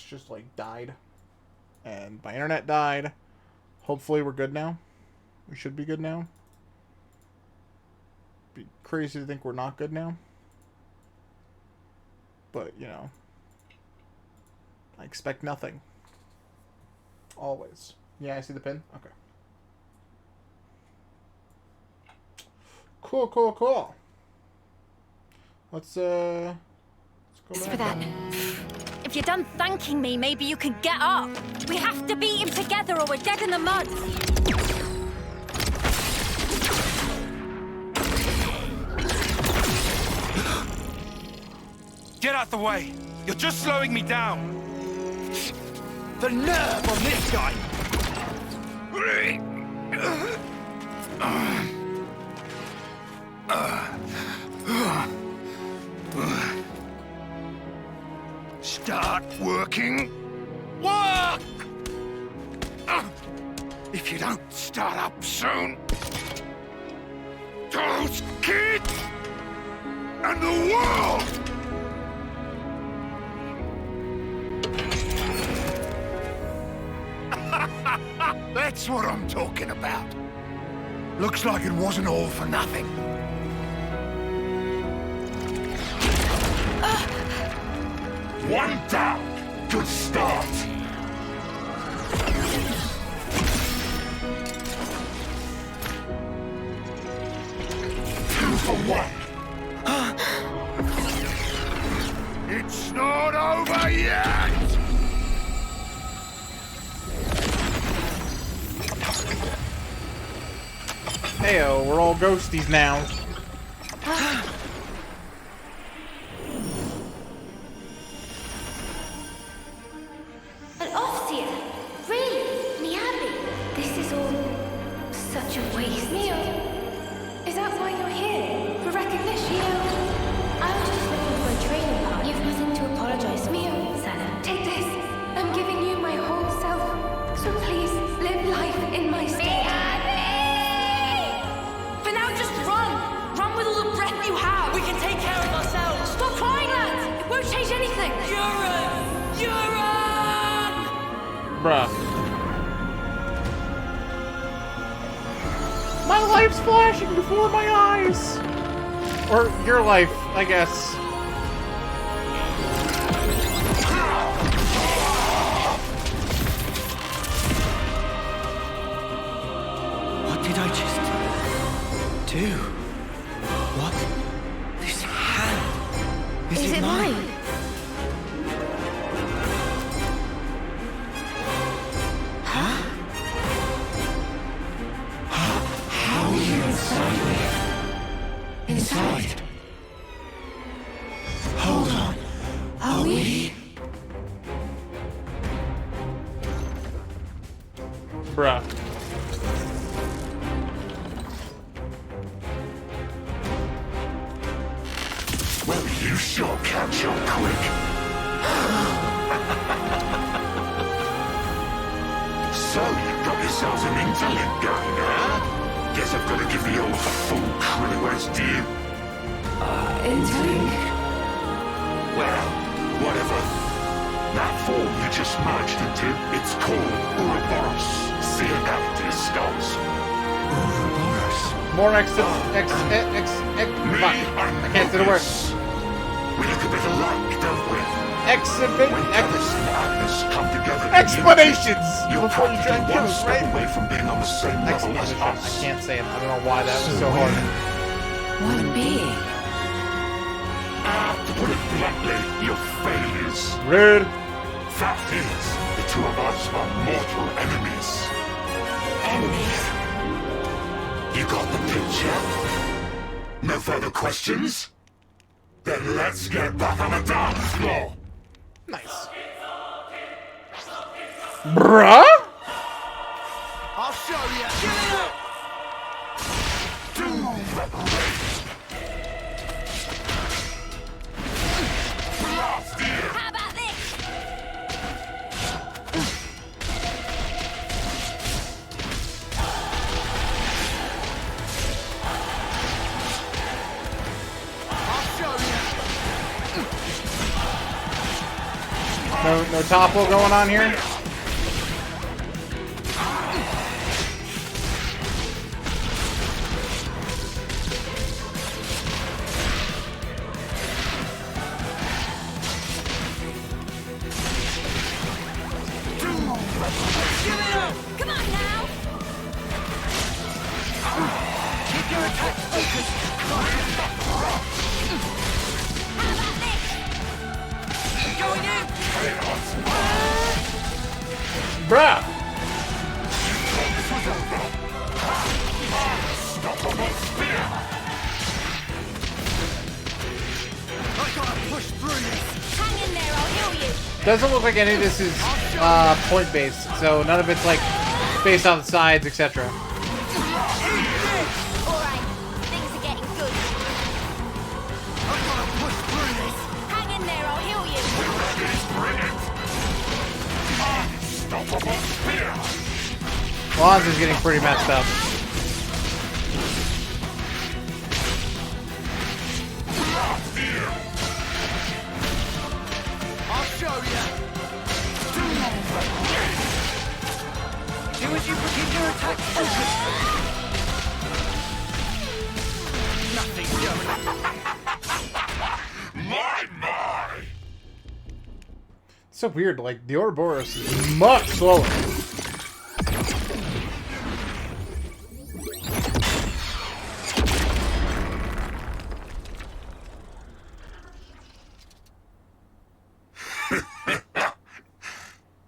just like died. And my internet died. Hopefully we're good now. We should be good now. Be crazy to think we're not good now. But, you know, I expect nothing. Always. Yeah, I see the pin? Okay. Cool, cool, cool. Let's go As back. for that, if you're done thanking me, maybe you can get up. We have to beat him together or we're dead in the mud. Get out the way. You're just slowing me down. The nerve on this guy. Start working. Work! If you don't start up soon, those kids and the world. That's what I'm talking about. Looks like it wasn't all for nothing. One down. Good start. Two for one. It's not over yet. Heyo, we're all ghosties now. An Offseer? Really? Miyabi? This is all such a waste. Neo, is that why you're here? For recognition? Neo, I was just looking for a training partner. You've nothing to apologize for. Neo, Sana, take this. I'm giving you my whole self. So please, live life in my stead. For now, just run! Run with all the breath you have! We can take care of ourselves! Stop crying, lads! It won't change anything! Urine! Urine! Bruh. My life's flashing before my eyes! Or your life, I guess. What did I just do? What? This hand. Is it mine? Huh? How are you inside here? Inside? Hold on. Are we? Bruh. Well, you sure catch on quick. So, you've got yourselves an interlink going, huh? Guess I've got to give the old full crew as due. Interlink? Well, whatever. That form you just merged into, it's called Ouroboros. See it out to your skulls. Ouroboros. More fuck. Me I and can't say the word. Mobius. We look a bit alike, don't we? Exhibit. When Alice and Agnes come together in Explanations! you're Before you try and kill one us, step right? away from being on the same level as I us. can't say it. I don't know why that was so hard. One being. To put it bluntly, you're failures. Rude. Fact is, the two of us are mortal enemies. Enemies. You got the picture? No further questions? Then let's get back on the dance floor. Nice. Bruh? I'll show you. Do the race. Blast here. How about this? I'll show you. No No topple going on here. Come on now! Keep your attack focused! How about this? Going in! Bruh! I gotta push through this. Hang in there, I'll heal you! Doesn't look like any of this is point based, so none of it's like based on the sides, etc. Alright, things are getting good. I gotta push through this. Hang in there, I'll heal you! Lawns is getting pretty messed up. I'll show you. Do as you keep your attack focused. Nothing going. My! It's so weird, like the Ouroboros is much slower.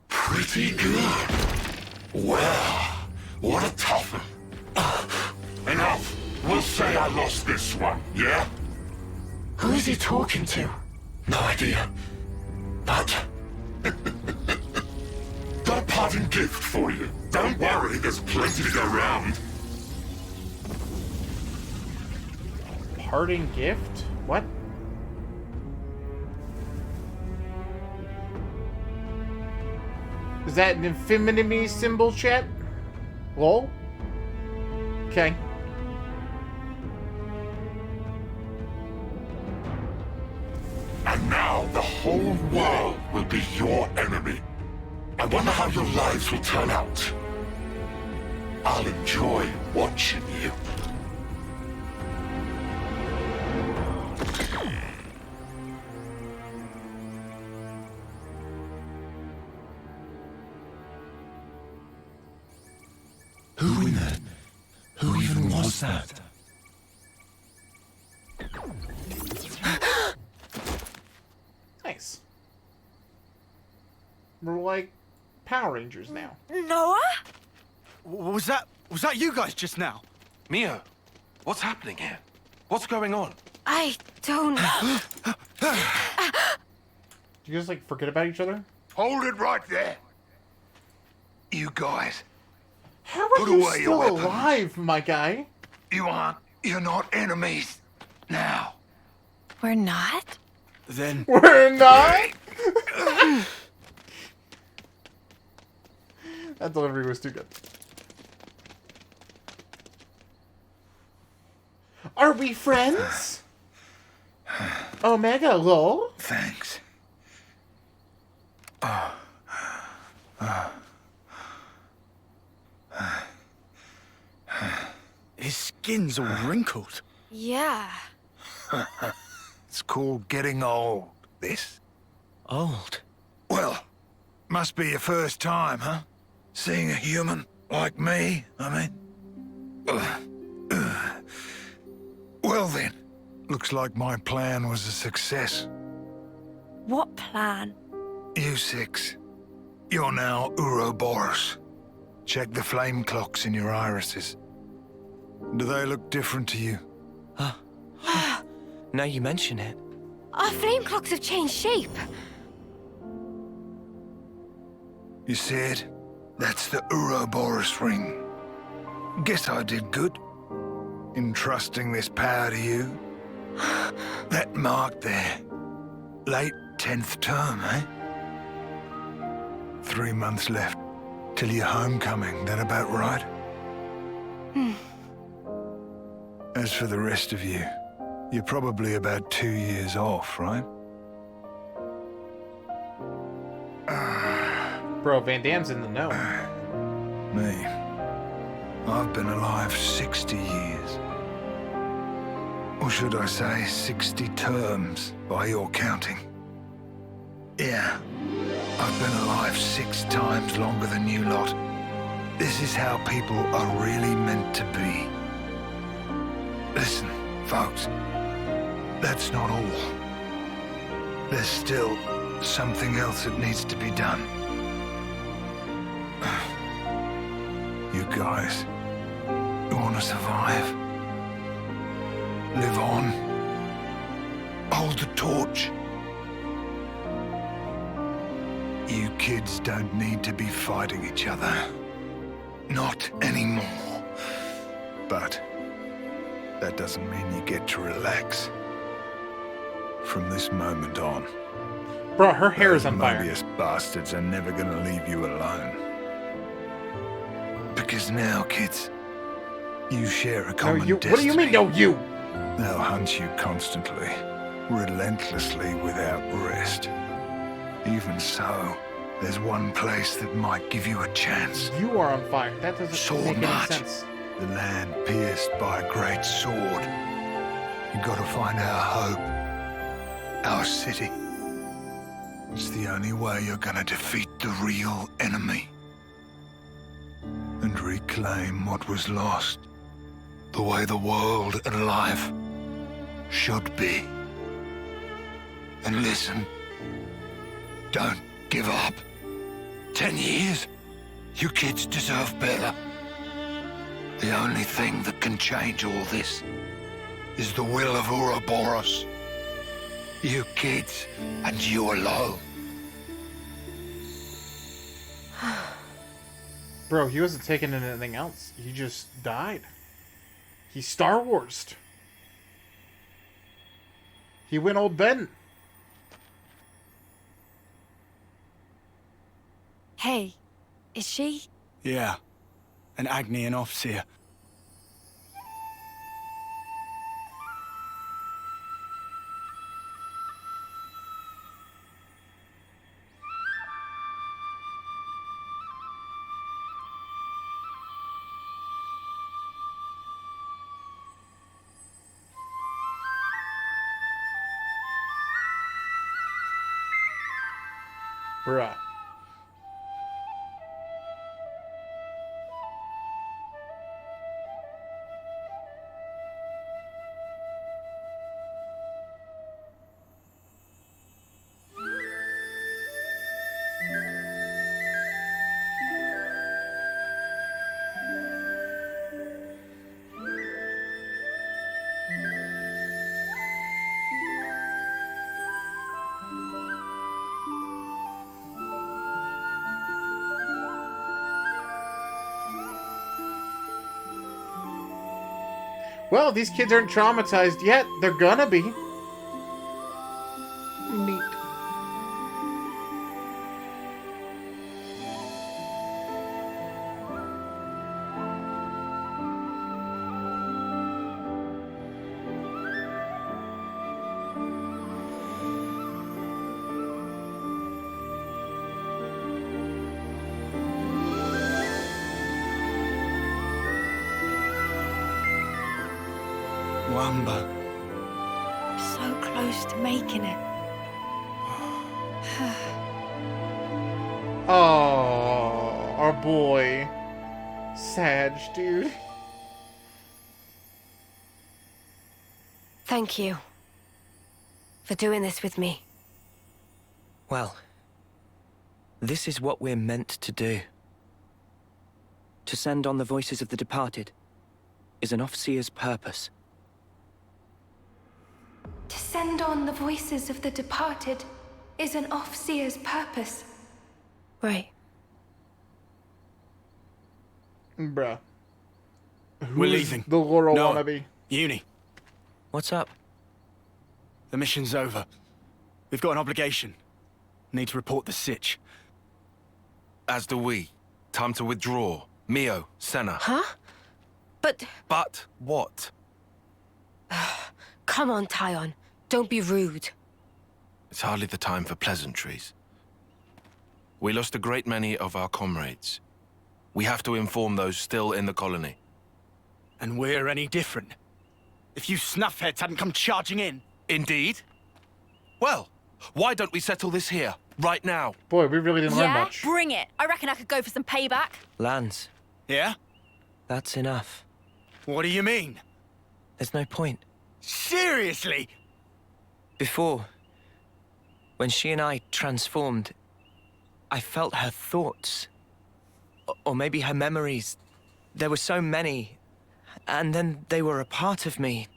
Pretty good. Well, what a tough one. Enough. We'll say I lost this one, yeah? Who is he talking to? No idea. But... got a parting gift for you. Don't worry, there's plenty to go round. Parting gift? What? Is that an infinity symbol, chat? Lol? Okay. And now the whole world will be your enemy. I wonder how your lives will turn out. I'll enjoy watching you. Who even was that? Nice. We're like Power Rangers now. Noah? Was that you guys just now? Mio, what's happening here? What's going on? I don't... Do you guys like forget about each other? Hold it right there. You guys, How are Put you away your still weapons. alive, my guy? you're not enemies. Now. We're not? Then We're not? That delivery was too good. Are we friends? Omega, lol. Thanks. his skin's all wrinkled. Yeah. It's called getting old, this. Old. Well, must be your first time, huh? Seeing a human like me, I mean. Well then, looks like my plan was a success. What plan? You six, you're now Ouroboros. Check the flame clocks in your irises. Do they look different to you? Now you mention it. Our flame clocks have changed shape. You see it? That's the Ouroboros ring. Guess I did good. Entrusting this power to you. That mark there. Late 10th term, eh? 3 months left till your homecoming. That about right? As for the rest of you, you're probably about 2 years off, right? Bro, Van Damme's in the know. Me. I've been alive 60 years. Or should I say 60 terms, by your counting. Yeah. I've been alive 6 times longer than you lot. This is how people are really meant to be. Listen, folks. That's not all. There's still something else that needs to be done. You guys, you want to survive? Live on? Hold the torch? You kids don't need to be fighting each other. Not anymore. But that doesn't mean you get to relax. From this moment on, Bro, her hair is those on fire. Mobius bastards are never gonna leave you alone. Because now, kids, you share a No, common you. destiny. What do you mean, no, you? They'll hunt you constantly, relentlessly, without rest. Even so, there's one place that might give you a chance. You are on fire. That doesn't Sword make any March. sense. The land pierced by a great sword. You gotta find our hope. Our city. It's the only way you're gonna defeat the real enemy. And reclaim what was lost. The way the world and life should be. And listen, don't give up. 10 years? You kids deserve better. The only thing that can change all this is the will of Ouroboros. You kids, and you alone. Bro, he wasn't taking anything else. He just died. He Star Wars'd. He went old Ben. Hey, is she? Yeah. An Agni and Offseer. Bruh. Well, these kids aren't traumatized yet. They're gonna be. Neat. Wamba. So close to making it. Oh, our boy. Sag, dude. Thank you for doing this with me. Well, this is what we're meant to do. To send on the voices of the departed is an Offseer's purpose. To send on the voices of the departed is an Offseer's purpose. Right. Bruh. We're Who's leaving. The Laurel No. wannabe. Uni, What's up? the mission's over. We've got an obligation. Need to report the sitch. As do we. Time to withdraw. Mio, Senna. Huh? But But what? come on, Tyon. Don't be rude. It's hardly the time for pleasantries. We lost a great many of our comrades. We have to inform those still in the colony. And we're any different? If you snuffheads hadn't come charging in. Indeed. Well, why don't we settle this here, right now? Boy, we really didn't learn Yeah, much. bring it. I reckon I could go for some payback. Lance, Yeah? that's enough. What do you mean? There's no point. Seriously? Before, when she and I transformed, I felt her thoughts. Or maybe her memories. There were so many. And then they were a part of me.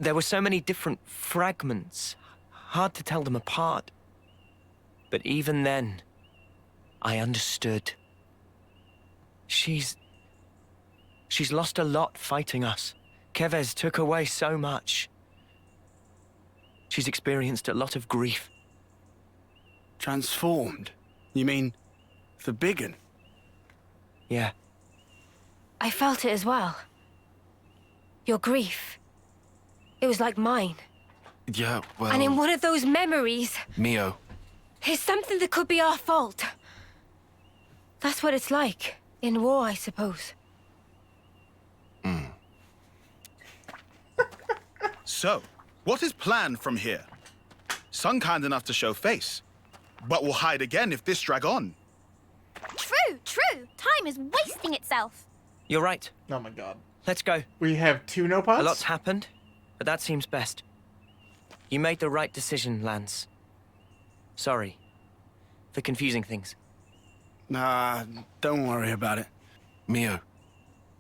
There were so many different fragments. Hard to tell them apart. But even then, I understood. She's lost a lot fighting us. Kevez took away so much. She's experienced a lot of grief. Transformed? You mean the big un? Yeah. I felt it as well. Your grief. It was like mine. Yeah, well... And in one of those memories, Mio, is something that could be our fault. That's what it's like. In war, I suppose. So, what is planned from here? Some kind enough to show face, but will hide again if this drag on. True, true. Time is wasting itself. You're right. Oh my god. Let's go. We have 2 no pods? A lot's happened, but that seems best. You made the right decision, Lance. Sorry for confusing things. Nah, don't worry about it. Mio,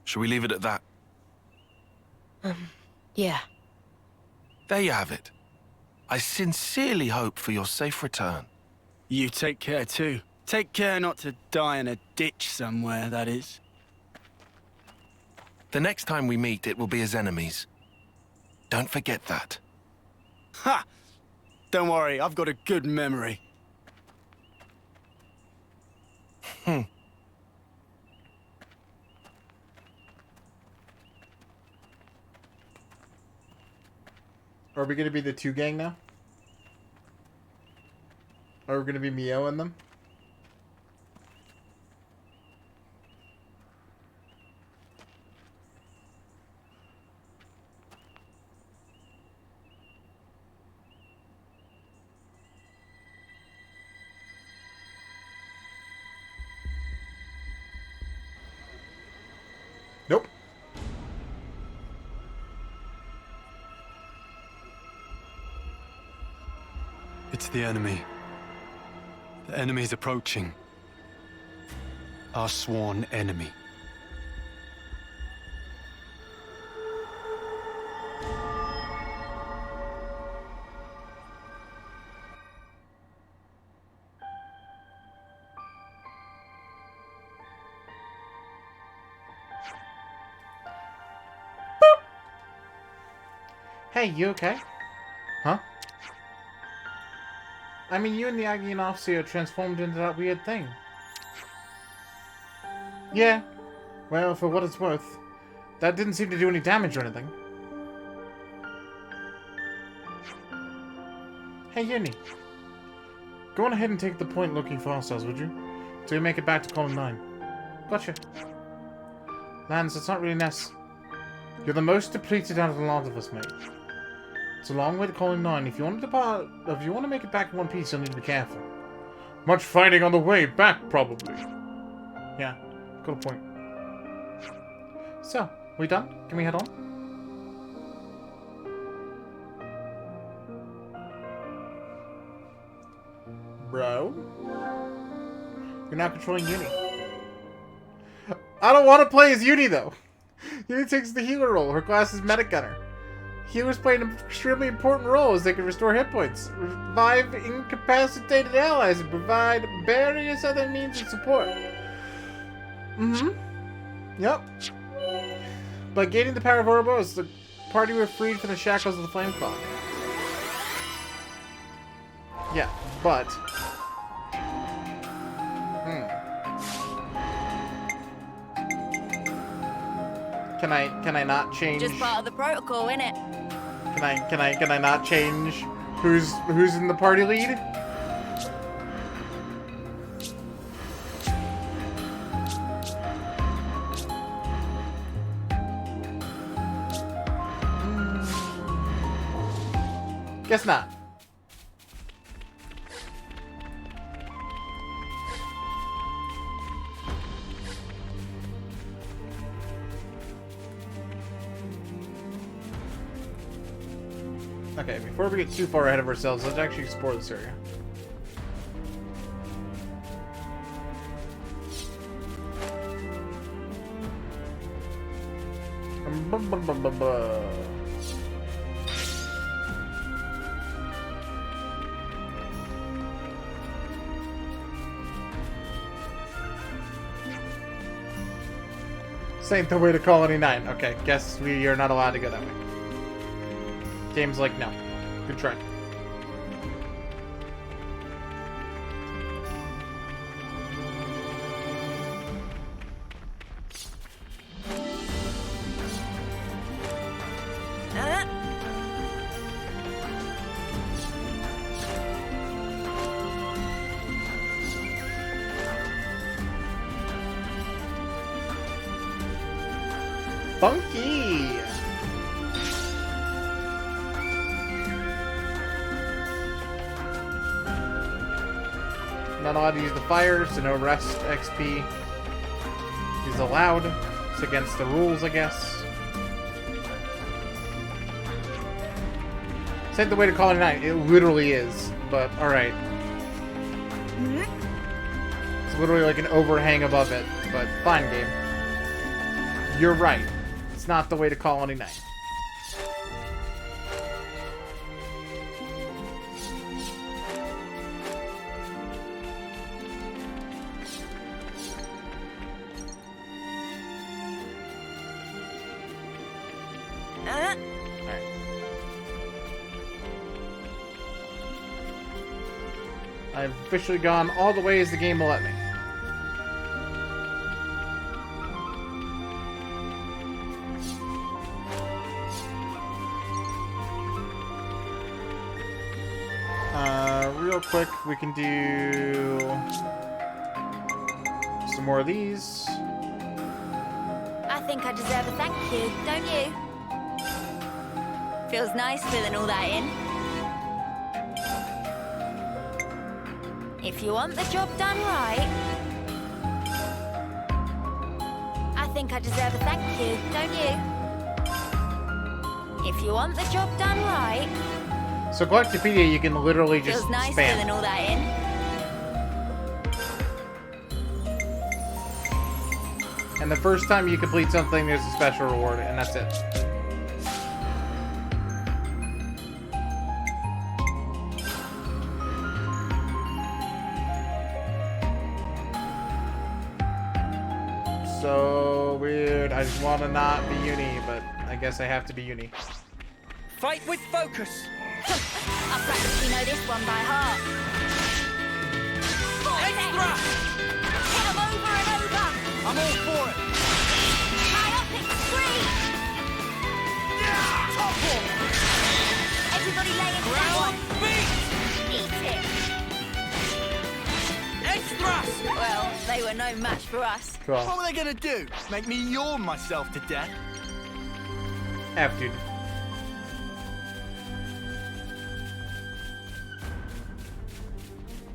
shall we leave it at that? Yeah. There you have it. I sincerely hope for your safe return. You take care too. Take care not to die in a ditch somewhere, that is. The next time we meet, it will be as enemies. Don't forget that. Ha! Don't worry, I've got a good memory. Are we going to be the 2 gang now? Are we going to be Mio and them? Nope. It's the enemy. The enemy's approaching. Our sworn enemy. Hey, you okay? Huh? I mean, you and the Agian Officer transformed into that weird thing. Yeah. Well, for what it's worth, that didn't seem to do any damage or anything. Hey, Uni. Go on ahead and take the point looking for hostiles, would you? Till we make it back to Column 9. Gotcha. Lance, it's not really necessary. You're the most depleted out of the lot of us, mate. It's a long way to Column 9. If you want to make it back in one piece, you'll need to be careful. Much fighting on the way back, probably. Yeah, got a point. So, we done? Can we head on? Bro? You're not controlling Uni. I don't want to play as Uni, though. Uni takes the healer role. Her class is medic gunner. Healers play an extremely important role as they can restore hit points, revive incapacitated allies, and provide various other means of support. Yep. By gaining the power of Ouroboros, the party were freed from the shackles of the Flame Claw. Yeah, but... Can I not change? Just part of the protocol, innit? Can I not change who's in the party lead? Guess not. Okay, before we get too far ahead of ourselves, let's actually explore this area. This ain't the way to Colony 9. Okay, guess we are not allowed to go that way. Game's like, no. Good try. Funky! Not allowed to use the fire, so no rest XP is allowed. It's against the rules, I guess. This ain't the way to Colony 9. It literally is, but alright. It's literally like an overhang above it, but fine, game. You're right. It's not the way to Colony 9. I've officially gone all the ways the game will let me. Real quick, we can do some more of these. I think I deserve a thank you, don't you? Feels nice filling all that in. If you want the job done right, I think I deserve a thank you, don't you? If you want the job done right. So Collectopedia, you can literally just Feels nice spam. filling all that in. And the first time you complete something, there's a special reward, and that's it. So weird. I just want to not be uni, but I guess I have to be uni. Fight with focus. I practically know this one by heart. Extra! Hit 'em over and over. I'm all for it. Myopic scream. Yeah! Topple! Everybody lay into that Ground one. beat! Eat it. Extra! Well, they were no match for us. Cool. What were they gonna do? Make me yawn myself to death? F, dude.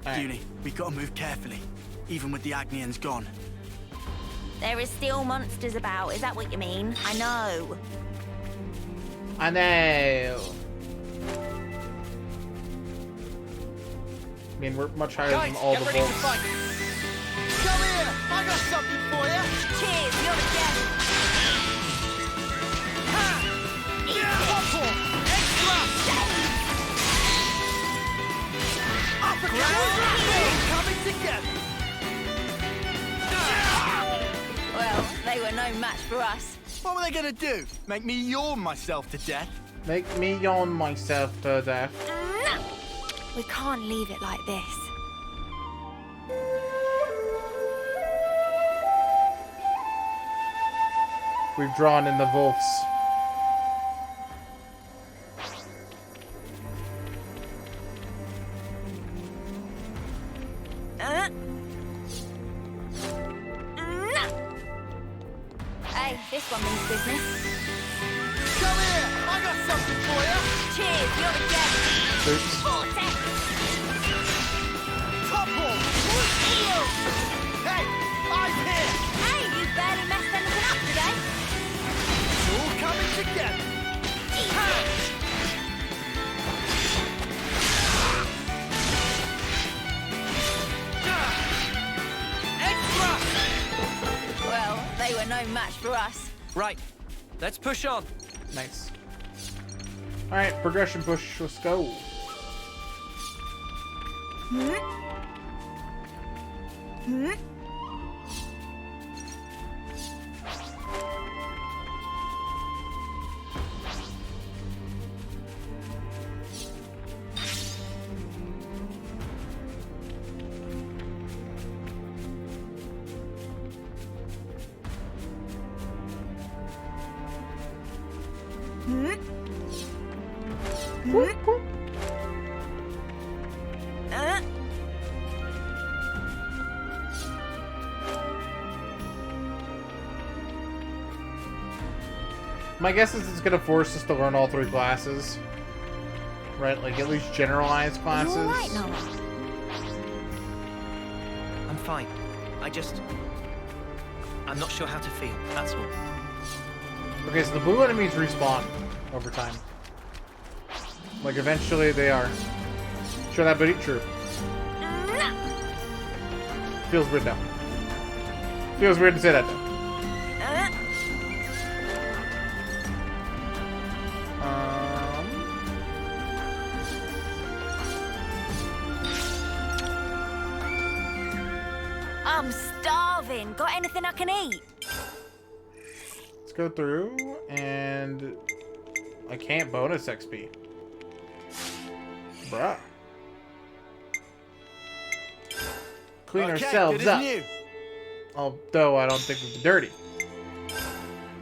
Alright. Junie, we gotta move carefully, even with the Agnians gone. There is still monsters about, is that what you mean? I know. I know. I mean, we're much higher Guys, than all get the ready to bolts. fight. Come here! I got something for you! Cheers, you're the guest. Eat it. Coming together! Well, they were no match for us. What were they gonna do? Make me yawn myself to death? Make me yawn myself to death. No! We can't leave it like this. We've drawn in the wolves. No! Hey, this one means business. Come here! I got something for you. Cheers, you're the gem. Oops. Vortex. Topple. Eel. Hey, I'm here. Hey, you barely messed anything up today. It's all coming together. Eat it. Extra. Well, they were no match for us. Right, let's push on. Nice. Alright, progression push. Let's go. My guess is it's gonna force us to learn all 3 classes. Right? Like, at least generalized classes. You all right, Noah? I'm fine. I'm not sure how to feel, that's all. Okay, so the blue enemies respawn over time. Like, eventually they are. Sure that, buddy? True. Feels weird now. Feels weird to say that, though. I'm starving. Got anything I can eat? Let's go through, and I can't bonus XP. Bruh. Clean Okay, ourselves good as up. new. Although I don't think we're dirty.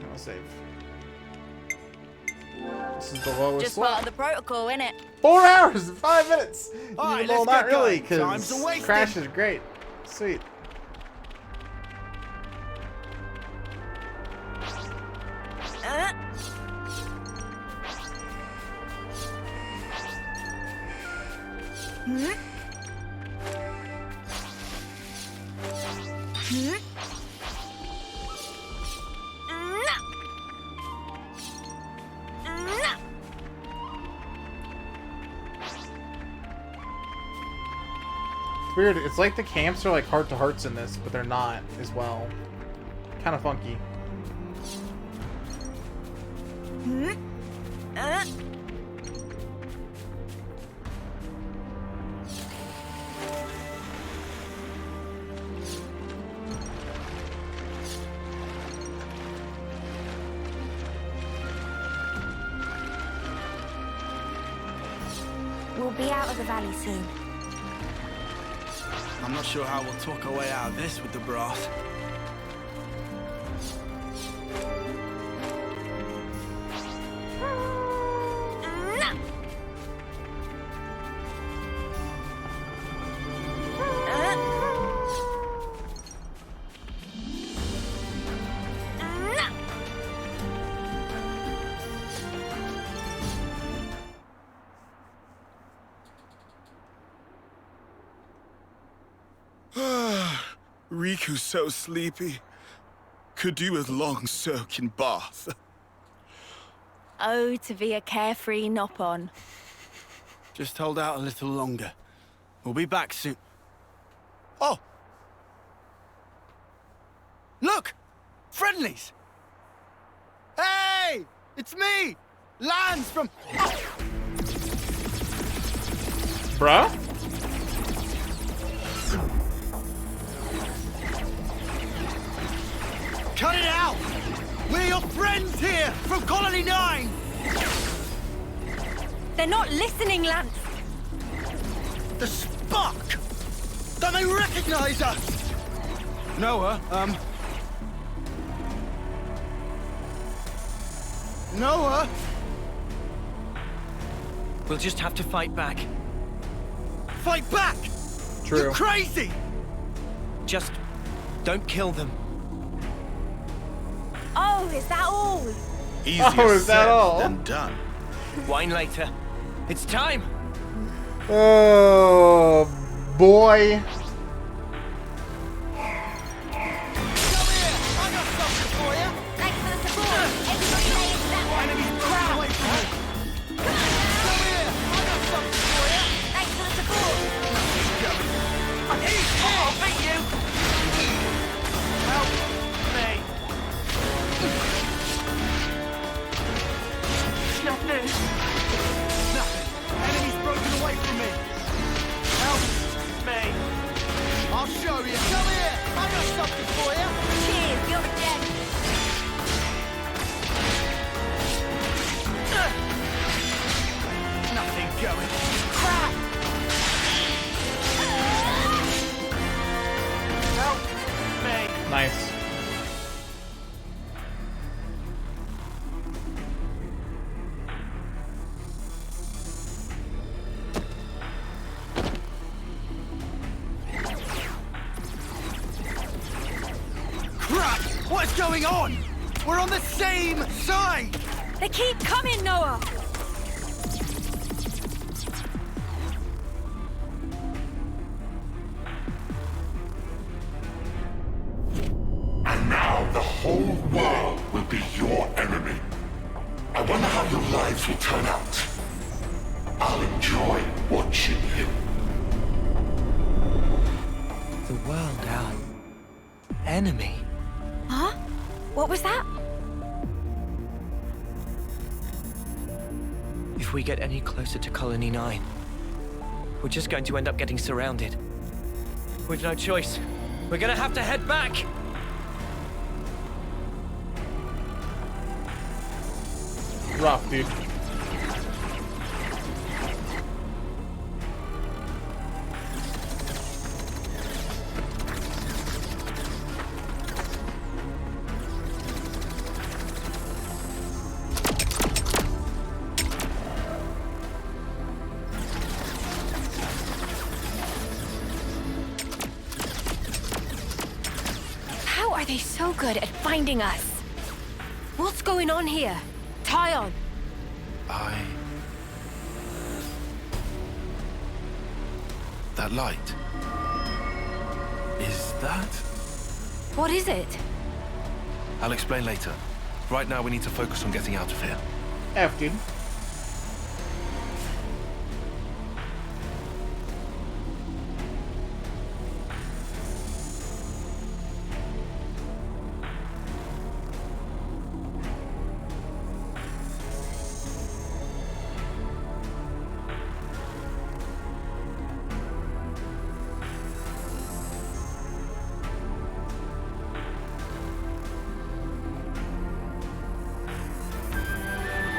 I'll save. This is the lowest Just part one. of the protocol, innit? 4 hours and 5 minutes! Alright, Well, let's not get really, going. Time's because a-wasting. Crash is great. Sweet. Weird. It's like the camps are like heart-to-hearts in this, but they're not as well. Kind of funky. We'll be out of the valley soon. I'm not sure how we'll talk our way out of this with the brass. Riku's so sleepy. Could do with long soaking bath. Oh, to be a carefree nop-on. Just hold out a little longer. We'll be back soon. Oh! Look! Friendlies! Hey! It's me! Lance from... Bruh? Cut it out! We're your friends here from Colony 9! They're not listening, Lance. The spark! Don't they recognize us? Noah, Noah? We'll just have to fight back. Fight back! True. You crazy! Just don't kill them. Oh, is that all? Easier Oh, is that said all? than done. Wine later. It's time! Oh, boy. Thanks for the support. Everybody lay into that one. Thanks for the support. I'll beat you! Help me! Nothing. Enemy's broken away from me. Help me! I'll show you. Come here. I got something for you. Cheers, you're a gem. Nothing going. Crap. Help me! Nice. Crap! What is going on? We're on the same side! They keep coming, Noah! And now the whole world will be your enemy. I wonder how your lives will turn out. I'll enjoy watching you. The world, our enemy. Huh? What was that? If we get any closer to Colony 9, we're just going to end up getting surrounded. We've no choice. We're gonna have to head back! Rough, dude. How are they so good at finding us? What's going on here? Tyon! That light. Is that? What is it? I'll explain later. Right now, we need to focus on getting out of here. F, dude.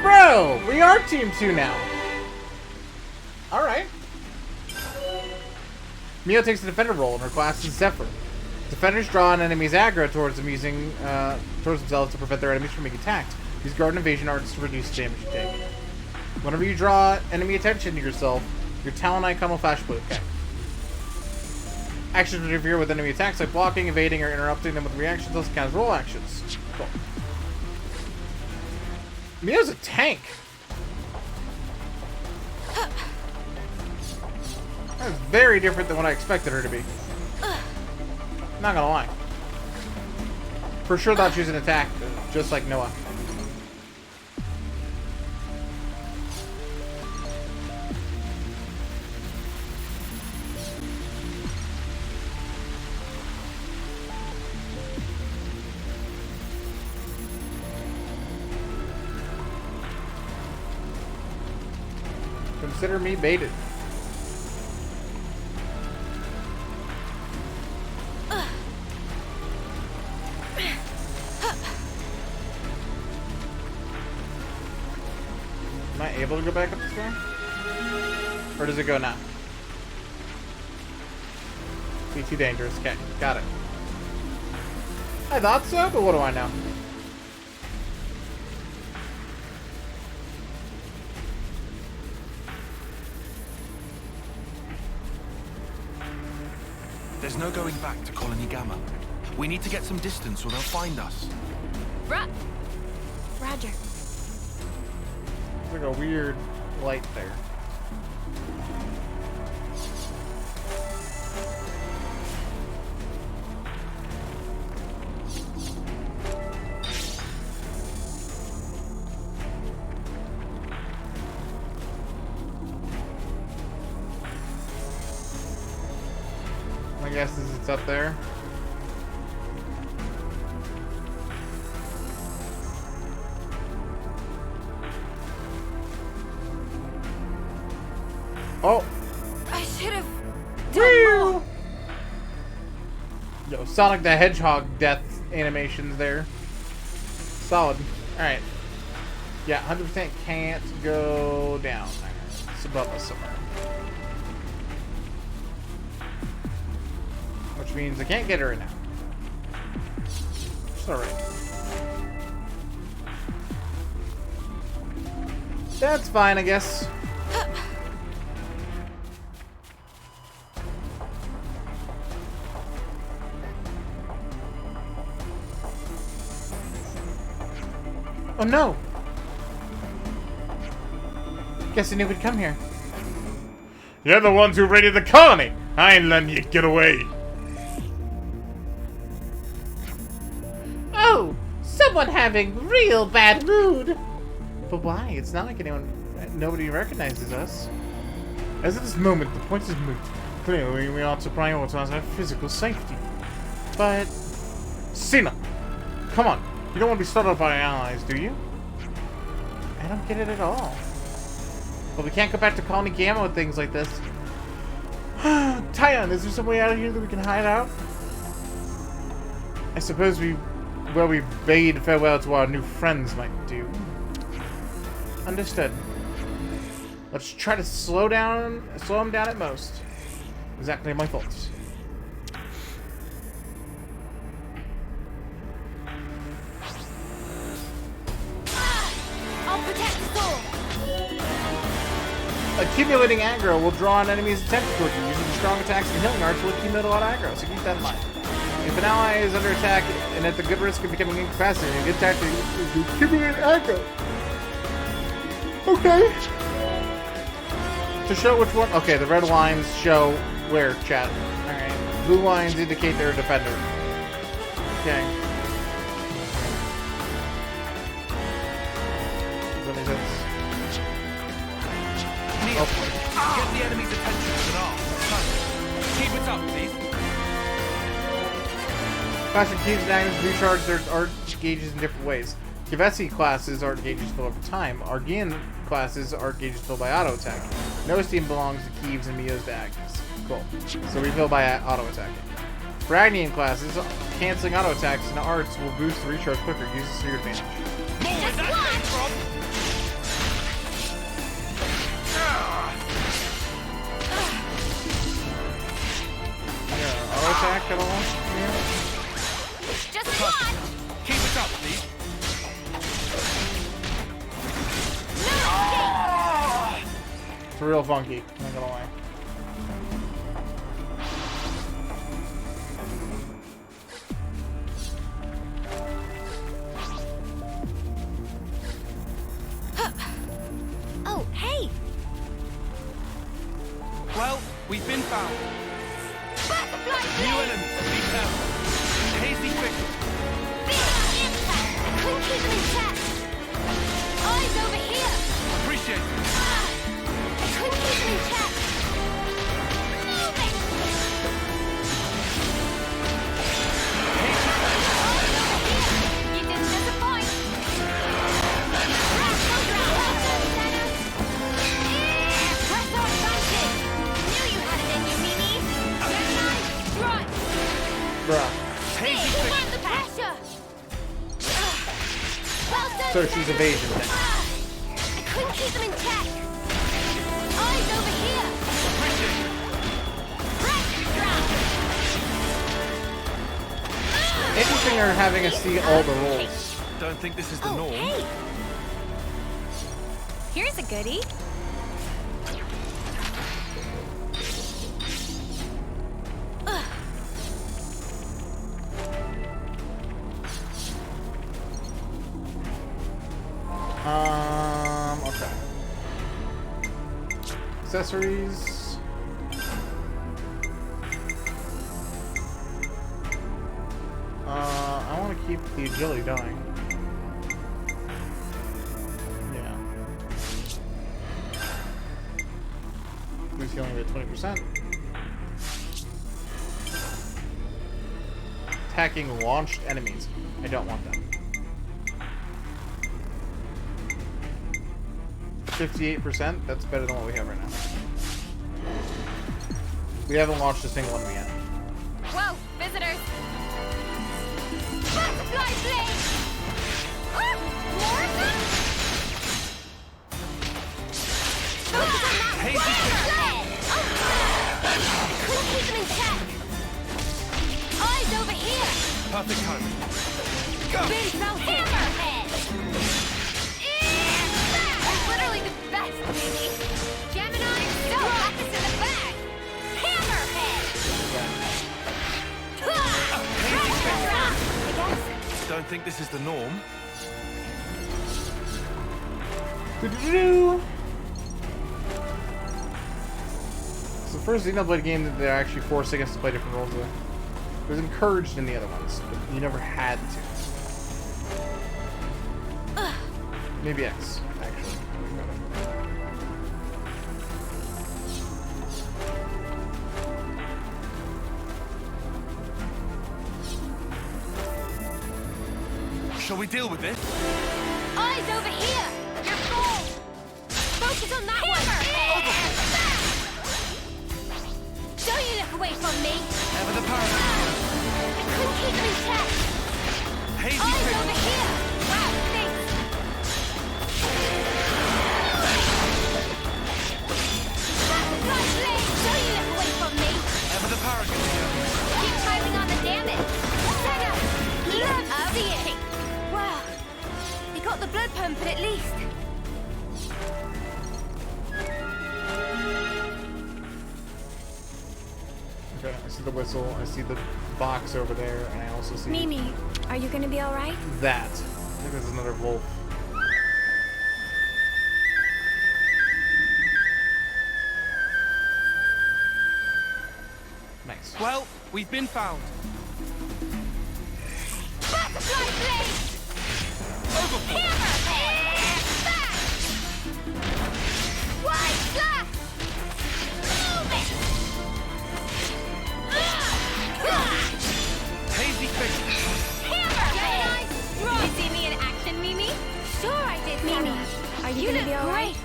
Bro, we are Team 2 now. Alright. Mio takes the defender role in her class is Zephyr. Defenders draw an enemy's aggro towards them using towards themselves to prevent their enemies from being attacked. Use guard and evasion arts to reduce the damage you take. Whenever you draw enemy attention to yourself, your talent icon will flash blue. Okay. Actions interfere with enemy attacks like blocking, evading, or interrupting them with reactions. Also count as roll actions. Cool. Mio's a tank. That's very different than what I expected her to be. Not gonna lie. For sure thought she was an attack, just like Noah. Consider me baited. Am I able to go back up this way? Or does it go now? Be too dangerous. Okay, got it. I thought so, but what do I know? There's no going back to Colony Gamma. We need to get some distance or they'll find us. Roger. There's like a weird light there. My guess is it's up there. Oh! I should have done more. Yo, Sonic the Hedgehog death animations there. Solid. Alright. Yeah, 100% can't go down there. It's above us somewhere. Which means I can't get her right now. It's alright. That's fine, I guess. Oh no! Guess I knew we'd come here. You're the ones who raided the colony! I ain't letting you get away! Oh! Someone having real bad mood! But why? It's not like nobody recognizes us. As of this moment, the point is moot. Clearly, we ought to prioritize our physical safety. But... Xeno! Come on! You don't want to be startled by our allies, do you? I don't get it at all. But we can't go back to Colony Gamma with things like this. Tyon, is there some way out of here that we can hide out? I suppose we bade farewell to our new friends might do. Understood. Let's try to slow them down at most. Exactly my thoughts. I'll protect us all. Accumulating aggro will draw an enemy's attention toward you. Using strong attacks and healing arts will accumulate a lot of aggro, so keep that in mind. If an ally is under attack and at the good risk of becoming incapacitated, a good tactic is to accumulate aggro. Okay. To show which one... Okay, the red lines show where, chat. Alright. Blue lines indicate they're a defender. Okay. Does that make sense? Neil, get the enemy's attention with an arm. Keep it up, please. Classic cubes and daggers recharge their art gauges in different ways. Kivesi classes art gauges fill over time. Argean classes art gauges fill by auto attack. No steam belongs to Keeves and Mio's daggers. Cool. So refill by auto attacking. For Agnian classes, canceling auto attacks and arts will boost the recharge quicker. Use this to your advantage. Yeah, auto attack at all? Yeah. Just one. Keep it up, please. It's real funky, not gonna lie. Oh, hey! Well, we've been found. Butterfly New enemy. Be careful. Hasty quickly. I couldn't keep them in check. Eyes over here. Appreciate it. I couldn't keep them in check. Moving. Eyes over here. You didn't disappoint. Press on advantage. Knew you had it in you, Mimi. Right. Bruh. Hey, find the pressure. Well done. So she's evasion then. I couldn't keep them in check. Eyes over here. Interesting her having us see all the rolls. Don't think this is the norm. Hey. Here's a goodie. Okay. Accessories. I want to keep the agility, don't I? Yeah. Boost healing at 20%. Attacking launched enemies. I don't want that. 58%. That's better than what we have right now. We haven't launched a single one yet. Whoa, visitors! Butterfly blade! More of them? Focus on that couldn't keep them in check! Eyes over here! Perfect timing. Go! Really felt hammerhead! That's literally the best, Remy! Gemini, no, got this in the bag! Hammerhead! I guess. Don't think this is the norm. It's the first Xenoblade game that they're actually forcing us to play different roles with. It was encouraged in the other ones, but you never had to. Maybe X, actually. Shall we deal with this? Eyes over here! You're full! Focus on that one! Don't you look away from me! Ever the paradox. I couldn't keep them in check! Hazy Eyes fish. over here! Wow, thanks! Butterfly blade! Don't you look away from me! Ever the paragon here. Keep piling on the damage! Xeno! Love seeing! Wow, you got the blood pumping at least. Okay, I see the whistle, I see the box over there, and I also see Mimi, are you gonna be alright? that. I think there's another wolf. Nice. Well, we've been found. Butterfly blade! Hammerhead! Back! Wide slash! Move it! Hazy fish. Hammerhead! You see me in action, Mimi? Sure I did, Mimi. Are you gonna be alright?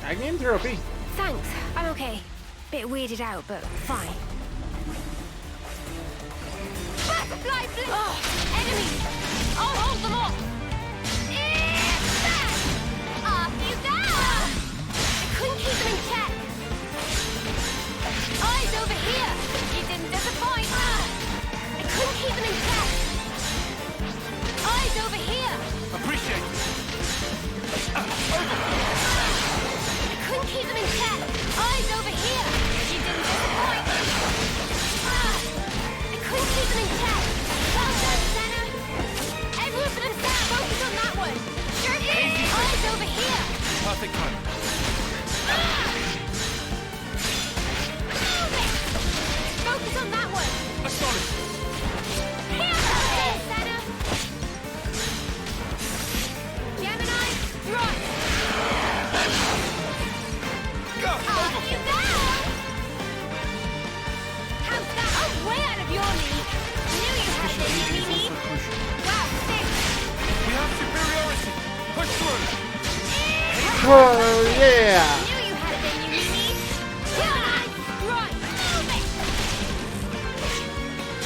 I gamed 0 P. Thanks, I'm okay. Bit weirded out, but fine. Butterfly blade! Oh, enemies! I'll hold them off! Off you go! I couldn't keep them in check! Eyes over here! You didn't disappoint! I couldn't keep them in check! Eyes over here! Appreciate it. I couldn't keep them in check! Eyes over here! You didn't disappoint! I couldn't keep them in check! Well done, Xeno! Everyone for themselves! Focus on that one! Sure thing! Eyes over here! Perfect timing. Move it! Focus on that one! Astonished. Hammerhead, Xeno! Gemini, thrust! Go! Off you go! How's that? Oh, way out of your league! Knew you had this, Mimi! Wow, thanks! We have superiority. Push through. Oh, yeah! Knew you had it in you, Mimi! Gemini, right! Move it!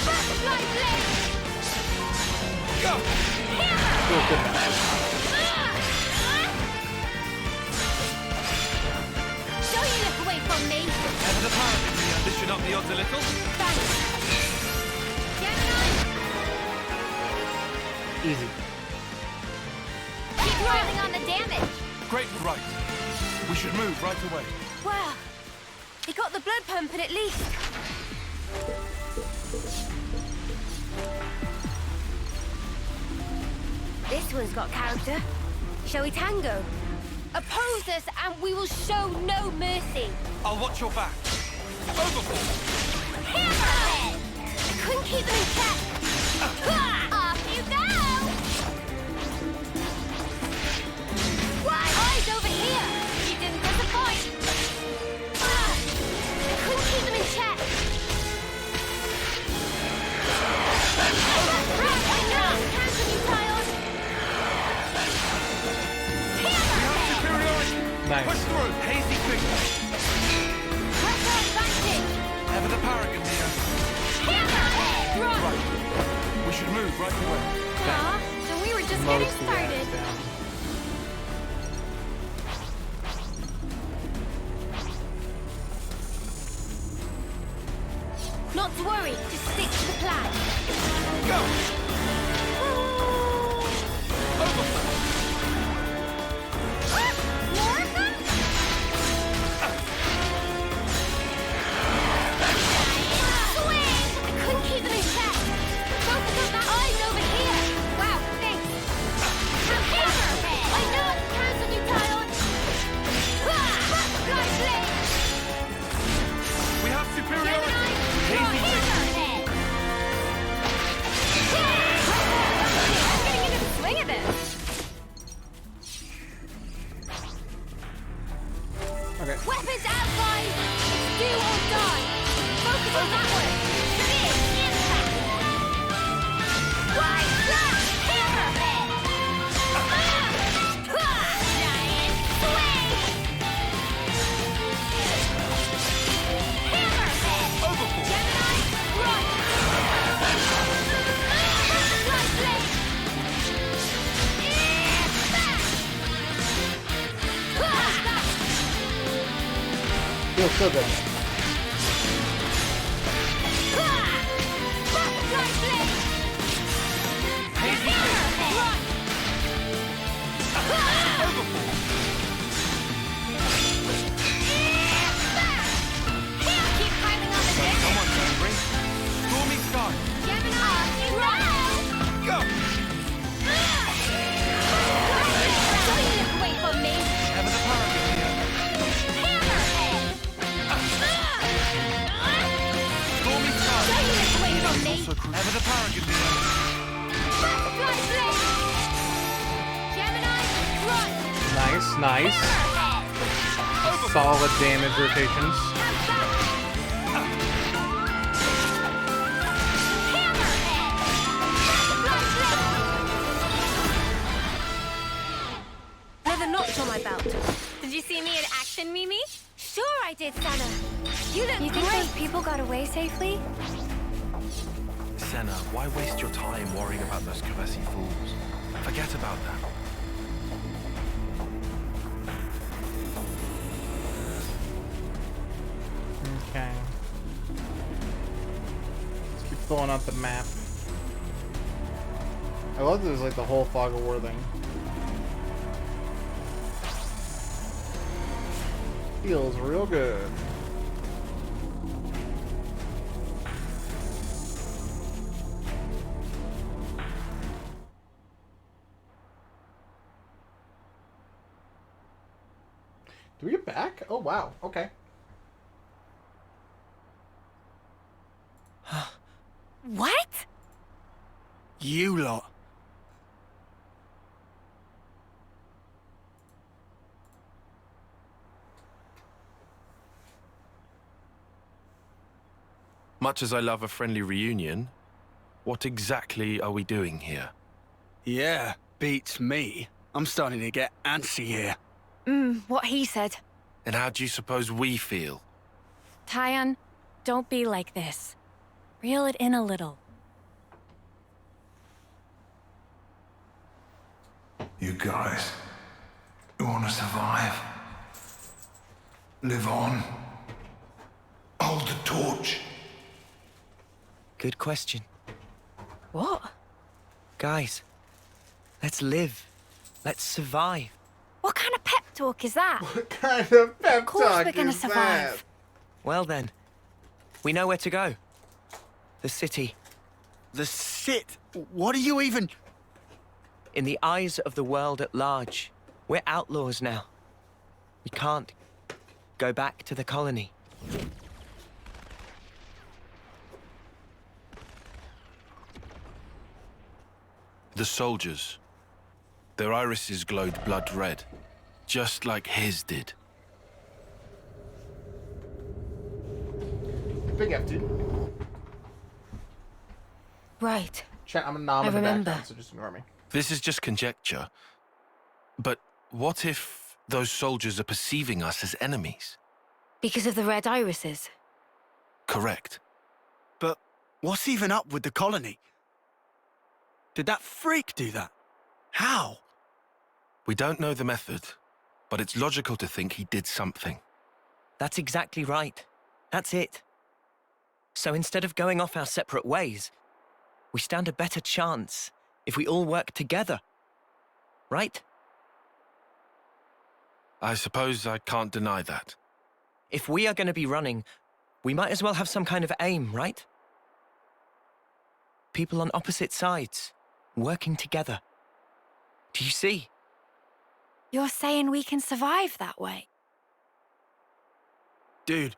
Butterfly blade! Go! Don't you look away from me! Ever the paragon here. This should up the odds a little. Thanks! Gemini, Easy. keep rolling on the damage! Great right. We should move right away. Wow, you got the blood pumping at least. This one's got character. Shall we tango? Oppose us and we will show no mercy. I'll watch your back. Overboard! Hammerhead! I couldn't keep them in check. Off you go! What? Eyes over here! You didn't disappoint. I couldn't keep them in check. Right, enough! Cancel you, child! Nice. Push through! Hazy figure! Press our advantage! Ever the paragon here. Hammerhead! Right. We should move right away. So we were just Most getting of that started. is down. Not to worry, just stick to the plan. Go! Overboard! More of them? Swing! I couldn't keep them in check. Focus on that eyes over here. Wow, thanks. Hammerhead! I know I can cancel you, child. Butterfly blade! We have superiority! Gemini, Hazy figure! hammerhead! I'm getting into the swing of this. Okay. Weapons outside! It's do or die! Focus on that one! Big impact! Wide slash! Hammerhead! Giant swing! Hammerhead! Overboard! Gemini, run! Butterfly blade! Back! Feels so good. Butterfly blade! Hammerhead! Run! Overboard! Keep piling on the damage! Come on, Henry. Stormy sky. Gemini, run! Go! Don't you look away from me! Ever the paragon here. Hammerhead! Stormy sky. Don't you look away from me! Ever the paragon here. Butterfly blade! Gemini, run! Nice, nice. Hammerhead! Solid damage rotations. Another notch on my belt. Did you see me in action, Mimi? Sure I did, Sana. You look You think great. those people got away safely? Senna, why waste your time worrying about those Kavesi fools? Forget about that. Okay. Let's keep filling out the map. I love that there's like the whole fog of war thing. Feels real good. Do we get back? Oh wow, okay. What? You lot. Much as I love a friendly reunion, what exactly are we doing here? Yeah, beats me. I'm starting to get antsy here. What he said. And how do you suppose we feel? Tyon, don't be like this. Reel it in a little. You guys, you want to survive? Live on? Hold the torch? Good question. What? Guys, let's live. Let's survive. What kind of pep talk is that? What kind of pep Of course talk we're gonna is survive. Well then, we know where to go. The city. The sit? What are you even... In the eyes of the world at large, we're outlaws now. We can't go back to the colony. The soldiers. Their irises glowed blood red, just like his did. Big F, dude. Right. Chat, I'm a nom I in the remember. background, so just ignore me. This is just conjecture. But what if those soldiers are perceiving us as enemies? Because of the red irises. Correct. But what's even up with the colony? Did that freak do that? How? We don't know the method, but it's logical to think he did something. That's exactly right. That's it. So instead of going off our separate ways, we stand a better chance if we all work together. Right? I suppose I can't deny that. If we are going to be running, we might as well have some kind of aim, right? People on opposite sides, working together. Do you see? You're saying we can survive that way? Dude,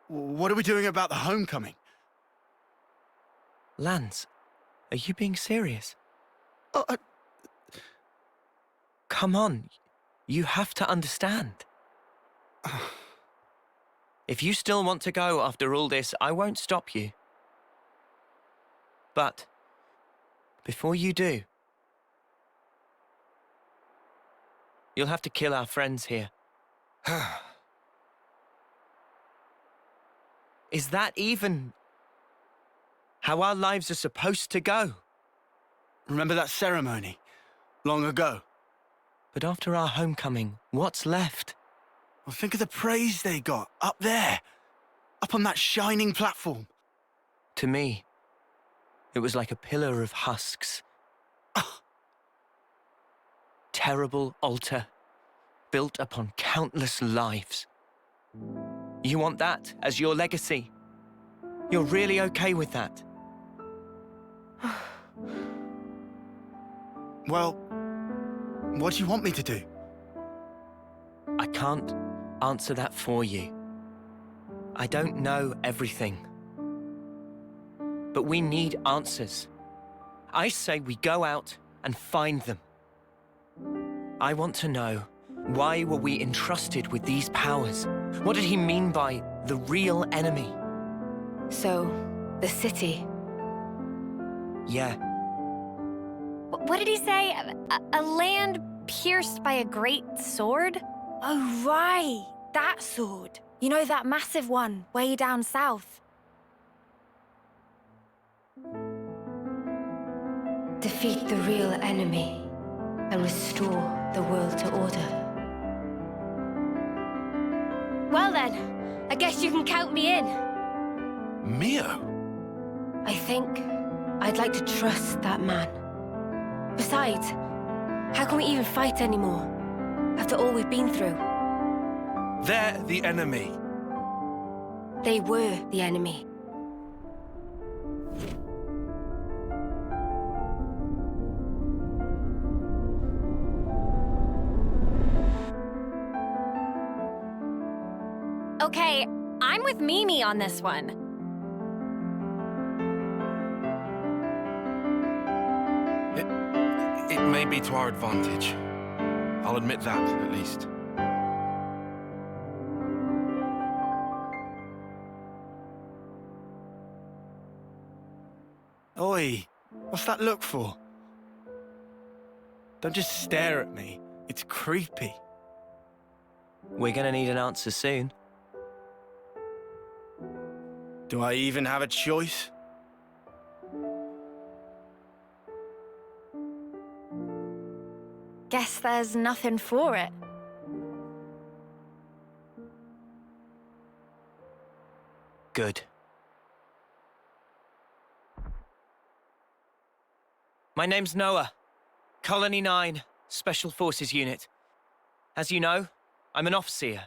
what are we doing about the homecoming? Lance, are you being serious? Come on, you have to understand. If you still want to go after all this, I won't stop you. But before you do, you'll have to kill our friends here. Is that even how our lives are supposed to go? Remember that ceremony? Long ago? But after our homecoming, what's left? Well, think of the praise they got, up there. Up on that shining platform. To me, it was like a pillar of husks. Terrible altar, built upon countless lives. You want that as your legacy? You're really okay with that? Well, what do you want me to do? I can't answer that for you. I don't know everything. But we need answers. I say we go out and find them. I want to know, why were we entrusted with these powers? What did he mean by the real enemy? So, the city. Yeah. What did he say? A land pierced by a great sword? Oh, right. That sword. You know, that massive one, way down south. Defeat the real enemy and restore the world to order. Well then, I guess you can count me in. Mio? I think I'd like to trust that man. Besides, how can we even fight anymore after all we've been through? They're the enemy. They were the enemy. Okay, I'm with Mimi on this one. It may be to our advantage. I'll admit that, at least. Oi, what's that look for? Don't just stare at me. It's creepy. We're gonna need an answer soon. Do I even have a choice? Guess there's nothing for it. Good. My name's Noah. Colony 9, Special Forces Unit. As you know, I'm an officer.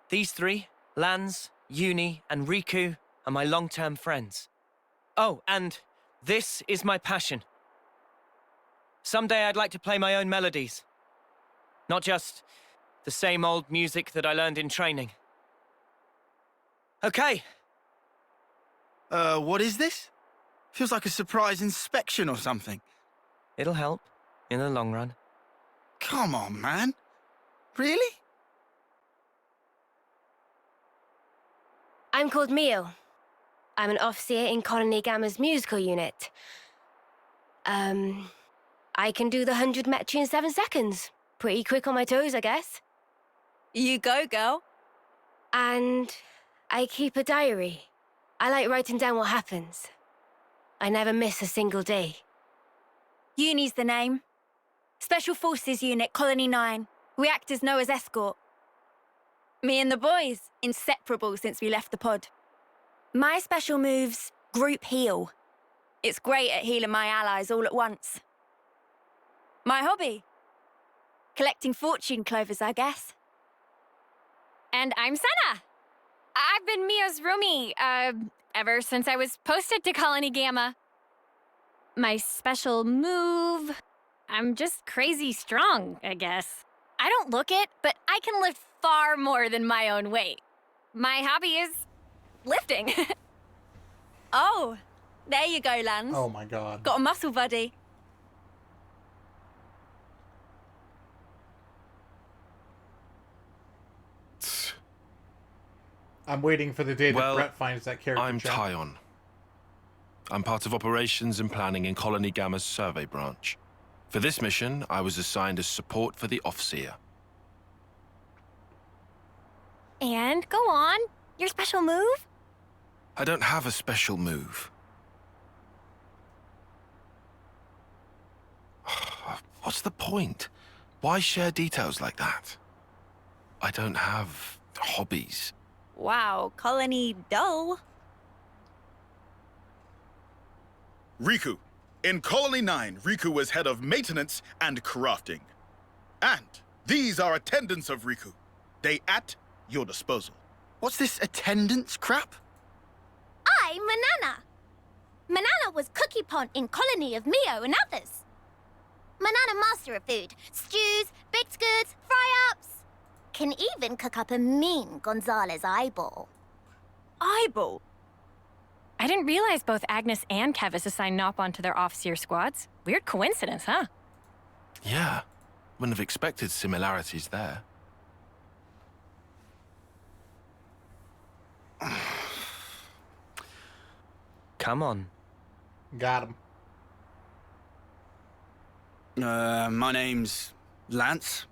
These three, Lance, Uni, and Riku, are my long-term friends. Oh, and this is my passion. Someday I'd like to play my own melodies. Not just The same old music that I learned in training. Okay. What is this? Feels like a surprise inspection or something. It'll help in the long run. Come on, man. Really? I'm called Mio. I'm an officer in Colony Gamma's musical unit. I can do the 100 metri in 7 seconds. Pretty quick on my toes, I guess. You go, girl. And I keep a diary. I like writing down what happens. I never miss a single day. Uni's the name. Special Forces Unit, Colony 9. We act as Noah's escort. Me and the boys, inseparable since we left the pod. My special move's Group Heal. It's great at healing my allies all at once. My hobby? Collecting fortune clovers, I guess. And I'm Senna. I've been Mio's roomie, ever since I was posted to Colony Gamma. My special move... I'm just crazy strong, I guess. I don't look it, but I can lift far more than my own weight. My hobby is... lifting. Oh, there you go, Lance. Oh my god. Got a muscle buddy. I'm waiting for the day that Well, Brett finds that character. I'm chart. Tyon. I'm part of operations and planning in Colony Gamma's survey branch. For this mission, I was assigned as support for the Offseer. And go on. Your special move? I don't have a special move. What's the point? Why share details like that? I don't have hobbies. Wow, Colony dull. Riku. In Colony 9, Riku was head of maintenance and crafting. And these are attendants of Riku. They at your disposal. What's this attendance crap? I'm Manana. Manana was cookie pont in Colony of Mio and others. Manana master of food. Stews, baked goods, fry-ups. Can even cook up a mean Gonzalez eyeball. Eyeball? I didn't realize both Agnes and Kevis assigned Nopon to their officer squads. Weird coincidence, huh? Yeah, wouldn't have expected similarities there. Come on. Got him. My name's Lance.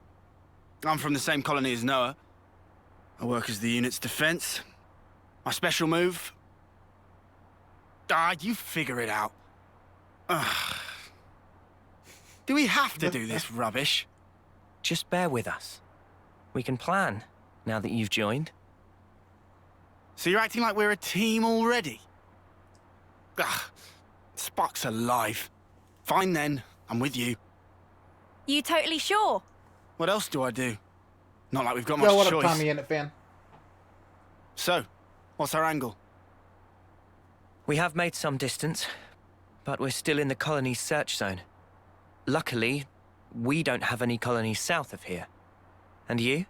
I'm from the same colony as Noah. I work as the unit's defense. My special move... you figure it out. Ugh. Do we have to do this rubbish? Just bear with us. We can plan, now that you've joined. So you're acting like we're a team already? Ugh. Spock's alive. Fine then, I'm with you. You totally sure? What else do I do? Not like we've got Yo, much what choice. up, Tommy Innit fan? So, what's our angle? We have made some distance, but we're still in the colony's search zone. Luckily, we don't have any colonies south of here. And you?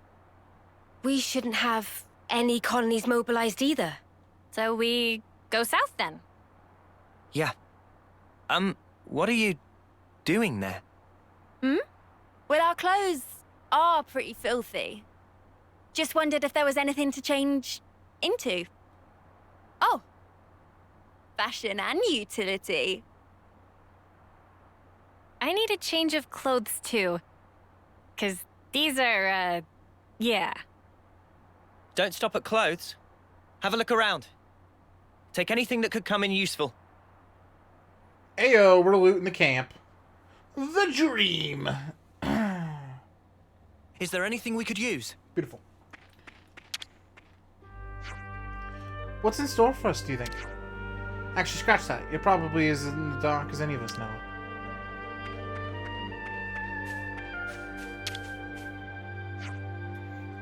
We shouldn't have any colonies mobilized either. So we go south then? Yeah. What are you doing there? Well, our clothes are pretty filthy. Just wondered if there was anything to change into. Oh. Fashion and utility. I need a change of clothes too. 'Cause these are, yeah. Don't stop at clothes. Have a look around. Take anything that could come in useful. Ayo, we're looting the camp. The dream. Is there anything we could use? Beautiful. What's in store for us, do you think? Actually, scratch that. It probably is in the dark as any of us know.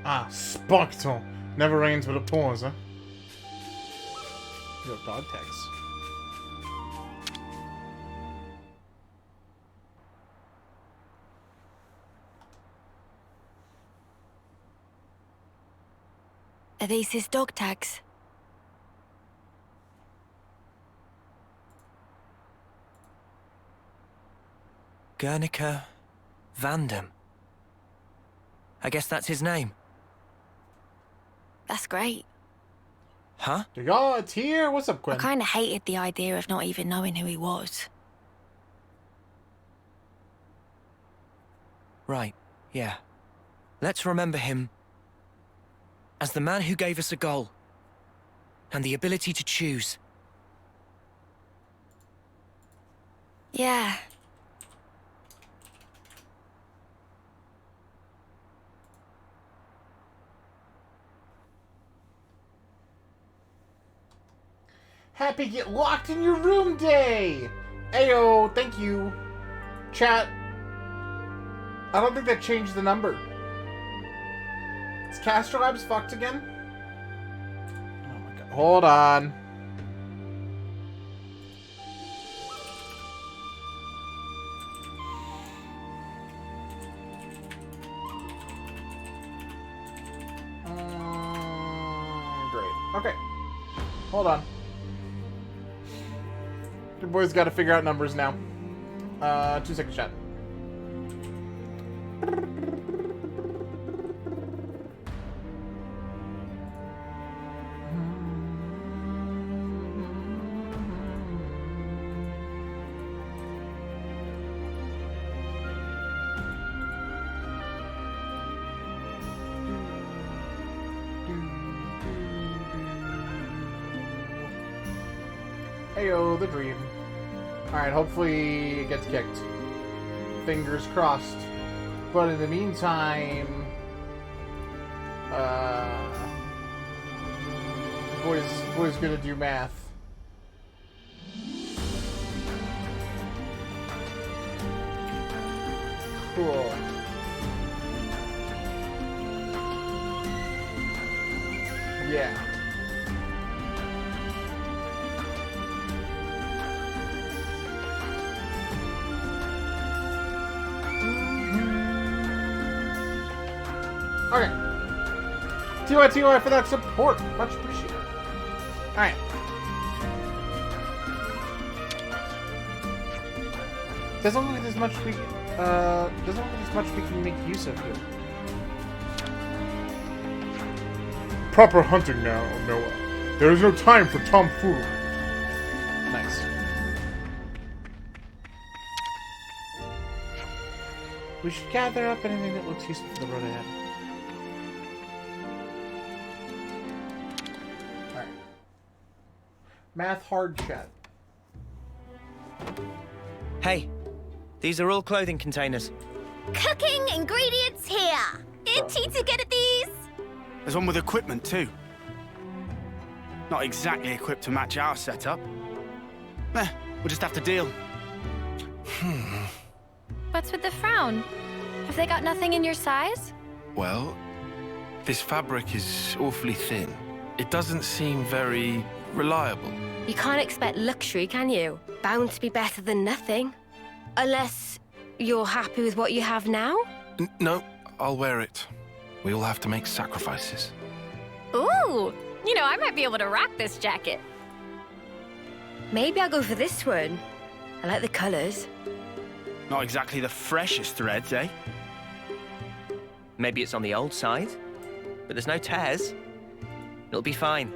Ah, Spoctal. Never rains but it pours, huh? Yo, dog tags. Are these his dog tags? Guernica Vandam. I guess that's his name. That's great. Huh? Oh, it's here. What's up, I Quinn? kind of hated the idea of not even knowing who he was. Right, yeah. Let's remember him as the man who gave us a goal and the ability to choose. Yeah. Happy Get Locked in Your Room Day! Ayo, thank you. Chat. I don't think that changed the number. Is Castro Labs fucked again? Oh my god. Hold on. Great. Okay. Hold on. Your boy's got to figure out numbers now. 2 seconds, chat. Heyo, the dream. Alright, hopefully it gets kicked. Fingers crossed. But in the meantime... boy's gonna do math. Cool. Yeah. Okay. TY for that support. Much appreciated. Alright. Doesn't look like there's much we can make use of here. Proper hunting now, Noah. There is no time for tomfoolery. Nice. We should gather up anything that looks useful for the road ahead. Alright. Math hard chat. Hey, these are all clothing containers. Cooking ingredients here. Itchy to get at these. There's one with equipment, too. Not exactly equipped to match our setup. We'll just have to deal. What's with the frown? Have they got nothing in your size? Well, this fabric is awfully thin. It doesn't seem very reliable. You can't expect luxury, can you? Bound to be better than nothing. Unless you're happy with what you have now? No, I'll wear it. We all have to make sacrifices. Ooh! You know, I might be able to rock this jacket. Maybe I'll go for this one. I like the colors. Not exactly the freshest threads, eh? Maybe it's on the old side, but there's no tears. It'll be fine.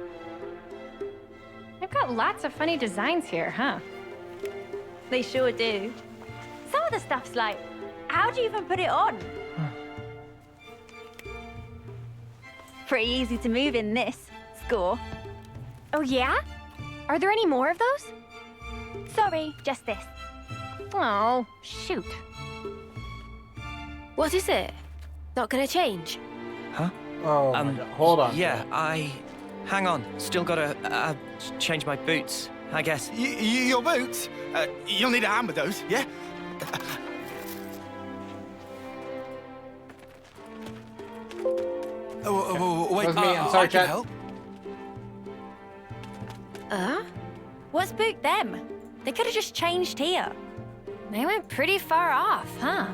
They've got lots of funny designs here, huh? They sure do. Some of the stuff's like, how do you even put it on? Pretty easy to move in this. Score. Oh, yeah? Are there any more of those? Sorry, just this. Oh, shoot. What is it? Not gonna change? Huh? Oh, my God. Hold on. Yeah, hang on. Still gotta change my boots, I guess. Your boots? You'll need a hand with those, yeah? Wait, That was me. I'm sorry, I can chat. help. What's spooked them? They could have just changed here. They went pretty far off, huh?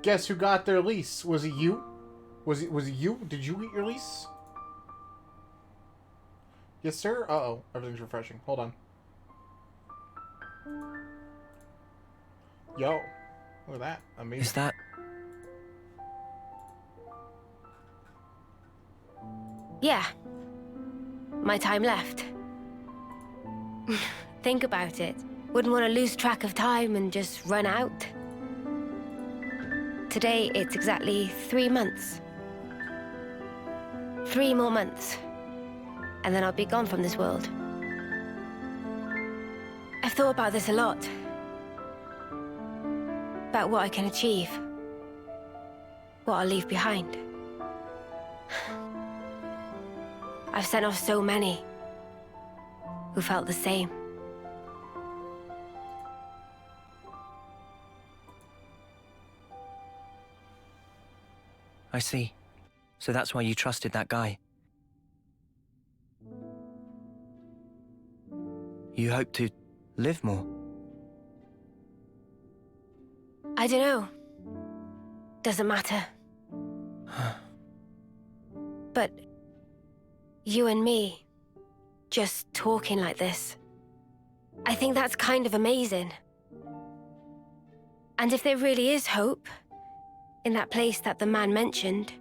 Guess who got their lease? Was it you? Was it you? Did you get your lease? Yes, sir? Uh-oh. Everything's refreshing. Hold on. Yo. Look at that. Amazing. Is that... Yeah. My time left. Think about it. Wouldn't want to lose track of time and just run out. Today, it's exactly 3 months. 3 more months. And then I'll be gone from this world. I've thought about this a lot. About what I can achieve. What I'll leave behind. I've sent off so many who felt the same. I see. So that's why you trusted that guy. You hope to live more. I don't know. Doesn't matter. But you and me, just talking like this, I think that's kind of amazing. And if there really is hope, in that place that the man mentioned...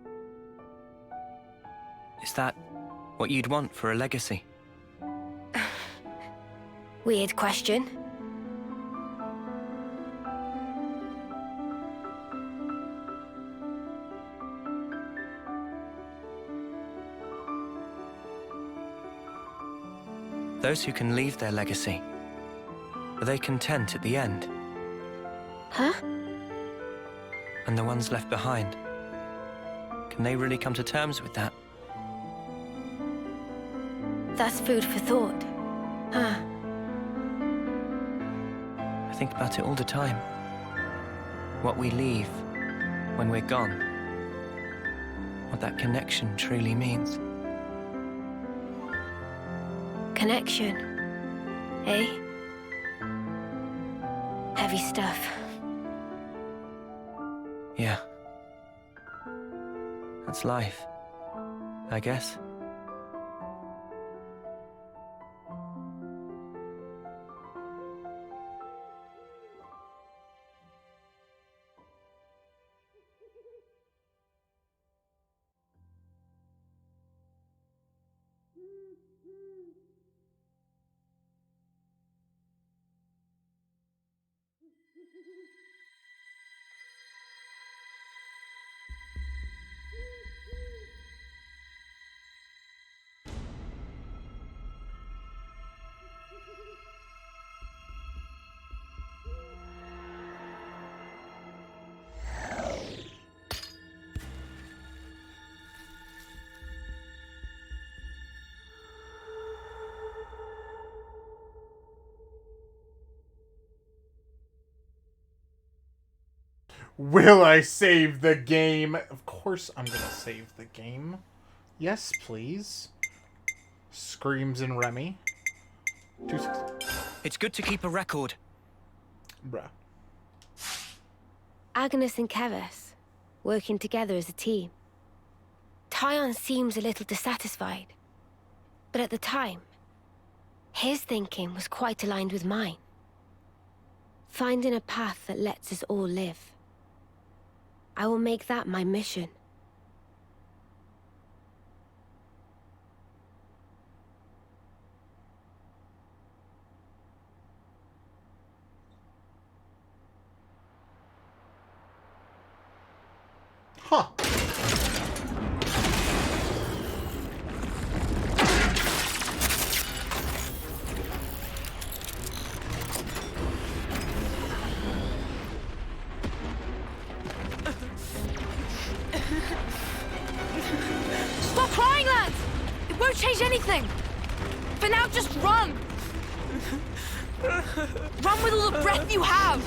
Is that what you'd want for a legacy? Weird question. Those who can leave their legacy, are they content at the end? Huh? And the ones left behind, can they really come to terms with that? That's food for thought. Huh? I think about it all the time. What we leave when we're gone. What that connection truly means. Connection, eh? Heavy stuff. Yeah. That's life, I guess. Will I save the game? Of course I'm gonna save the game. Yes, please. Screams and Remy. It's good to keep a record. Bruh. Agnes and Keves, working together as a team. Tyon seems a little dissatisfied. But at the time, his thinking was quite aligned with mine. Finding a path that lets us all live. I will make that my mission. Huh. Stop crying, lads! It won't change anything. For now, just run. Run with all the breath you have.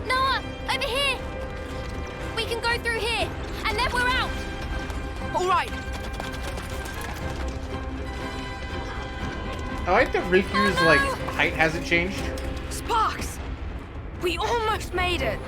Noah, over here! We can go through here, and then we're out! All right. I like that Riku's, like, height hasn't changed. Sparks! We almost made it.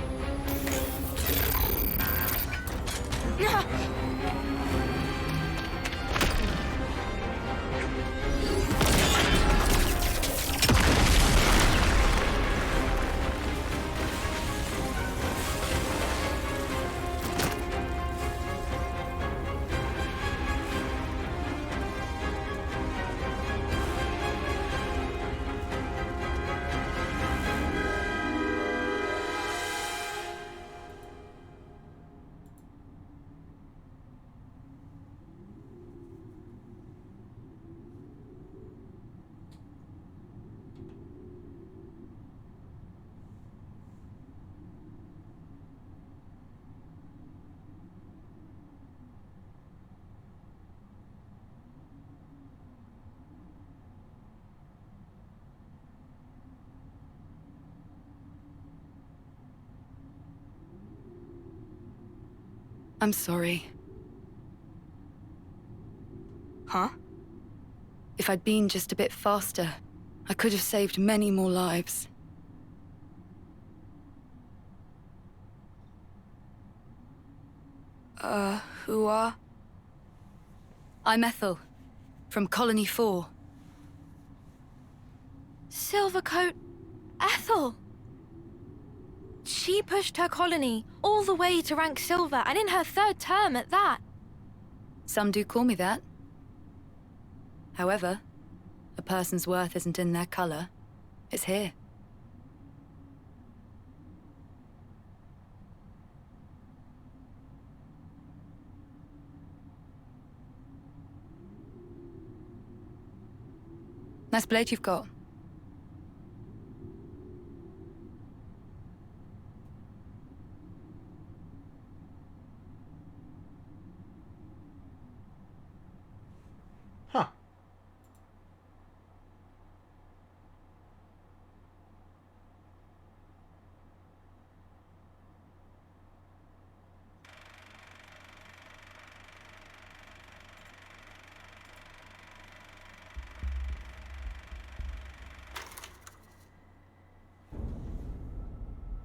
I'm sorry. Huh? If I'd been just a bit faster, I could have saved many more lives. Who are? I'm Ethel, from Colony 4. Silvercoat Ethel. She pushed her colony all the way to rank silver, and in her 3rd term at that. Some do call me that. However, a person's worth isn't in their color. It's here. Nice blade you've got. Huh.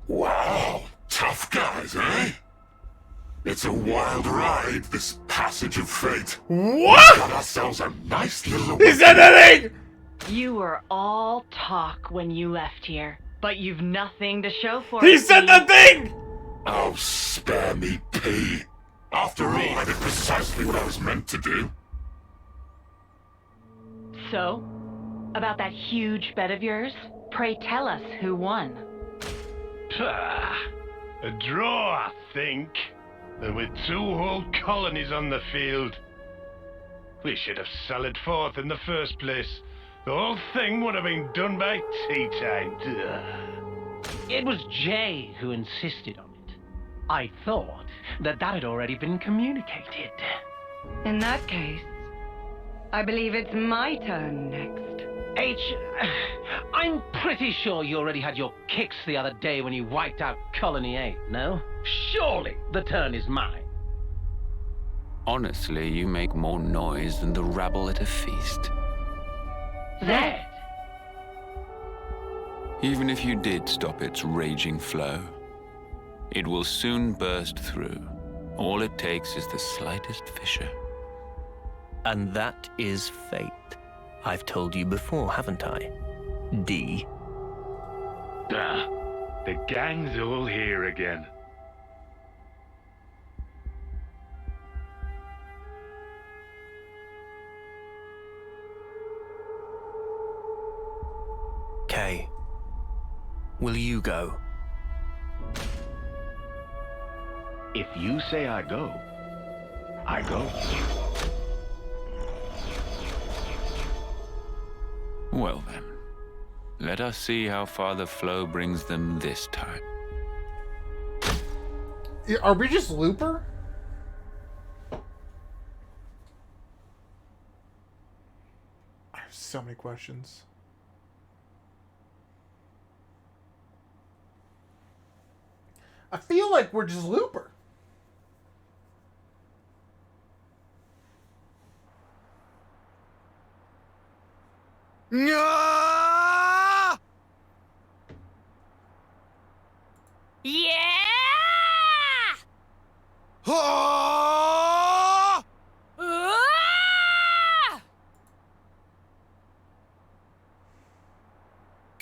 Wow, tough guys, eh? It's a wild ride, this passage of fate. What? Got ourselves a nice little... He said nothing! You were all talk when you left here, but you've nothing to show for He it. said the thing! Oh, spare me, P. After all, I did precisely what I was meant to do. So, about that huge bet of yours, pray tell us who won. A draw, I think. And with 2 whole colonies on the field. We should have sallied forth in the first place. The whole thing would have been done by tea time. It was Jay who insisted on it. I thought that had already been communicated. In that case, I believe it's my turn next. H, I'm pretty sure you already had your kicks the other day when you wiped out Colony 8, no? Surely the turn is mine. Honestly, you make more noise than the rabble at a feast. Zed! Even if you did stop its raging flow, it will soon burst through. All it takes is the slightest fissure. And that is fate. I've told you before, haven't I? D. The gang's all here again. Kay, will you go? If you say I go, I go. Well then, let us see how far the flow brings them this time. Are we just Looper? I have so many questions. I feel like we're just Looper.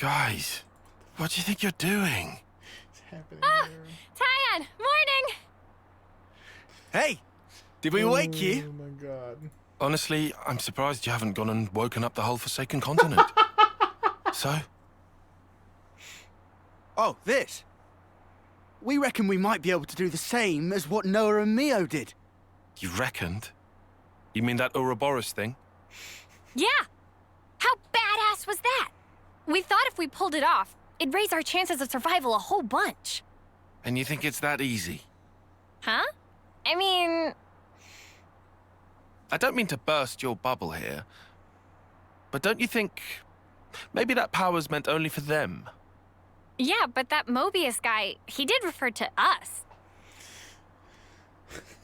Guys, what do you think you're doing? Oh, Tyan, morning! Hey, did we wake you? Oh my god. Honestly, I'm surprised you haven't gone and woken up the whole Forsaken Continent. So? Oh, this. We reckon we might be able to do the same as what Noah and Mio did. You reckoned? You mean that Ouroboros thing? Yeah! How badass was that? We thought if we pulled it off, it'd raise our chances of survival a whole bunch. And you think it's that easy? Huh? I mean... I don't mean to burst your bubble here, but don't you think maybe that power's meant only for them? Yeah, but that Mobius guy, he did refer to us.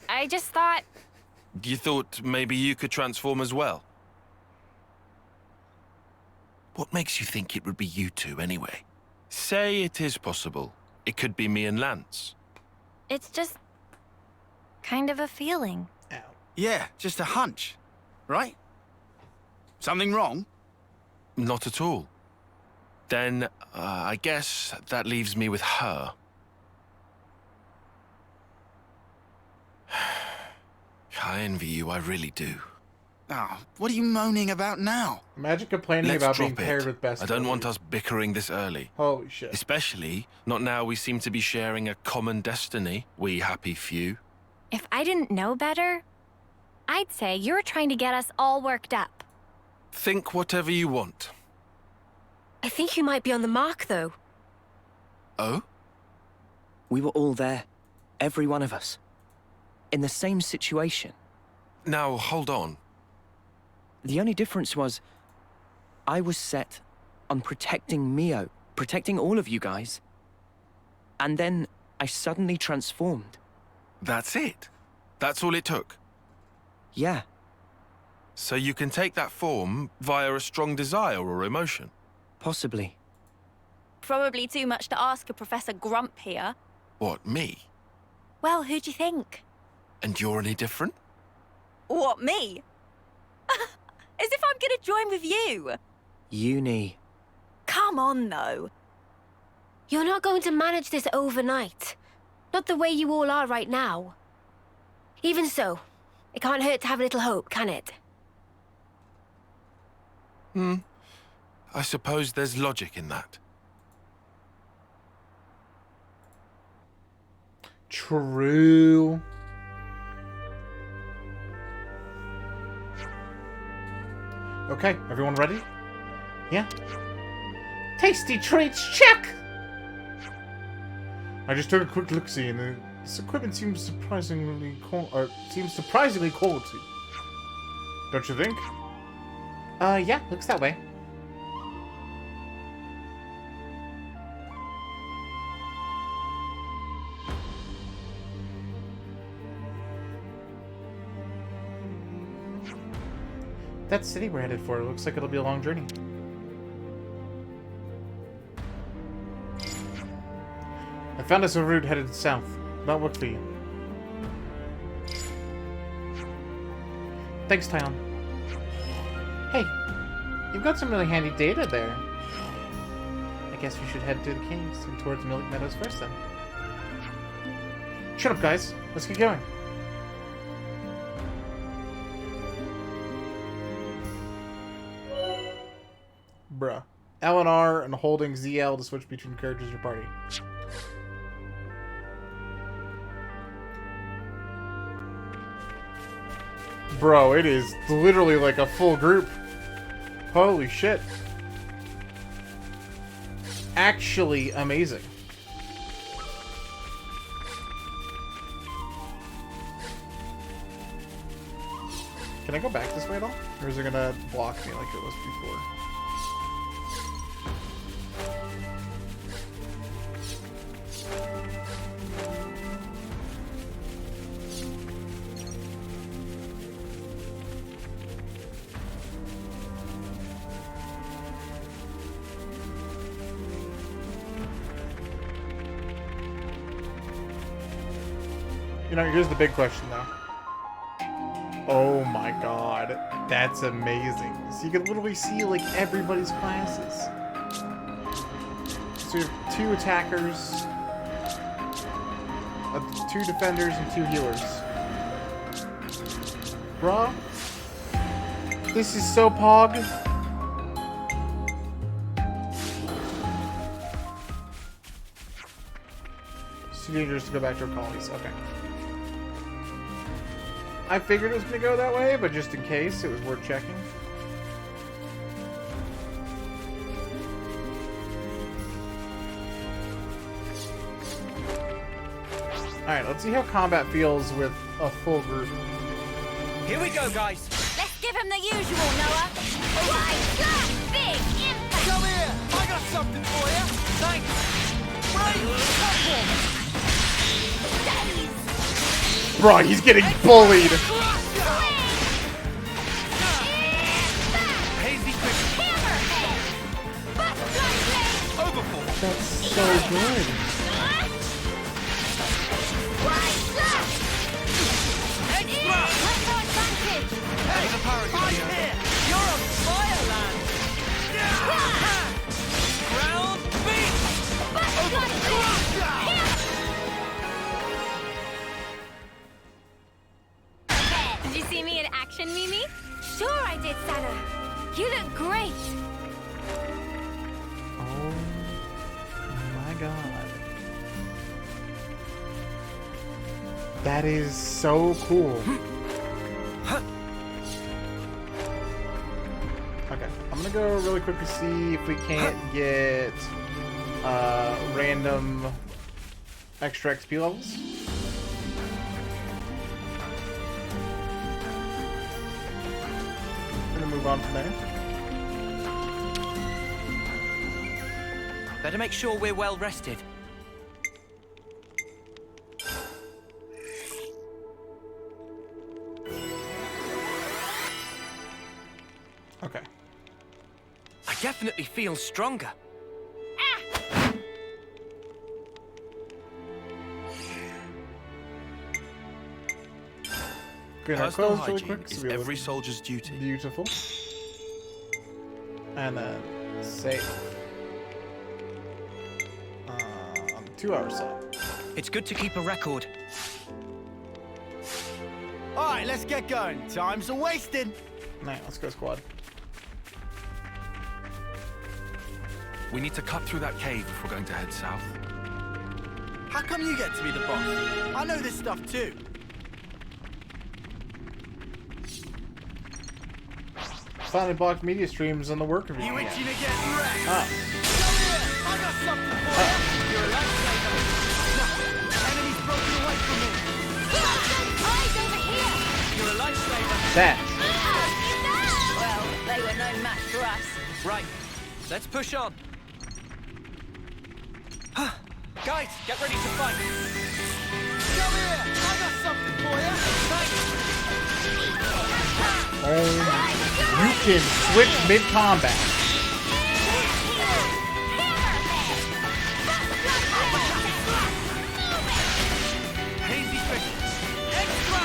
I just thought... You thought maybe you could transform as well? What makes you think it would be you two, anyway? Say it is possible. It could be me and Lance. It's just... kind of a feeling. Yeah, just a hunch, right? Something wrong? Not at all. Then, I guess that leaves me with her. I envy you, I really do. Oh, what are you moaning about now? Imagine complaining Let's about being drop paired it. with best I don't buddies. want us bickering this early. Holy shit. Especially not now we seem to be sharing a common destiny, we happy few. If I didn't know better, I'd say you're trying to get us all worked up. Think whatever you want. I think you might be on the mark, though. Oh? We were all there. Every one of us. In the same situation. Now, hold on. The only difference was, I was set on protecting Mio, protecting all of you guys. And then I suddenly transformed. That's it? That's all it took? Yeah. So you can take that form via a strong desire or emotion? Possibly. Probably too much to ask a Professor Grump here. What, me? Well, who do you think? And you're any different? What, me? As if I'm gonna join with you. Uni. Come on, though. You're not going to manage this overnight. Not the way you all are right now. Even so, it can't hurt to have a little hope, can it? I suppose there's logic in that. True. Okay, everyone ready? Yeah? Tasty treats, check! I just took a quick look-see, and this equipment seems surprisingly quality. Don't you think? Yeah, looks that way. That city we're headed for, looks like it'll be a long journey. I found us a route headed south. That'll work for you. Thanks, Tyon. Hey, you've got some really handy data there. I guess we should head to the caves and towards Milk Meadows first, then. Shut up, guys. Let's get going. Bruh. L and R and holding ZL to switch between characters or party. Bro, it is literally like a full group. Holy shit. Actually amazing. Can I go back this way at all? Or is it gonna block me like it was before? You know, here's the big question, though. Oh my god. That's amazing. So you can literally see, like, everybody's classes. So we have 2 attackers, 2 defenders, and 2 healers. Bruh. This is so pog. It's too dangerous to go back to our colonies. Okay. I figured it was going to go that way, but just in case, it was worth checking. Alright, let's see how combat feels with a full group. Here we go, guys. Let's give him the usual, Noah. Right, slap, big impact. Come here. I got something for you. Thanks. Bro, he's getting bullied. That's so good. You're on fire, Lance. Ground beat. Did you see me in action, Mimi? Sure I did, Sana. You look great. Oh my god. That is so cool. Okay, I'm gonna go really quick to see if we can't get random extra XP levels. I'm gonna move on from there. Better make sure we're well rested. Okay. I definitely feel stronger. Green our Personal clothes really hygiene quick. is we every look soldier's duty. beautiful. And then save. 2 hours slot. It's good to keep a record. All right, let's get going. Time's a wasting. Alright, let's go squad. We need to cut through that cave if we're going to head south. How come you get to be the boss? I know this stuff too. Finally blocked media streams on the work review. You itching to get wrecked? Ah. Come here, I got something for you. You're a lifesaver. No, enemy's broken away from me. Eyes over here. You're a lifesaver. That. Well, they were no match for us. Right, let's push on. Guys, get ready to fight. Come here, I got something for you. Oh, you can switch mid-combat. Hazy fish. Extra.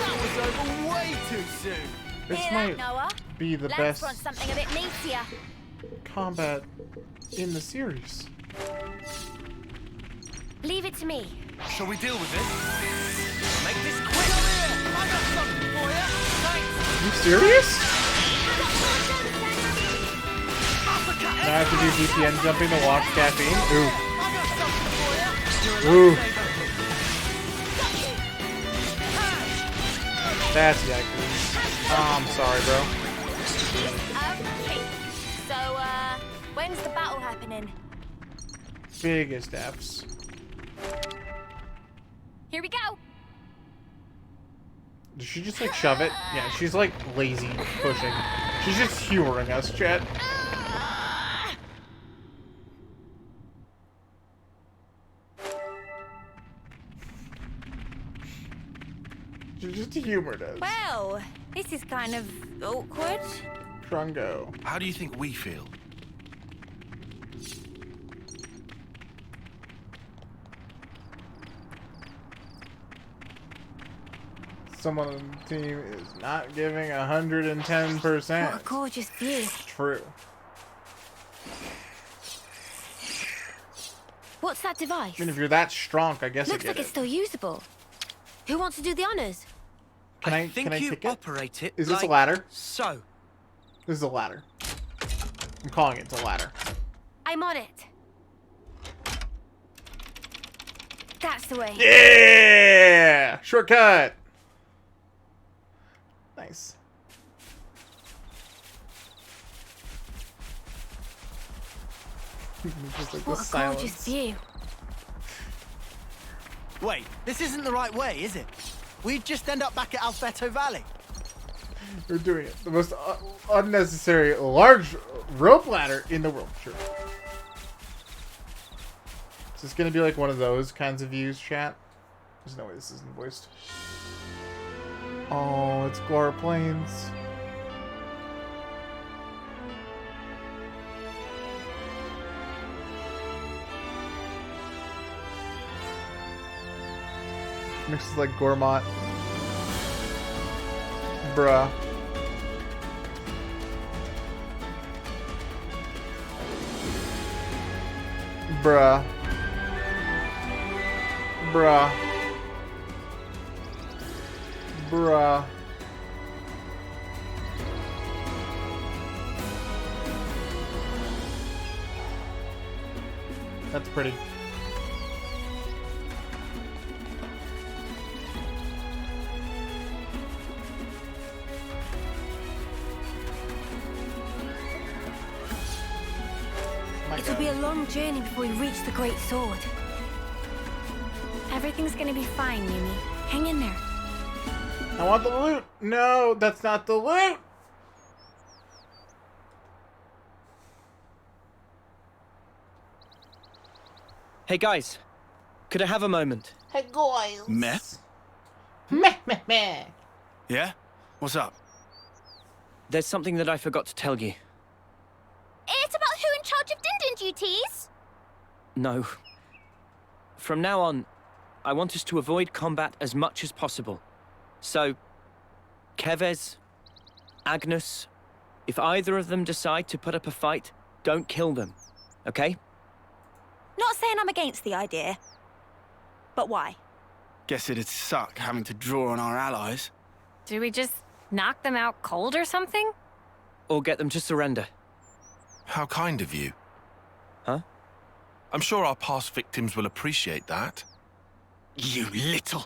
That was over way too soon. This Hear might that, Noah? be the Let's best run something a bit meatier. combat in the series. Leave it to me. Shall we deal with it? Make this quick. Come here, I got something for you. Thanks. You serious? Now I have to do VPN jumping to watch caffeine? Ooh. Ooh. That's yikes. Oh, I'm sorry, bro. Okay. So, when's the battle happening? Biggest F's. Here we go. Did she just like shove it? Yeah, she's like lazy pushing. She's just humoring us, chat. She just humored us. Well, this is kind of awkward. Trungo. How do you think we feel? Someone on the team is not giving 110%. What a gorgeous view. True. that device? I mean, if you're that strong, I guess Looks I like get it's it. still usable. Who wants to do the honors? Can I think can I you take it? operate it Is this a like ladder? So. This is a ladder. I'm calling it a ladder. I'm on it. That's the way. Yeah! Shortcut! Nice. Just like What the a silence. gorgeous view. Wait, this isn't the right way, is it? We'd just end up back at Alphetto Valley. We're doing it. The most unnecessary large rope ladder in the world. Sure. Is this gonna be like one of those kinds of views, chat? There's no way this isn't voiced. Oh, it's Guar Plains. Mixes like Gourmet. Bruh. Bruh. Bruh. Bruh. That's pretty. It'll be a long journey before we reach the Great Sword. Everything's gonna be fine, Mimi. Hang in there. I want the loot! No, that's not the loot! Hey guys, could I have a moment? Hey guys. Meh? Meh, meh, meh. Yeah? What's up? There's something that I forgot to tell you. It's about who in charge of Din duties? No. From now on, I want us to avoid combat as much as possible. So, Kevez, Agnes, if either of them decide to put up a fight, don't kill them, okay? Not saying I'm against the idea. But why? Guess it'd suck having to draw on our allies. Do we just knock them out cold or something? Or get them to surrender. How kind of you. Huh? I'm sure our past victims will appreciate that. You little...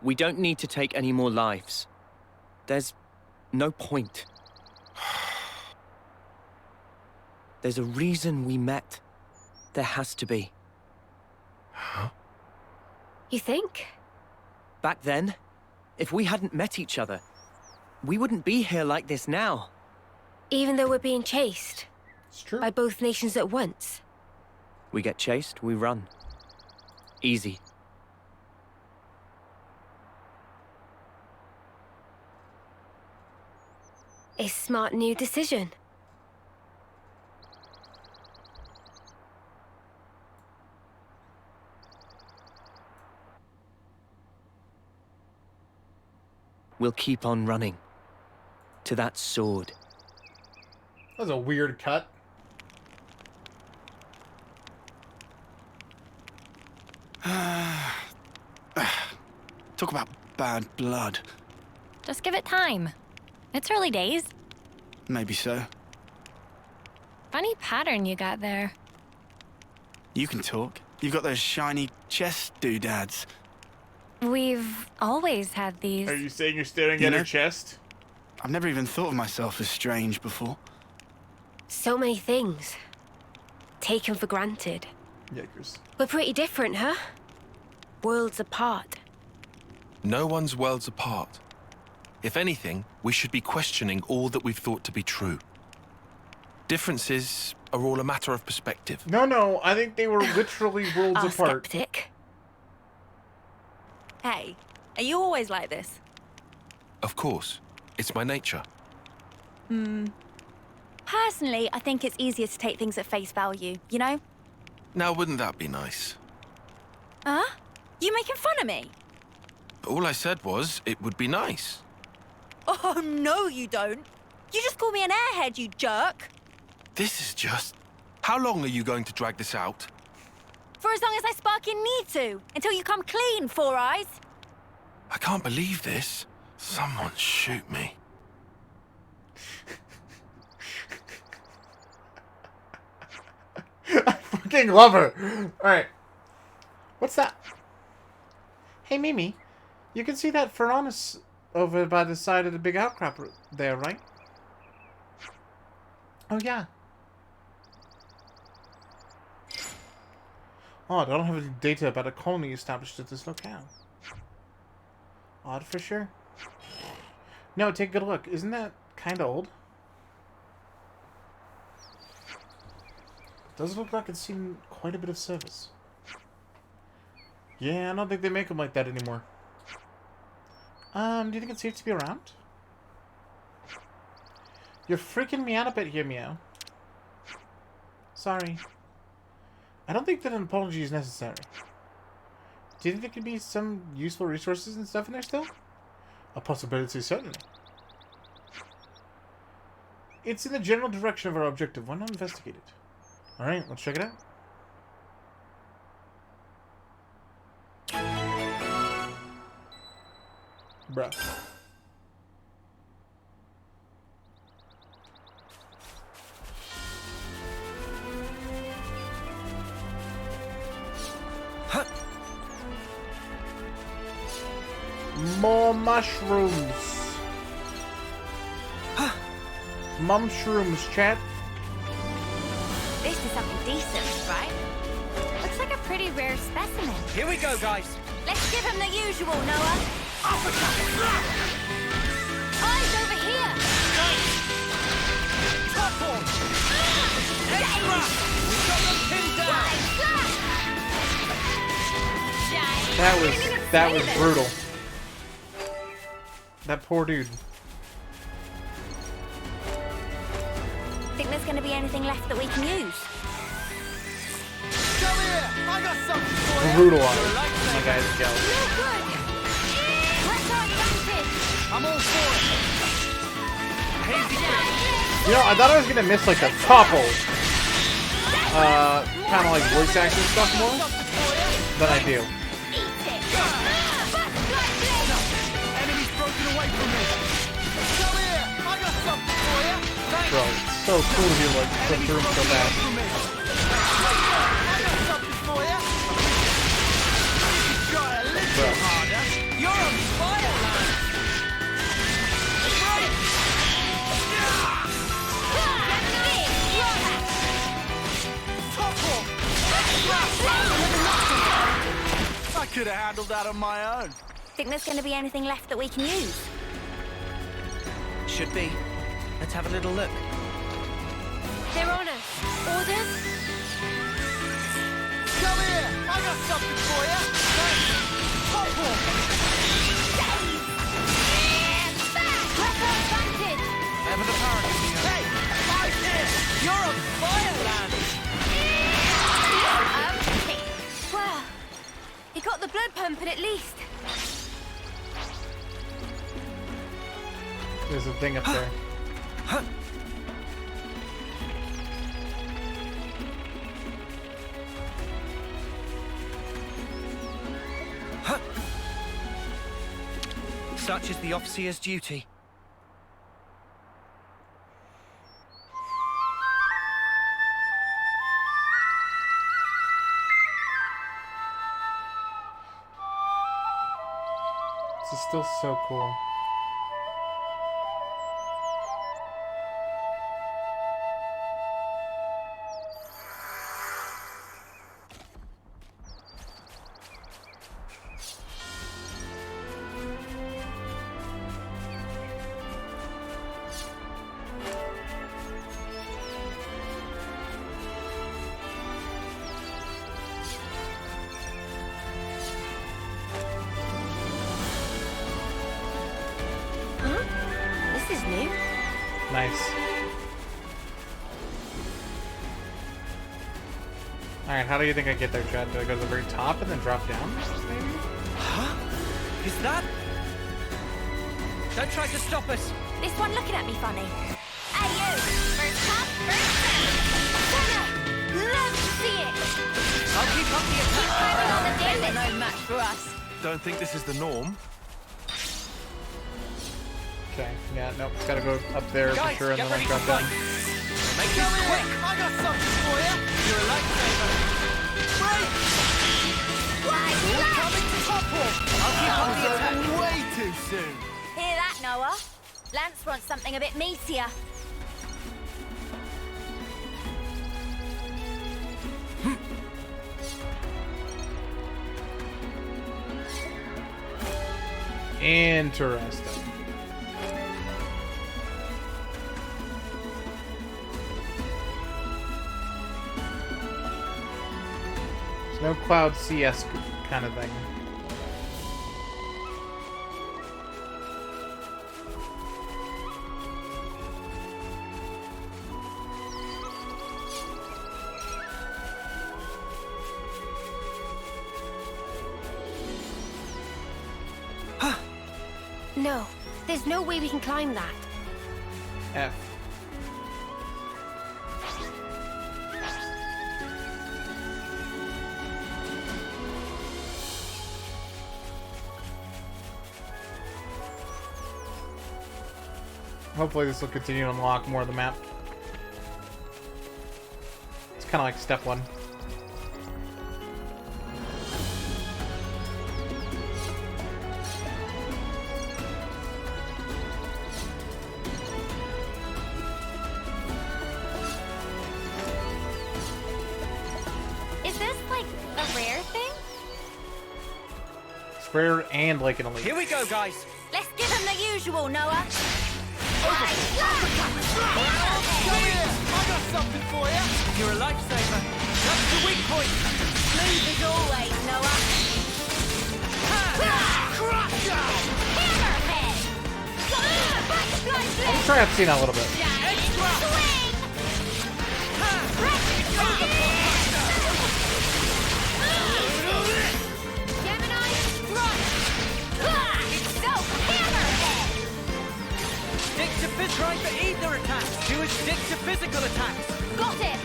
We don't need to take any more lives. There's no point. There's a reason we met. There has to be. Huh? You think? Back then, if we hadn't met each other, we wouldn't be here like this now. Even though we're being chased. It's true. By both nations at once. We get chased, we run. Easy. A smart new decision. We'll keep on running. To that sword. That was a weird cut. Talk about bad blood. Just give it time. It's early days. Maybe so. Funny pattern you got there. You can talk. You've got those shiny chest doodads. We've always had these. Are you saying you're staring You at her know- chest? I've never even thought of myself as strange before. So many things. Taken for granted. Yikers. We're pretty different, huh? Worlds apart. No one's worlds apart. If anything, we should be questioning all that we've thought to be true. Differences are all a matter of perspective. No, I think they were literally worlds Our apart. skeptic. Hey, are you always like this? Of course. It's my nature. Personally, I think it's easier to take things at face value, you know? Now, wouldn't that be nice? Huh? You making fun of me? All I said was, it would be nice. Oh, no, you don't. You just call me an airhead, you jerk. This is just... How long are you going to drag this out? For as long as I sparking need to, until you come clean, Four Eyes. I can't believe this. Someone shoot me. I fucking love her. Alright. What's that? Hey, Mimi. You can see that Ferranus over by the side of the big outcrop there, right? Oh, yeah. Odd, I don't have any data about a colony established at this locale. Odd for sure. No, take a good look. Isn't that kind of old? Does look like it's seen quite a bit of service. Yeah, I don't think they make them like that anymore. Do you think it's safe to be around? You're freaking me out a bit here, Meow. Sorry. I don't think that an apology is necessary. Do you think there could be some useful resources and stuff in there still? A possibility, certainly. It's in the general direction of our objective. Why not investigate it? Alright, let's check it out. Bruh. More mushrooms. Mushrooms, chat. This is something decent, right? Looks like a pretty rare specimen. Here we go, guys. Let's give him the usual, Noah. Eyes over here! Top form! Extra! We got them pinned down! That was brutal. That poor dude. Think there's going to be anything left that we can use? Come here! I got something for you! Brutalized. My guy's jealous. I'm all for it! You know, I thought I was gonna miss like a couple kind of like voice acting stuff more than I do. Enemy's broken away from me! Come here! I got something for you! Bro, it's so cool to be like put through him so bad. I got something for you! You got a little harder! You're on fire, lad! I could have handled that on my own. Think there's going to be anything left that we can use? Should be. Let's have a little look. They're on us. Orders? Come here! I got something for you! Top one! Evan apparently. Hey! I'm here! You're on fire, lad! Well, he got the blood pumping at least. There's a thing up there. Such is the officer's duty. This is still so cool. This is new. Nice. Alright, how do you think I get there, Chad? Do I go to the very top and then drop down? Maybe? Huh? Is that? Don't try to stop us. This one looking at me funny. Hey, you! First come, first serve! Love to see it! I'll Keep up the attack. Climbing on the They were damage. no match for us. Don't think this is the norm. Okay, yeah, nope, it's gotta go up there for Guys, sure and get then ready drop to down. fight. Make this quick. I got something for you. You're a lifesaver. Break! You're coming to topple. I'll keep up the attack. Way too soon. Hear that, Noah? Lance wants something a bit meatier. Interesting. There's no Cloud CS kind of thing. No, there's no way we can climb that. F. Hopefully this will continue to unlock more of the map. It's kind of like step 1. Is this like a rare thing? It's rare and like an elite. Here we go, guys. Let's give him the usual, Noah. Come here. I got something for you. You're a lifesaver. That's the weak point. Smooth as always, Noah. Hammerhead! Let's try out Xeno a little bit. Gemini strike! Itself hammerhead! Stick to phys right for either attack. Do a stick to physical attacks. Got it!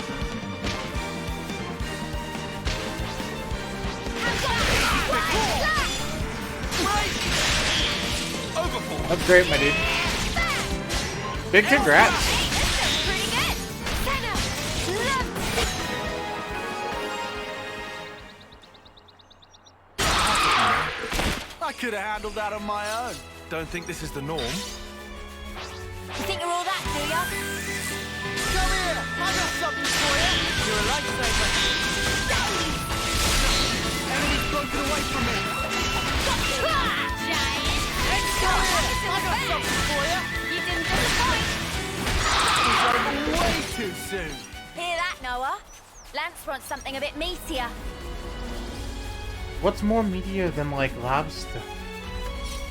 That's great, my dude. Big congrats. I could have handled that on my own. Don't think this is the norm. You think you're all that, do ya? Come here. I got something for you. You're a lifesaver. Enemy's broken away from me. Giant! Come here. I got something for you. You didn't disappoint. He's over way too soon. Hear that, Noah? Lance wants something a bit meatier. What's more meatier than like lobster?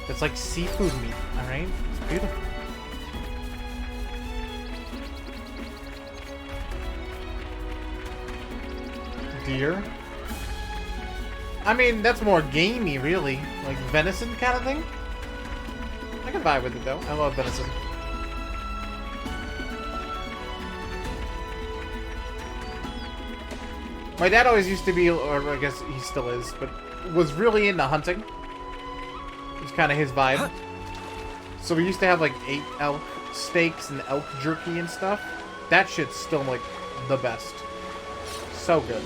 It's like seafood meat, alright? It's beautiful. Deer? I mean, that's more gamey, really. Like venison kind of thing? I can vibe with it, though. I love venison. My dad always used to be, or I guess he still is, but was really into hunting. It's kind of his vibe. So we used to have like 8 elk steaks and elk jerky and stuff. That shit's still like the best. So good.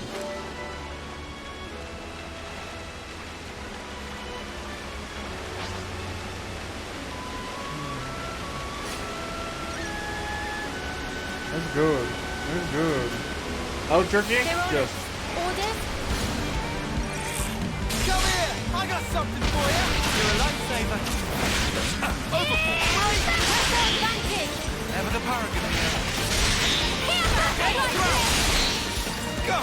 That's good. That's good. Elk jerky? Yes. Orders? Come here. I got something for you. You're a lifesaver. Overboard. Advantage! Never the paragon here. Go!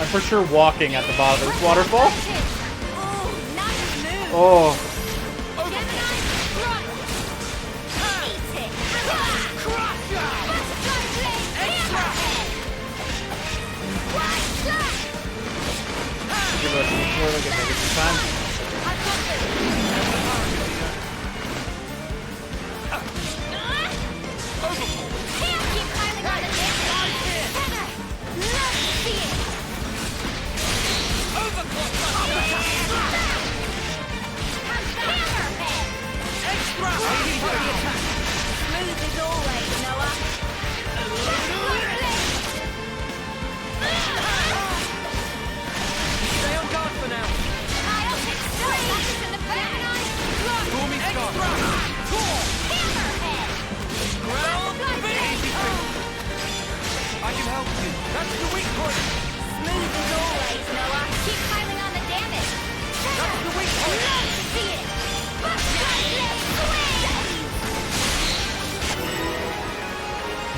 I'm for sure walking at the bottom of this waterfall. Oh. Give it a before they get maybe some time.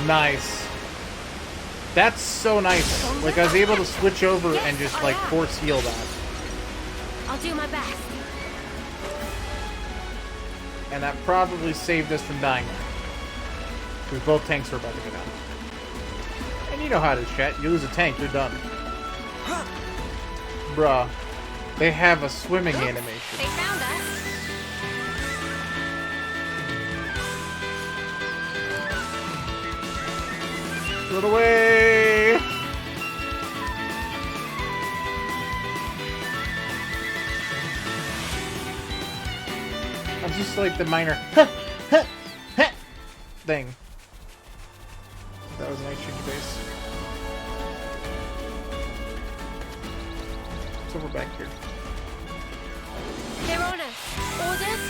Nice. That's so nice. Like, I was able to switch over and just, like, force heal that. I'll do my best. And that probably saved us from dying. Because both tanks were about to go down. And you know how it is, chat. You lose a tank, you're done. Bruh. They have a swimming animation. They found us. Run away! I'm just like the minor thing. That was a nice shaky base. So we're back here. They're on us. Orders?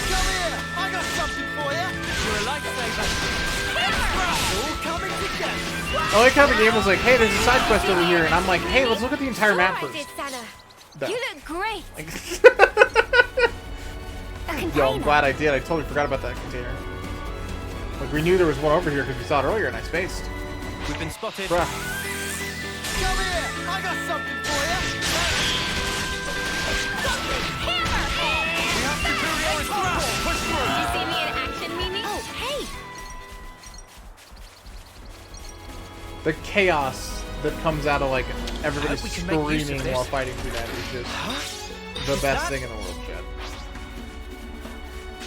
Come here! I got something for you! You're a lifesaver! All coming together! I like how the game was like, hey, there's a side quest over here, and I'm like, hey, let's look at the entire map first. You look great. Yo, I'm glad I did. I totally forgot about that container. Like, we knew there was one over here because we saw it earlier and I spaced. We've been spotted. Bruh. Come here! I got something for you! We have superiority ground! Push through! Did you see me in action, Mimi? Oh, hey! The chaos that comes out of, like, everybody screaming while fighting through that is just the best thing in the world, Chad.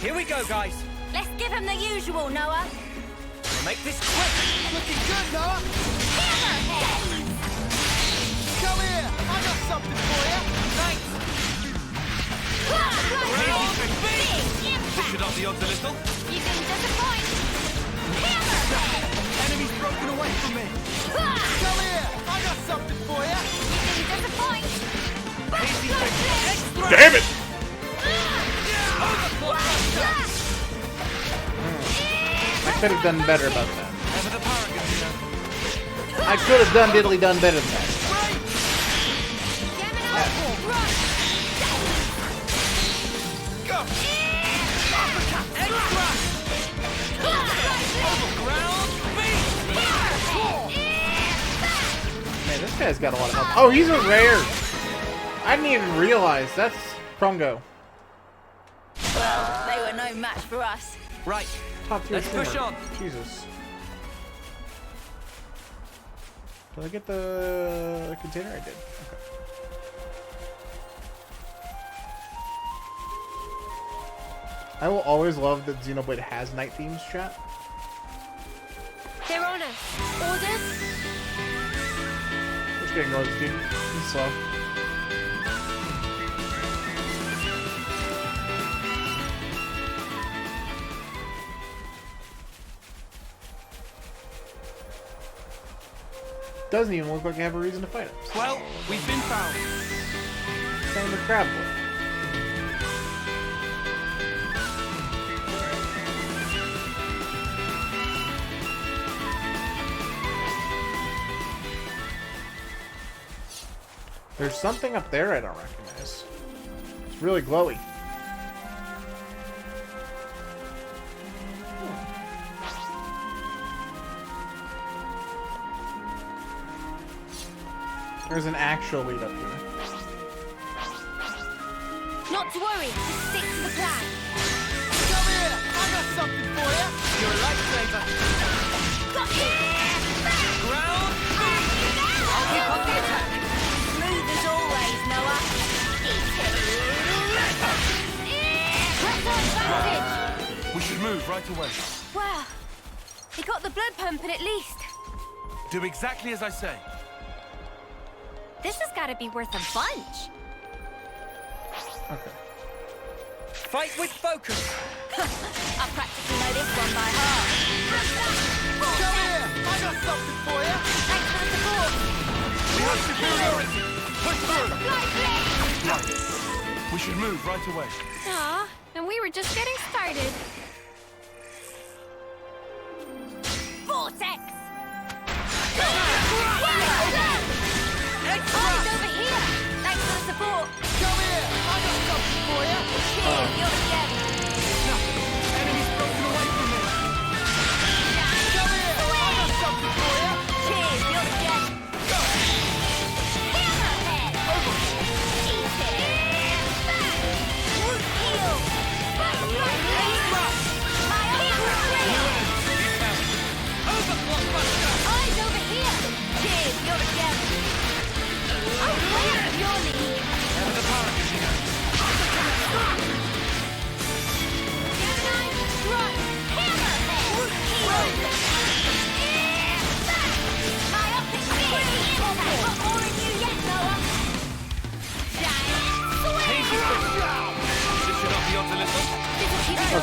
Here we go, guys! Let's give him the usual, Noah. We'll make this quick! Looking good, Noah! Come here! I got something for you! Thanks! Push it up the odds a little. You didn't disappoint. Enemy's broken away from me! Come here! I got something for you! You didn't disappoint. Damn it! I could have done better about that. I could have done diddly done better than that. Man, this guy's got a lot of health. Oh, he's a rare! I didn't even realize. That's Prongo. Well, they were no match for us. Right. Top tier Let's push swimmer. on. Jesus. Did I get the container? I did. Okay. I will always love that Xenoblade has night themes, chat. They're on us. Orders? Just getting roads, dude. He's slow. Doesn't even look like I have a reason to fight him. Well, we've been found. Same with Crab Boy. There's something up there I don't recognize. It's really glowy. There's an actual lead up here. Not to worry, just stick to the plan. Come here! I got something for you! You're a lifesaver! Got you! Ground! I'll keep up the attack! Smooth as always, Noah. We should move right away. Wow. He got the blood pumping at least. Do exactly as I say. This has got to be worth a bunch. Okay. Fight with focus! I practically know this one by heart. Come here! I got something for you! Thanks for the support. We have superiority! Push through! Right. We should move right away. Aw, and we were just getting started. Vortex! Extra! Over here! Thanks for the support. Come here! I got something for you! Here, you're again. No! Enemy's broken away from me! Come here!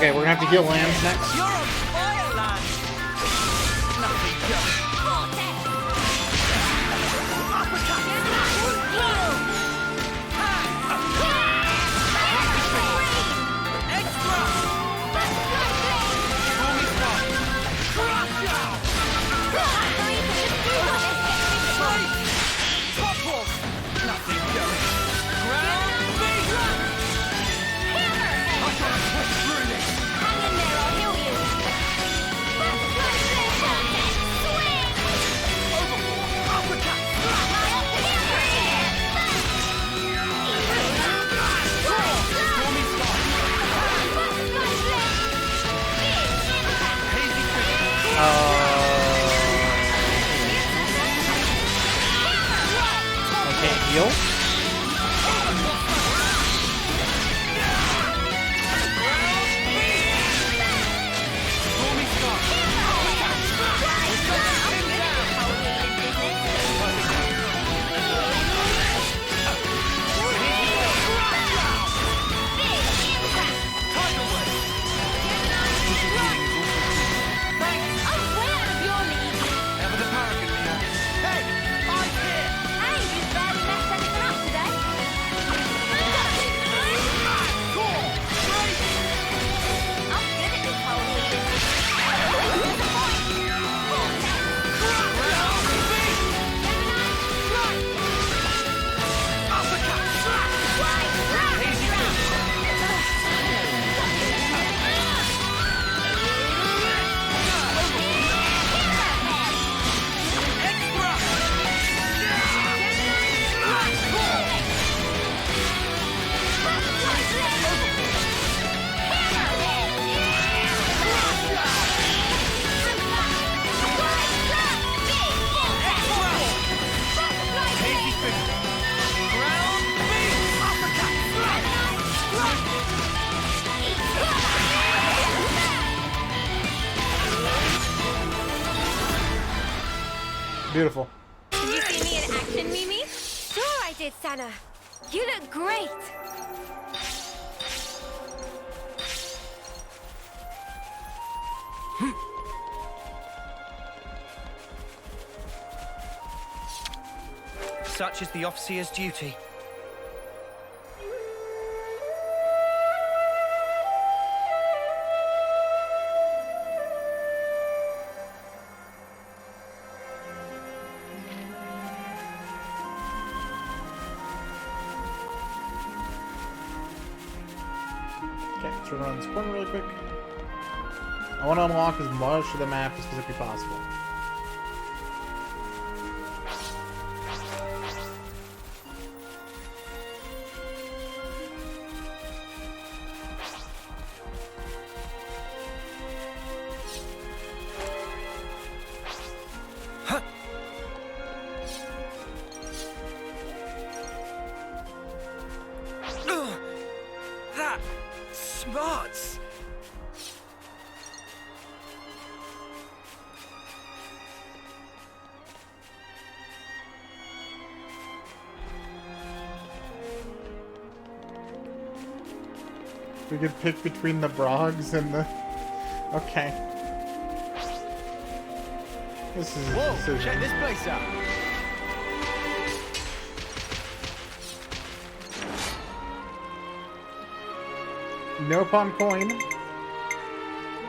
Okay, we're gonna have to heal Lambs next. You're on fire, lad! Nothing going. Okay, heal. Beautiful. Did you see me in action, Mimi? Sure I did, Sana. You look great. Such is the officer's duty. Okay, let's run around this corner really quick. I want to unlock as much of the map as physically possible. That smarts. We could pick between the Brogs and the... Okay. This is... Whoa, check this place out. No pawn coin.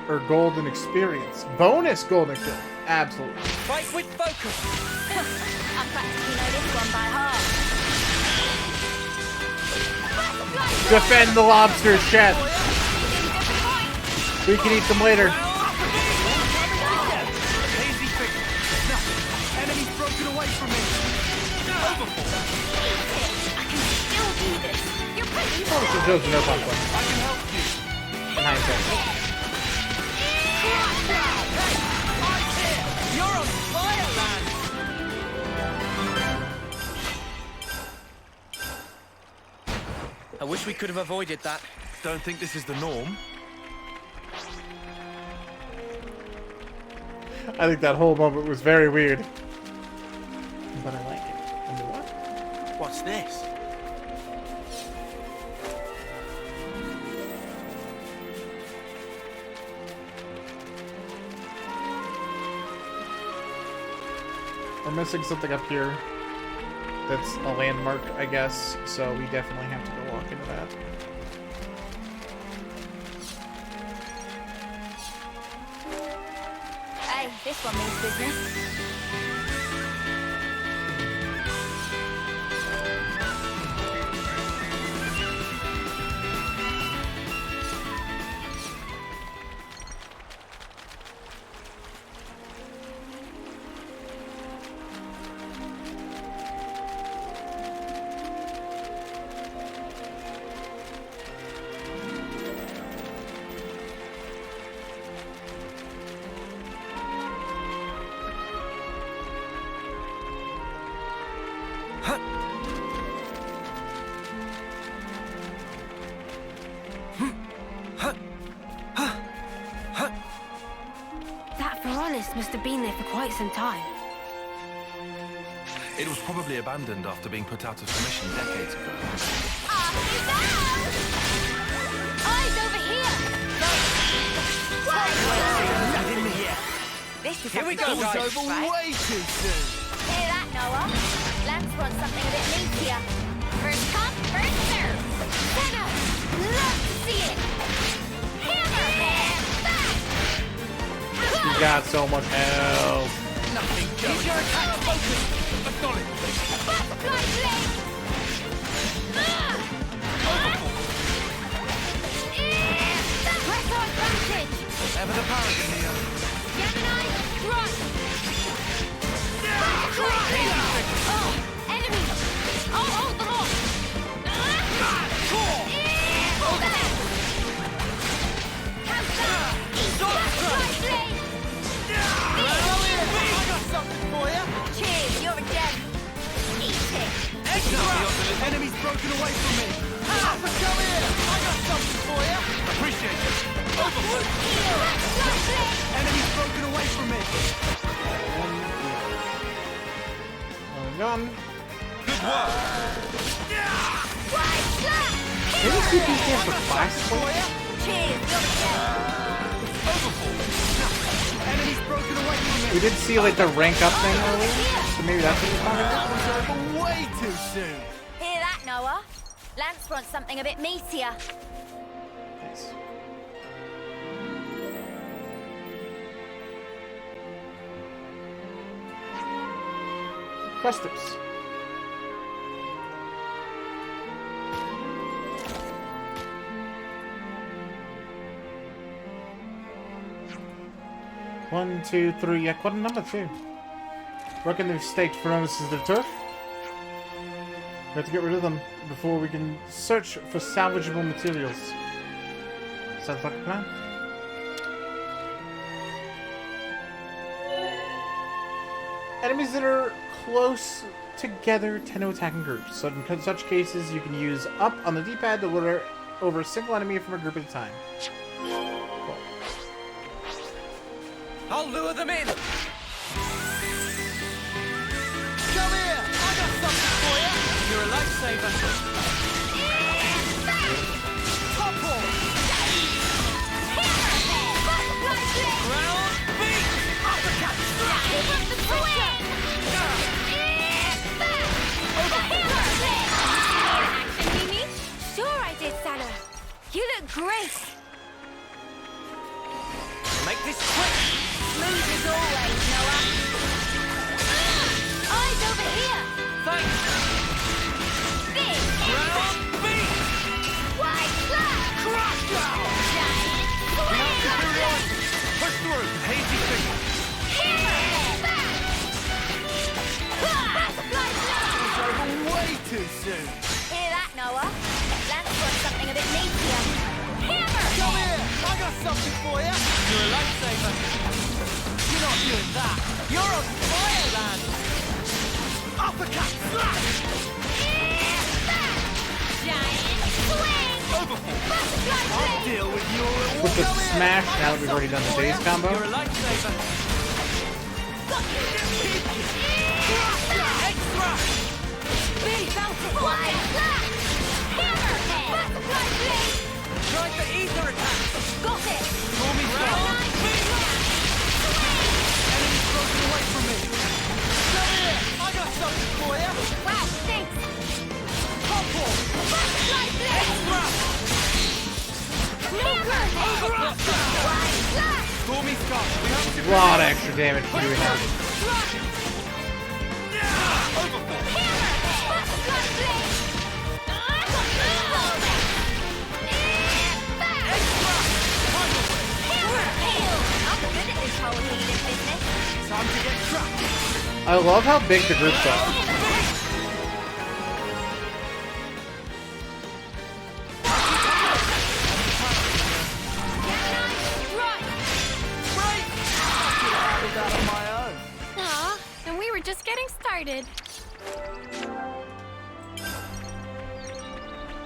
Or golden experience. Bonus golden experience. Absolutely. Fight with focus. I practically know this one by heart. Defend the lobster chef. We can eat them later. Enemy's broken away from me. Still do this. You're pretty Oh, this is no pawn coin. I can help you. In hindsight. You're on fire, lad. I wish we could have avoided that. Don't think this is the norm. I think that whole moment was very weird. But I like it. And what? What's this? missing something up here. That's a landmark, I guess. So we definitely have to go walk into that. Hey, this one means business. Must have been there for quite some time. It was probably abandoned after being put out of commission decades ago. Eyes over here! This is Here we go, guys. Over way too soon. Hear that, Noah? Lance wants something a bit meatier. First come, first serve. Xeno, love to see it. Hammerhead, back! You got so much health. Nothing going. Keep your attack focused. Acknowledge. Butterfly blade! Press our advantage! Ever the paragon here. Gemini, run! Butterfly blade! Oh, enemy! I'll hold them off! Butterfly blade! I got something for you. Cheers, you're a gem. Eat it. Extra! Enemy's broken away from me. Come here. I got something for you. Appreciate it. Enemy's broken away from me. Gun. Good work. Didn't see people for class points? Cheers, you're a gem. Enemy's broken away from me. We did see like the rank up thing earlier, so maybe that's what you're talking about. Way too soon. Hear that, Noah? Lance wants something a bit meatier. Nice. Customs. One, two, three. Yeah, quite a number too. Reckon they've staked furnaces of turf. We have to get rid of them before we can search for salvageable materials. Sounds like a plan. Enemies that are close together tend to attack in groups. So in such cases, you can use up on the D-pad to lure over a single enemy from a group at a time. Cool. I'll lure them in. Come here. I got something for you. You're a lifesaver. Topple. Ground beat. Uppercut. Keep up the pressure. Action, Mimi? Sure I did, Sana. You look great. Make this quick. Smooth as always, Noah. Eyes over here. Thanks. Big. Ground beat. Wide slap. Crush down. Giant. We have superiority. Push through. Hazy finger. Butterfly blade. It's over way too soon. Hear that, Noah? Lance wants something a bit meatier. Hammer! Come here. I got something for you. You're a lifesaver. You're not doing that. You're on fire, lad. Uppercut. Slash. Giant swing. Overhaul. Butterfly I'll blade. deal with you. With the smash, now that we've already done the days combo. You're a lifesaver. Extra. Big bounce. Wide slap. Hammerhead. Butterfly blade. Try the ether attack. Got it. Call me strong. Enemy's broken away from me. Come here. something for you. Wow, thanks. Topple. Like this. Stormy Scott. We have to A lot of extra damage for doing that. Time to get trapped. I love how big the groups are. Aw, and we were just getting started.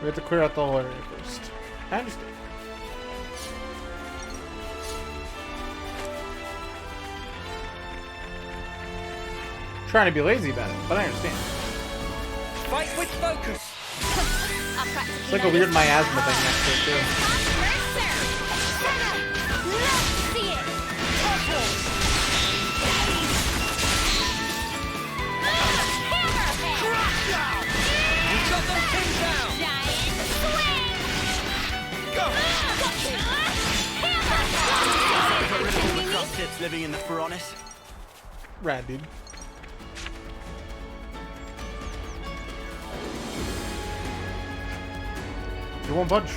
We have to clear out the whole area first. I understand. Trying to be lazy about it, but I understand. Fight with focus. It's like a weird miasma thing next to it too. Tips living in the Fronis. Rad, dude. You won't budge.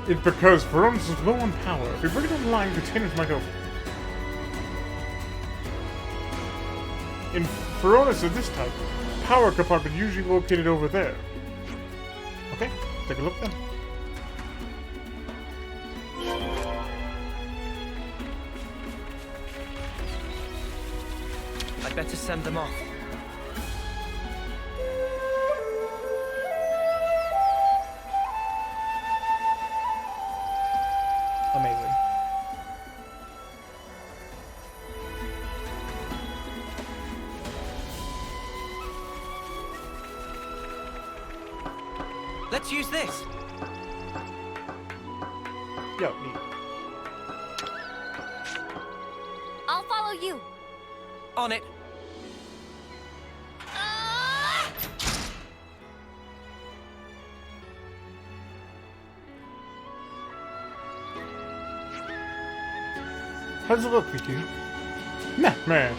It's because Veronis is low on power. If we bring it online, containers might open. In Veronis of this type, power compartment usually located over there. Okay, take a look then. I'd better send them off. Amazing. Let's use this. Yo, neat. I'll follow you. On it. How does it look, Riku? Nah, man.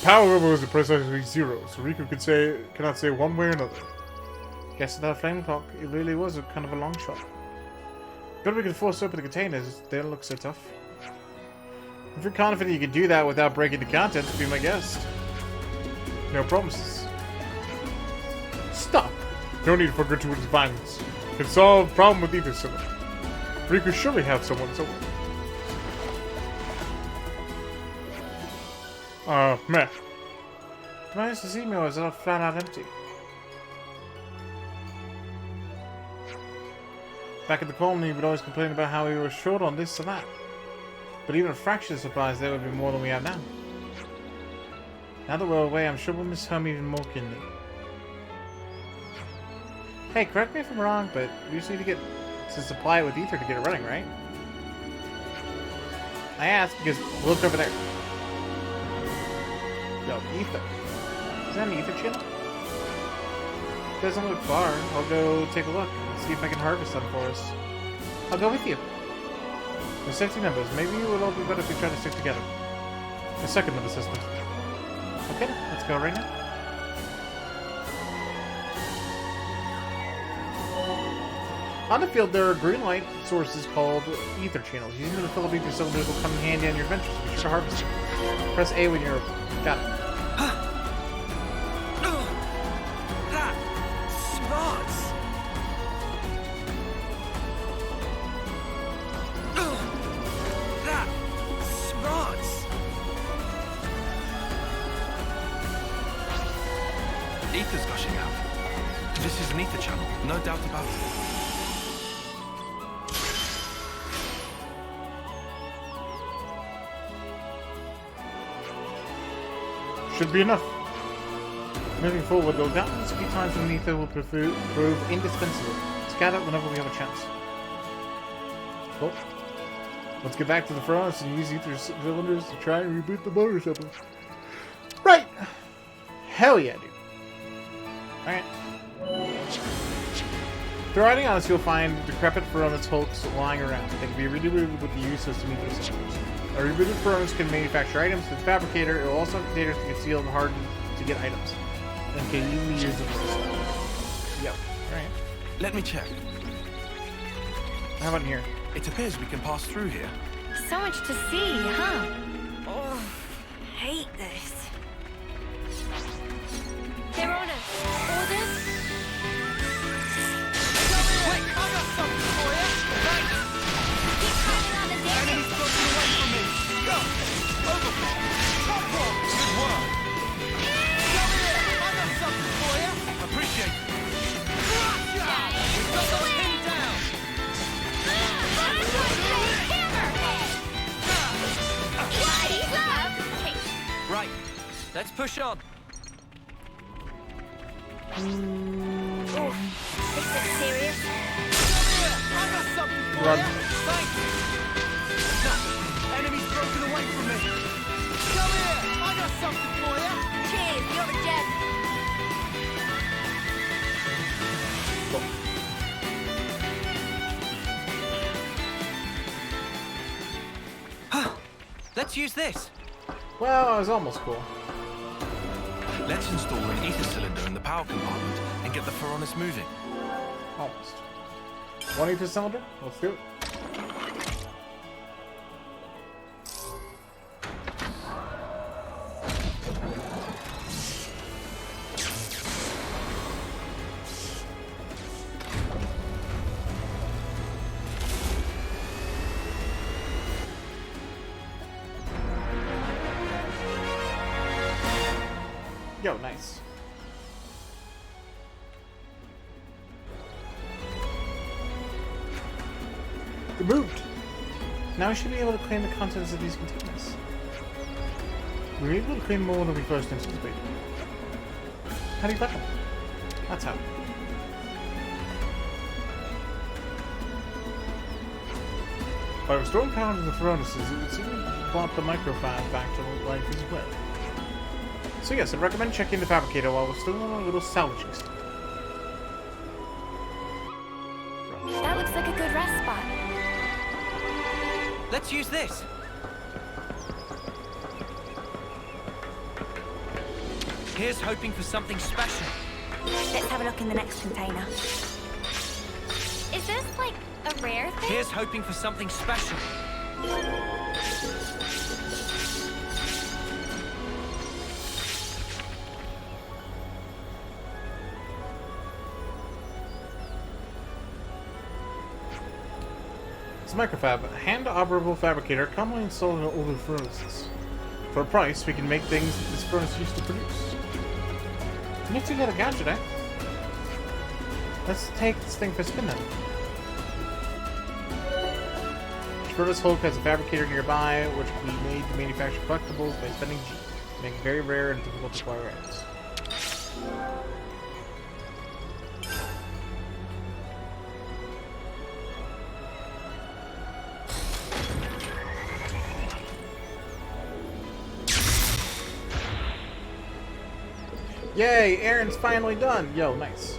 Power level is precisely 0, so Riku cannot say one way or another. Guess without flame clock, it really was a kind of a long shot. But we could force open the containers, they don't look so tough. If you're confident you can do that without breaking the contents, be my guest. No promises. Stop! No need for gratuitous violence. Can solve problem with either someone. Riku surely have someone somewhere. Meh. Nice to see me was flat out empty. Back at the colony, we'd always complain about how we were short on this or that. But even a fraction of supplies there would be more than we have now. Now that we're away, I'm sure we'll miss home even more keenly. Hey, correct me if I'm wrong, but we just need to get to supply it with ether to get it running, right? I asked because look over there. Yo, ether. Is that an ether channel? Doesn't look far. I'll go take a look and see if I can harvest some for us. I'll go with you. We're 60 members. Maybe it would all be better if we try to stick together. A second of assistance. Okay, let's go right now. On the field, there are green light sources called ether channels. Using them to fill up ether cylinders will come in handy on your adventures. Be sure to harvest them. Press A when you're... Got it. Smarts. That smarts. Ether's gushing out. This is an ether channel, no doubt about it. Should be enough. Moving forward, there'll doubtless be times when ether will prove indispensable. Scatter whenever we have a chance. Cool. Let's get back to the furnace and use ether cylinders to try and reboot the motor sample. Right! Hell yeah, dude. Alright. Through riding on us, you'll find decrepit Feronis hulks lying around. They can be rebooted with the useless to meet those systems. A rebooted Feronis can manufacture items to the fabricator. It will also have containers to conceal and harden to get items. And can easily use them for stuff. Yep. Alright. Let me check. How about in here? It appears we can pass through here. So much to see, huh? Oh, hate this. They're on us. Orders? Wait, I got something for you. Thanks. Keep climbing on the deck. Enemies broken away from me. Go. Overflow. Top one. Good work. Come here. I got something for you. Appreciate it. Gotcha. We got those pinned down. Right, let's push on. Oh, this looks serious. Come here. I got something for Run. you. Thanks. No. Enemies broken away from me. Come here. I got something for you. Cheers, you're a gem. Let's use this. Well, it was almost cool. Let's install an ether cylinder in the power compartment and get the Feronis moving. Almost. One ether cylinder? Let's do it. Yo, nice. It moved. Now we should be able to claim the contents of these containers. We were able to claim more than we first anticipated. How do you collect them? That's how. By restoring power to the Feronises, it would seem to brought the microfan back to life as well. So yes, I'd recommend checking the fabricator while we're still on a little salvaging stuff. That looks like a good rest spot. Let's use this. Here's hoping for something special. Let's have a look in the next container. Is this like a rare thing? Here's hoping for something special. It's a microfab, a hand-operable fabricator commonly installed in older furnaces. For a price, we can make things that this furnace used to produce. Next we got a gadget, eh? Let's take this thing for a spin then. Each furnace hulk has a fabricator nearby, which can be made to manufacture collectibles by spending G, making very rare and difficult to acquire items. Yay! Aaron's finally done! Yo, nice.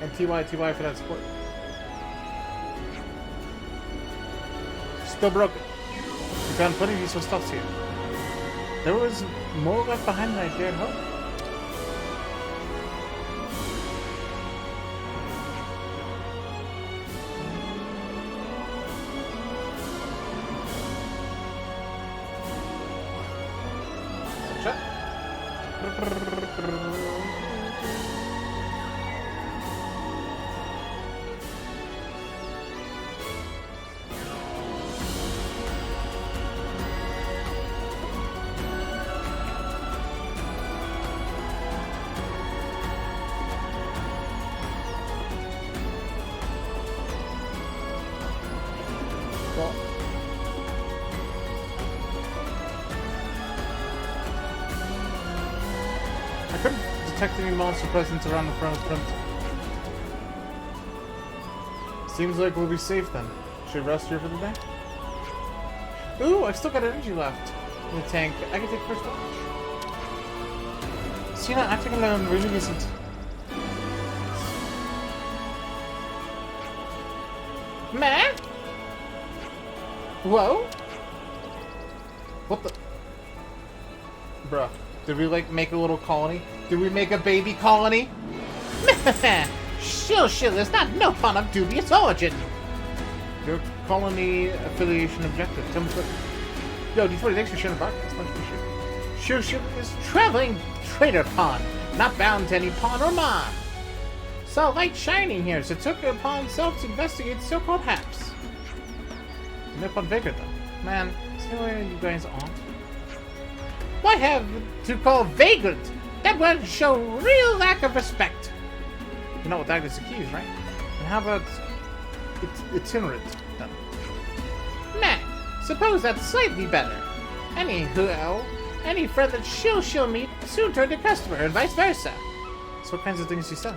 And TY for that support. Still broken. We found plenty of useful stuff here. There was more left behind than I dared hope. I couldn't detect any monster presence around the front of the print. Seems like we'll be safe then. Should we rest here for the day? Ooh, I've still got energy left in the tank. I can take first watch. See, not acting alone really isn't. Meh? Whoa? What the? Bruh. Did we, like, make a little colony? Did we make a baby colony? Shill is not no fun of dubious origin. Your colony affiliation objective. Tell me what. Yo, D20, thanks for sharing the broadcast. Much appreciated. Shill is traveling trader pawn, not bound to any pawn or mon. Saw light shining here, so took it upon himself to investigate so-called haps. No upon Vagrant, though. Man, see where you guys are? Why have to call vagrant? That would show real lack of respect. You know what that is accused, right? And how about itinerant, then? Meh, suppose that's slightly better. Anywho, any friend that she'll meet soon turn to customer, and vice versa. So what kinds of things do you sell?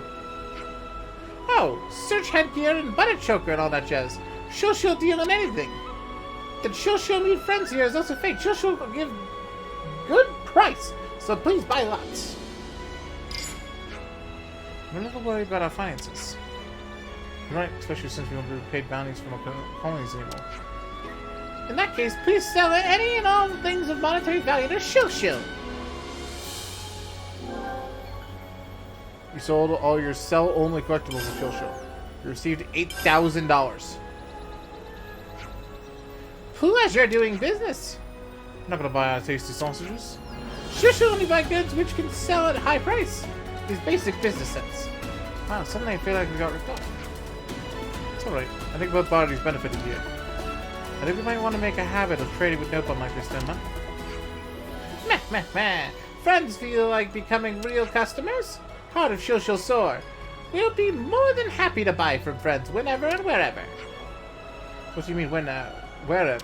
Oh, search headgear and butter choker and all that jazz. She'll deal in anything. That she'll meet friends here is also fake. She'll give good price, so please buy lots. We're never worried about our finances. Right, especially since we won't be paid bounties from our colonies anymore. In that case, please sell any and all things of monetary value to Shill. You sold all your sell-only collectibles to Shill. You received $8,000. Pleasure doing business. I'm not gonna buy tasty sausages. Shill only buy goods which can sell at high price. These basic business sense. Wow, suddenly I feel like we got ripped off. It's alright. I think both parties benefited here. I think we might want to make a habit of trading with Nopon like this then, huh? Meh. Friends feel like becoming real customers? Heart of Shill soar. We'll be more than happy to buy from friends whenever and wherever. What do you mean wherever?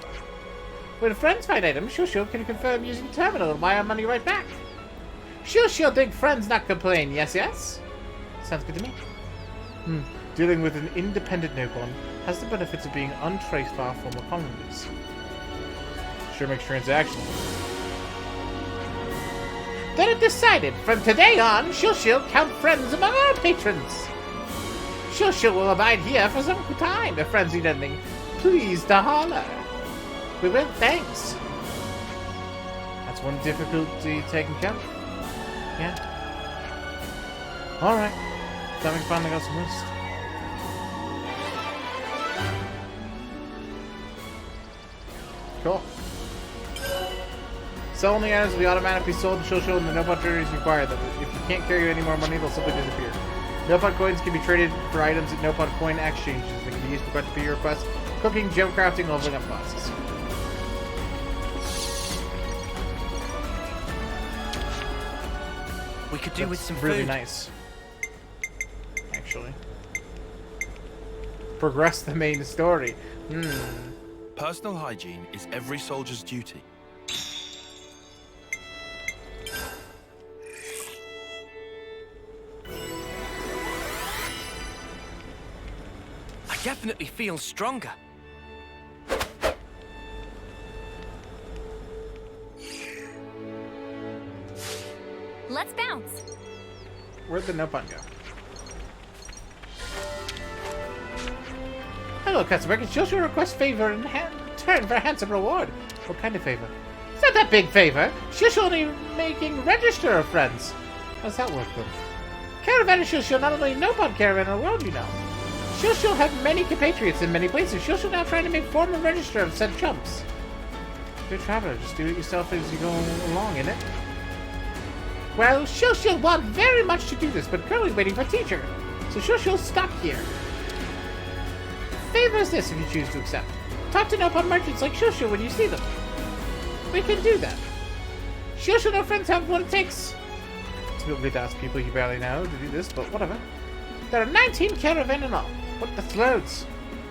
When friends find items, Shill can confirm using terminal and wire our money right back. Shill dig friends not complain, yes? Sounds good to me. Dealing with an independent Nopon has the benefits of being untraced by our former colonies. Sure makes transactions. Then it decided, from today on, Shill count friends among our patrons. Shill will abide here for some time. If friends need anything, please to holler. We will, thanks. That's one difficulty taken care of. Yeah. Alright. Glad we finally got some rest. Cool. Sell only items will be automatically sold to Shill and the Nopon traders require them. If you can't carry any more money, they'll simply disappear. Nopon coins can be traded for items at Nopon coin exchanges. They can be used for quite a few requests, cooking, gem crafting, leveling up classes. We could do with some really food. Nice. Actually. Progress the main story. Personal hygiene is every soldier's duty. I definitely feel stronger. Let's bounce. Where'd the Nopon go? Hello, customer. Can Shill request favor in return for a handsome reward? What kind of favor? It's not that big favor. Shill only making register of friends. How's that work, then? Caravan of Shill not only Nopon caravan in the world, you know. Shill have many compatriots in many places. Shill now trying to make formal register of said chumps. Good traveler. Just do it yourself as you go along, innit? Well, Shill want very much to do this, but currently waiting for a teacher. So Shill's stuck here. Favor is this if you choose to accept. Talk to Nopon merchants like Shill when you see them. We can do that. Shill no friends have what it takes. It's a bit weird to ask people you barely know to do this, but whatever. There are 19 caravan in all. What the throats?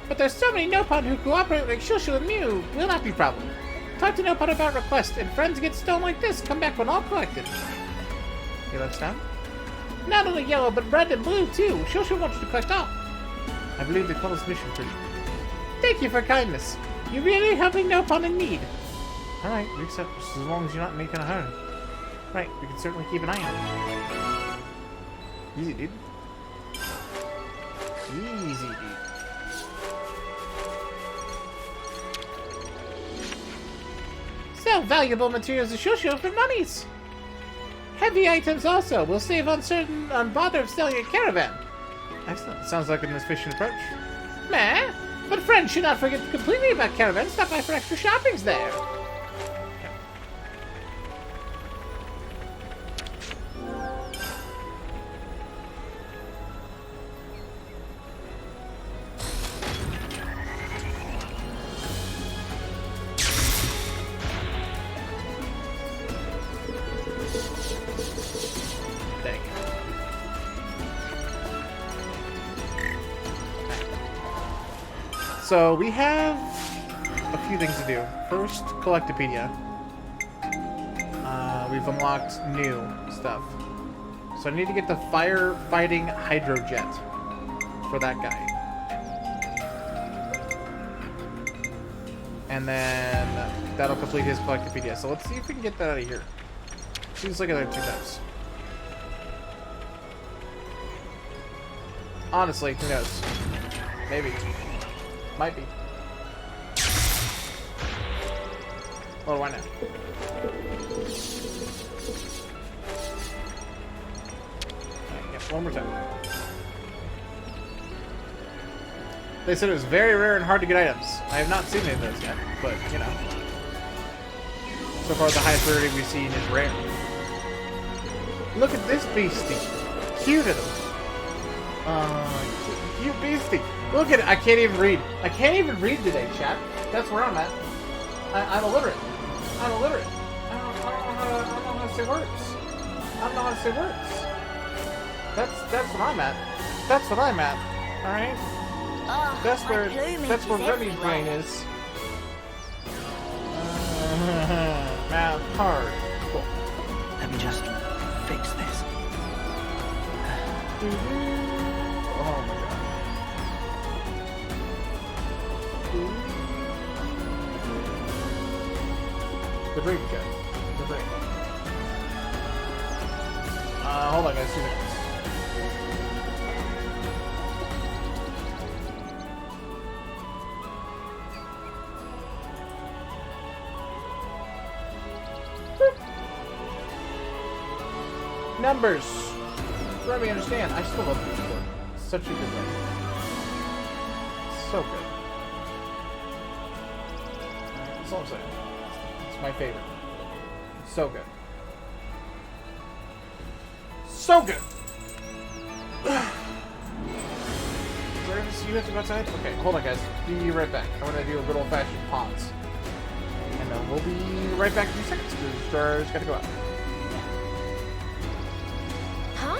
But there's so many Nopon who cooperate like Shill and Mew will not be a problem. Talk to Nopon about request, and friends get stone like this. Come back when all collected. Okay, that's down. Not only yellow, but red and blue too. Shill wants you to collect all. I believe they call this mission pretty. Thank you for kindness. You're really helping Nopon in need. Alright, we accept just as long as you're not making a hurry. Right, we can certainly keep an eye on it. Easy, dude. Easy, dude. Sell valuable materials to Shosho for monies. Heavy items also. We'll save on bother of selling a caravan. Excellent. Sounds like an efficient approach. Meh. But friends should not forget completely about caravans. Stop by for extra shoppings there. So we have a few things to do. First, Collectopedia. We've unlocked new stuff. So I need to get the firefighting hydrojet for that guy. And then that'll complete his Collectopedia. So let's see if we can get that out of here. Seems like there are 2 types. Honestly, who knows? Maybe. Might be. Oh, why not? Yep, one more time. They said it was very rare and hard to get items. I have not seen any of those yet, but, you know. So far, the highest rarity we've seen is rare. Look at this beastie. Cute at him. Cute beastie. Look at it. I can't even read. I can't even read today, chat. That's where I'm at. I'm illiterate. I'm illiterate. I don't know how to say words. I don't know how to say words. That's what I'm at. That's what I'm at. All right. That's where Remy's brain is. Math hard. Cool. Let me just fix this. Oh my god. The drink, good. The drink. Hold on, guys. 2 seconds. Numbers. Let me understand. I still love this book. Such a good book. So good. That's all I'm saying. It's my favorite. So good. So good! You have to go outside? Okay, hold on guys. Be right back. I'm gonna do a good old-fashioned pause. And then we'll be right back in 2 seconds. The star's gotta go out. Huh?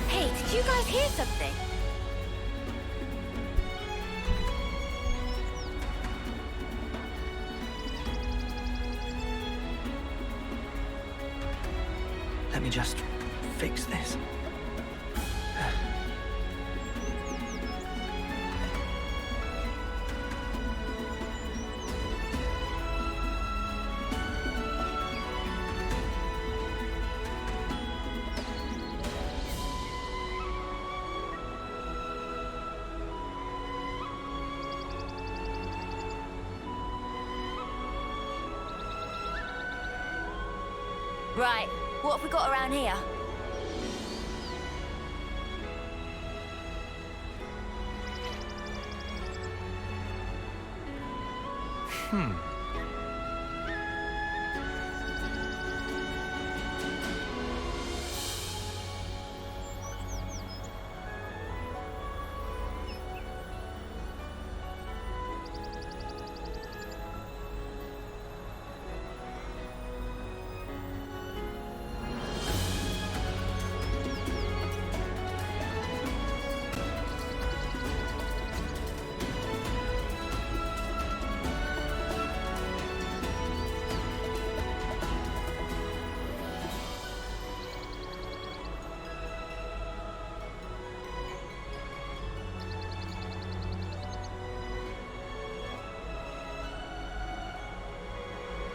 Hey, did you guys hear something? Let me just fix this. Right, what have we got around here?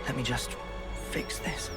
Let me just fix this.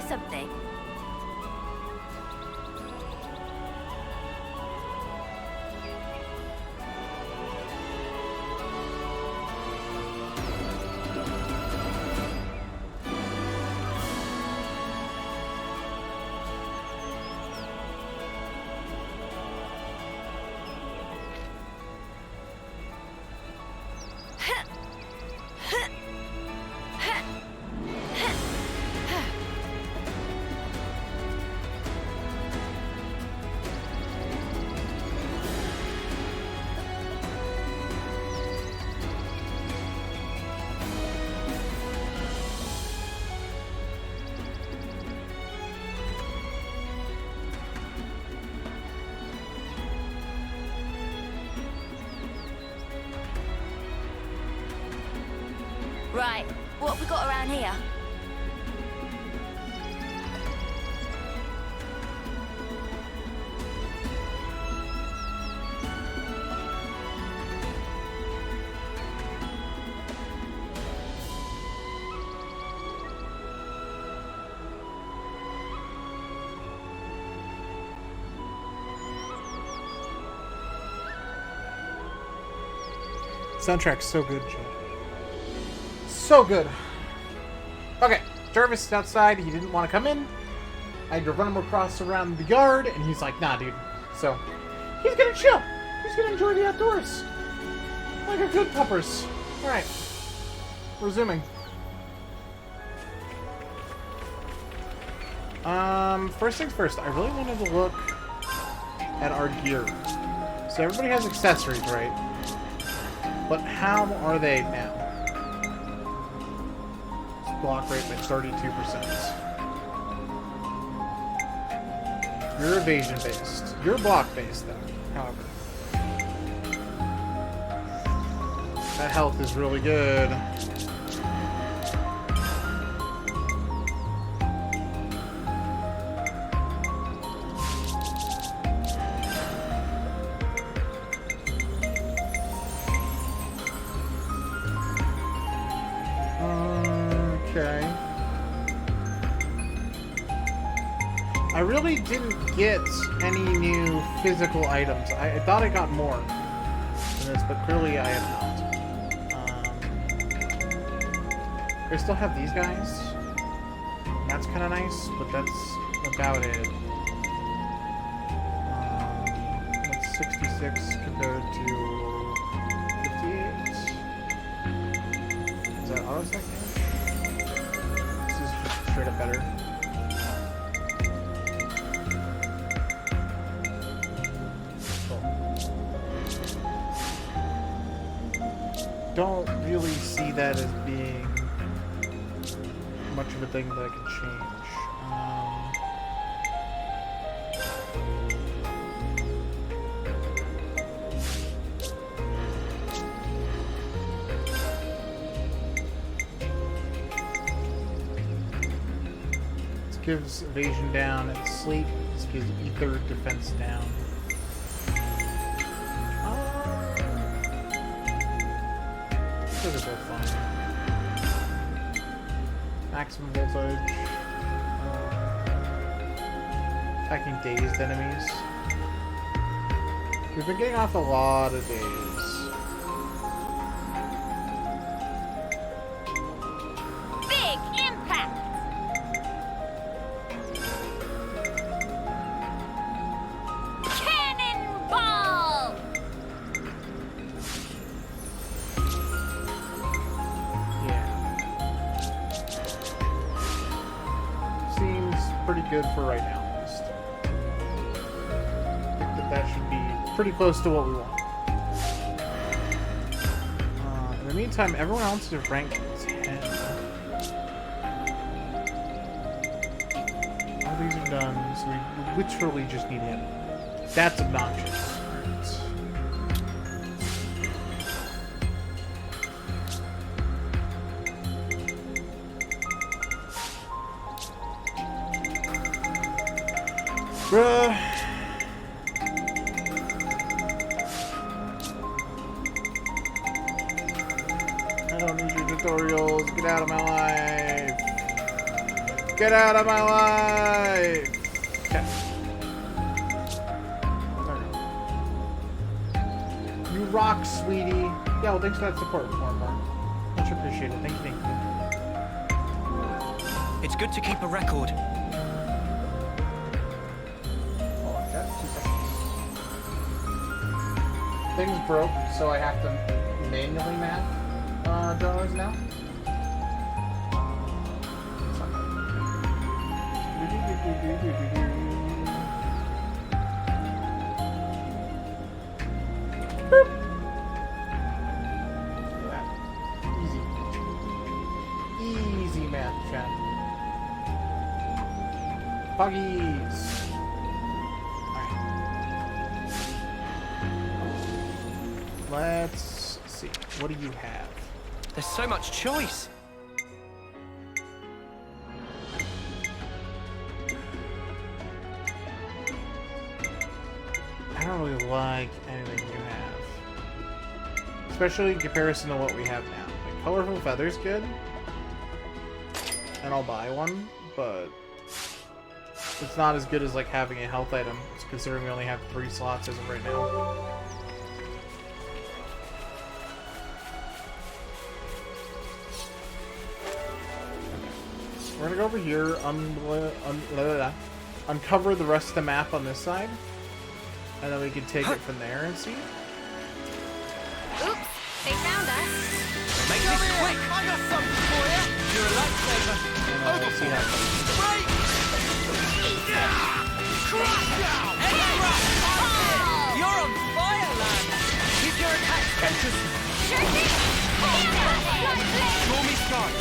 hear something? Right, what have we got around here? Soundtrack's so good, Joe. So good. Okay, Jarvis is outside. He didn't want to come in. I had to run him across around the yard, and he's like, nah, dude. So, he's gonna chill. He's gonna enjoy the outdoors. Like a good puppers. Alright. Resuming. First things first, I really wanted to look at our gear. So everybody has accessories, right? But how are they now? Block rate by 32%. You're evasion based. You're block based though, however. That health is really good. Okay. I really didn't get any new physical items. I thought I got more than this, but clearly I have not. I still have these guys. That's kind of nice, but that's about it. That's 66 compared to 58. Is that auto second? This is just straight up better. Don't really see that as being much of a thing that I can change. This gives evasion down and sleep. This gives ether defense down. Those are both fine. Maximum voltage. Attacking dazed enemies. We've been getting off a lot of days. Big impact! Cannonball! Pretty good for right now, at least. I think that should be pretty close to what we want. In the meantime, everyone else is ranked 10. All these are done, so we literally just need him. That's obnoxious. Bruh. I don't need your tutorials. Get out of my life. Get out of my life! Okay. You rock, sweetie. Yeah, well, thanks for that support, more. Much appreciated. Thank you. It's good to keep a record. Hold on, Jeff. 2 seconds. Things broke, so I have to manually map dollars now. Boop. Easy math, chat. Buggies. Alright. Let's see. What do you have? There's so much choice. I don't really like anything you have. Especially in comparison to what we have now. Like, colorful feather's good. And I'll buy one, but it's not as good as like having a health item, considering we only have 3 slots as of right now. We're gonna go over here, uncover the rest of the map on this side, and then we can take it from there and see. Oops, they found us. Make this quick! I got something for you! You're a lifesaver! And we'll see how it goes. Break! Crash down! You're on fire, lad! Keep your attacks focused! Sure thing! Draw me start!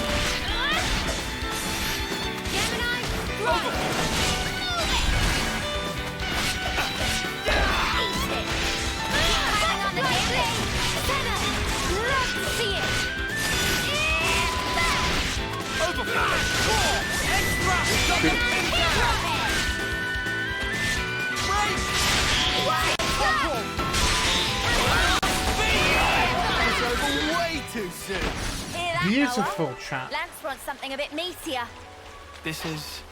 Gemini, run! Hang on the damn Senna, let's see it! Extra! Way too soon! Hear that, Beautiful Noah? chat. Lance wants something a bit meatier. This is...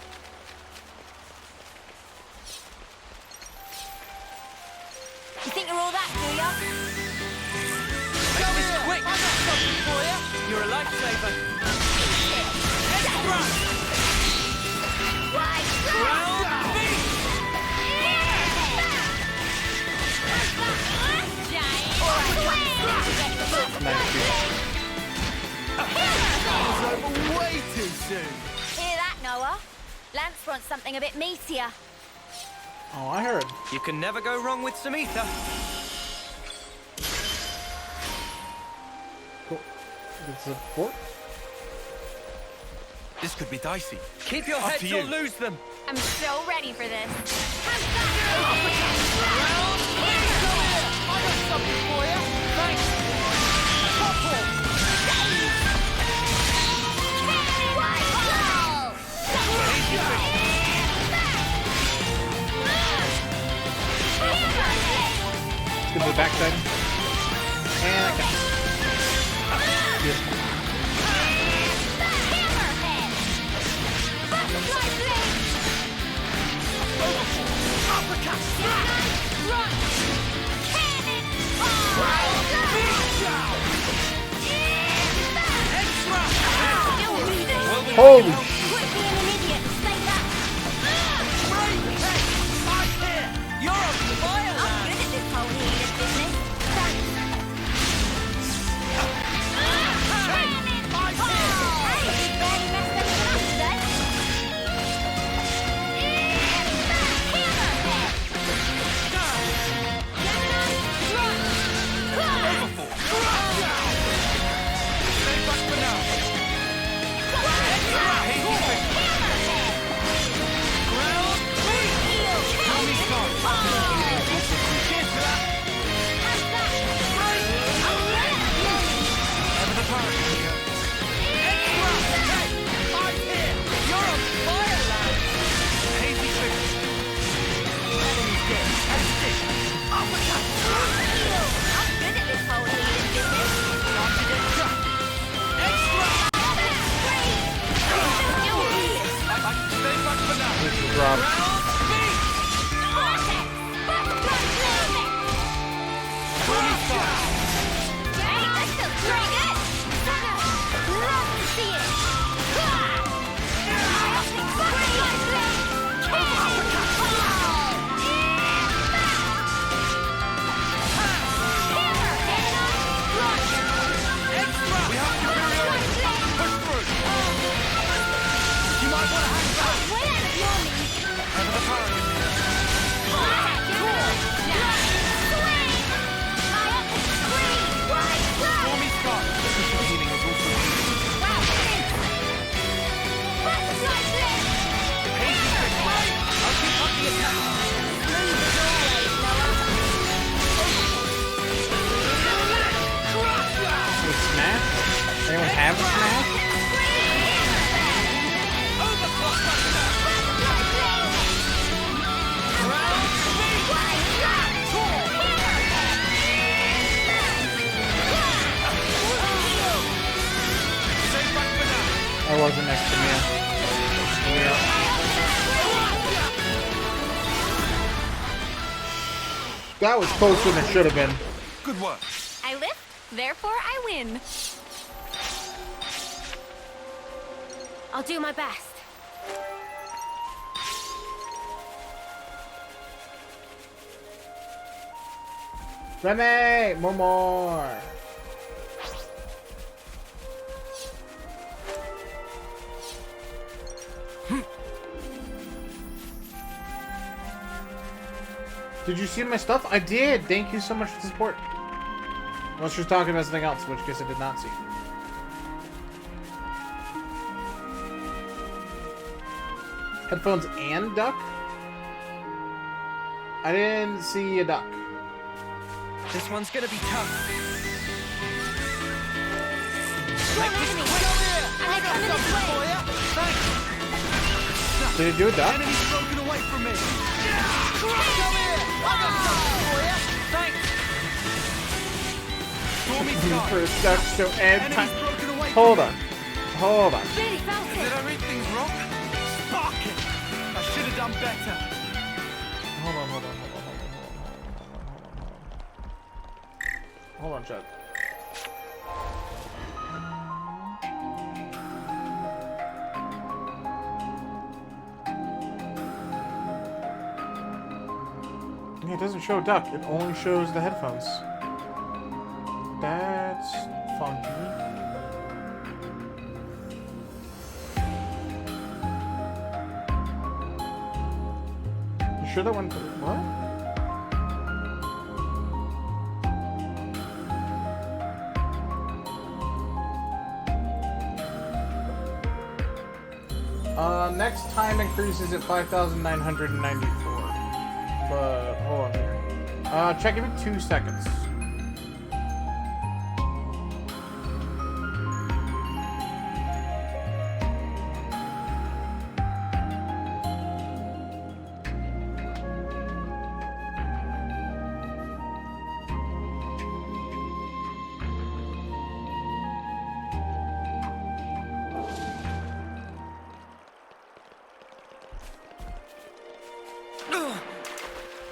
You think you're all that, do ya? Make this quick! I got something for you! You're a lifesaver! Extra! Ground beast! That was over way too soon! Hear that, Noah? Lance wants something a bit meatier. Oh, I heard. You can never go wrong with some ether. Cool. It's a fort. This could be dicey. Keep your Up heads to you. or lose them. I'm so ready for this. I got something for you! Thanks! Let's go to the backside. And I got it. Beautiful. Holy You're on fire, lad! Good at this whole healing business. Stay back for now! Anyone have a smash? I wasn't next to Mia. That was closer than it should have been. Good work. I lift, therefore I win. I'll do my best. Remy! More! Did you see my stuff? I did! Thank you so much for the support. Unless you're talking about something else, in which case I did not see. Headphones and duck? I didn't see a duck. This one's gonna be tough. Did it do a duck? Enemy's broken away from me. Come here! I got something for you. Thanks. First duck show and time. Hold on. Hold on. Did I read things wrong? Spark it! I should have done better. Hold on. Hold on, Chad. Yeah, it doesn't show duck. It only shows the headphones. That's funky. You sure that one? What? Next time increases at 5,994. But hold on here. Check, give me 2 seconds.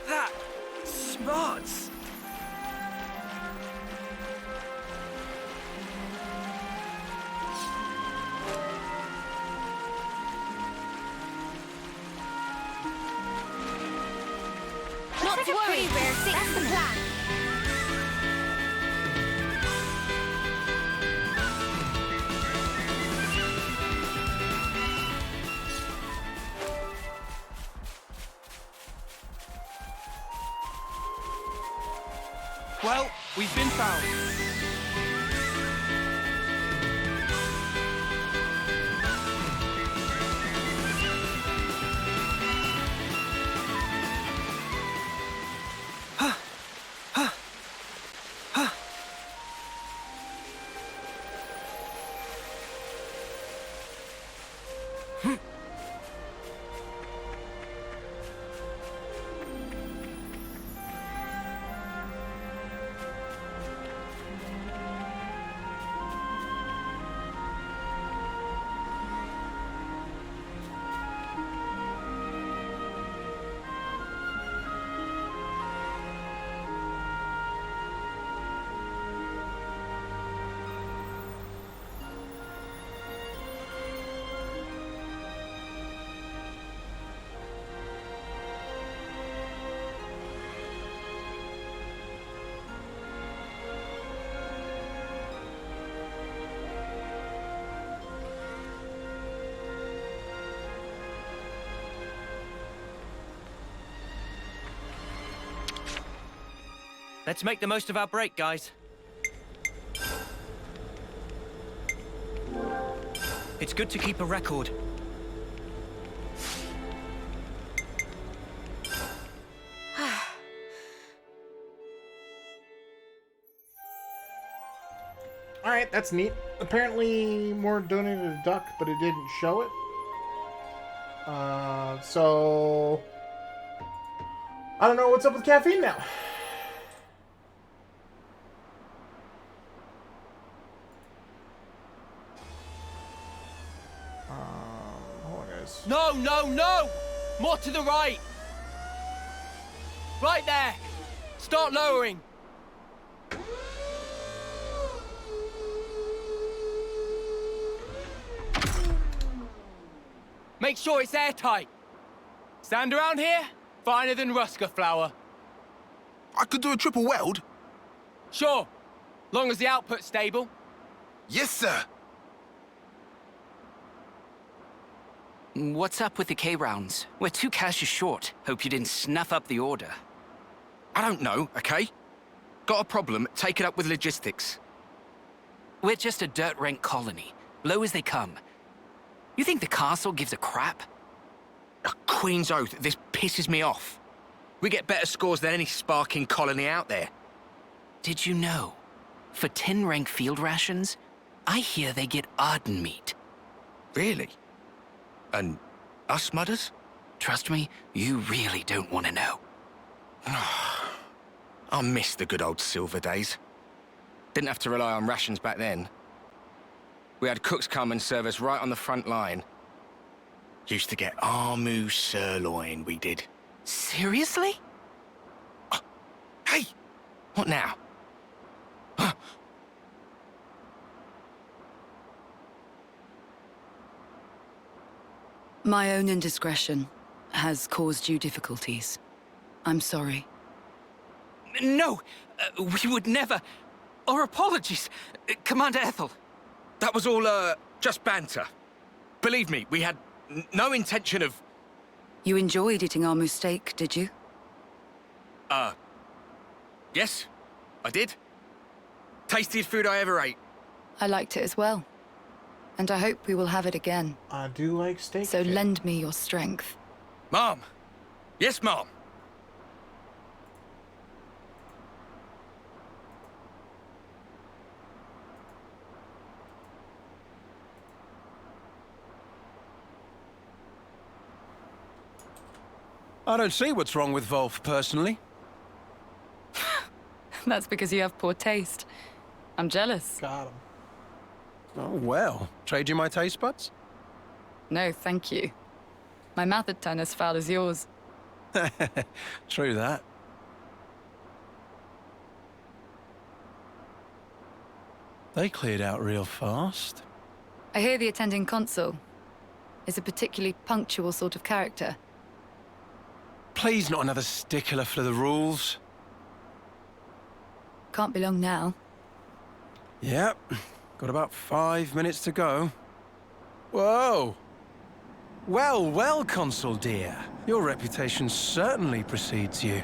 That smarts. Not to worry, that's the plan. Well, we've been found. Let's make the most of our break, guys. It's good to keep a record. Alright, that's neat. Apparently, more donated a duck, but it didn't show it. So... I don't know what's up with caffeine now. Hold on, guys. No, no, no! More to the right! Right there! Start lowering! Make sure it's airtight. Stand around here? Finer than Rusker flour. I could do a triple weld. Sure, long as the output's stable. Yes, sir. What's up with the K-rounds? We're 2 caches short. Hope you didn't snuff up the order. I don't know, okay? Got a problem, take it up with logistics. We're just a dirt rank colony, low as they come. You think the castle gives a crap? A Queen's oath, this pisses me off. We get better scores than any sparking colony out there. Did you know? For 10 rank field rations, I hear they get Arden meat. Really? And us mudders? Trust me, you really don't want to know. I miss the good old silver days. Didn't have to rely on rations back then. We had cooks come and serve us right on the front line. Used to get Armu sirloin, we did. Seriously? Hey! What now? My own indiscretion has caused you difficulties. I'm sorry. No! We would never... Our apologies, Commander Ethel. That was all, just banter. Believe me, we had no intention of... You enjoyed eating Armu's steak, did you? Yes, I did. Tastiest food I ever ate. I liked it as well. And I hope we will have it again. I do like steak. So lend me your strength. Mom. Yes, Mom. I don't see what's wrong with Wolf, personally. That's because you have poor taste. I'm jealous. Got him. Oh, well. Trade you my taste buds? No, thank you. My mouth had turned as foul as yours. True that. They cleared out real fast. I hear the attending consul is a particularly punctual sort of character. Please, not another stickler for the rules. Can't be long now. Yep. Got about 5 minutes to go. Whoa! Well, well, Consul dear. Your reputation certainly precedes you.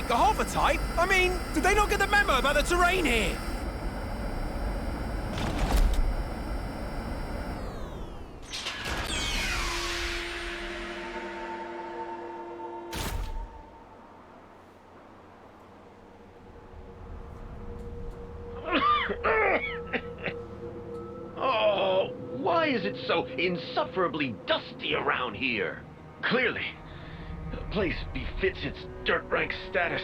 A hover type? I mean, did they not get the memo about the terrain here? Oh, why is it so insufferably dusty around here? Clearly, the place befits its dirt rank status.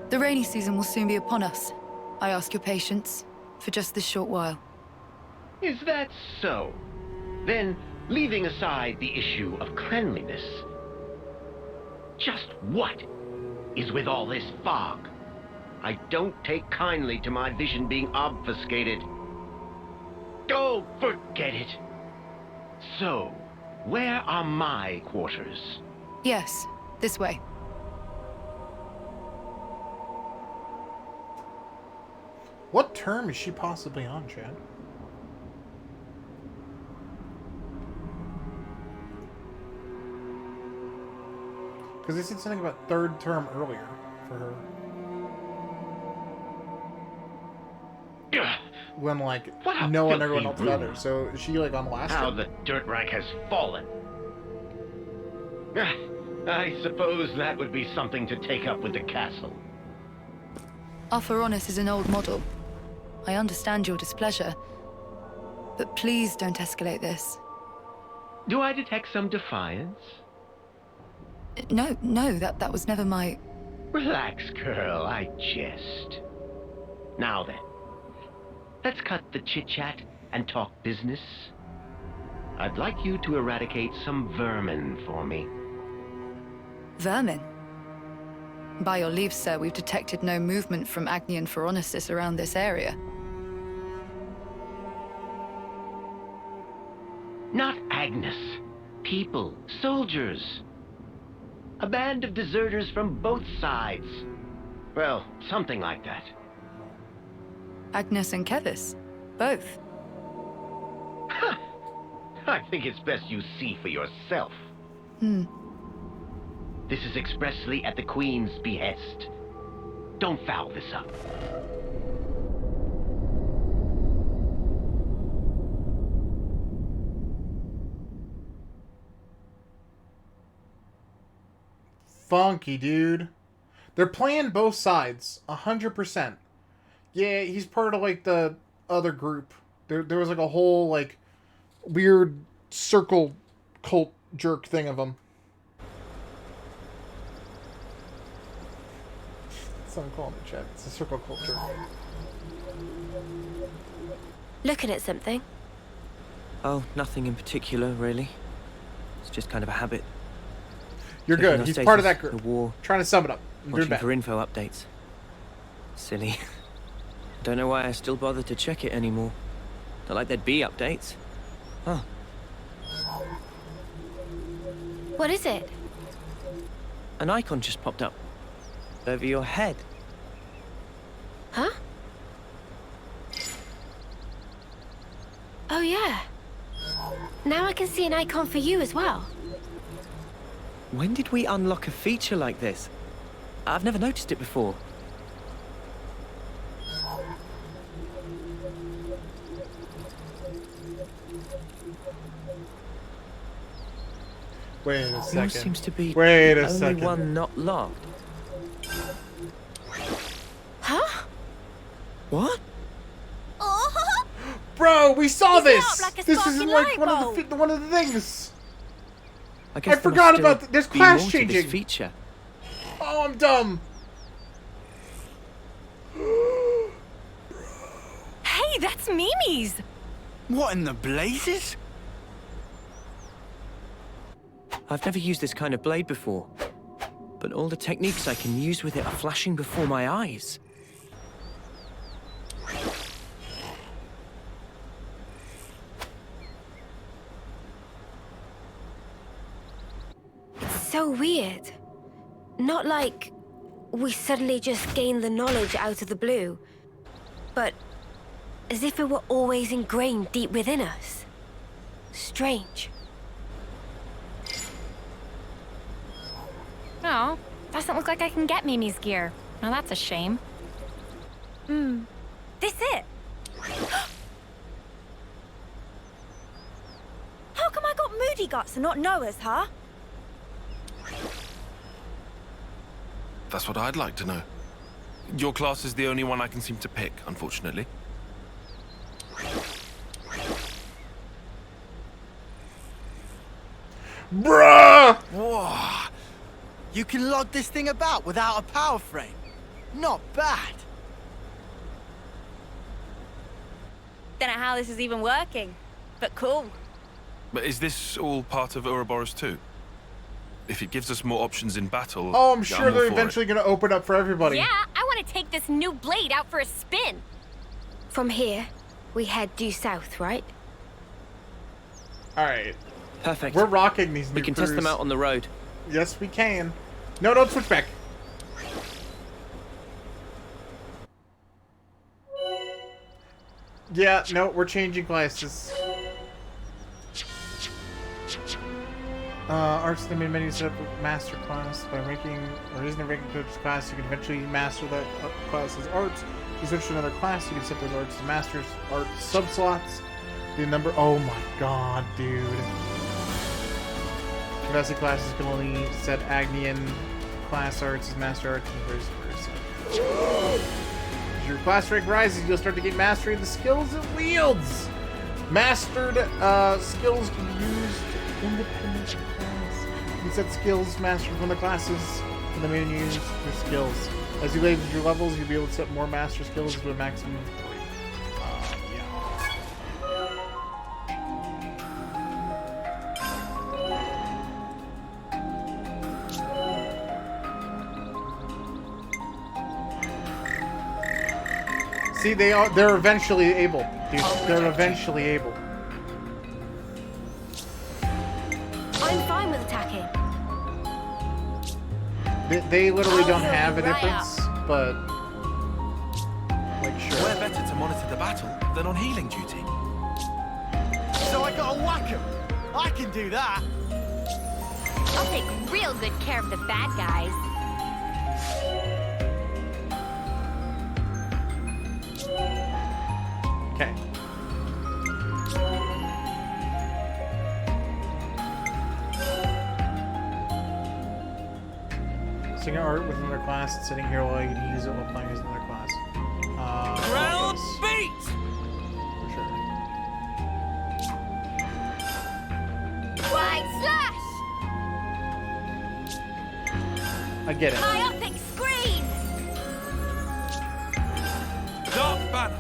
The rainy season will soon be upon us. I ask your patience for just this short while. Is that so? Then, leaving aside the issue of cleanliness, just what is with all this fog? I don't take kindly to my vision being obfuscated. Oh, forget it. So, where are my quarters? Yes, this way. What term is she possibly on, Chad? Because they said something about 3rd term earlier for her. When, like, What a no one, filthy everyone else got her. room. So, is she, like, on last? How the dirt rank has fallen. I suppose that would be something to take up with the castle. Our Feronis is an old model. I understand your displeasure. But please don't escalate this. Do I detect some defiance? No, that was never my... Relax, girl, I jest. Now then, let's cut the chit-chat and talk business. I'd like you to eradicate some vermin for me. Vermin? By your leave, sir, we've detected no movement from Agnian Feronicis around this area. Not Agnes. People, soldiers. A band of deserters from both sides. Well, something like that. Agnes and Kevis? Both? I think it's best you see for yourself. This is expressly at the Queen's behest. Don't foul this up. Funky, dude. They're playing both sides, 100%. Yeah, he's part of, like, the other group. There was, like, a whole, like, weird circle cult jerk thing of them. That's what I'm calling it, chat. It's a circle cult jerk. Looking at something? Oh, nothing in particular, really. It's just kind of a habit. You're Checking good. our He's status, part of that group. The war. Trying to sum it up. I'm doing Watching bad. for info updates. Silly. Don't know why I still bother to check it anymore. Not like there'd be updates. Huh. What is it? An icon just popped up. Over your head. Huh? Oh, yeah. Now I can see an icon for you as well. When did we unlock a feature like this? I've never noticed it before. Wait a second. Yours seems to be Wait a the only second. one not locked. Huh? What? Oh, Bro, we saw He's lit this! up like a This is sparking like light one of the things. I guess there forgot must about still there's be class more to this changing. feature. Oh, I'm dumb. Hey, that's Mimi's! What in the blazes? I've never used this kind of blade before, but all the techniques I can use with it are flashing before my eyes. It's so weird. Not like we suddenly just gained the knowledge out of the blue, but as if it were always ingrained deep within us. Strange. Oh, doesn't look like I can get Mimi's gear. Now that's a shame. This it? How come I got Moody Guts and not Noah's, huh? That's what I'd like to know. Your class is the only one I can seem to pick, unfortunately. Bruh! Whoa! You can lug this thing about without a power frame. Not bad. Don't know how this is even working, but cool. But is this all part of Ouroboros too? If it gives us more options in battle... Oh, I'm yeah, sure all they're for eventually going to open up for everybody. Yeah, I want to take this new blade out for a spin. From here, we head due south, right? Alright. Perfect. We're rocking these new We can test them crews. out on the road. Yes, we can. No, don't switch back. Yeah, no, we're changing classes. Arts the main menu set up with master class by ranking or using a ranking coach's class. You can eventually master that class's arts. If you switch to another class, you can set those arts to master's art subslots. The number. Oh my god, dude. Professor classes can only set Agnian class arts as master arts and vice versa. As your class rank rises, you'll start to gain mastery of the skills it wields. Mastered skills can be used independent of class. You can set skills mastered from the classes in the menus for skills. As you raise your levels, you'll be able to set more master skills to a maximum of 3. See, they're eventually able, dude. They're eventually able. I'm fine with attacking. They literally don't have a difference, but like sure. We're better to monitor the battle than on healing duty. So I gotta whack him. I can do that. I'll take real good care of the bad guys. Okay. Sing art with another class and sitting here while you can use it while playing as another class. Ground yes. beat! For sure. Wide slash! I get it. Myopic screen! Dark banner.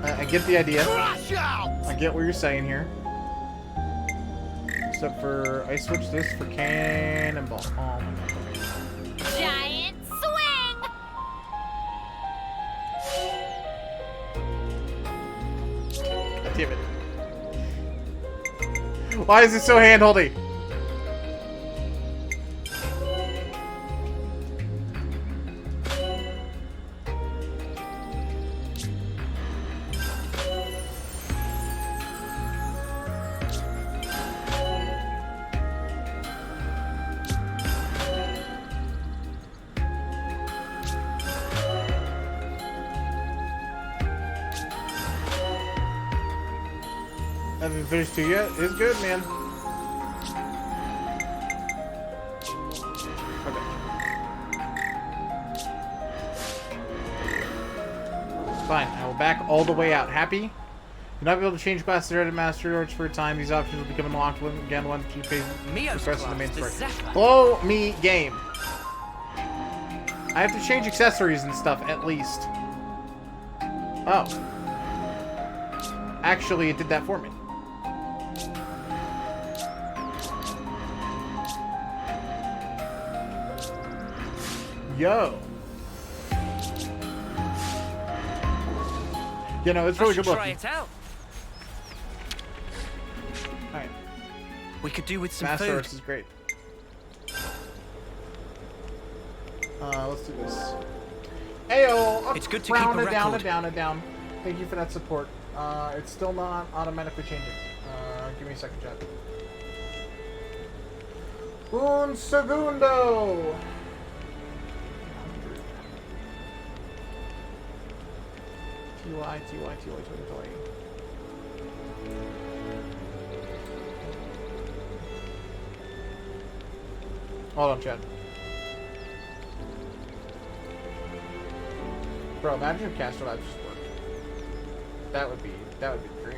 I get the idea. Crash out! I get what you're saying here. Except for I switched this for cannonball. Oh my god. Giant swing! God damn it. Why is it so hand-holdy? Haven't finished 2 yet. It's good, man. Okay. Fine. I will back all the way out. Happy? You'll not be able to change classes or master arts for a time. These options will become unlocked again once you pay the rest of the main story. Blow me game. I have to change accessories and stuff at least. Oh. Actually, it did that for me. Yo. You know, it's really good looking. Try it out. Alright. We could do with some Master food. Arts is great. Let's do this. Ayo! It's good to keep a record. Down. Thank you for that support. It's still not automatically changing. Give me a second, chat. Un segundo! TY. Hold on, Chad. Bro, imagine if Castro Labs just worked. That would be the dream.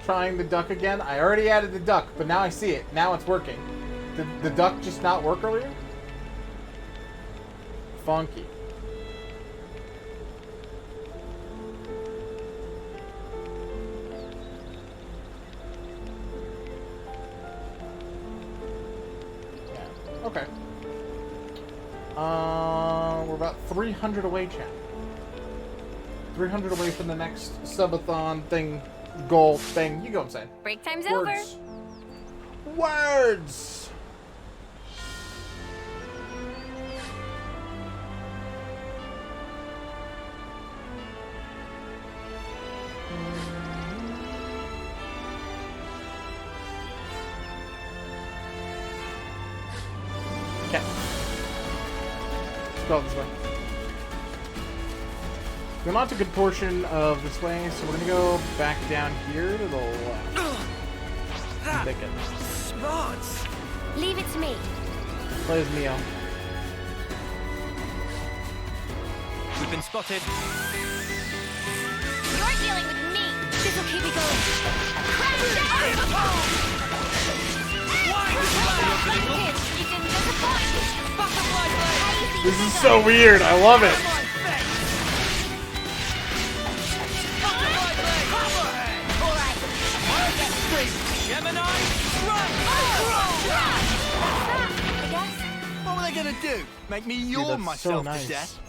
Trying the duck again? I already added the duck, but now I see it. Now it's working. Did the duck just not work earlier? Funky. Yeah. Okay. We're about 300 away, chat. 300 away from the next subathon thing. Goal thing. You go, I'm saying. Break time's Words. over. Words! Okay. Let's go this way. We're not a good portion of this way, so we're gonna go back down here to the left. Smarts! Leave it to me. Plays Neo. We've been spotted. You're dealing with me. This'll keep me going. Crash You didn't disappoint. Butterfly blade. This is so weird. I love it. Gemini, run! What were they gonna do? Make me yawn that's myself so nice. to death?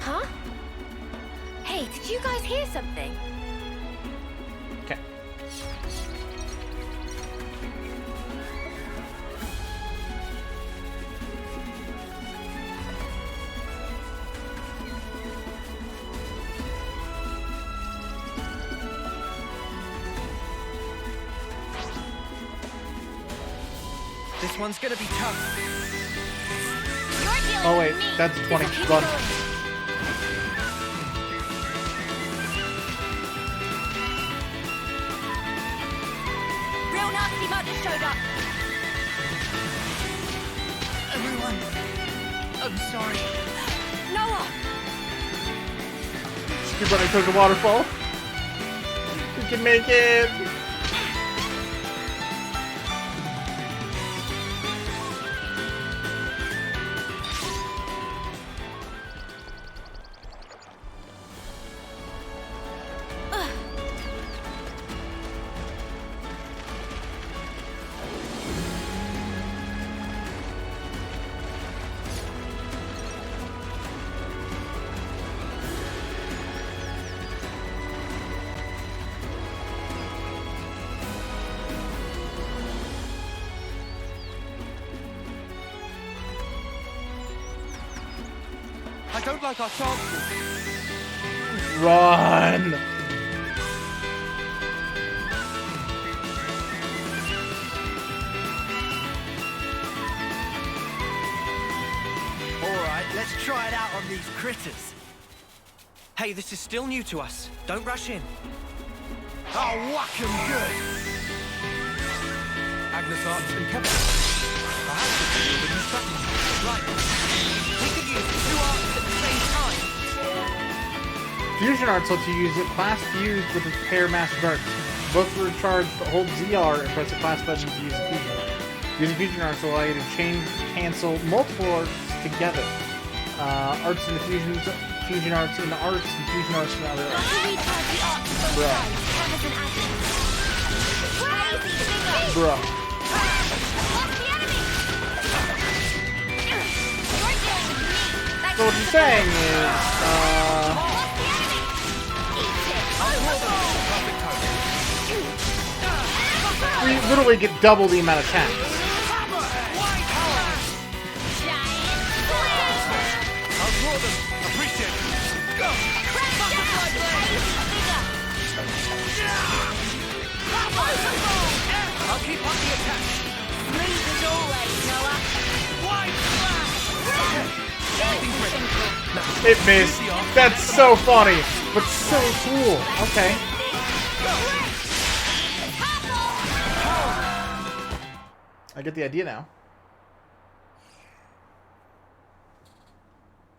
Huh? Hey, did you guys hear something? Okay. This one's gonna be tough. Oh wait, that's 20. Run. Real nasty mud has showed up. Everyone, I'm sorry. Noah! Just keep running towards the waterfall. We can make it. I don't like our chances. Run. Alright, let's try it out on these critters. Hey, this is still new to us. Don't rush in. I'll whack 'em good. Agnes Arts and Kevin. Perhaps we could build a new strategy. Right. We could use two arts at the same time. Fusion arts lets you use it class fused with its pair master arts. Both were charged, but hold ZR and press the class button to use a fusion art. Using fusion arts will allow you to cancel multiple arts together. Arts in the fusion arts in the arts, and fusion arts in other arts. Bruh. Bruh. So what you're saying is, we literally get double the amount of attacks. I'll draw them. Appreciate it. Go. I'll keep up the attack. Smooth as always, Noah. Wide It missed. That's so funny, but so cool. Okay. I get the idea now.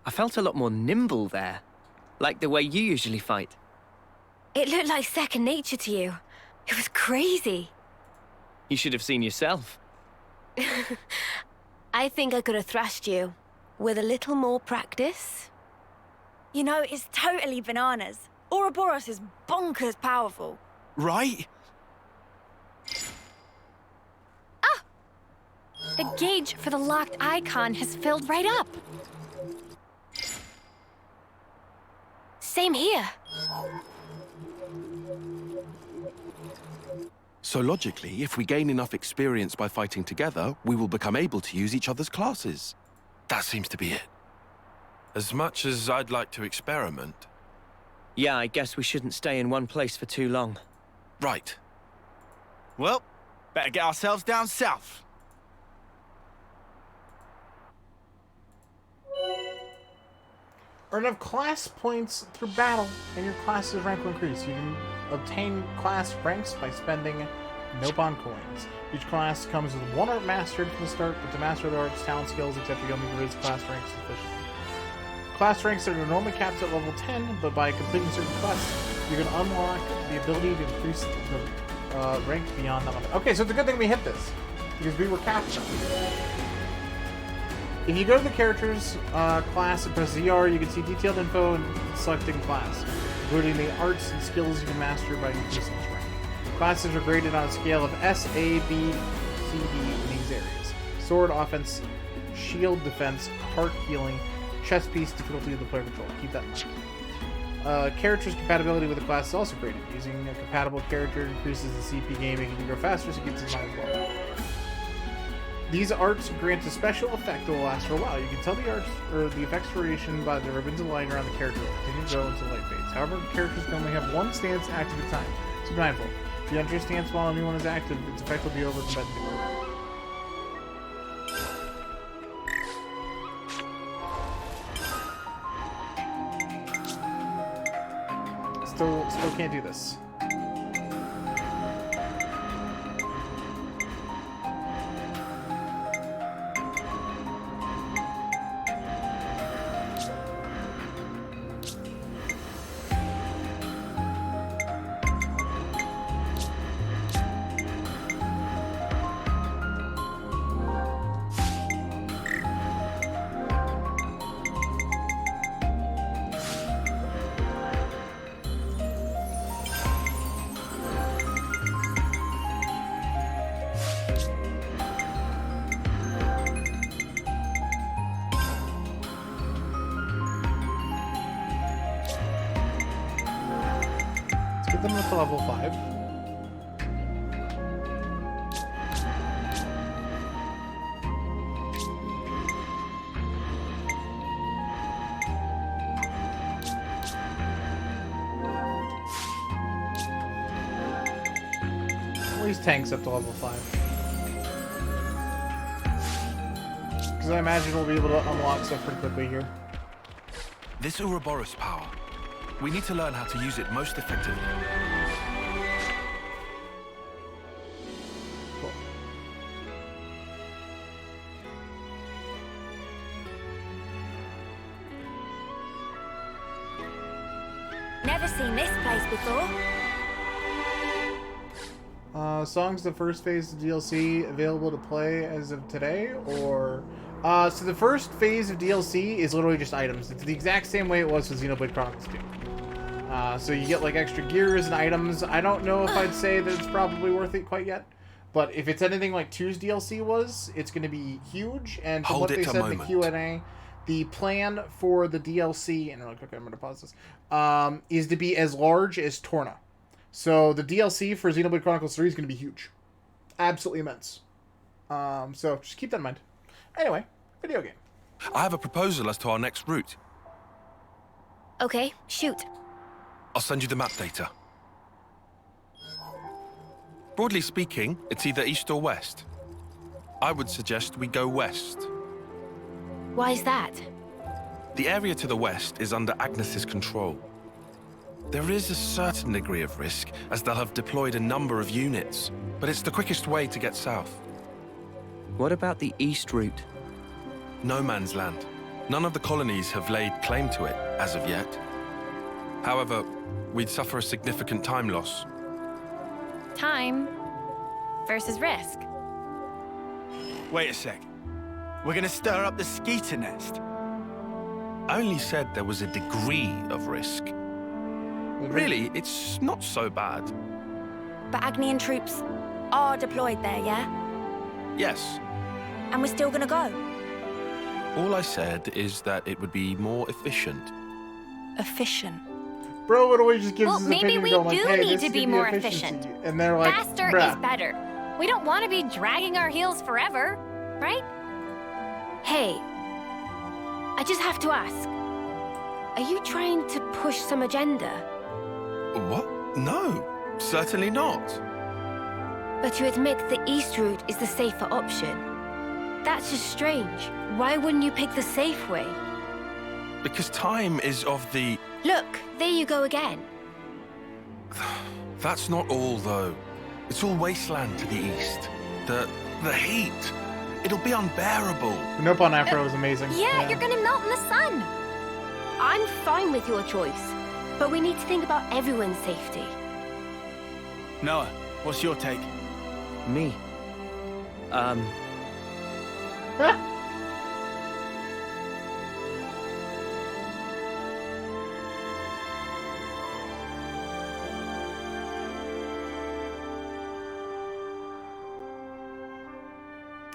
I felt a lot more nimble there. Like the way you usually fight. It looked like second nature to you. It was crazy. You should have seen yourself. I think I could have thrashed you. With a little more practice. You know, it's totally bananas. Ouroboros is bonkers powerful. Right? The gauge for the locked icon has filled right up. Same here. So logically, if we gain enough experience by fighting together, we will become able to use each other's classes. That seems to be it. As much as I'd like to experiment. Yeah, I guess we shouldn't stay in one place for too long. Right. Well, better get ourselves down south. Earn enough class points through battle, and your class's rank will increase. You can obtain class ranks by spending no bond coins. Each class comes with one art mastered from the start, but to master the art's talent skills, except you only raise class ranks sufficiently. Class ranks are normally capped at level 10, but by completing certain quests, you can unlock the ability to increase the rank beyond that limit. Okay, so it's a good thing we hit this, because we were capped. If you go to the characters class and press ZR, you can see detailed info and selecting class, including the arts and skills you can master by increasing its rank. Classes are graded on a scale of S, A, B, C, D in these areas. Sword, offense, shield, defense, heart, healing, chest piece, difficulty of the player control. Keep that in mind. Character's compatibility with the class is also graded. Using a compatible character increases the CP game, making you go faster, so it gets in line as well. These arts grant a special effect that will last for a while. You can tell the arts or the effect's duration by the ribbons of light around the character will continue to go until light fades. However, characters can only have one stance active at a time, so be mindful. If you enter your stance while anyone is active, its effect will be over competitively. Still can't do this. Get them up to level 5. At least tanks up to level 5. Because I imagine we'll be able to unlock stuff pretty quickly here. This Ouroboros power. We need to learn how to use it most effectively. Cool. Never seen this place before. Songs the first phase of DLC available to play as of today, or... so the first phase of DLC is literally just items. It's the exact same way it was with Xenoblade Chronicles 2. So you get like extra gears and items. I don't know if I'd say that it's probably worth it quite yet, but if it's anything like 2's DLC was, it's going to be huge. And from what they said in the Q&A, the plan for the DLC, and really quick, I'm going to pause this, is to be as large as Torna. So the DLC for Xenoblade Chronicles 3 is going to be huge. Absolutely immense. So just keep that in mind. Anyway, video game. I have a proposal as to our next route. Okay, shoot. I'll send you the map data. Broadly speaking, it's either east or west. I would suggest we go west. Why is that? The area to the west is under Agnes's control. There is a certain degree of risk, as they'll have deployed a number of units, but it's the quickest way to get south. What about the east route? No man's land. None of the colonies have laid claim to it, as of yet. However, we'd suffer a significant time loss. Time versus risk. Wait a sec. We're gonna stir up the skeeter nest. I only said there was a degree of risk. Really, it's not so bad. But Agnian troops are deployed there, yeah? Yes. And we're still gonna go? All I said is that it would be more efficient. Efficient? Bro would always just give Well, us his maybe opinion we going like, do hey, need this to is be the more efficiency. efficient. And they're like, Faster bruh. is better. We don't want to be dragging our heels forever, right? Hey, I just have to ask. Are you trying to push some agenda? What? No, certainly not. But you admit the east route is the safer option. That's just strange. Why wouldn't you pick the safe way? Because time is of the... Look, there you go again. That's not all, though. It's all wasteland to the east. The heat. It'll be unbearable. The Nope on Afro is amazing. Yeah, you're gonna melt in the sun. I'm fine with your choice, but we need to think about everyone's safety. Noah, what's your take? Me?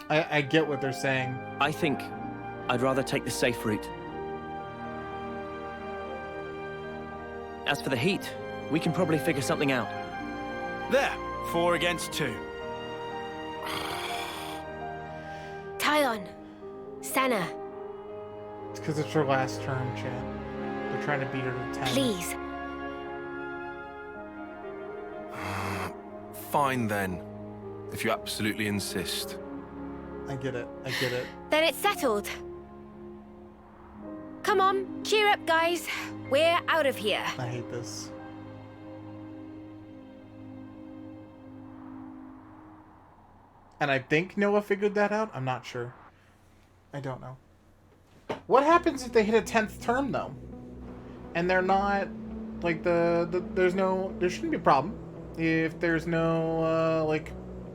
I get what they're saying. I think I'd rather take the safe route. As for the heat, we can probably figure something out. There, 4 against 2. Tyon, Senna, It's because it's her last term, Chad. They're trying to beat her to 10. please. Fine, then. If you absolutely insist. I get it. I get it. Then it's settled. Come on, cheer up, guys. We're out of here. I hate this. And I think Noah figured that out. I'm not sure. I don't know. What happens if they hit a 10th term, though? And they're not... Like, there shouldn't be a problem if there's no, like,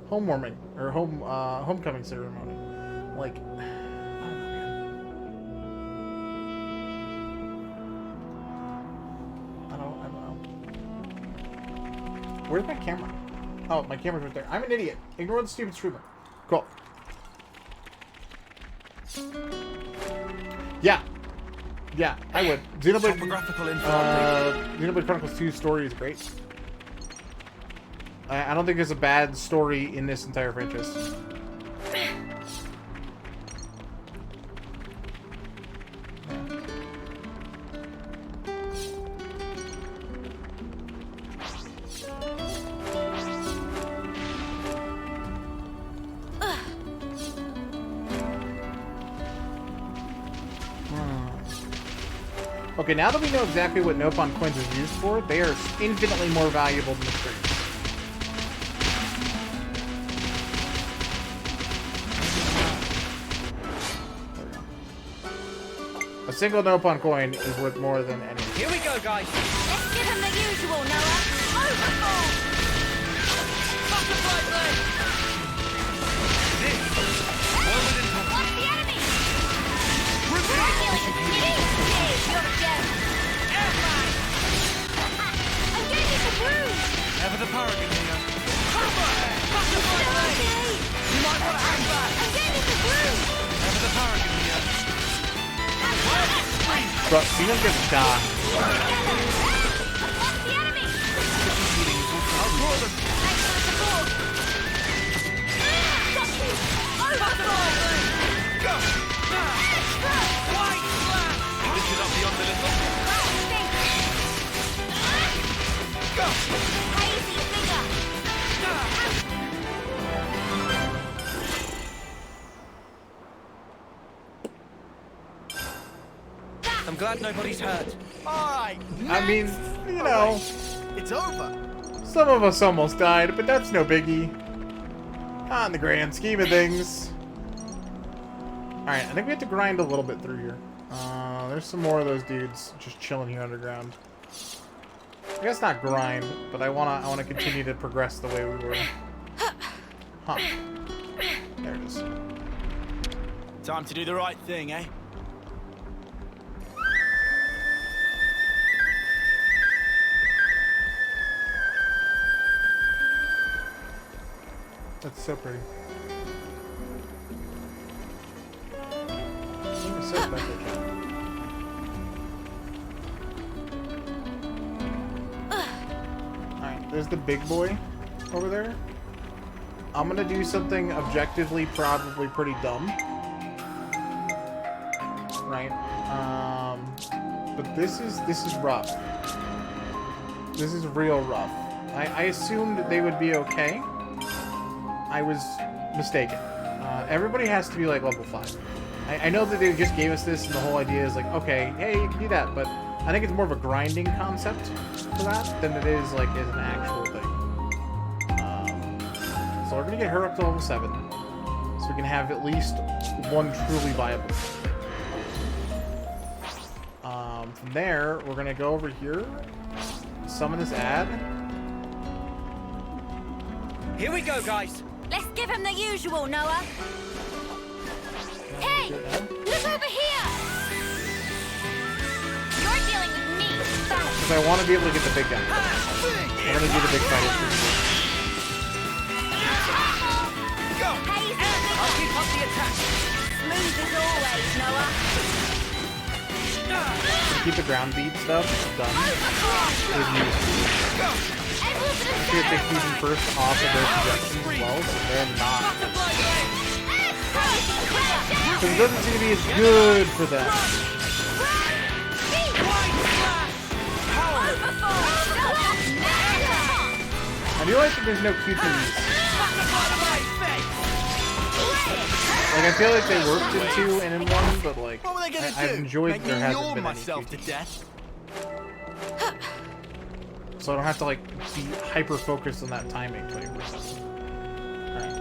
homewarming or homecoming ceremony. Like, I don't know, man. I don't know. Where's my camera? Oh, my camera's right there. I'm an idiot. Ignore the stupid streamer. Cool. Yeah. Yeah, I would. Xenoblade Chronicles 2 story is great. I don't think there's a bad story in this entire franchise. Okay, now that we know exactly what Nopon coins is used for, they are infinitely more valuable than the trees. A single Nopon coin is worth more than any. Here we go, guys. Let's give him the usual, Noah. Overhaul! Butterfly blade. What's the enemy? You're a gem. Airfly! I'm getting you some bruise! Ever the paragon here. Butterfly blade. You might want to hang back. I'm getting you some bruise! Ever the paragon here. Bro, Xeno gets shot. What's the enemy? I'll draw them. Thanks for the support! Got you! Butterfly blade. Go. Extra! White slam. This is up beyond the little. Go. Hazy figure! I'm glad nobody's hurt. Alright. I mean, you know, It's over. some of us almost died, but that's no biggie. Not in the grand scheme of things. Alright, I think we have to grind a little bit through here. There's some more of those dudes just chilling here underground. I guess not grind, but I wanna continue to progress the way we were. Huh. There it is. Time to do the right thing, eh? That's so pretty. It's so special. There's the big boy over there. I'm gonna do something objectively probably pretty dumb. Right? But this is rough. This is real rough. I assumed they would be okay. I was mistaken. Everybody has to be like level 5. I know that they just gave us this and the whole idea is like, okay, hey, you can do that, but I think it's more of a grinding concept for that than it is like as an actual thing. So we're gonna get her up to level 7, so we can have at least one truly viable. From there, we're gonna go over here, summon this ad. Here we go, guys. Let's give him the usual, Noah. Hey, look over here. You're dealing with me. Because I want to be able to get the big guy. I'm gonna do the big fight. I'll keep up the attack. Smooth as always, Noah. Keep the ground beat stuff done. See if they keep them first off of those projections as well, so they're not. Because it doesn't seem to be as good for them. I do like that there's no Q2s. Like, I feel like they worked in 2 and in 1, but like, I've enjoyed that there hasn't been any Q2s. So I don't have to like be hyper focused on that timing 24/7. Alright.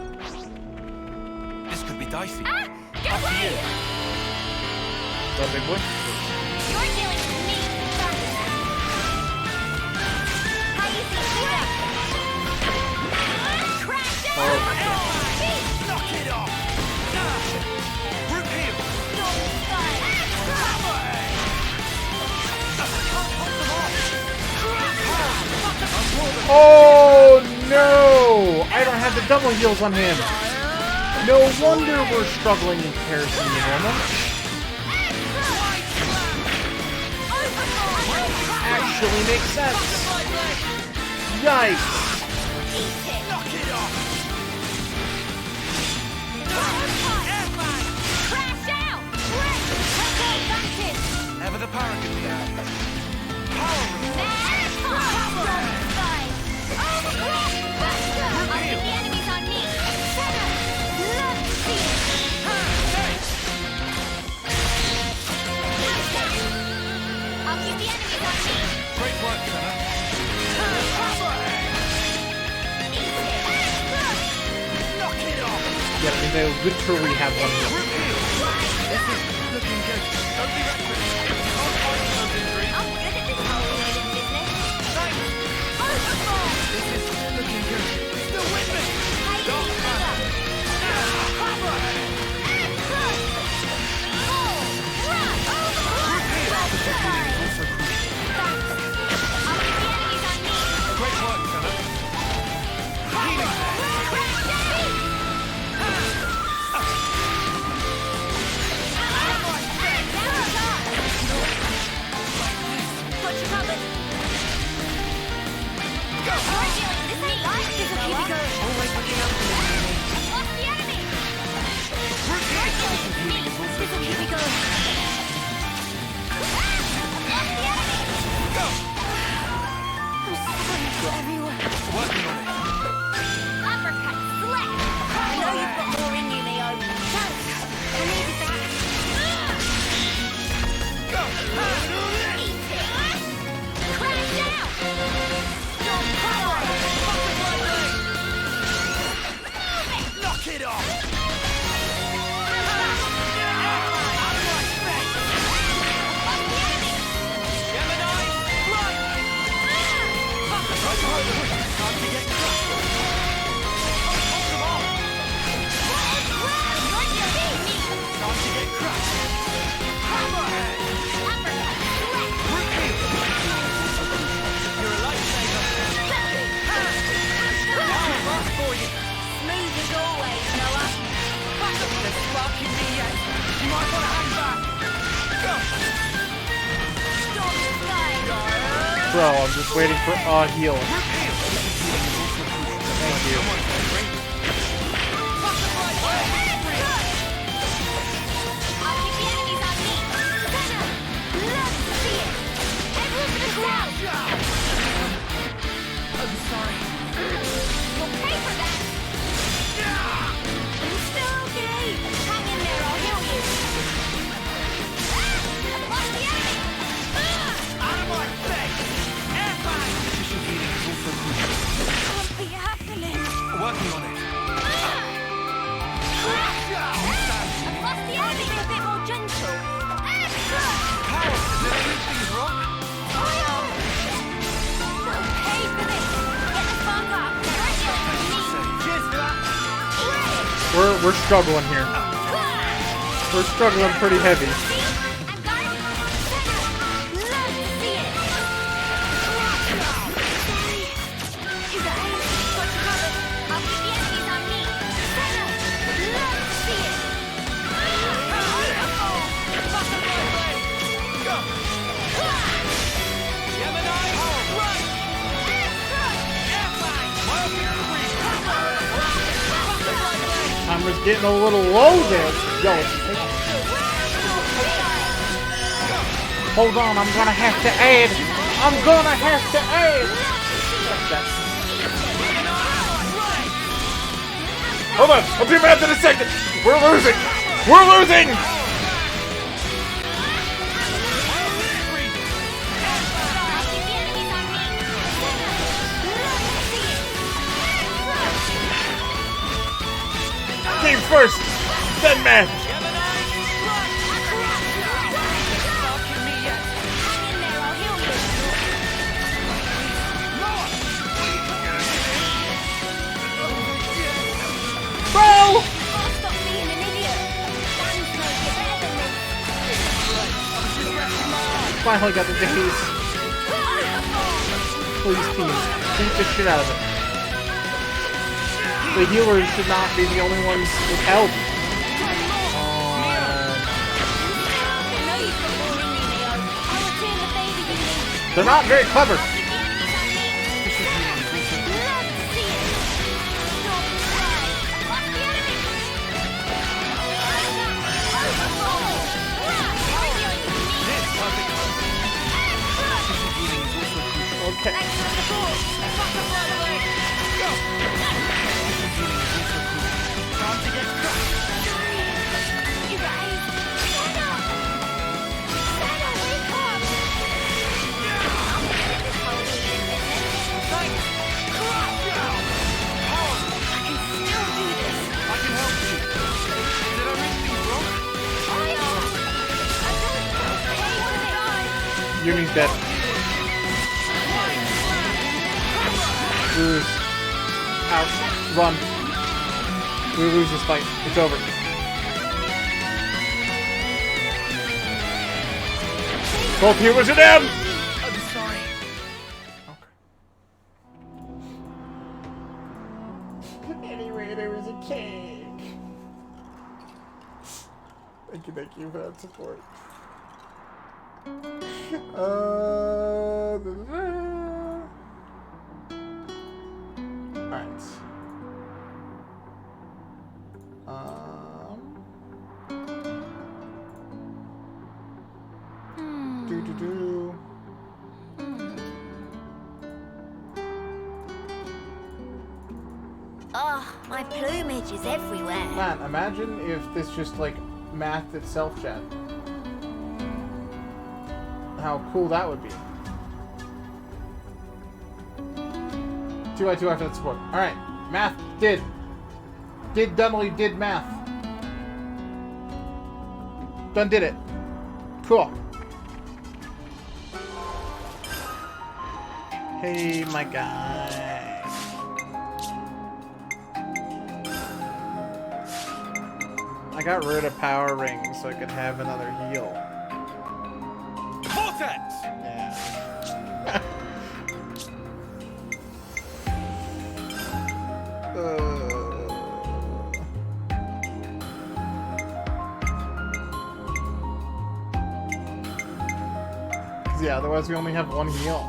This could be dicey. Get away! What's up, big boy? You're dealing with me. How you feel? Crash down! Knock it off! Root heel! Oh no! I don't have the double heals on him. No wonder we're struggling in comparison to normal. Actually makes sense. Yikes! Ever the paragon here. Great work, Xeno. Knock it off. Yeah, I mean, they literally have one heal. This is looking good. Don't be reckless. I'll fight those injuries. I'm good at this whole healing business. Thanks. This is looking good. Still with me. Dark matter. Great work, Xeno. Healing. Always looking out for me. What's the enemy? This will keep me going. Go! I'm sorry everyone. Working on it. Uppercut, slap. I know you've got more in you, Leo. Thanks. I needed that. Go! Eat it. Crash down. Don't power. Butterfly blade. Knock it off. Time to get crushed. Time to get crushed. Hammerhead. Root heel. You're a lifesaver. Now fast for you. Smooth as always, Noah. There's spark in me yet. You might want to hang back. Go. Storm fly. Bro, I'm just waiting for heal. Root heel. here. I'm sorry. You'll pay for that! I'm still okay! Hang in there, I'll heal you! I've lost the enemy! Out of my face! Airfire! Can't be happening! Working on it. I've lost the enemy! Be a bit more gentle! How? Did I leave things wrong? Pay for this! Get the fuck up! Cheers for that! We're struggling here. We're struggling pretty heavy. I'm just getting a little low there. Yo. Hold on, I'm gonna have to add. I'm gonna have to add. Hold on, I'll be back in a second. We're losing. We're losing. Team first, then man. Bro! Finally got the days. Please, team, beat the shit out of it. The healers should not be the only ones with help. They're not very clever. Okay. Uni's dead. Lose. Out. Run. We lose this fight. It's over. Both healers are down! I'm sorry. Okay. Anyway, there was a cake. Thank you for that support. Alright. Do. Oh, my plumage is everywhere. Man, imagine if this just like mathed itself, chat. How cool that would be. 2x2 after that support. Alright, math did. Dunley did math. Done did it. Cool. Hey, my guy. I got rid of power rings so I could have another heal. Vortex! Yeah. Yeah, otherwise we only have one heal.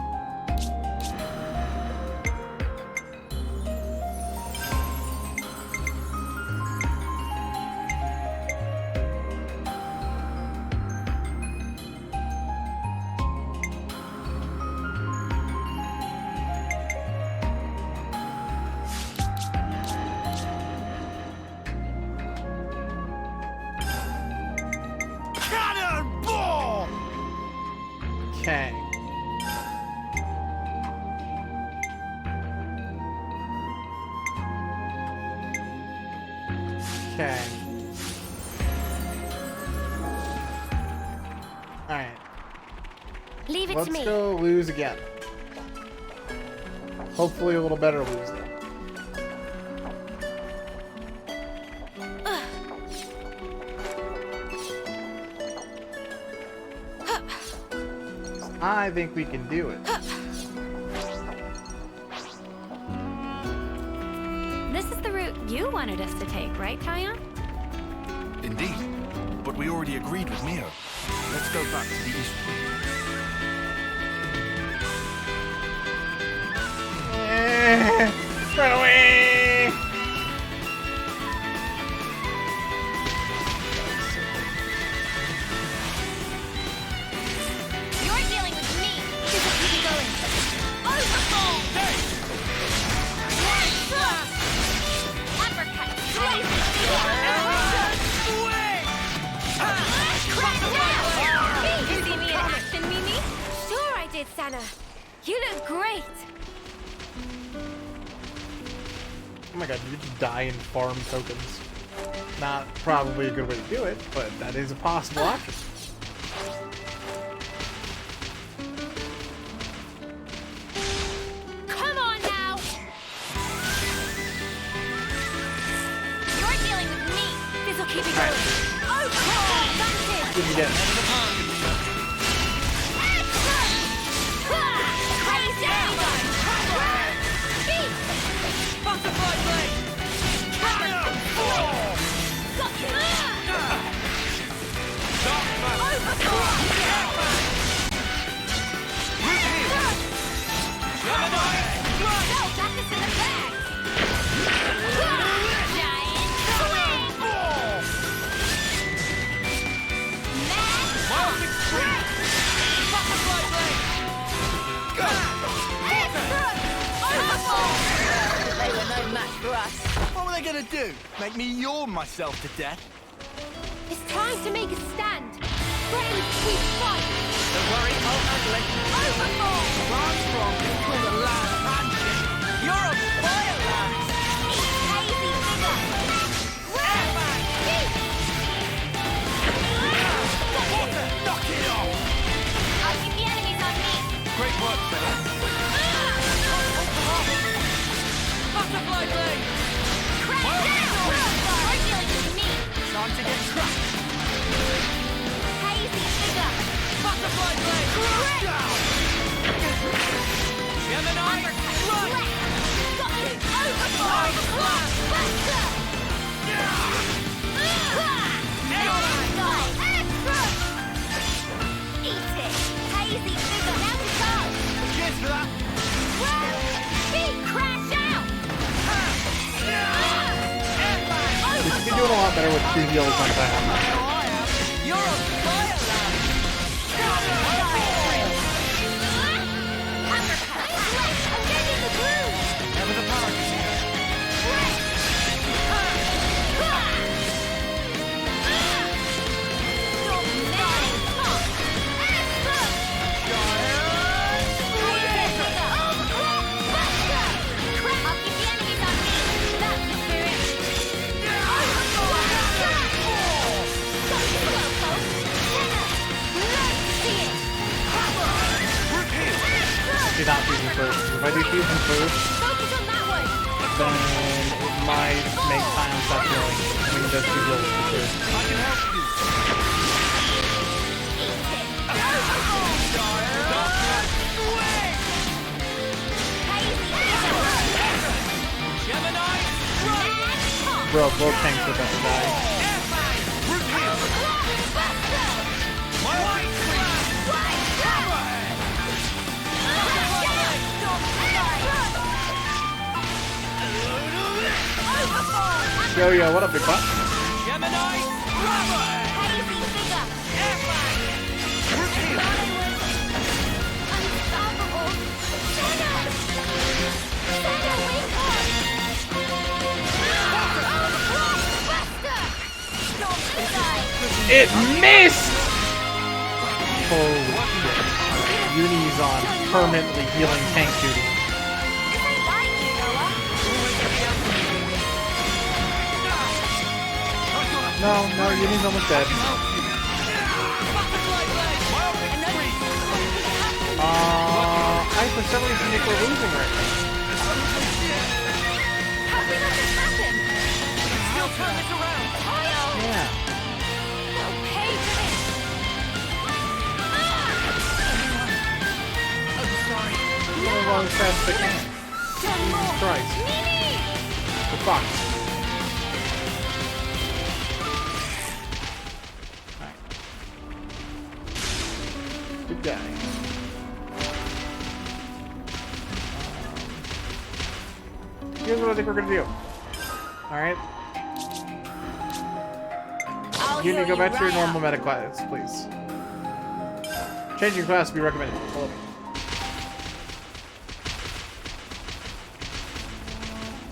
Okay. Alright. Leave it Let's to me. go lose again. Hopefully a little better lose though. I think we can do it. This is the route you wanted us to take, right, Tyon? Indeed. But we already agreed with Mio. Let's go back to the east. Run away! You're dealing with me. Just keep going. Overfall! Uppercut! You see me in action, Mimi? Sure I did, Sana. You look great. Oh my god, you just die and farm tokens. Not probably a good way to do it, but that is a possible option. Come on now! You're dealing with me. This'll keep you going. Overfall! That's it! What did you get? Butterfly blade! They were no match for us. What were they gonna do? Make me yawn myself to death? It's time to make a stand. Brave, sweet fight. Don't worry, I'll handle it. Overfall! Armstrong is called a land handshake. You're a fire land. Hazy figure! Airbag! Water, knock it off! I'll keep the enemies on me! Great work, fella. Butterfly blade! Crash down! You're dealing with me! Time to get crushed! Hazy figure! Butterfly blade! Crash down! Gemini! Right! Got it! Overfall! Buster! Eat it! Hazy figure! Now to charge! Cheers for that! Big crash out! We should be doing a lot better with 2 heals on that. You're a fire land! I'm getting the groove! Never the parakeet. Do not fusion first. If I do fusion first, Focus on that one! then it might make time stop healing. I mean, it does 2 heals for sure. I can help you. Gemini! Bro, both tanks are about to die. Yo, what up, big butt? Gemini! It missed! Holy shit. Uni's on permanently healing tank duty. No, Uni's almost dead. For some reason think we're losing right now. How did that just happen? Still turn this around. Yeah. They'll pay for this. I'm sorry. We're going as fast as they can. Jesus Christ. We're fucked. Alright. Good guy. Here's what I think we're gonna do. Alright. You need to go back to your normal meta class, please. Changing class would be recommended. Follow me.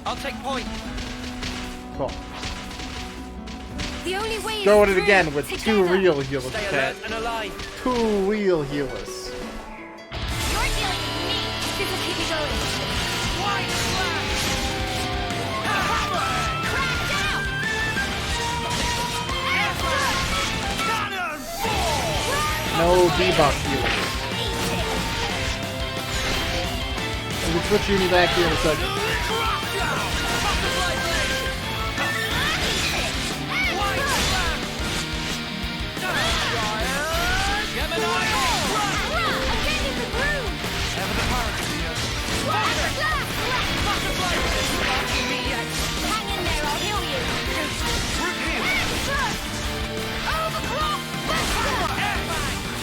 I'll take point. Cool. The only way Go is at it again with together. two real healers, Stay chat. alert and alive. Two real healers. You're dealing with me. This will keep me going. White flag. Cracked out. No debuff healers. And we'll switch Uni back here in a second.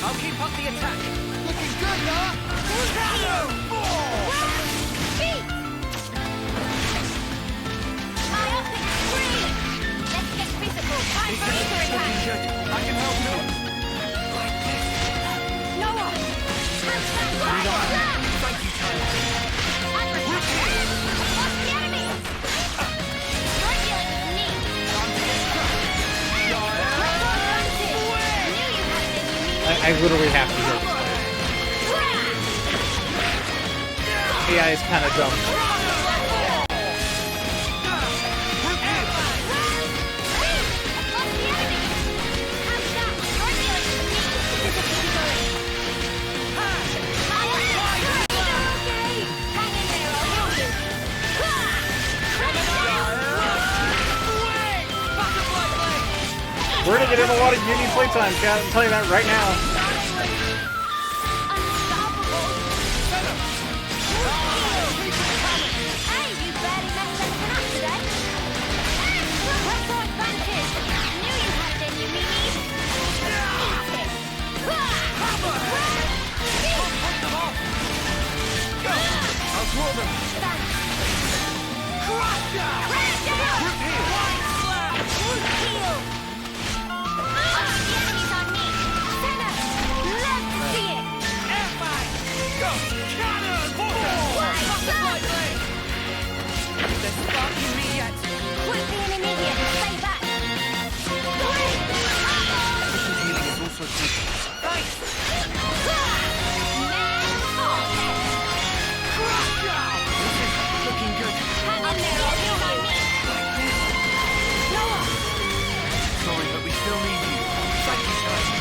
I'll keep up the attack. Looking good, huh? Let's get physical. Time for ether attack. I can help you. Noah! Thank you, Tyler. Across the enemy! You're dealing with me. I literally have to heal this player. AI is kind of dumb. We're gonna get in a lot of Uni playtime, chat. I'm telling you that right now. Hey, you barely messed anything up today. Retro advantage. Knew you had it in you, Mimi. Eat it. I'll throw them. Thanks. Crash down. Crash down. White flag. Heal. The enemy's on me. Senna, love to see it. Air fight. Go. Cannon. They're sparking me yet. Quit being an idiot. Stay back. Efficient healing is also good. Thanks. Crash down. This is looking good. Hang on there, I'll heal you. Noah. Sorry, but we still need you. Thank you, Tyler.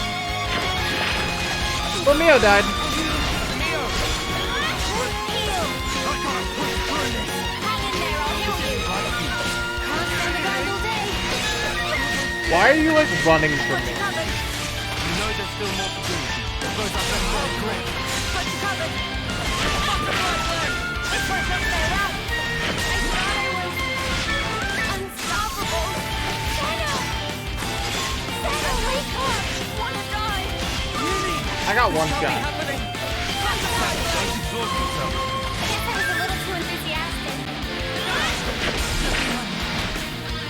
Well, Mio died. Neo. Heal. I gotta push through this. Hang in there, I'll heal you. Can't stand around all day. Why are you like running from me? You know there's still more to do. Suppose I've done more grip. Got you covered. This one's up there, out. I thought I was unstoppable. Senna! Senna, wake up! Wanna die? I got one shot. Don't exhaust yourself. I guess I was a little too enthusiastic.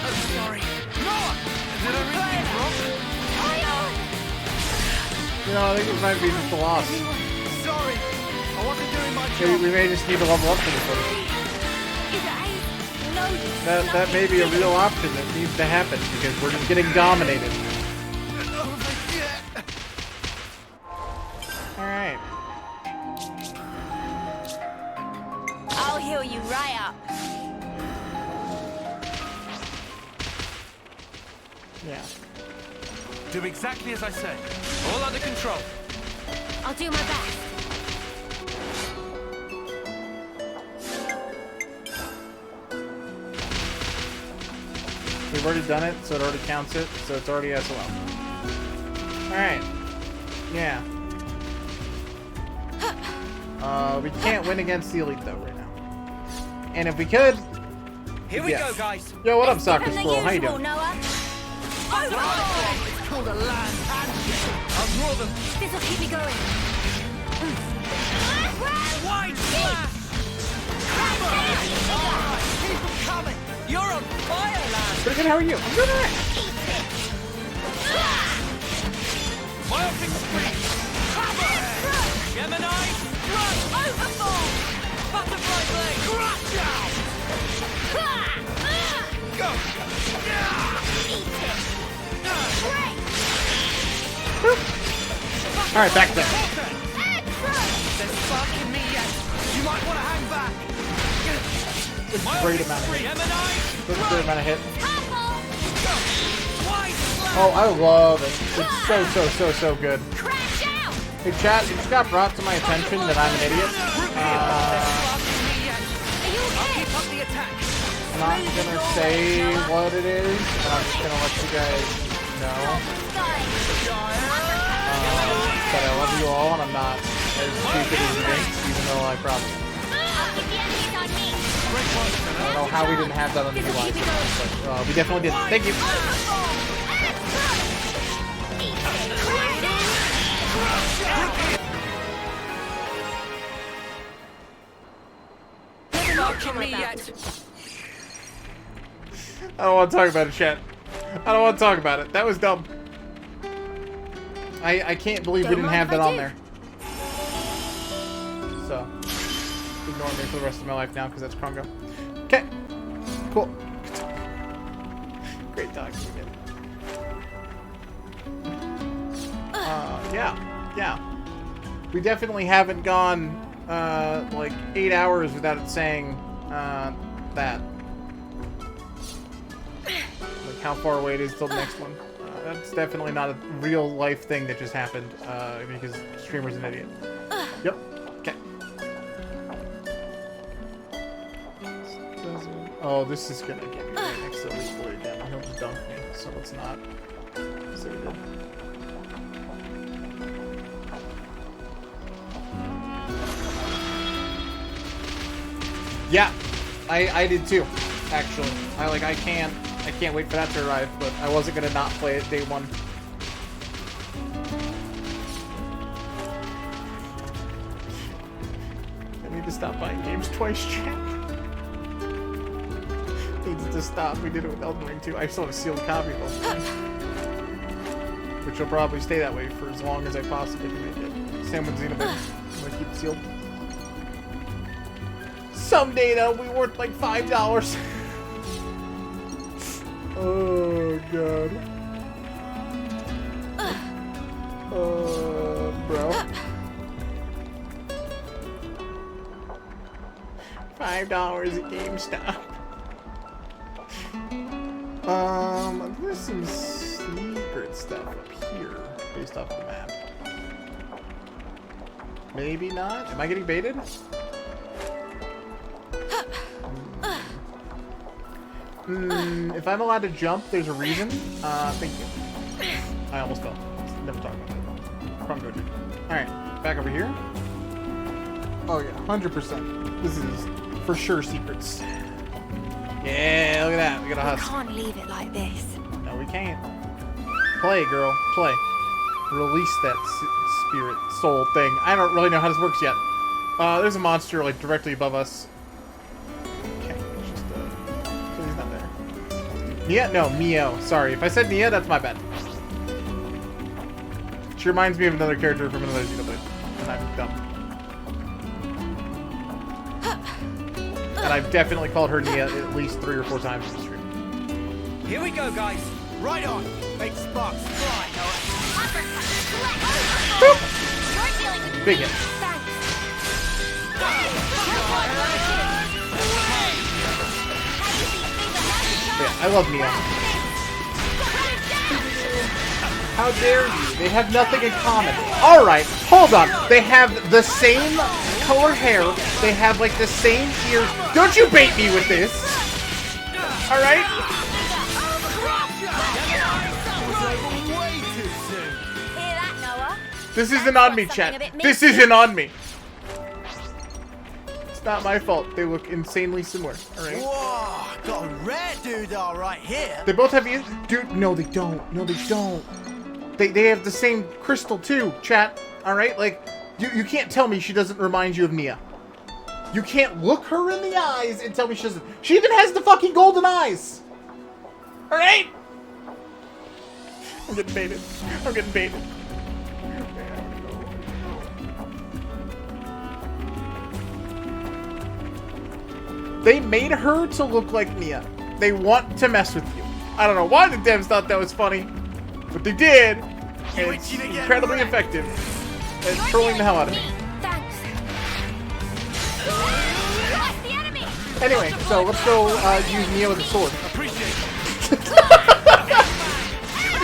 I'm sorry. Noah! Did I read things wrong? You know, I think it might be just a loss. Sorry. I wasn't doing my Maybe job. we may just need to level up for this one. No. That may be a real option that needs to happen because we're just getting dominated. Alright. I'll heal you right up. Yeah. Do exactly as I say. All under control. I'll do my best. We've already done it, so it already counts it, so it's already SOL. Alright. Yeah. We can't win against the elite though right now. And if we could... Here we go, guys. Yo, what up, Soccer Squirrel? How you doing? It's called a land handshake. I'll draw them. This'll keep me going. Wide slash! Alright, keep them coming. You're on fire, lad. Pretty good, how are you? I'm doing alright. Melting spree. Hammerhead. Gemini. Run. Overfall. Butterfly blade. Crush down. Go. Alright, back there. They're sparking me yet. You might want to hang back. Good great amount of hit. Good great amount of hit. Oh, I love it. It's so good. Hey chat, it just got brought to my attention that I'm an idiot. I'm not gonna say what it is, but I'm just gonna let you guys know. That I love you all, and I'm not as stupid as you think, even though I probably am. I don't know how we didn't have that on the UI, but we definitely did. Thank you. I don't want to talk about it, chat. I don't want to talk about it. That was dumb. I can't believe we didn't have that on there. So, ignore me for the rest of my life now because that's Krongo. Okay. Cool. Great talking again. Yeah. We definitely haven't gone, like 8 hours without it saying, that. Like how far away it is till the next one. That's definitely not a real life thing that just happened, because the streamer's an idiot. Yep. Okay. Oh, this is gonna get me right next to this boy again. He'll just dunk me, so it's not. So we did. Yeah, I did too. Actually, I can't wait for that to arrive. But I wasn't gonna not play it day one. I need to stop buying games twice, chat. Needs to stop. We did it with Elden Ring too. I still have a sealed copy of Elden Ring, which will probably stay that way for as long as I possibly can make it. Same with Xenoblade. I'm gonna keep it sealed. Someday that'll be worth like $5. Oh god. Bro. $5 at GameStop. There's some secret stuff up here based off the map. Maybe not. Am I getting baited? If I'm allowed to jump, there's a reason. Thank you. I almost fell. Never talk about that. Krongo dude. Alright, back over here. Oh yeah, 100%. This is for sure secrets. Yeah, look at that. We got a husk. We can't leave it like this. No, we can't. Play, girl. Play. Release that spirit, soul thing. I don't really know how this works yet. There's a monster like directly above us. Okay, it's just so he's not there. Nia? No, Mio. Sorry, if I said Nia, that's my bad. She reminds me of another character from another Xenoblade, and I'm dumb. And I've definitely called her Nia at least 3 or 4 times in the stream. Here we go, guys. Right on. Make sparks fly, Big hit. Yeah, I love Nia. How dare you? They have nothing in common. Alright, hold on. They have the same color hair. They have, like, the same ears. Don't you bait me with this! Alright? This isn't on me, chat. This isn't on me. It's not my fault. They look insanely similar. Alright? Whoa, got a rare doodah right here. They both have ears. Dude, no, they don't. No, they don't. They have the same crystal, too, chat. Alright? Like, you can't tell me she doesn't remind you of Nia. You can't look her in the eyes and tell me she doesn't. She even has the fucking golden eyes. Alright? I'm getting baited. I'm getting baited. They made her to look like Nia. They want to mess with you. I don't know why the devs thought that was funny, but they did. And it's incredibly effective at trolling the hell out of me. Anyway, so let's go use Nia with a sword.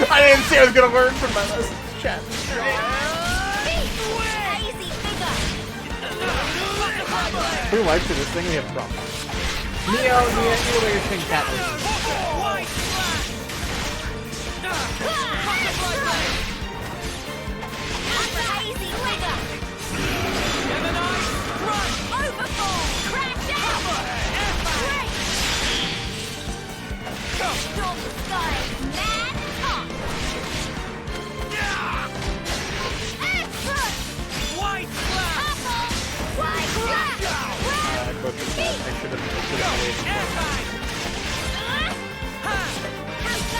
I didn't say I was gonna learn from my lessons, chat. Who likes this thing? We have a problem. Nia, either way you're saying cat.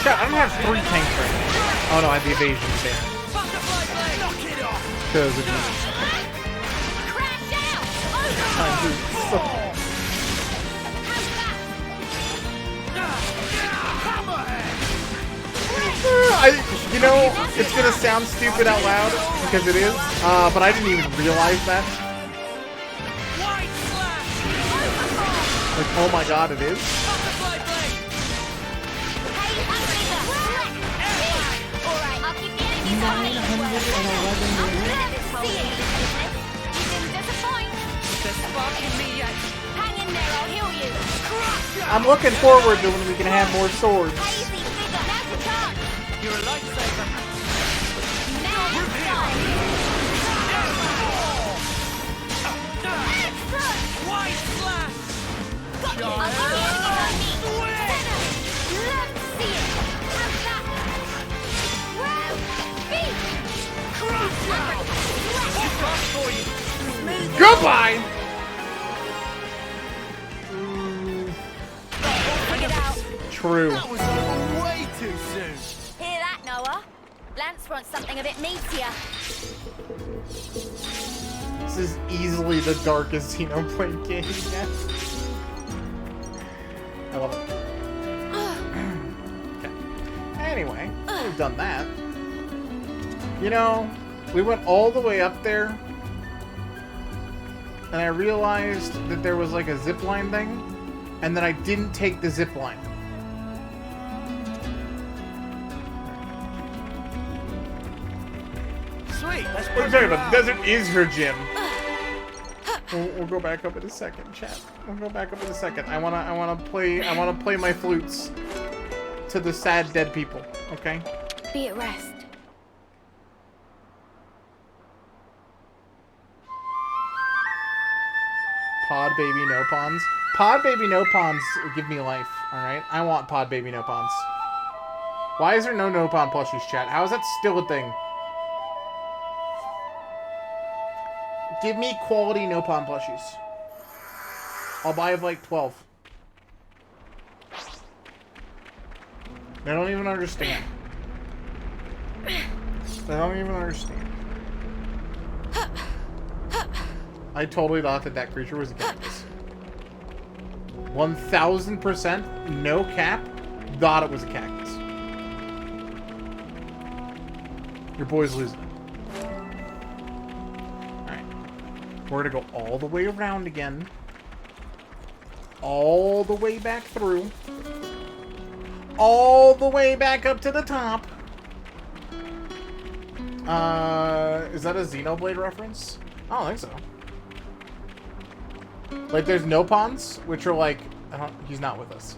Chat, I don't have 3 tanks right now. Oh no, I have the evasion thing. Because of you know, it's gonna sound stupid out loud, because it is, but I didn't even realize that. Like, oh my god, it is. I'm looking forward to when we can have more swords. You're a lifesaver. White slash. Goodbye! True. That was over way too soon. Hear that, Noah? Lance wants something a bit meatier. This is easily the darkest Xenoblade game yet. I love it. Okay. Anyway, we've done that. You know, we went all the way up there, and I realized that there was like a zipline thing, and then I didn't take the zipline. Sweet. The desert is her gym. We'll go back up in a second, chat. We'll go back up in a second. I wanna play my flutes to the sad dead people. Okay. Be at rest. Pod baby no pawns. Pod baby no pawns give me life. All right. I want pod baby no pawns. Why is there no no pawn plushies, chat? How is that still a thing? Give me quality no pawn plushies. I'll buy like 12. I don't even understand. I don't even understand. I totally thought that that creature was a cactus. 1000%, no cap, thought it was a cactus. Your boy's losing. Alright. We're gonna go all the way around again. All the way back through. All the way back up to the top. Is that a Xenoblade reference? I don't think so. Like, there's Nopons, which are like, he's not with us.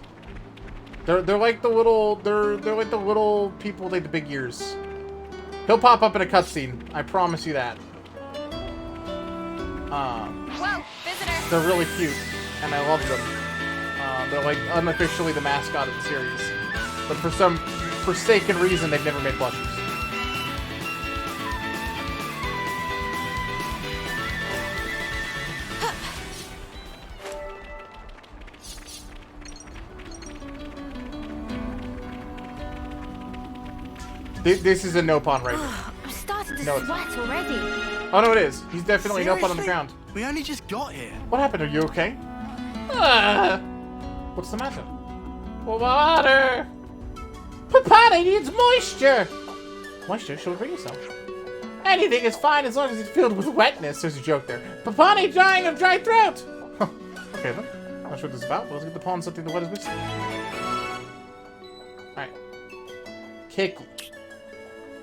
They're like the little, they're like the little people with like the big ears. He'll pop up in a cutscene. I promise you that. Whoa, visitor. They're really cute, and I love them. They're like unofficially the mascot of the series, but for some forsaken reason, they've never made plushies. This is a Nopon right here. I'm starting to No, it's sweat already. Oh no, it is. He's definitely Nopon on the Seriously? ground. We only just got here. What happened? Are you okay? What's the matter? Water! Papani needs moisture! Moisture? She'll bring yourself. Anything is fine as long as it's filled with wetness. There's a joke there. Papani dying of dry throat! Okay then. Not sure what this is about, but let's get the pawn something the wet is missing. Alright. Kicky.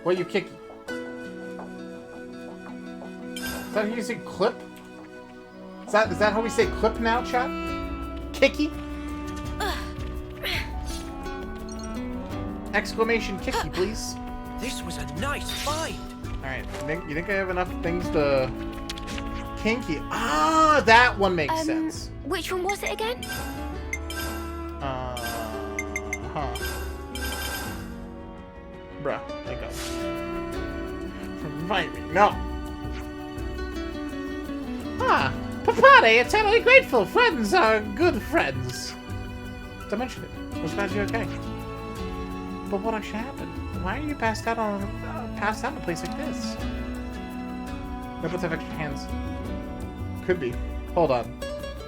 What are you kicky? Is that how you say clip? Is that how we say clip now, chat? Kicky? Exclamation kicky, please. This was a nice find. Alright, you think I have enough things to... Kinky. Ah, that one makes sense. Which one was it again? Huh. Bruh, thank God. Remind me, no. Ah, Papade, eternally grateful. Friends are good friends. Did I mention it? I was glad you're okay. But what actually happened? Why are you passed out in a place like this? No, let's have extra hands. Could be. Hold on.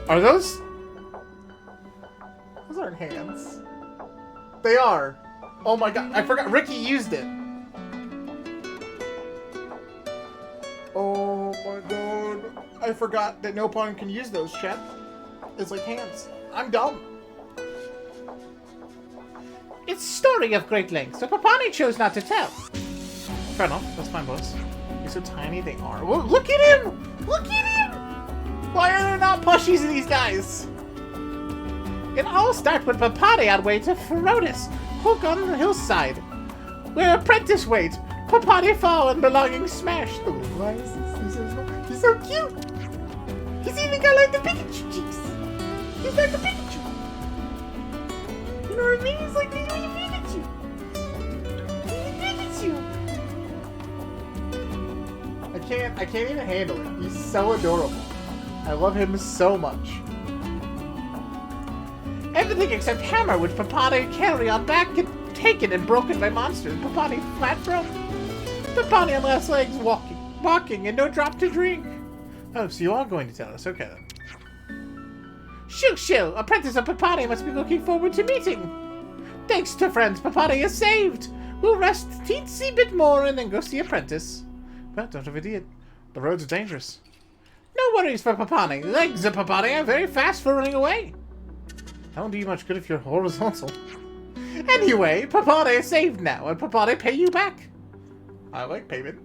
Are those? Those aren't hands. They are. Oh my god, I forgot. Ricky used it. Oh my god. I forgot that Nopon can use those, chat. It's like hands. I'm dumb. It's a story of great length, so Papani chose not to tell. Fair enough. That's fine, boys. You're so tiny, they are. Well, look at him! Look at him! Why are there not plushies of these guys? It all started with Papani on way to Ferotis, hook on the hillside, where apprentice wait. Papani fall and belonging smashed. Oh, why is this? He's so cute! He's even got like the Pikachu cheeks! He's like the Pikachu! You know what I mean? He's like the Pikachu! He's the Pikachu! I can't even handle it. He's so adorable. I love him so much. Everything except Hammer, which Papani carry on back, get taken and broken by monsters. Papani flat broke. Papani on last legs walking, and no drop to drink. Oh, so you are going to tell us. Okay, then. Shoo! Apprentice of Papani must be looking forward to meeting. Thanks to friends, Papani is saved. We'll rest teensy bit more and then go see Apprentice. But don't overdo it. The roads are dangerous. No worries for Papani. Legs of Papani are very fast for running away. That won't do you much good if you're horizontal. Anyway, Papani is saved now, and Papani pay you back. I like payment.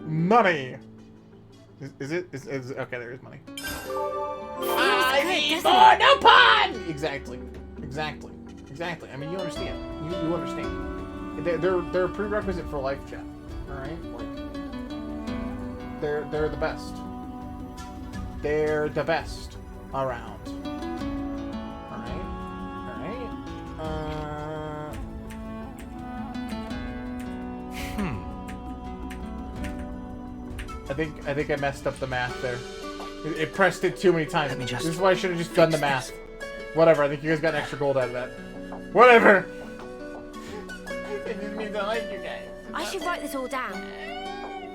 Money. Is it? Okay, there is money. I need more Nopon! Exactly. I mean, you understand. You understand. They're a prerequisite for life, chat. All right. Like, they're the best. They're the best around. All right. I think I messed up the math there. It pressed it too many times. This is why I should have just done the math. Whatever, I think you guys got an extra gold out of that. Whatever! It just means I like you guys. I should write this all down.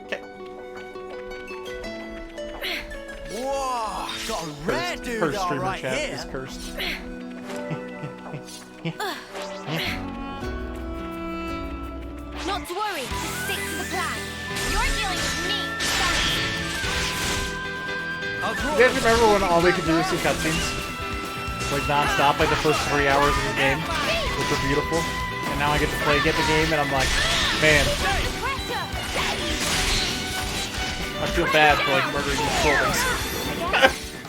Okay. Whoa! Got a rare dude First all streamer right chat here. is cursed. Not to worry, just stick to the plan. You're dealing with me, You guys remember when all they could do was see cutscenes? Like non-stop, like the first 3 hours of the game, which were beautiful. And and now I get to get the game, and I'm like, man, I feel bad for like murdering these buildings.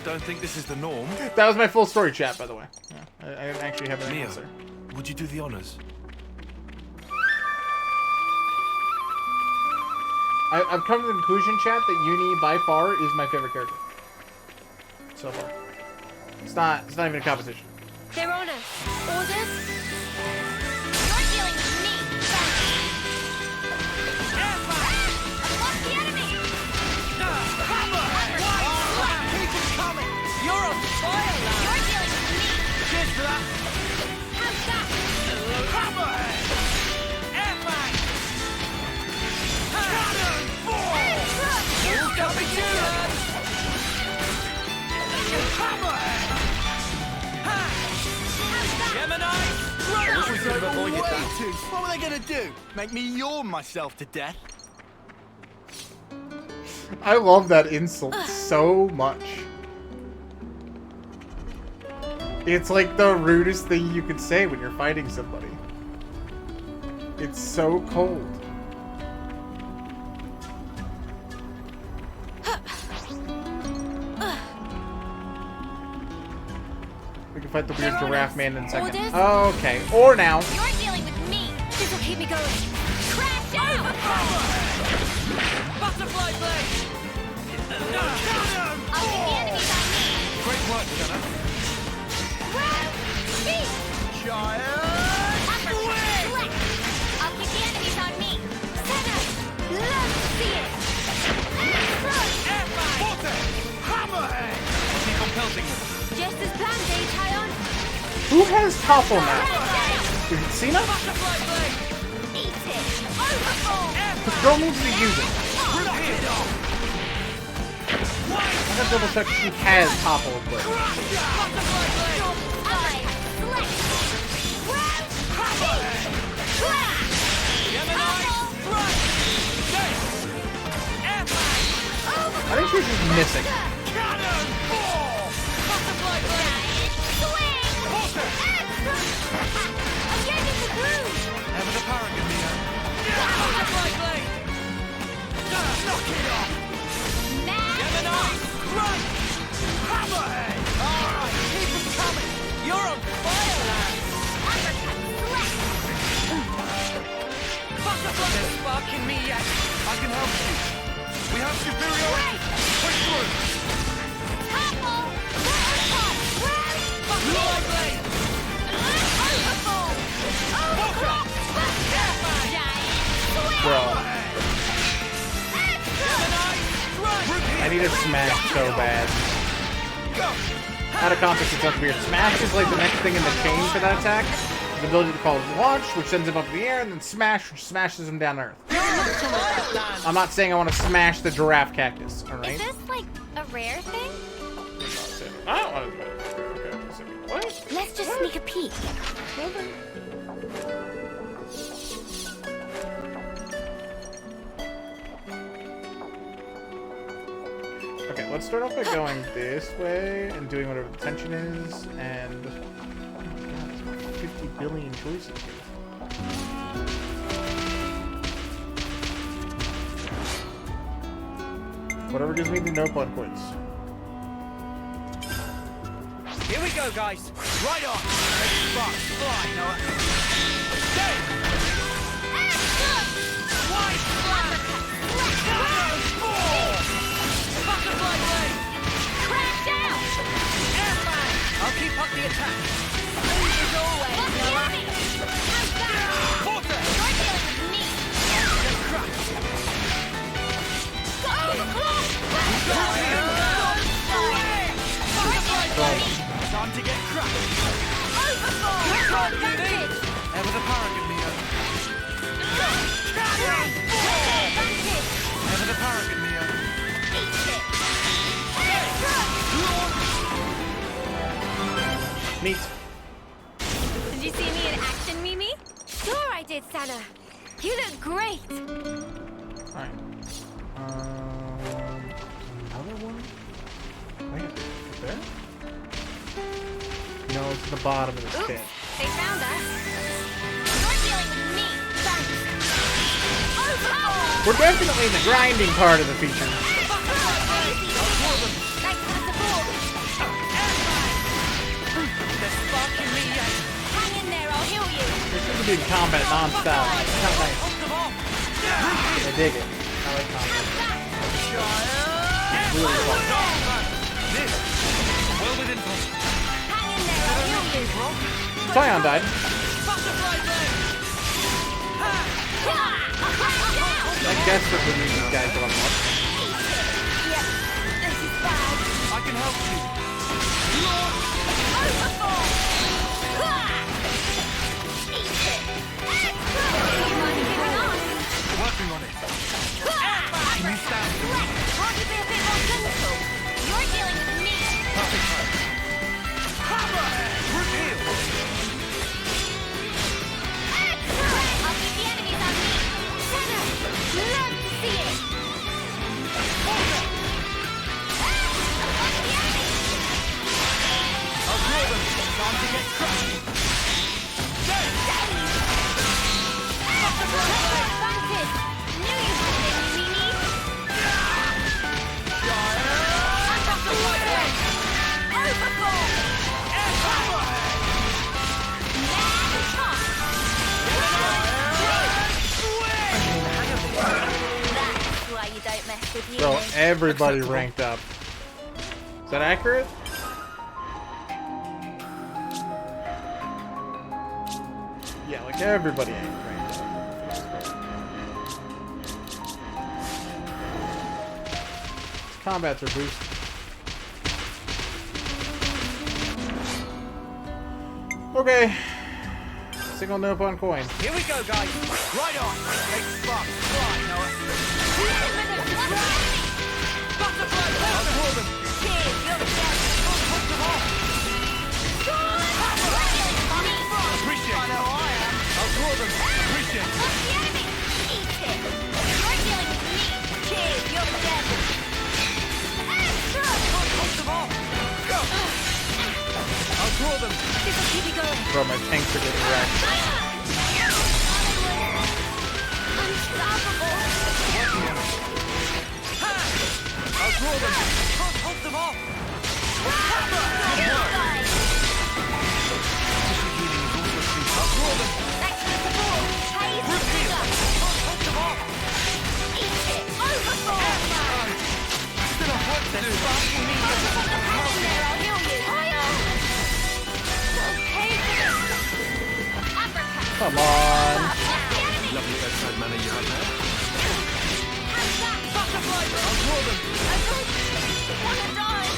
Don't think this is the norm. That was my full story, chat, by the way. Yeah, I actually have an Mia, answer. would you do the honors? I've come to the conclusion, chat, that Uni by far is my favorite character so far. It's not even a competition. They're on us. Orders? You're dealing with me. I've lost the enemy. Keep it coming. You're on fire, lad. You're dealing with me. Cheers for that. How's that? Hammerhead. Airfang. Cannonball. Coming to you, lad. Hammerhead. Gemini. What were they gonna do? Make me yawn myself to death? I love that insult so much. It's like the rudest thing you could say when you're fighting somebody. It's so cold. We can fight the weird giraffe man in a second. Orders? Oh, okay. Or now. You're dealing with me. This will keep me going. Crash out! Butterfly blade! I'll get the enemies on me. Great work, Jenna. Giant Swing! I'll get the enemies on me. Senna! Love to see it. Hammerhead! Keep on pelting them. Just as planned, Tyon. Who has topple now? Is it Xeno? Butterfly blade! Eat it. Overhaul! The girl needs to use it. Knock it off! I'm gonna double check if she has topple equipped. Butterfly blade! I think she's just missing. Cannonball! Butterfly blade! I'm getting the groove. Ever the paragon, Mia. Butterfly blade! Knock it off! Gemini! Run! Hammerhead! Alright, keep them coming! You're on fire, lad! Butterfly! There's spark in me yet. I can help you. We have superiority. Push through. Butterfly blade! Bro. I need a smash so bad. Out of context, it's not weird. Smash is like the next thing in the chain for that attack. The ability to call launch, which sends him up in the air, and then smash, which smashes him down to earth. I'm not saying I want to smash the giraffe cactus, alright? Is this like a rare thing? I don't want to do it. Okay, what? Let's just sneak a peek. Okay, let's start off by going this way and doing whatever the tension is, and oh my god, there's 50 billion choices here. Whatever gives me the no pun points. Here we go, guys. Right on. Let's spark. Fly. No. Stay. White flag. Butterfly blade. Crash down. Airfang. I'll keep up the attack. Move as always, Noah. How's that? Porter. You're dealing with me. Get crushed. Time to get crushed. Ever the paragon, Mia. Ever the paragon, Mia. Neat. Did you see me in action, Mimi? Sure I did, Sana. You look great. Alright. Another one? Wait, there? No, it's at the bottom of this Oops, pit. they found us. You're dealing We're definitely in the grinding part of the feature. They seem to be in combat non-stop. It's kind of nice. I dig it. I like combat. It's really fun. Scion died. I guess that we need these guys to unlock. I can help you. Working on it. Can you stand? Can't you be a bit more clinical? You're dealing with me. Perfect time. Hammer! Reveal! I'll keep the enemies on me. Senna, love to see it. I'll throw them. Time to get crushed. Advantage. Knew you had it, Mimi. Overboard. That's why you don't mess with you. So everybody ranked up. Is that accurate? Yeah, like everybody ranked up. Combats are boosted. Okay. Single note on coin. Here we go, guys. Right on. Make sparks fly, Noah. Butterfly, I'll throw them. Appreciate it. I know I am. I'll throw them. Appreciate it. Eat it. You're dealing with me. Cheers, you're dead. Hold them off. Go. I'll throw them. This'll keep you going. Bro, my tanks are getting wrecked. Unstoppable. I'll throw them. Can't hold them off. I'll throw them. Thanks for the support. Hayes, Repeal. Can't hold them off. eat it. Overboard. Still have work to do. Hang in there, I'll heal you. Higher. Okay, Come on. Lovely bedside manner you have there. I'll throw them. I don't want to die.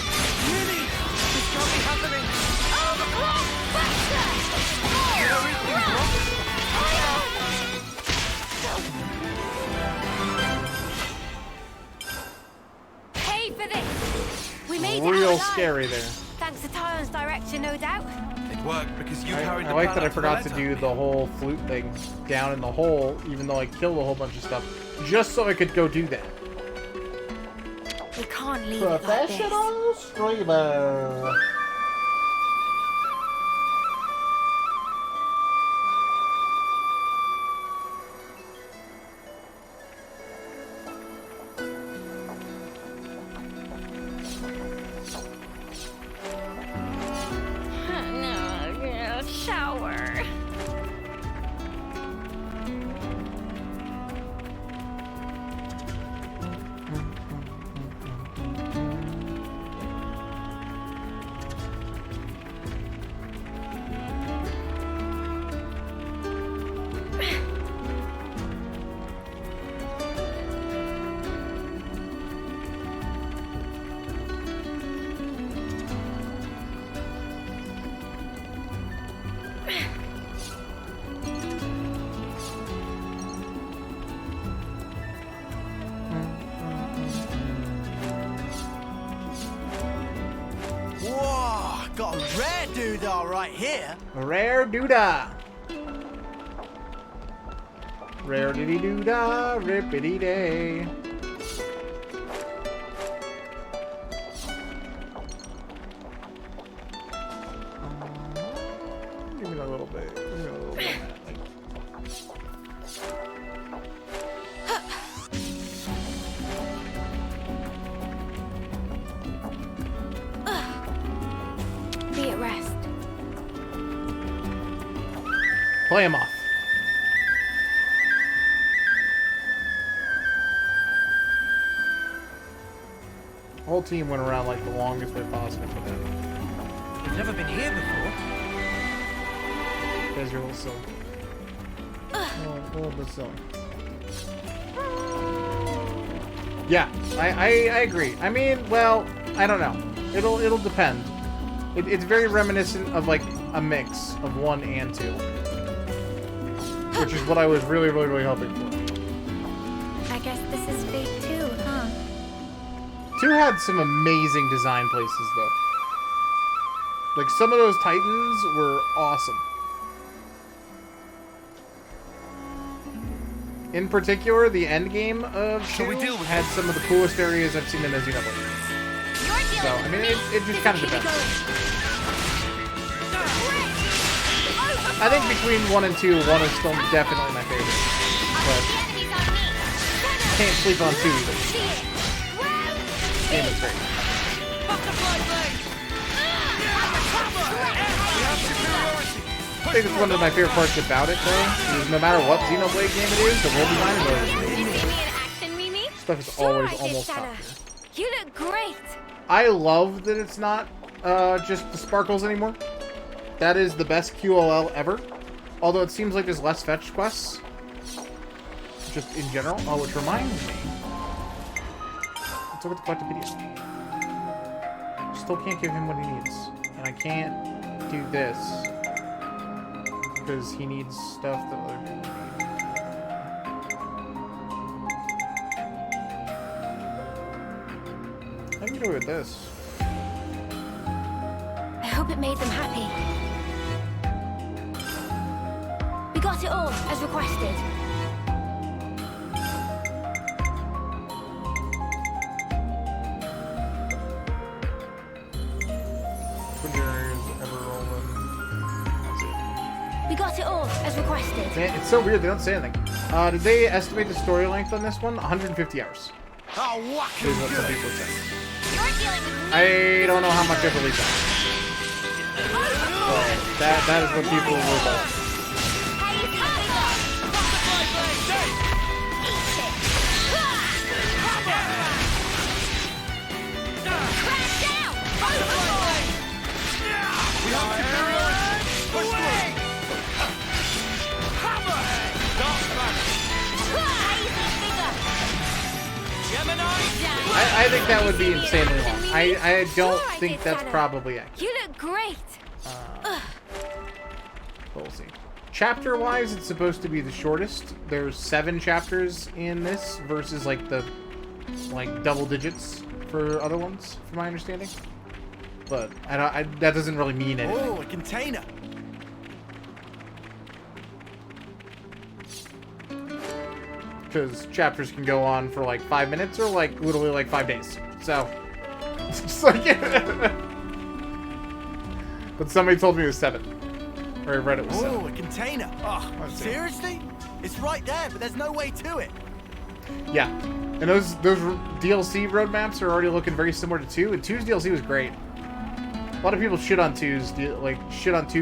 Really? This can't be happening. Oh, the clock! Faster! More! Run! Higher! Pay for this! We made it out Real alive. scary there. Thanks to Tyron's direction, no doubt. It worked because you I carried the like that I plan forgot out to the do letter. the whole flute thing down in the hole, even though I killed a whole bunch of stuff, just so I could go do that. We can't leave it like this. Professional streamer. No, shower. Whoa, got a rare doodah right here. Rare doodah. Rare diddy doodah, rippity day. Give me a little bit. Give me a little bit. Play him off. The whole team went around like the longest way possible for them. We've never been here before. Guys, you're a little silly. A little bit silly. Yeah, I agree. I mean, well, I don't know. It'll depend. It's very reminiscent of like a mix of 1 and 2, which is what I was really hoping for. I guess this is fate too, huh? 2 had some amazing design places though. Like some of those Titans were awesome. In particular, the end game of 2 had some of the coolest areas I've seen in a Xenoblade. So, I mean, it just kind of depends. I think between 1 and 2, 1 is still definitely my favorite. But can't sleep on 2 either. Game is great. I think it's one of my favorite parts about it, though, is no matter what Xenoblade game it is, the world design is stuff is always almost top tier. You look great. I love that it's not just the sparkles anymore. That is the best QOL ever. Although it seems like there's less fetch quests, just in general. Oh, which reminds me, let's look at the collectipedia. Still can't give him what he needs, and I can't do this because he needs stuff that other people need. How do you do with this? I hope it made them happy. We got it all, as requested. We got it all, as requested. Man, it's so weird, they don't say anything. Did they estimate the story length on this one? 150 hours. Oh, what? Is what some people say. I don't know how much I believe that. So, that is what people will say. I think that would be insanely long. I don't think that's probably accurate. You look great. We'll see. Chapter-wise, it's supposed to be the shortest. There's 7 chapters in this versus like the double digits for other ones, from my understanding. But that doesn't really mean anything. Oh, a container. Because chapters can go on for like 5 minutes or like literally like 5 days. So it's just like but somebody told me it was 7. Or I read it was 7. Oh, a container. Oh, seriously? It's right there, but there's no way to it. Yeah. And those DLC roadmaps are already looking very similar to 2, and 2's DLC was great. A lot of people shit on 2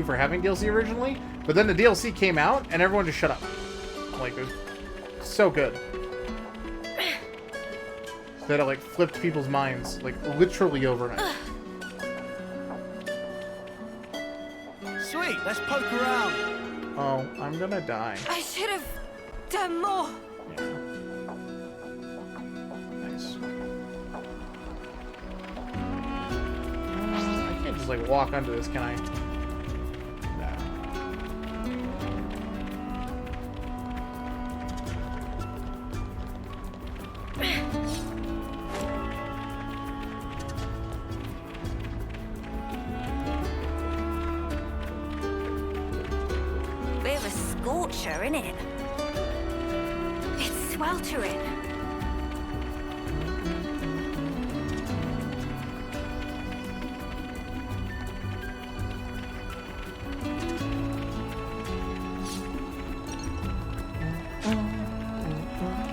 for having DLC originally, but then the DLC came out and everyone just shut up. Like it was so good. That it like flipped people's minds like literally overnight. Sweet, let's poke around. Oh, I'm gonna die. I should have done more. Nice. I can't just like walk under this, can I? Bit of a scorcher, innit? It's sweltering.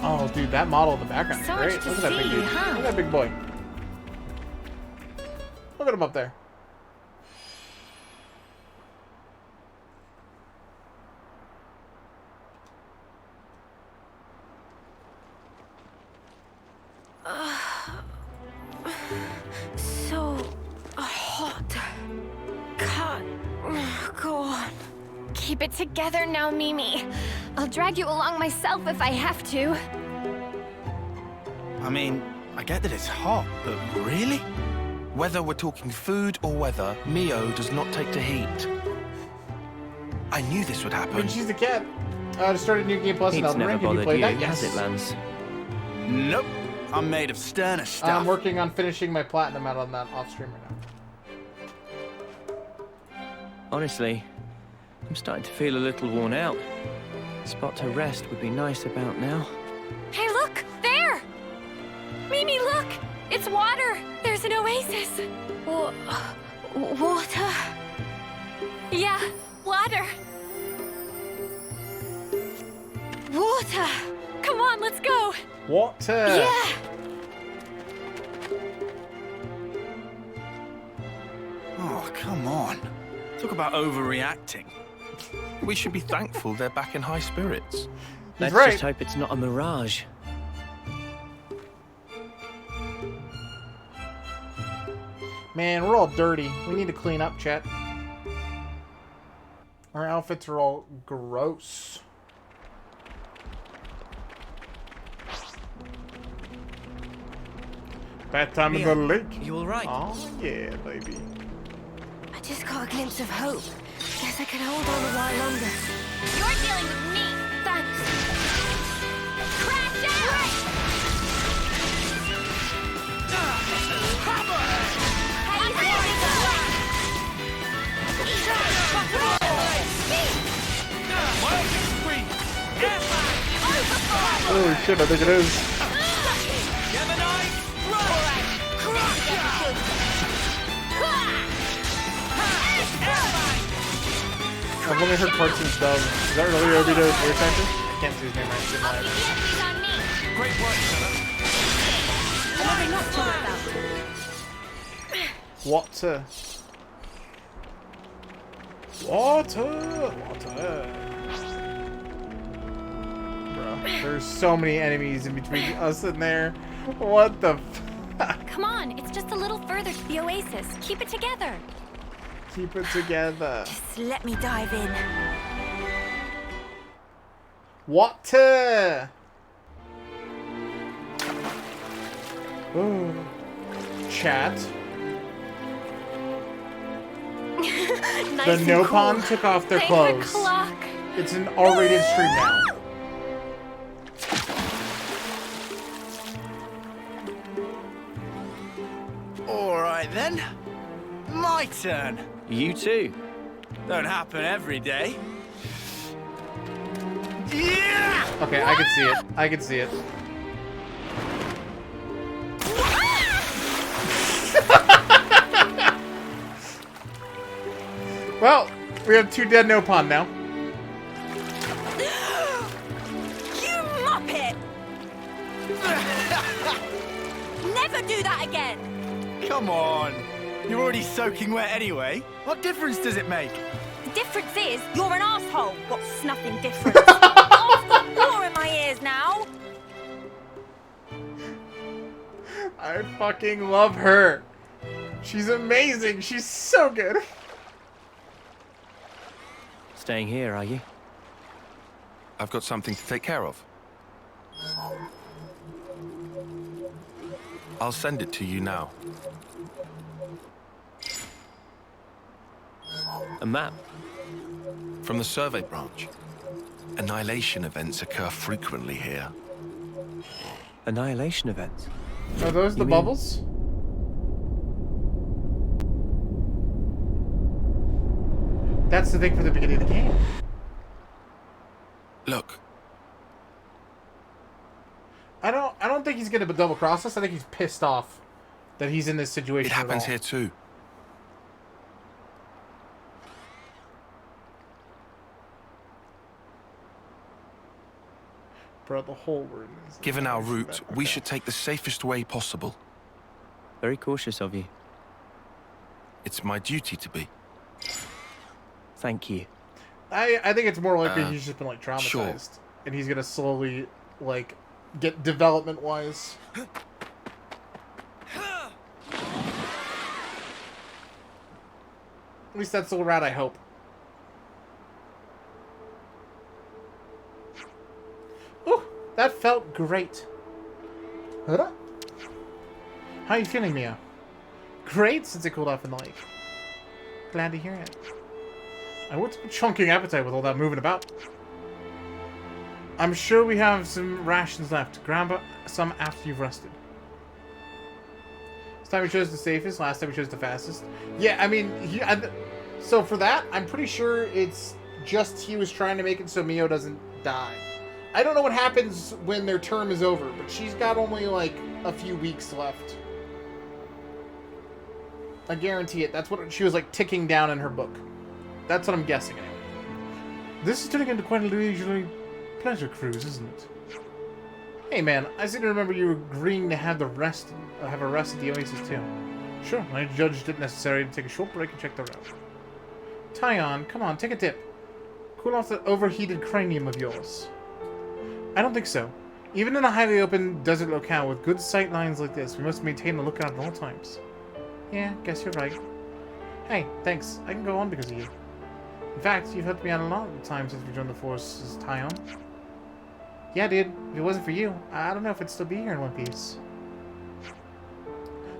Oh, dude, that model in the background is So great. much to Look at that big see, dude. huh? Look at that big boy. Look at him up there. Keep it together now, Mimi. I'll drag you along myself if I have to. I mean, I get that it's hot, but really? Whether we're talking food or weather, Mio does not take to heat. I knew this would happen. I mean, she's the cat. Just started New Game Plus and Heat's Elden never Ring. Have you bothered played you, that? has Yes. it, Lance? Nope. I'm made of sterner stuff. I'm working on finishing my platinum out on that off stream right now. Honestly, I'm starting to feel a little worn out. A spot to rest would be nice about now. Hey, look! There! Mimi, look! It's water! There's an oasis! Water? Yeah, water! Water! Come on, let's go! Water! Yeah! Oh, come on. Talk about overreacting. We should be thankful they're back in high spirits. Let's right. just hope it's not a mirage. Man, we're all dirty. We need to clean up, chat. Our outfits are all gross. Bad time in the lake. You all right? Oh, yeah, baby. I just got a glimpse of hope. Guess I can hold on a while longer. You're dealing with me. Thanks. Crash out! Holy shit, I think it is. I've only heard parts of dub. Is that really Obito's voice actor? I can't see his name right. It's in my eyes. Great work, Nothing not to worry about. Water. Water. Water. Bruh, there's so many enemies in between us and there. What the f- Come on, it's just a little further to the oasis. Keep it together. Keep it together. Just let me dive in. Water. Ooh. Chat. Nice The and Nopon cool. took off their Thank the clothes. clock. It's an R-rated stream now. Alright then. My turn. You too. Don't happen every day. Yeah! Okay, I can see it. I can see it. Well, we have 2 dead Nopon now. You muppet! Never do that again! Come on. You're already soaking wet anyway. What difference does it make? The difference is, you're an asshole. What's nothing different? I've got war in my ears now. I fucking love her. She's amazing. She's so good. Staying here, are you? I've got something to take care of. I'll send it to you now. A map? From the survey branch. Annihilation events occur frequently here. Annihilation events? Are those the You mean- bubbles? That's the thing for the beginning of the game. Look, I don't think he's gonna double cross us. I think he's pissed off that he's in this situation. it happens at all. here too. Bro, the whole room is... Given our route, we should take the safest way possible. Very cautious of you. It's my duty to be. Thank you. I think it's more likely he's just been like traumatized, sure. and he's gonna slowly like get development wise. At least that's the route I hope. felt great. How are you feeling, Mia? Great, since it cooled off in the lake. Glad to hear it. I what's a chunking appetite with all that moving about? I'm sure we have some rations left. Grab some after you've rested. This time we chose the safest, last time we chose the fastest. Yeah, I mean, so for that, I'm pretty sure it's just he was trying to make it so Mio doesn't die. I don't know what happens when their term is over, but she's got only like a few weeks left. I guarantee it. That's what she was like ticking down in her book. That's what I'm guessing anyway. This is turning into quite a leisurely pleasure cruise, isn't it? Hey man, I seem to remember you agreeing to have a rest at the Oasis too. Sure, I judged it necessary to take a short break and check the route. Tyon, come on, take a dip. Cool off that overheated cranium of yours. I don't think so. Even in a highly open desert locale with good sight lines like this, we must maintain the lookout at all times. Yeah, guess you're right. Hey, thanks. I can go on because of you. In fact, you've helped me out a lot of the time since we joined the forces, Tyon. Yeah, dude. If it wasn't for you, I don't know if I'd still be here in one piece.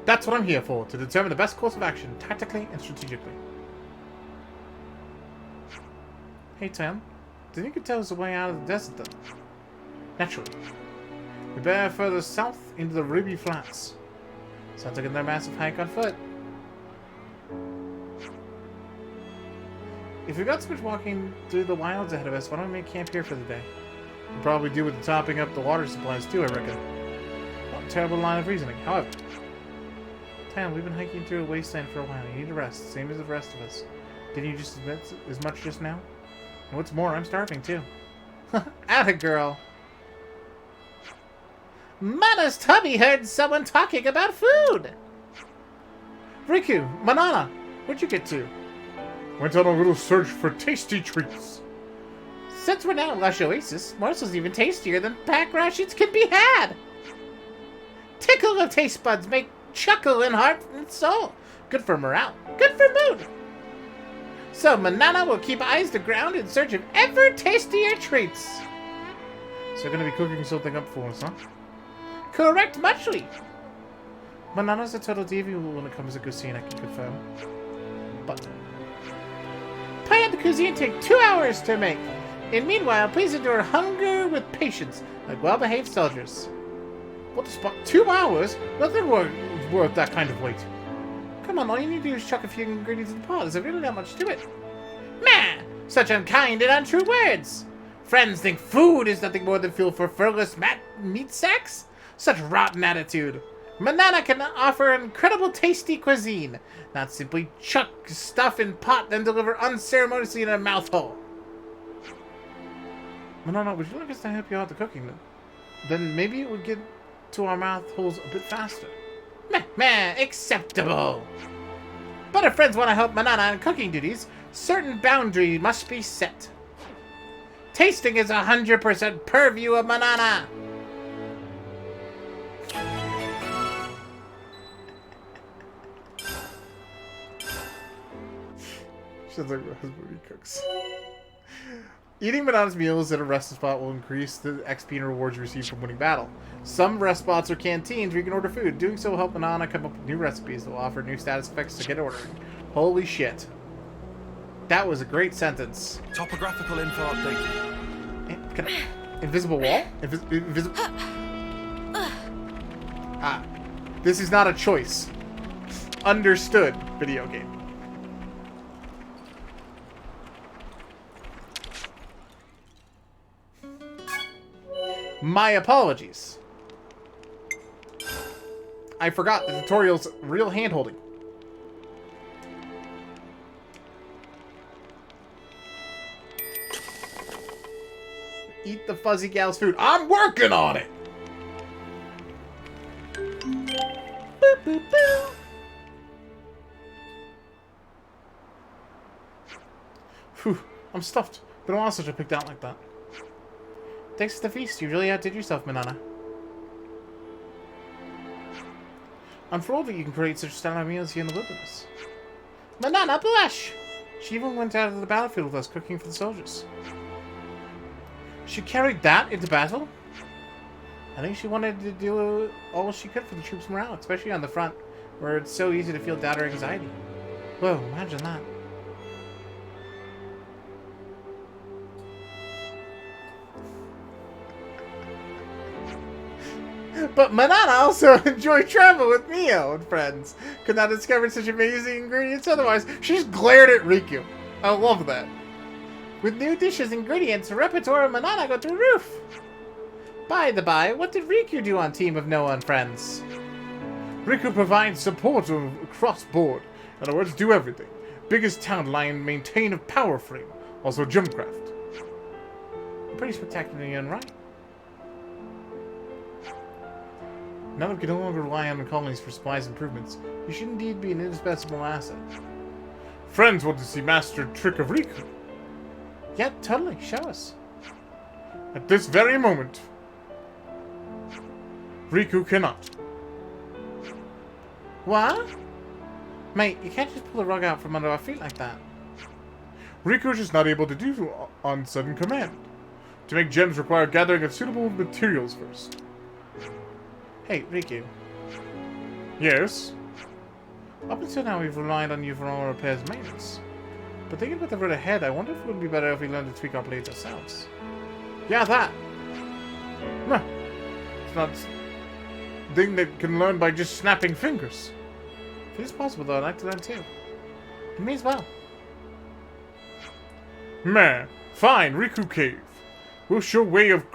That's what I'm here for, to determine the best course of action, tactically and strategically. Hey, Tyon. Do you think you could tell us the way out of the desert, though? Naturally. We bear further south into the Ruby Flats. Sounds like another massive hike on foot. If we've got so much walking through the wilds ahead of us, why don't we make camp here for the day? We'll probably do with the topping up the water supplies too, I reckon. What a terrible line of reasoning. However, Tyon, we've been hiking through a wasteland for a while. You need to rest, same as the rest of us. Didn't you just admit as much just now? And what's more, I'm starving too. Atta girl. Mana's tummy heard someone talking about food. Riku, Manana, where'd you get to? Went on a little search for tasty treats. Since we're now in Lush Oasis, morsels even tastier than pack rations can be had. Tickle of taste buds make chuckle in heart and soul. Good for morale, good for mood. So Manana will keep eyes to ground in search of ever tastier treats. So you're gonna be cooking something up for us, huh? Correct, muchly. Manana's a total diva when it comes to cuisine, I can confirm. But pie and cuisine take 2 hours to make. And meanwhile, please endure hunger with patience, like well-behaved soldiers. What the spot? 2 hours? Nothing worth that kind of wait. Come on, all you need to do is chuck a few ingredients in the pot. There's really not much to it. Man, such unkind and untrue words. Friends think food is nothing more than fuel for furless meat sacks? Such rotten attitude. Manana can offer incredible tasty cuisine, not simply chuck stuff in pot then deliver unceremoniously in a mouthful. Manana, would you like us to help you out the cooking then? Then maybe it would get to our mouth holes a bit faster. Meh, acceptable. But if friends want to help Manana in cooking duties, certain boundary must be set. Tasting is 100% purview of Manana. Sounds like my husband cooks. Eating Manana's meals at a rest spot will increase the XP and rewards received from winning battle. Some rest spots are canteens where you can order food. Doing so will help Manana come up with new recipes that will offer new status effects to get ordered. Holy shit. That was a great sentence. Topographical info update. Can I, invisible wall? Invisible... Ah. This is not a choice. Understood, video game. My apologies. I forgot the tutorial's real hand-holding. Eat the fuzzy gal's food. I'm working on it! Boop, boop, boop. Phew, I'm stuffed. Been a while since I picked out like that. Thanks to the feast, you really outdid yourself, Manana. I'm thrilled that you can create such stellar meals here in the wilderness. Manana blush! She even went out of the battlefield with us, cooking for the soldiers. She carried that into battle? I think she wanted to do all she could for the troops' morale, especially on the front, where it's so easy to feel doubt or anxiety. Whoa, imagine that. But Manana also enjoyed travel with Mio and friends. Could not discover such amazing ingredients otherwise. She's glared at Riku. I love that. With new dishes, ingredients, the repertoire of Manana go through the roof. By the by, what did Riku do on Team of Noah and Friends? Riku provides support across board. In other words, do everything. Biggest talent line, maintain a power frame. Also Gemcraft. Pretty spectacularly done, right? Now that we can no longer rely on the colonies for supplies and improvements, you should indeed be an indispensable asset. Friends want to see master trick of Riku. Yeah, totally. Show us. At this very moment, Riku cannot. What? Mate, you can't just pull the rug out from under our feet like that. Riku is just not able to do so on sudden command. To make gems require gathering of suitable materials first. Hey, Riku. Yes? Up until now, we've relied on you for all repairs and maintenance. But thinking about the road ahead, I wonder if it would be better if we learned to tweak our blades ourselves. Yeah, that! Nah. It's not a thing that can learn by just snapping fingers. If it is possible, though, I'd like to learn too. Me as well. Meh. Fine, Riku Cave. We'll show way of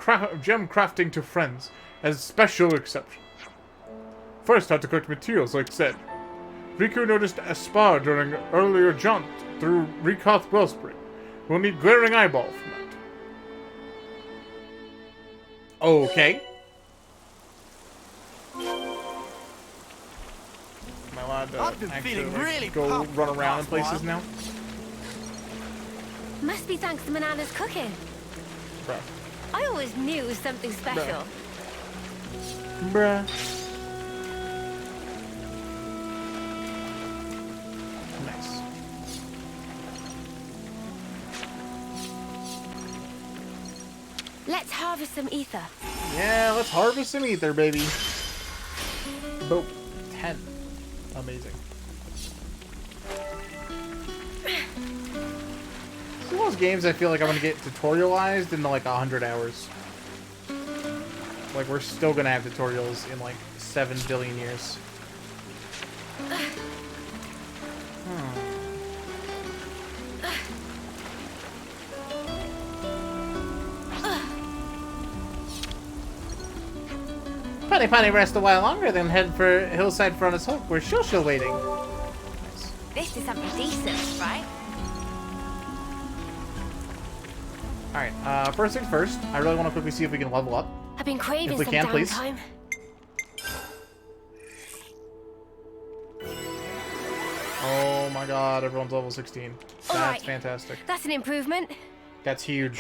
gem crafting to friends as special exception. First, how to collect materials, like said. Riku noticed a spar during an earlier jaunt through Rekoth Wellspring. We'll need glaring eyeball from that. Okay. Am I allowed to I've been actually feeling really go pumped run for the around in past places while. now? Must be thanks to Manana's cooking. Bruh. I always knew it was something special. Bruh. Nice. Let's harvest some ether. Yeah, let's harvest some ether, baby. Boop. 10. Amazing. It's one of those games I feel like I'm gonna get tutorialized in like 100 hours. Like, we're still gonna have tutorials in like 7 billion years. Funny rest a while longer, then head for Hillside Furnace Hook, where Shilshil waiting. Nice. This is something decent, right? Alright, first things first, I really want to quickly see if we can level up. I've been craving if we some can, please. downtime. Oh my god, everyone's level 16. That's Alright. fantastic. That's an improvement. That's huge.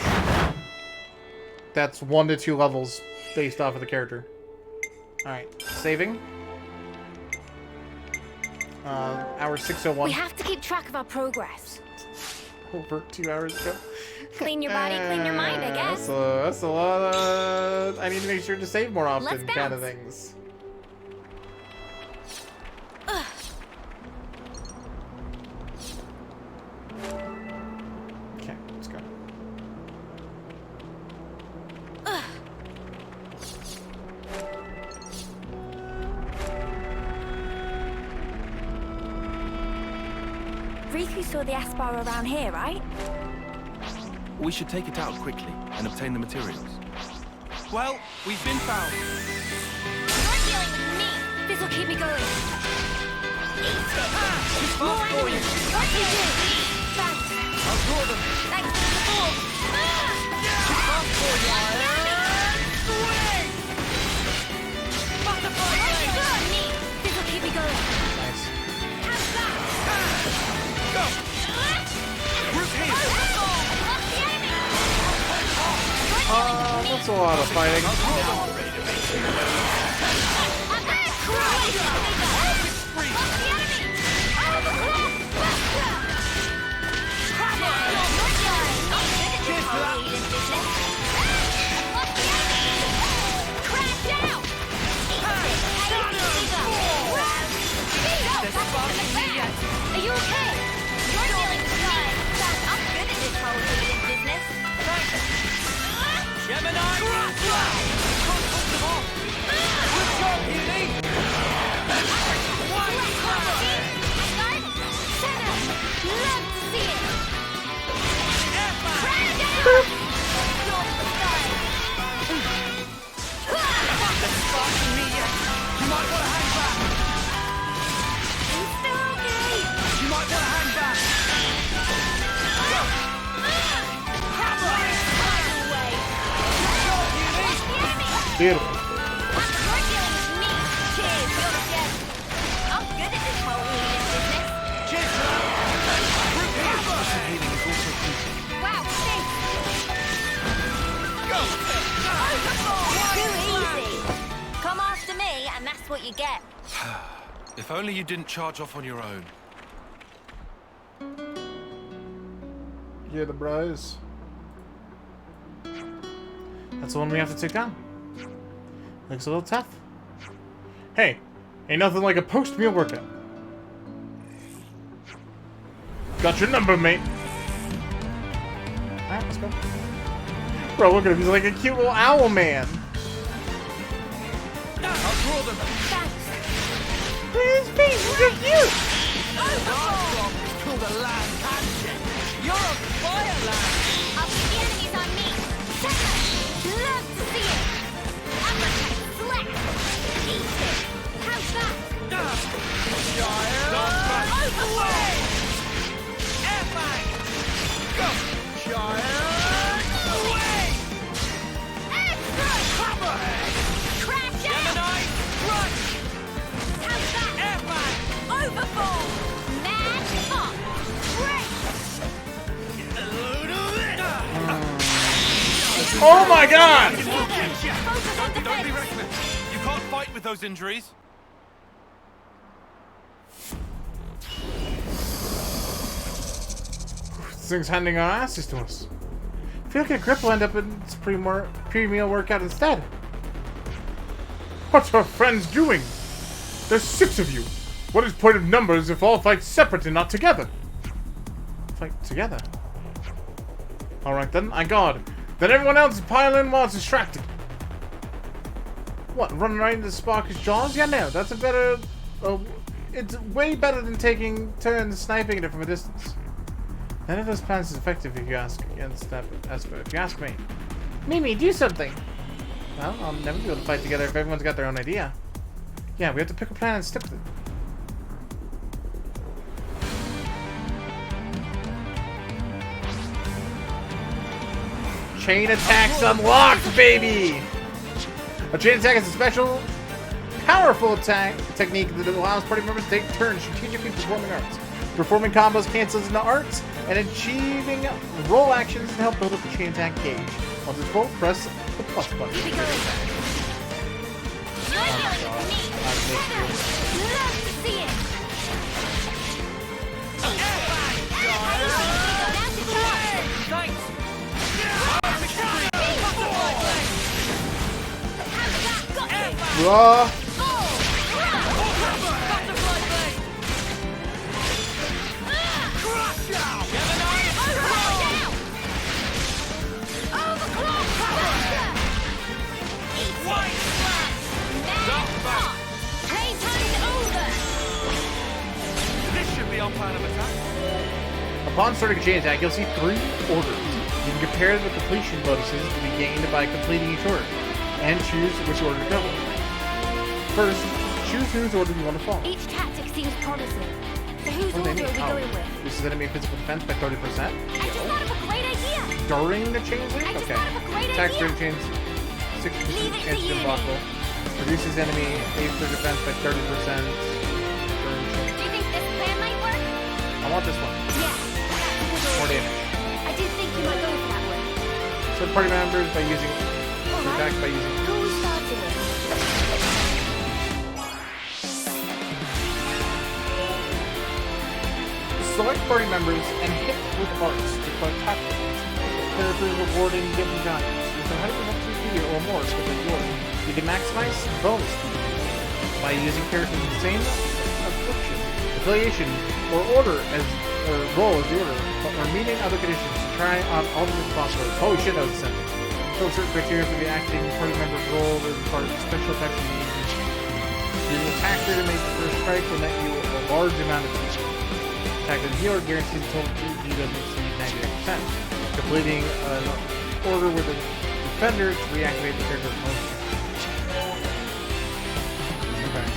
That's 1 to 2 levels based off of the character. Alright, saving. Hour 6:01. We have to keep track of our progress. Over 2 hours ago. Clean your body, clean your mind, I guess. That's a lot of... I need to make sure to save more often, Let's kind of bounce. things. Okay, let's go. Riku saw the Aspar around here, right? We should take it out quickly and obtain the materials. Well, we've been found. You're dealing with me. This'll keep me going. More enemies. What do you do? Thanks. I'll draw them. Thanks for the support. This'll keep me going. Nice. Go! Root here! That's a lot of fighting. Cheers for that. Beautiful. You're dealing with me. Cheers, you're the guest. I'm good at this whole healing business. Cheers, Wow, thanks. Go! Too easy. Come after me, and that's what you get. If only you didn't charge off on your own. Yeah, the bros. That's the one we have to take down. Looks a little tough. Hey, ain't nothing like a post-meal workout. Got your number, mate. Alright, let's go. Bro, look at him. He's like a cute little owl man. I'll draw them. His face is so cute. It's called a land handshake. You're on fire, lad. I'll keep the enemies on me. Love to see it. Uppercut, slap. Eat it. How's that? Overway. Airbag. Go. Giant. Away. Extra. Hammerhead. Crash out. Gemini. Run. How's that? Airbag. Overfall. Mad pop. Great. Get a load of it. Oh my god! Focus on Don't be defense. reckless. You can't fight with those injuries. This thing's handing our asses to us. I feel like a grip will end up in its pre-meal workout instead. What's our friends doing? There's 6 of you. What is point of numbers if all fight separate and not together? Fight together? Alright then, I God. Then everyone else pile in while it's distracted. What, running right into Spark's jaws? Yeah, no, that's a better... it's way better than taking turns sniping at it from a distance. None of those plans is effective if you ask if you ask me. Mimi, do something! Well, I'll never be able to fight together if everyone's got their own idea. Yeah, we have to pick a plan and stick with it. Chain attacks unlocked, baby! A chain attack is a special, powerful attack technique that allows party members to take turns strategically performing arts. Performing combos cancels into arts, and achieving roll actions to help build up the chain attack gauge. Once it's full, press the plus button. You're dealing with me. Love to see it. Bruh. This should be our plan of attack. Upon starting a chain attack, you'll see 3 orders. You can compare the completion bonuses to be gained by completing each order, and choose which order to go with. First, choose whose order you want to follow. Each tactic seems promising. So whose order are we going with? This is enemy physical defense by 30%. I just thought of a great idea. During the chain attack? I just Okay. thought of a great Attacks idea. during chains, 60% chance to you, unblockable. Reduces enemy base defense by 30% during chain. Do you think this plan might work? I want this one. Yeah. More damage. I did think you might go for that one. So party members by using Alright. attack by using. Who are we starting with? Select party members and hit with arts to fight tactics. Characters rewarding given values. With 100% CP or more within yours, you can maximize bonus by using characters with the same affiliation, or order as or role as the order, or meeting other conditions to try on alternate possibilities. Holy shit, that was simple. So certain criteria for the acting party member's role as part of special effects and using an attacker to make the first strike will net you a large amount of damage. Attack with healer guarantees total he doesn't exceed 98%. Completing an order with a defender to reactivate the character's motion. Okay.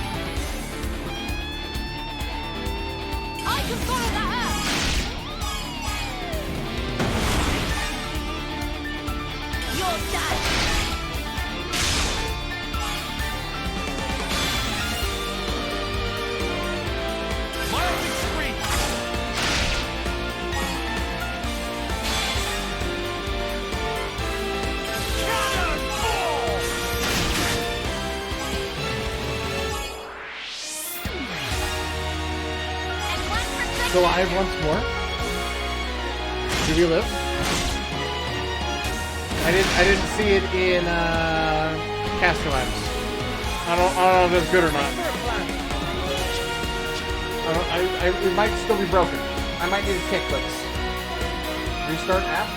I can follow that up. You're done. it's alive once more. Do we live? I didn't see it in Casterlands. I don't know if it's good or not. It might still be broken. I might need a kick clicks. Restart app?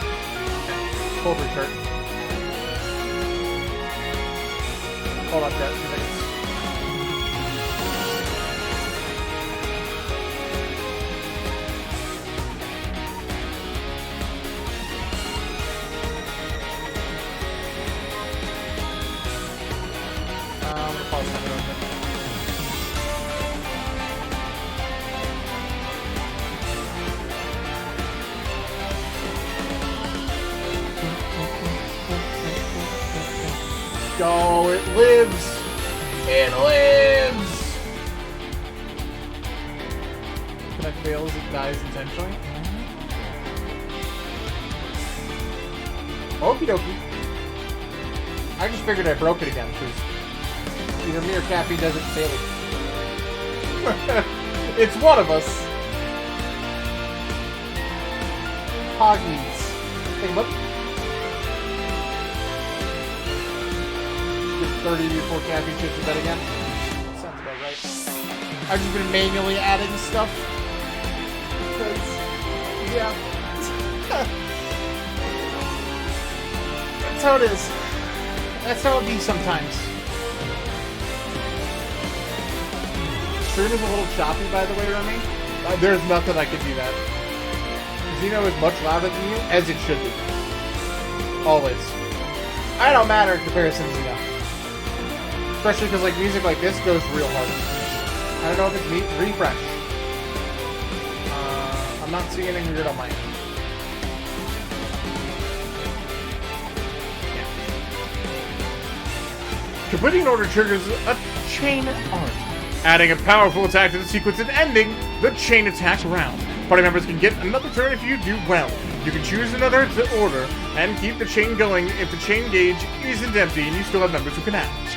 Full restart. Hold up, Jeff. 2 seconds. Pause that real quick. Go, it lives! It lives! When it fails, it dies intentionally. Okie dokie. I just figured I broke it again, because either me or Cappy does it daily. It's one of us. Hoggies. Hey, look. 30 before Cappy shits the bed again. Sounds about right. I've just been manually adding stuff. Because, yeah. That's how it is. That's how it be sometimes. Stream is a little choppy, by the way, Remy. There's nothing I can do that. Xeno is much louder than you, as it should be. Always. I don't matter in comparison to Xeno. Especially because like music like this goes real hard. I don't know if it's me. Refresh. I'm not seeing anything weird on my end. Yeah. Completing an order triggers a chain art, adding a powerful attack to the sequence and ending the chain attack round. Party members can get another turn if you do well. You can choose another order and keep the chain going if the chain gauge isn't empty and you still have members who can act.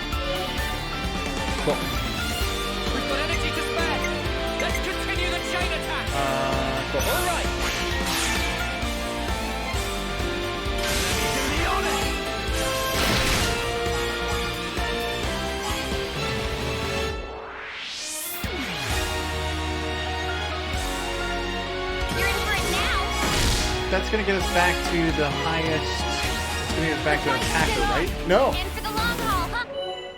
Cool. We've got energy to spare. Let's continue the chain attack. Cool. All right. You're in for it now. That's gonna get us back to the highest. It's gonna get us back to an attacker, right? No. In for the long haul, huh?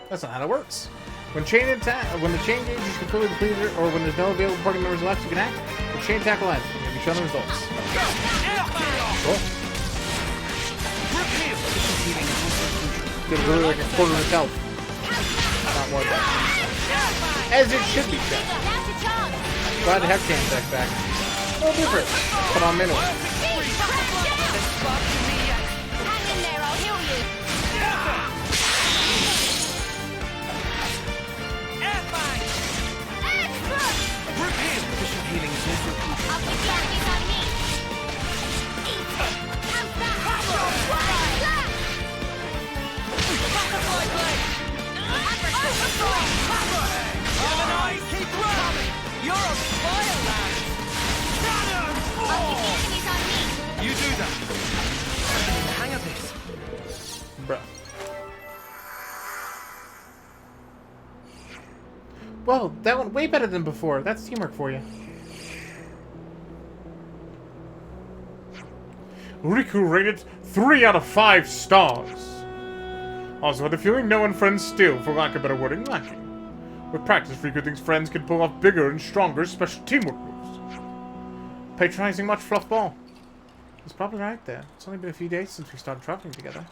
That's not how that works. When the chain gauge is completely depleted, or when there's no available party members left who can act, the chain attack will end. And we show the results. Cool. Get really like a quarter of his health. Not more than that. As it should be, Chad. Glad to have chain attack back. No different. But on minimum. Hang in there, I'll heal you. Efficient healing is also crucial. I'll keep the enemies on me. How's that? Butterfly blade! Harmonize! Keep running! You're on fire, lad! I'll keep the enemies on me. You do that. I'm getting the hang of this. Bruh. Well, that went way better than before. That's teamwork for you. Riku rated 3 out of 5 stars. Also had the feeling no one friends still, for lack of better wording, lacking. With practice, Riku thinks friends can pull off bigger and stronger special teamwork moves. Patronizing much fluff ball. He's probably right there. It's only been a few days since we started traveling together.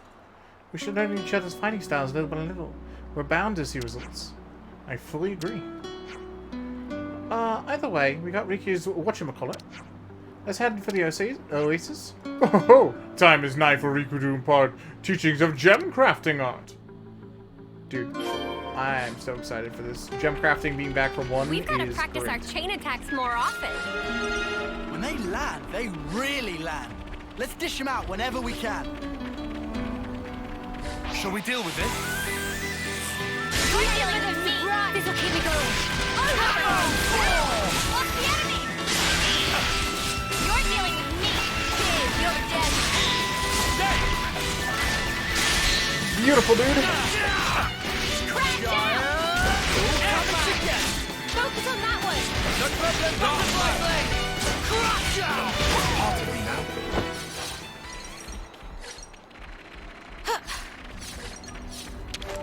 We should learn each other's fighting styles little by little. We're bound to see results. I fully agree. Either way, we got Riku's whatchamacallit. Let's head for the Oasis. Oh, time is nigh for Riku to impart teachings of gem crafting art. Dude, I'm so excited for this. Gem crafting being back for one We've got to is practice great. our chain attacks more often. When they land, they really land. Let's dish them out whenever we can. Shall we deal with this? We deal with them. This'll keep me going. Off the enemy! beautiful, dude. Focus on that one.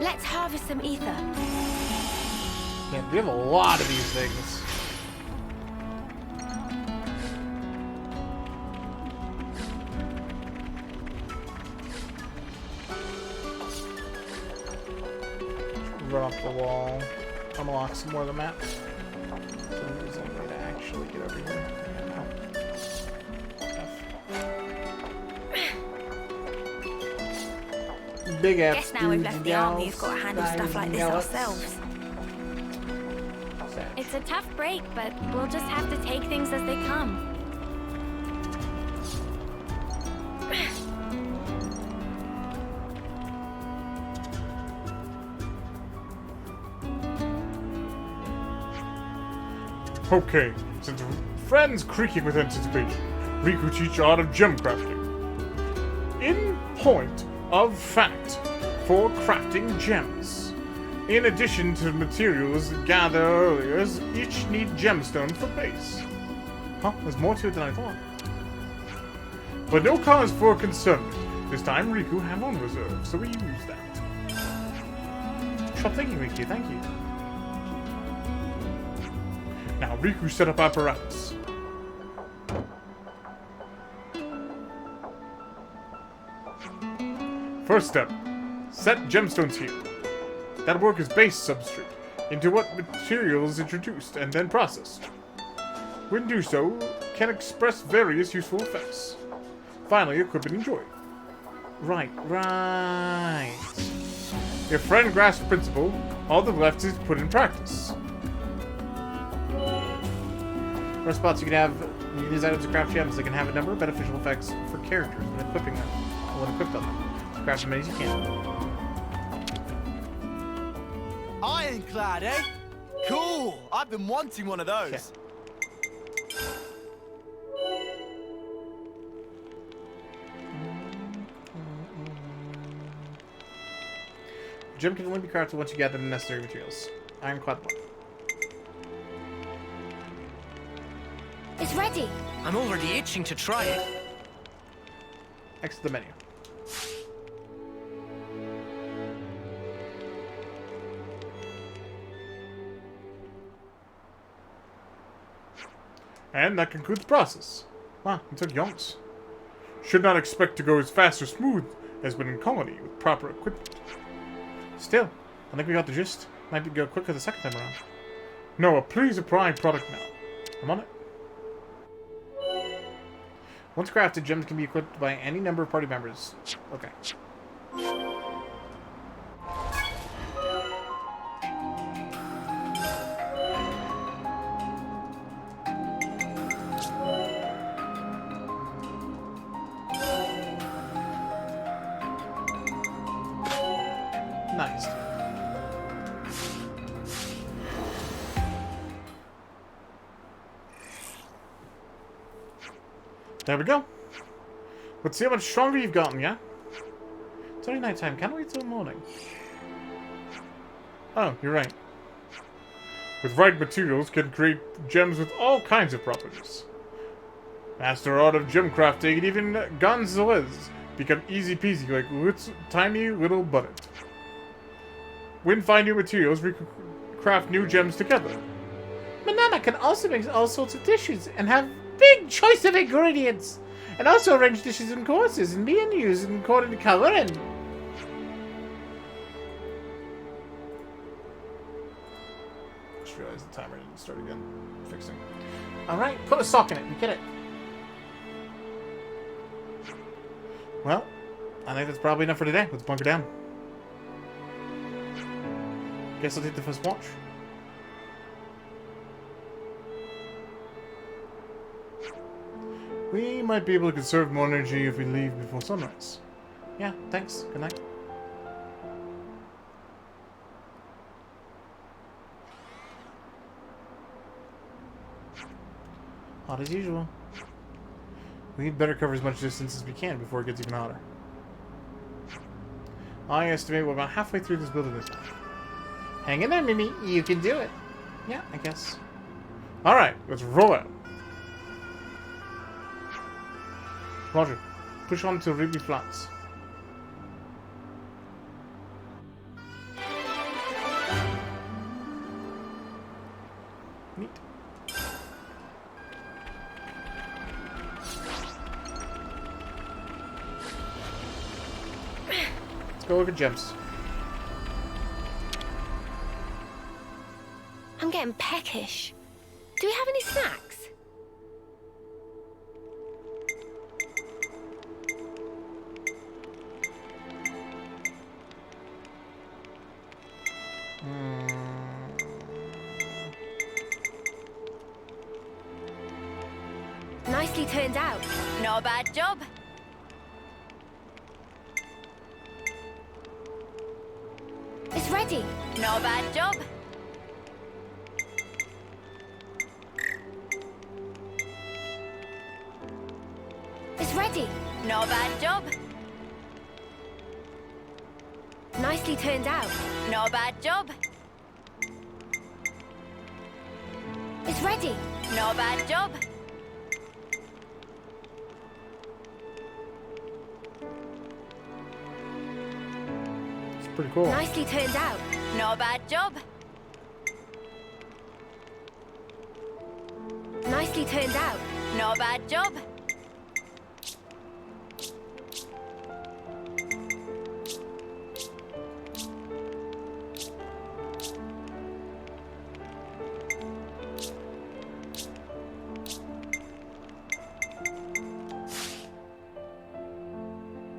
Let's harvest some ether. Yeah, we have a lot of these things. Run up the wall. Unlock some more of the map. So there's a way to actually get over here. Big F. Guess now we've left the army, we've got to handle stuff like this ourselves. It's a tough break, but we'll just have to take things as they come. Okay, since friends creaking with anticipation, Riku teach art of gem crafting. In point of fact, for crafting gems. In addition to materials gathered earlier, each need gemstone for base. Huh, there's more to it than I thought. But no cause for concern. This time Riku have on reserve, so we use that. Stop thinking, Riku, thank you. Now, Riku set up apparatus. First step, set gemstones here. That work is base substrate, into what material is introduced and then processed. When do so, can express various useful effects. Finally, equip and enjoy. Right. If friend grasps principle, all that's left is put in practice. For spots you can have these items to craft gems that can have a number of beneficial effects for characters when equipping them, or when equipped on them. So craft as many as you can. Ironclad, eh? Cool! I've been wanting one of those. Okay. Gem can only be crafted once you gather the necessary materials. Ironclad block. It's ready. I'm already itching to try it. Exit the menu. And that concludes the process. Wow, it took yonks. Should not expect to go as fast or smooth as when in colony with proper equipment. Still, I think we got the gist. Might be go quicker the second time around. Noah, please apply product now. I'm on it. Once crafted, gems can be equipped by any number of party members. Okay. Nice. There we go. Let's see how much stronger you've gotten, yeah? It's already nighttime. Can't wait till morning. Oh, you're right. With right materials, can create gems with all kinds of properties. Master art of gem crafting and even guns whiz become easy peasy like tiny little button. When find new materials, we can craft new gems together. Manana can also make all sorts of dishes and have big choice of ingredients. And also arrange dishes and courses and menus according to color and... Just realized the timer didn't start again. Fixing. Alright, put a sock in it. We get it. Well, I think that's probably enough for today. Let's bunker down. Guess I'll take the first watch. We might be able to conserve more energy if we leave before sunrise. Yeah, thanks. Good night. Hot as usual. We'd better cover as much distance as we can before it gets even hotter. I estimate we're about halfway through this wilderness now. Hang in there, Mimi. You can do it. Yeah, I guess. Alright, let's roll out. Roger. Push on to Remy Flats. Neat. Let's go look at gems. I'm getting peckish. Do we have any snacks? Nicely turned out. Not a bad job. It's ready. Not a bad job. It's ready. Not a bad job. Nicely turned out. Not a bad job. It's ready. Not a bad job. It's pretty cool. Nicely turned out. Not a bad job. Nicely turned out. Not a bad job.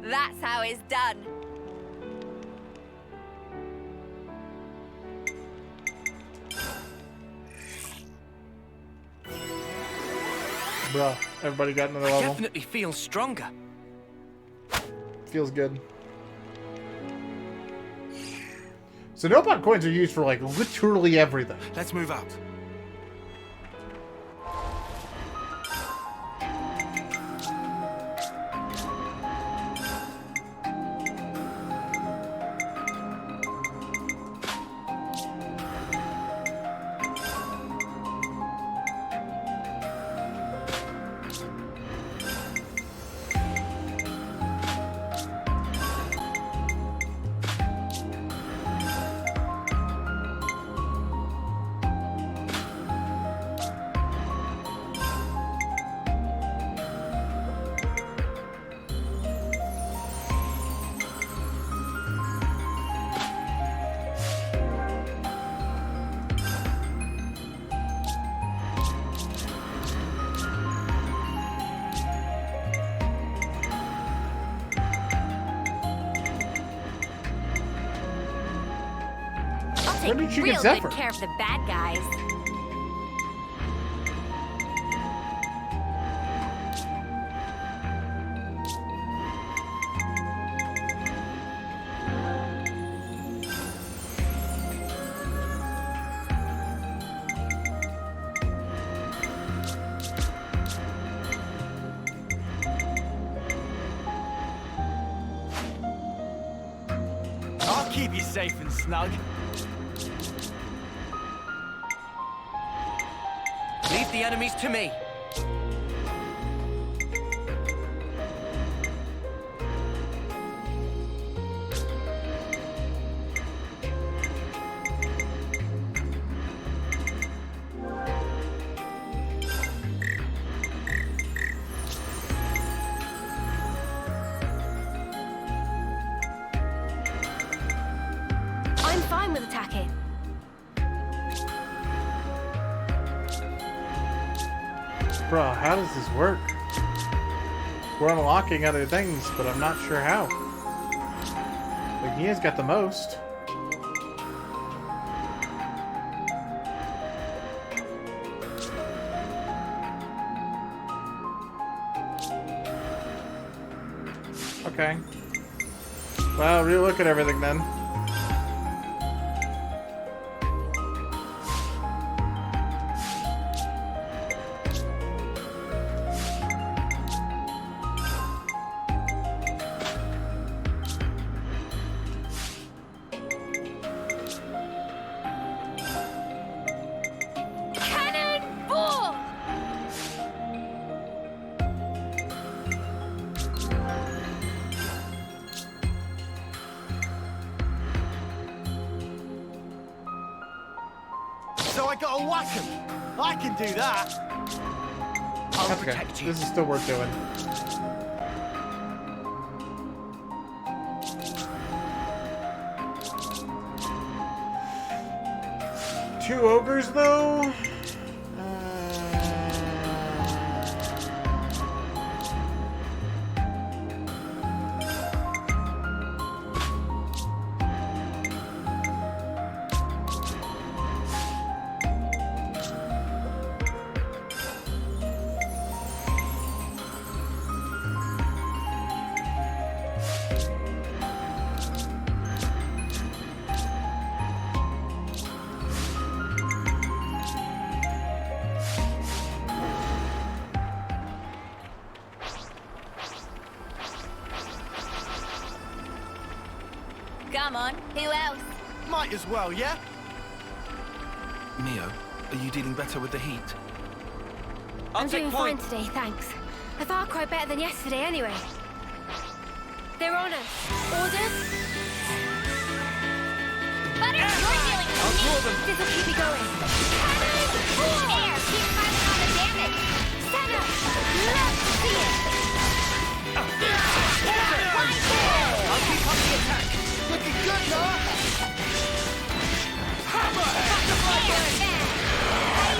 That's how it's done. Bruh, everybody got another I level. definitely feel stronger. Feels good. So Nobot coins are used for like literally everything. Let's move out. Take When did she real get Zephyr? good care of the bad guys. I'll keep you safe and snug. Leave the enemies to me. I'm fine with attacking. Bro, how does this work? We're unlocking other things, but I'm not sure how. Like, Nia's got the most. Okay. Well, relook at everything then. gotta whack him. I can do that. I'll Okay, protect you. this is still worth doing. Two ogres, though? Come on, who else? Might as well, yeah? Mio, are you dealing better with the heat? I'm doing fine today, thanks. A far cry better than yesterday, anyway. They're on us. Orders? Butter, you're dealing with me. This'll keep me going. Air, keep piling on the damage. Senna! Love to see it! I'll keep up the attack. Looking good, Noah. Hammer! Butterfly blade!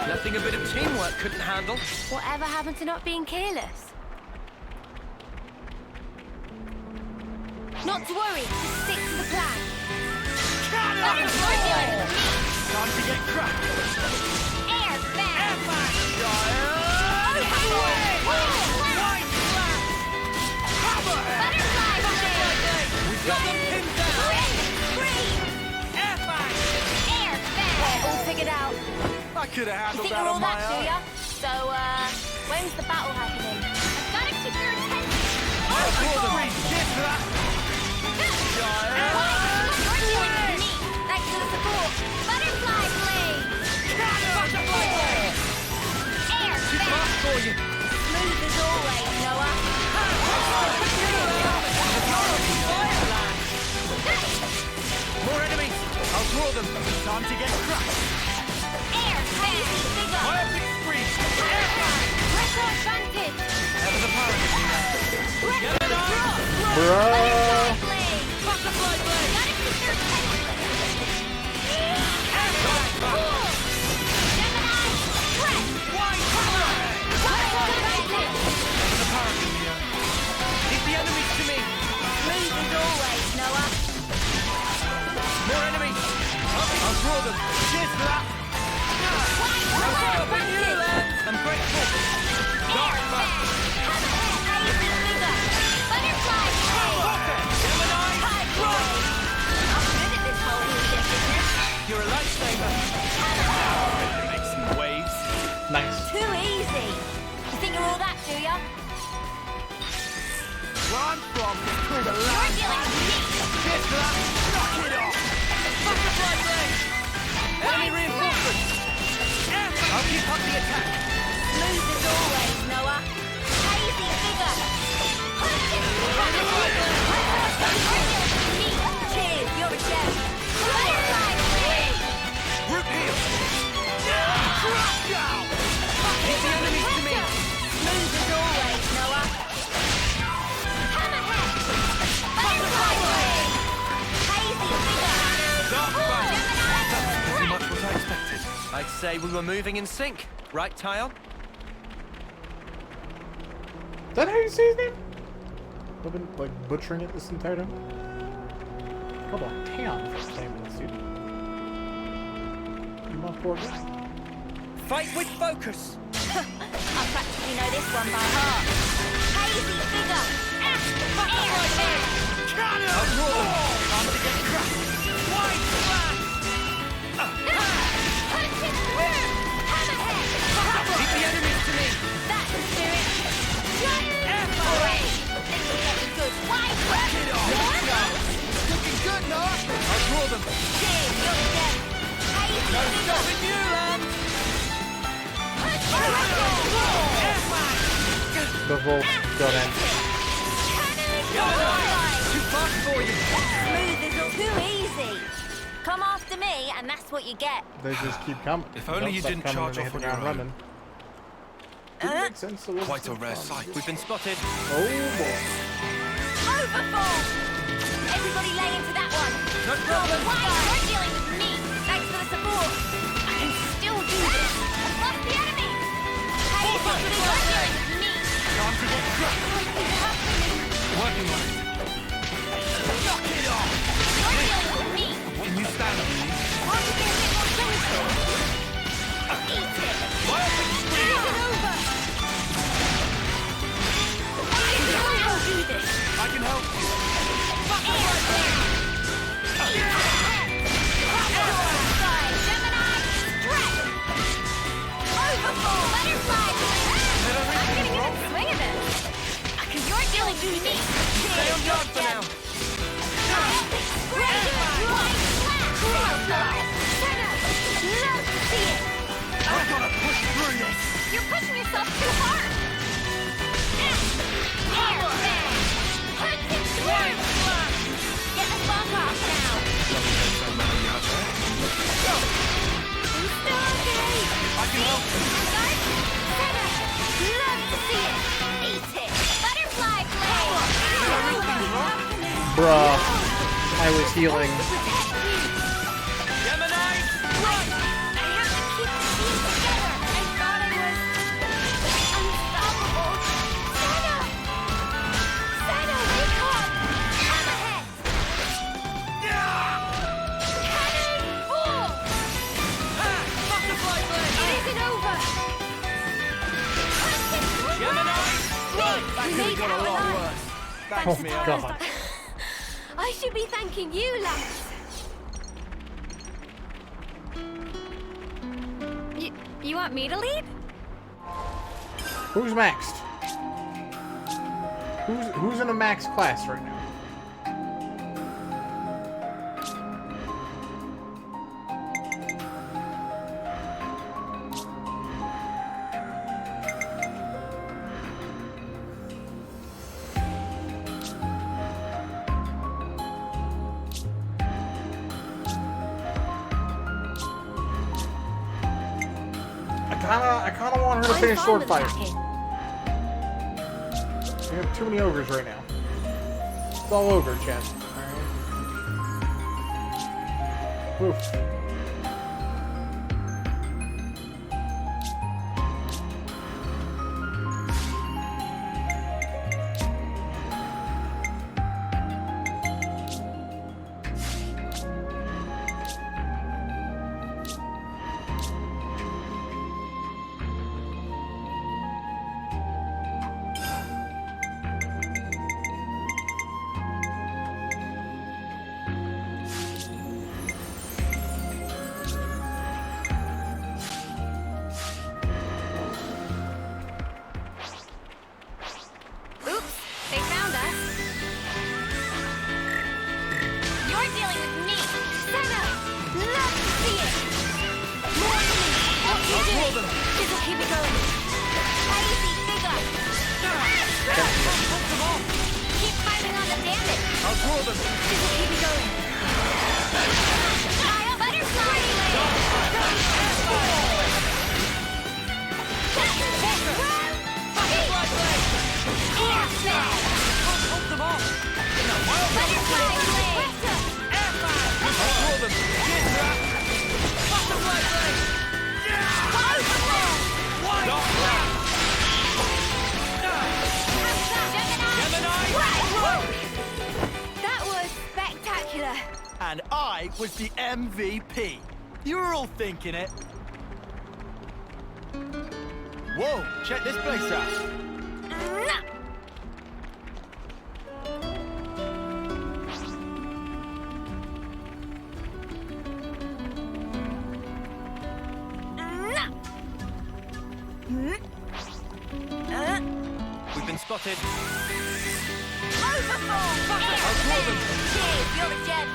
Nothing a bit of teamwork couldn't handle. Whatever happened to not being careless? Not to worry, just stick to the plan. Time to get cracked. Air back. Air back. We've got them pinned down. Air back. Air back. All figured out. I could have You handled think that you're all on my that, do own. ya? So, when's the battle happening? I've got to keep your attention. I'll call them. Get to that. You're dealing with me. Thanks for the support. Butterfly blade. Butterfly blade. Air back. For you. Smooth as always, Noah. More enemies. I'll draw them. Time to get cracked. Air crazy figure. Epic spree. Air back. Record advantage. That was apparent. Get it on. Bruh. Butterfly blade. Gotta keep your attention. Air back. Gemini, press. Wide power. Record advantage. That was apparent. Leave the enemies to me. Smooth as always, Noah. More enemies. I'll draw them. Cheers for that. I'm grateful. Air back. Crazy figure. Butterfly blade. Gemini. High blade. I'm good at this whole weekend business. You're a lifesaver. Make some waves. Nice. Too easy. You think you're all that, do ya? Where I'm from, it's called a You're land. dealing with me. Cheers for that. Knock it off. Butterfly blade. Enemy reinforcements. I'll keep up the attack. Smooth as always, Noah. Crazy figure. Butterfly blade. Cheers, you're a gem. Butterfly blade. Root heel. Drop down. Keep the enemies to me. Smooth as always, Noah. Hammerhead. Butterfly blade. Crazy figure. Dark blade. Pretty much what I expected. I'd say we were moving in sync. Right, Tyon? Is that how you say his name? I've been, like, butchering it this entire time. Hold on. Damn. First time in this dude. You my poor guy. Fight with focus! I practically know this one by heart. Crazy figure. Air back. I'll draw them. Time to get cracked. Wide splash. Punch it through. Hammerhead. Keep the enemies to me. That's the spirit. Alright. This will get me good. Wide Knock it off. Looking good, Noah. I'll draw them. Cheers, you're a gem. Crazy No figure. stopping you, lad. Punch it through. both got in. Too fast for you. Smooth is all too easy. Come after me, and that's what you get. They just keep coming. If only you didn't charge off on your own. Running. Didn't make sense. So Quite a rare sight. We've been spotted. Oh boy. Overfall! Everybody lay into that one. No problem. Why? You're dealing with me. Thanks for the support. I can still do this. Bust the enemy. Hey, everybody, you're dealing with me. Time to get crushed. Working on it. Knock it off. You're dealing with me. Can you stand on these? Want to get a bit more gentle? Eat it. Is it over? I'll do this. I can help you. You're dealing with me. Stay on guard for now. I've got to push through this. You're pushing yourself too hard. Get the fuck off now. I'm still okay. I can help you. Love to see it. Eat it. Butterfly blade. Bruh. I was healing. Gemini, run! I have to keep the team together. I thought I was unstoppable. Xeno, wake up. I'm ahead. Cannonball! Butterfly blade! It isn't over. Gemini, run! We made got a our lot lives. worse. Oh Thanks, Mia. god. I should be thanking you, lads. You want me to lead? Who's maxed? Who's in a max class right now? I kinda want her to finish sword fight. We have too many ogres right now. It's all over, chat. Oof. That was spectacular. And I was the MVP. You were all thinking it. Whoa, check this place out. We've been spotted. Overfall! Cheers, you're a gem.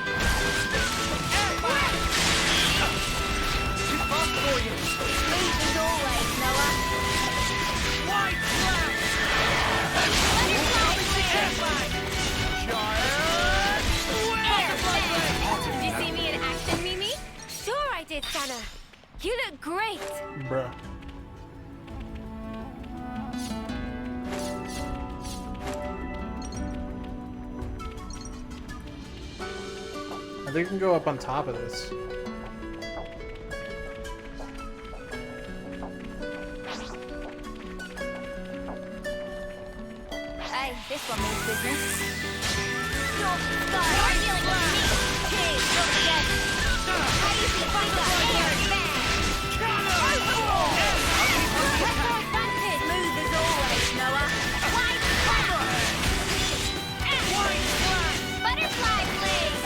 Too fast for you. Smooth as always, Noah. Wide slam! Anna. You look great. Bruh. I think we can go up on top of this. Hey, this one means business. You're dealing with me. Cheers, you're dead. How do you see fighter? Smooth as always, Noah. White flag. Butterfly, please.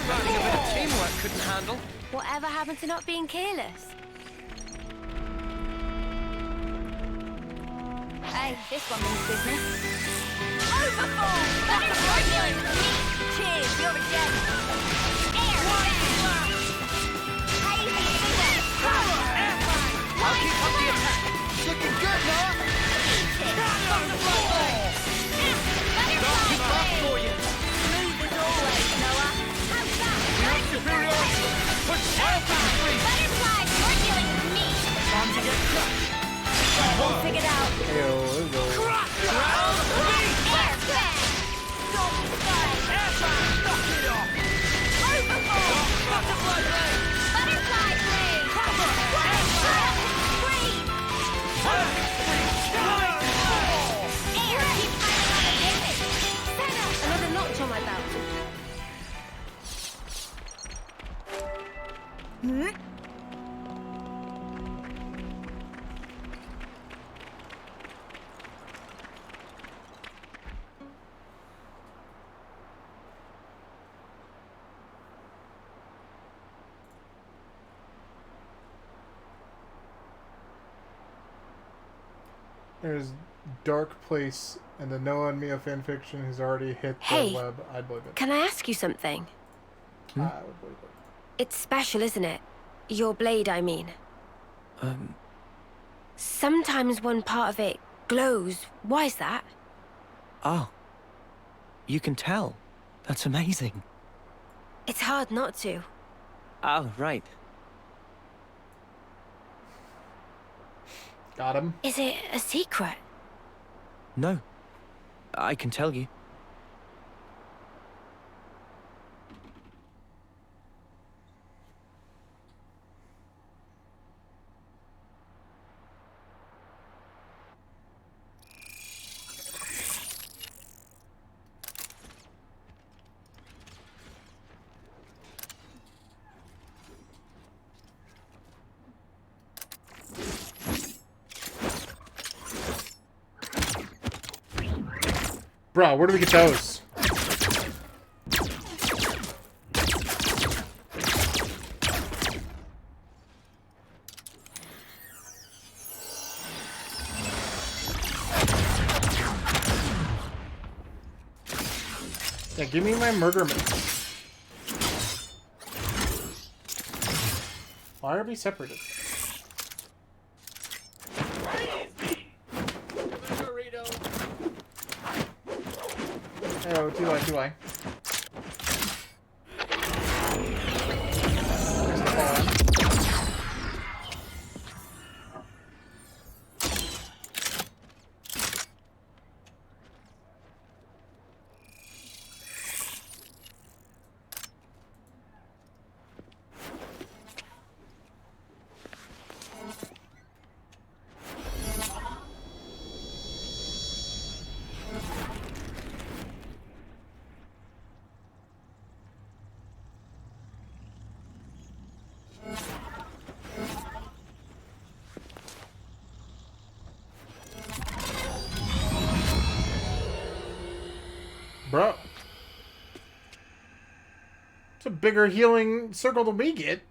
Something a bit of teamwork couldn't handle. Whatever happened to not being careless? Hey, this one means business. Overfall! Butterfly dealing with me. Cheers, you're a gem. Air flag. Hazy finger. I'll keep up the attack. Looking good, Noah. Butterfly blade. Butterfly blade. For you. Smooth as always, Noah. How's that? We have superiority. Put sail to the street. Butterfly, you're dealing with me. Time to get crushed. All figured out. Ayo, there we go. Crush! Round three! Air flag. Storm sky. Air flag! Knock it off! Overfall. Butterfly blade! Butterfly blade. Cover! Air flag! Freeze. Air, keep fighting on the limit. Another notch on my belt. There's dark place, and the Noah and Mia fanfiction has already hit the Hey, web. I'd believe it. Can I ask you something? I would believe it. It's special, isn't it? Your blade, I mean. Sometimes one part of it glows. Why's that? Oh. You can tell. That's amazing. It's hard not to. Oh, right. Got him. Is it a secret? No. I can tell you. Bro, where do we get those? Yeah, give me my murder mitts. Why are we separated? Oh, do I? Bro. It's a bigger healing circle than we get.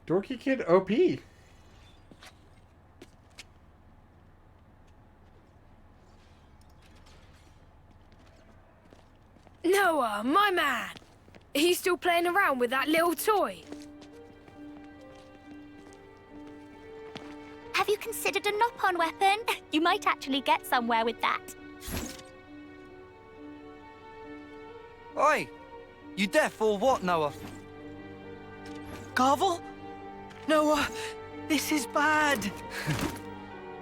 Dorky Kid OP. Noah, my man! Are you still playing around with that little toy? Have you considered a knock-on weapon? You might actually get somewhere with that. Oi! You deaf or what, Noah? Garvel? Noah, this is bad.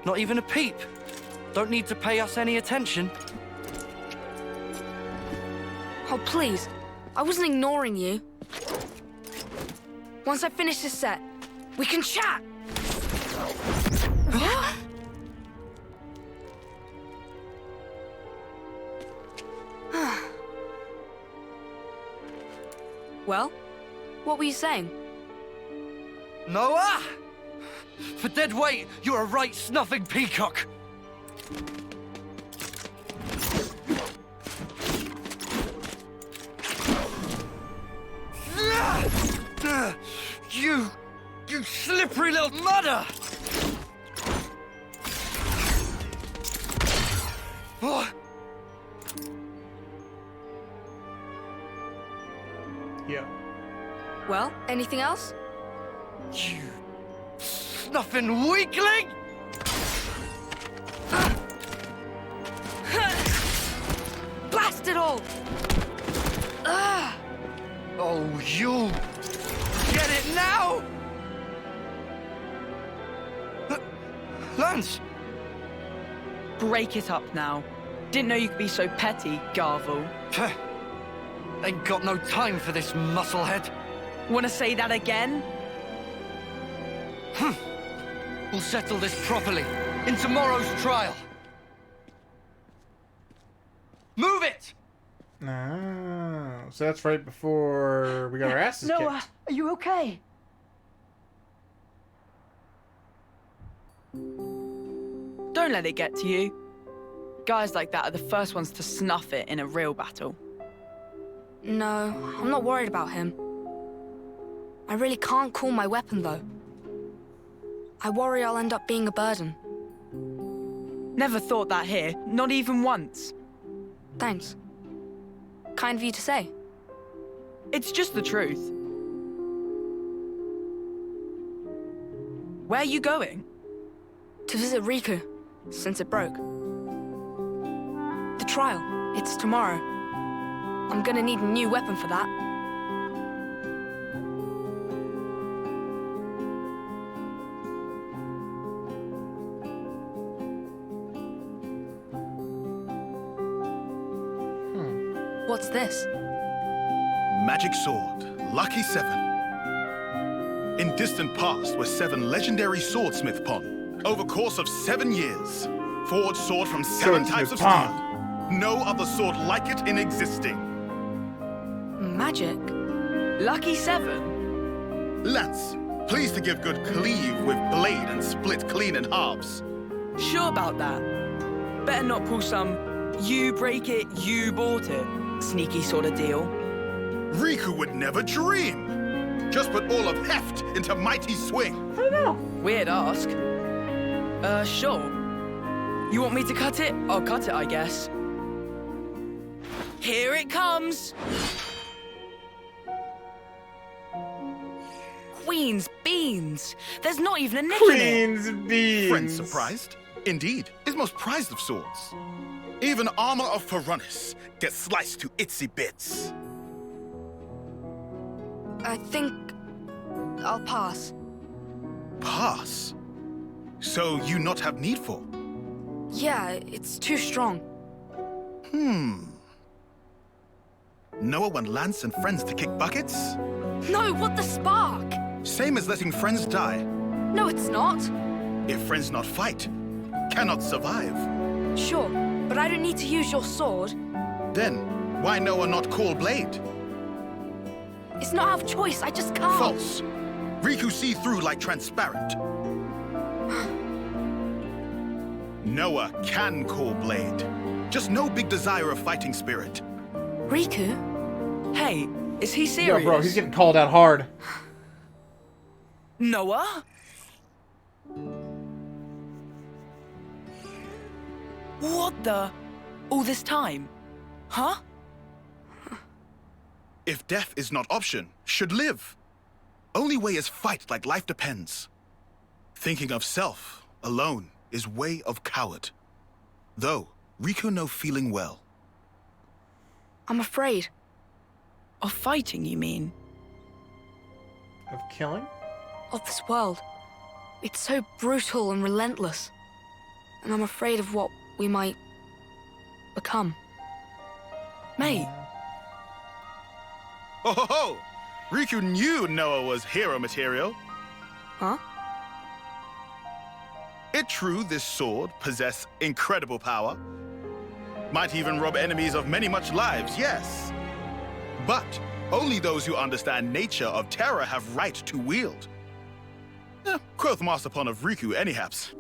Not even a peep. Don't need to pay us any attention. Oh, please. I wasn't ignoring you. Once I finish this set, we can chat! Well, what were you saying? Noah! For dead weight, you're a right snuffing peacock. You slippery little mudder! Oh. Yeah. Well, anything else? You snuffing weakling! Blast it all! Oh, you get it now? Lance! Break it up now. Didn't know you could be so petty, Garvel. Ain't got no time for this musclehead. Wanna say that again? We'll settle this properly in tomorrow's trial. Move it! Ah, so that's right before we got our asses kicked. Noah, are you okay? Don't let it get to you. Guys like that are the first ones to snuff it in a real battle. No, I'm not worried about him. I really can't call my weapon, though. I worry I'll end up being a burden. Never thought that here, not even once. Thanks. Kind of you to say. It's just the truth. Where are you going? To visit Riku, since it broke. The trial, it's tomorrow. I'm gonna need a new weapon for that. What's this? Magic sword, lucky 7. In distant past were 7 legendary swordsmith pon. Over course of 7 years, forged sword from 7 types of steel. No other sword like it in existing. Magic? Lucky 7? Lance, pleased to give good cleave with blade and split clean in halves. Sure about that? Better not pull some you break it, you bought it sneaky sort of deal. Riku would never dream. Just put all of heft into mighty swing. I know. Weird ask. Sure. You want me to cut it? I'll cut it, I guess. Here it comes! Queen's beans! There's not even a nick in it! Queen's beans! Friend surprised? Indeed, is most prized of swords. Even armor of Ferronis gets sliced to itsy bits. I think I'll pass. Pass? So you not have need for? Yeah, it's too strong. Noah want Lance and friends to kick buckets? No, what the spark? Same as letting friends die. No, it's not. If friends not fight, cannot survive. Sure, but I don't need to use your sword. Then, why Noah not call blade? It's not out of choice, I just can't. False. Riku see through like transparent. Noah can call blade. Just no big desire of fighting spirit. Riku? Hey, is he serious? Yo, bro, he's getting called out hard. Noah? What the? All this time? Huh? If death is not option, should live. Only way is fight like life depends. Thinking of self alone is way of coward. Though, Riku no feeling well. I'm afraid. Of fighting, you mean? Of killing? Of this world. It's so brutal and relentless. And I'm afraid of what we might become. Mate. Ho ho ho! Riku knew Noah was hero material. Huh? It's true this sword possess incredible power. Might even rob enemies of many much lives, yes. But only those who understand nature of terror have right to wield. Quoth Masterpon of Riku, anyhaps.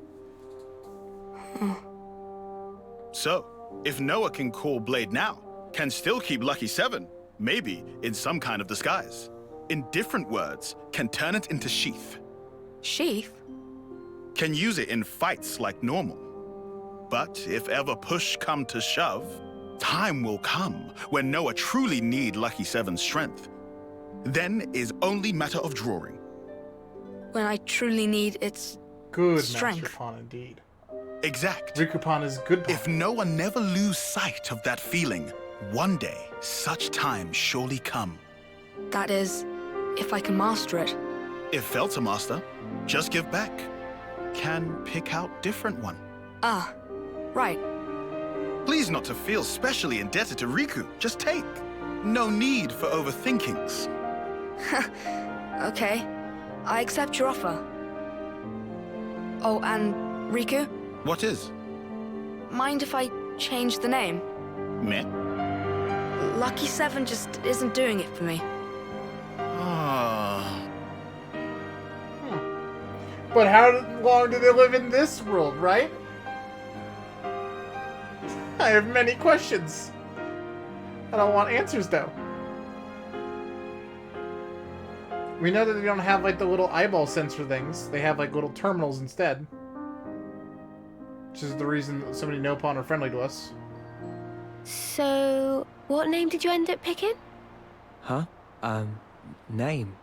So, if Noah can call Blade now, can still keep Lucky 7, maybe in some kind of disguise. In different words, can turn it into sheath. Sheath? Can use it in fights like normal. But if ever push come to shove, time will come when Noah truly need Lucky 7's strength. Then is only matter of drawing. When I truly need its Good strength. Master Pawn indeed. Exact. Rikupon is good pawn. If Noah never lose sight of that feeling, one day such time surely come. That is, if I can master it. If fail to master, just give back. Can pick out different one. Ah, right. Please not to feel specially indebted to Riku. Just take. No need for overthinkings. Okay, I accept your offer. Oh, and Riku? What is? Mind if I change the name? Meh. Lucky 7 just isn't doing it for me. Ah. But how long do they live in this world, right? I have many questions. I don't want answers, though. We know that they don't have, like, the little eyeball sensor things. They have, like, little terminals instead. Which is the reason that so many no-pawn are friendly to us. So, what name did you end up picking? Huh? Name?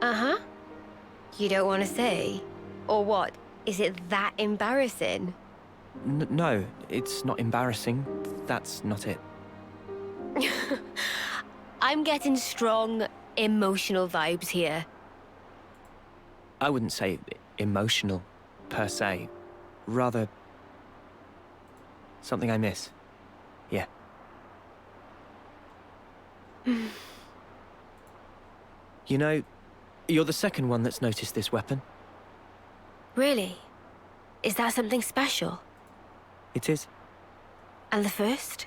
Uh-huh. You don't want to say? Or what? Is it that embarrassing? No, it's not embarrassing. That's not it. I'm getting strong, emotional vibes here. I wouldn't say emotional, per se. Rather, something I miss. Yeah. You know, you're the second one that's noticed this weapon. Really? Is that something special? It is. And the first?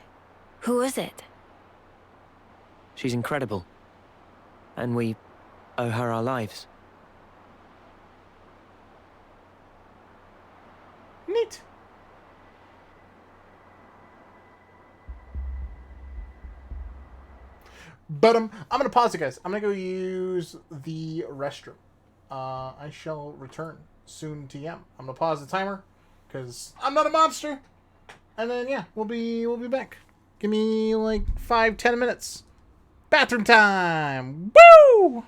Who was it? She's incredible. And we owe her our lives. Neat. But I'm gonna pause it, guys. I'm gonna go use the restroom. I shall return soon, TM. I'm gonna pause the timer because I'm not a monster. And then yeah, we'll be back. Give me like 5-10 minutes. Bathroom time. Woo!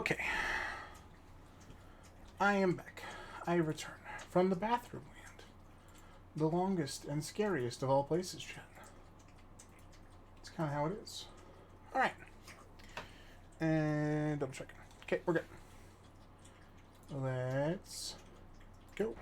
Okay. I am back. I return from the bathroom land. The longest and scariest of all places, chat. It's kind of how it is. Alright. And double checking. Okay, we're good. Let's go.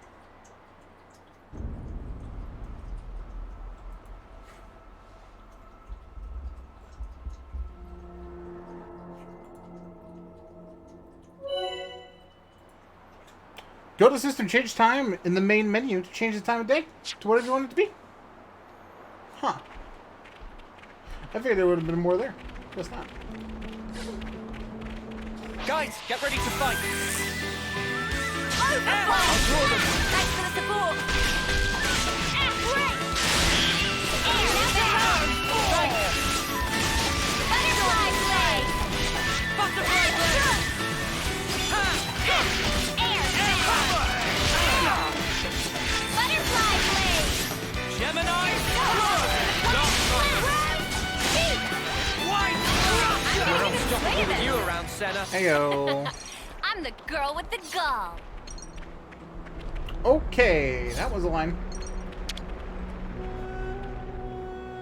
Go to system, change time in the main menu to change the time of day to whatever you want it to be. Huh. I figured there would have been more there. Guess not. Guys, get ready to fight. I'll draw them. Thanks for the support. Butterfly blade. Butterfly blade. Butterfly blade. Gemini. We're unstoppable with you around, Senna. Heyo. I'm the girl with the gall. Okay, that was a line.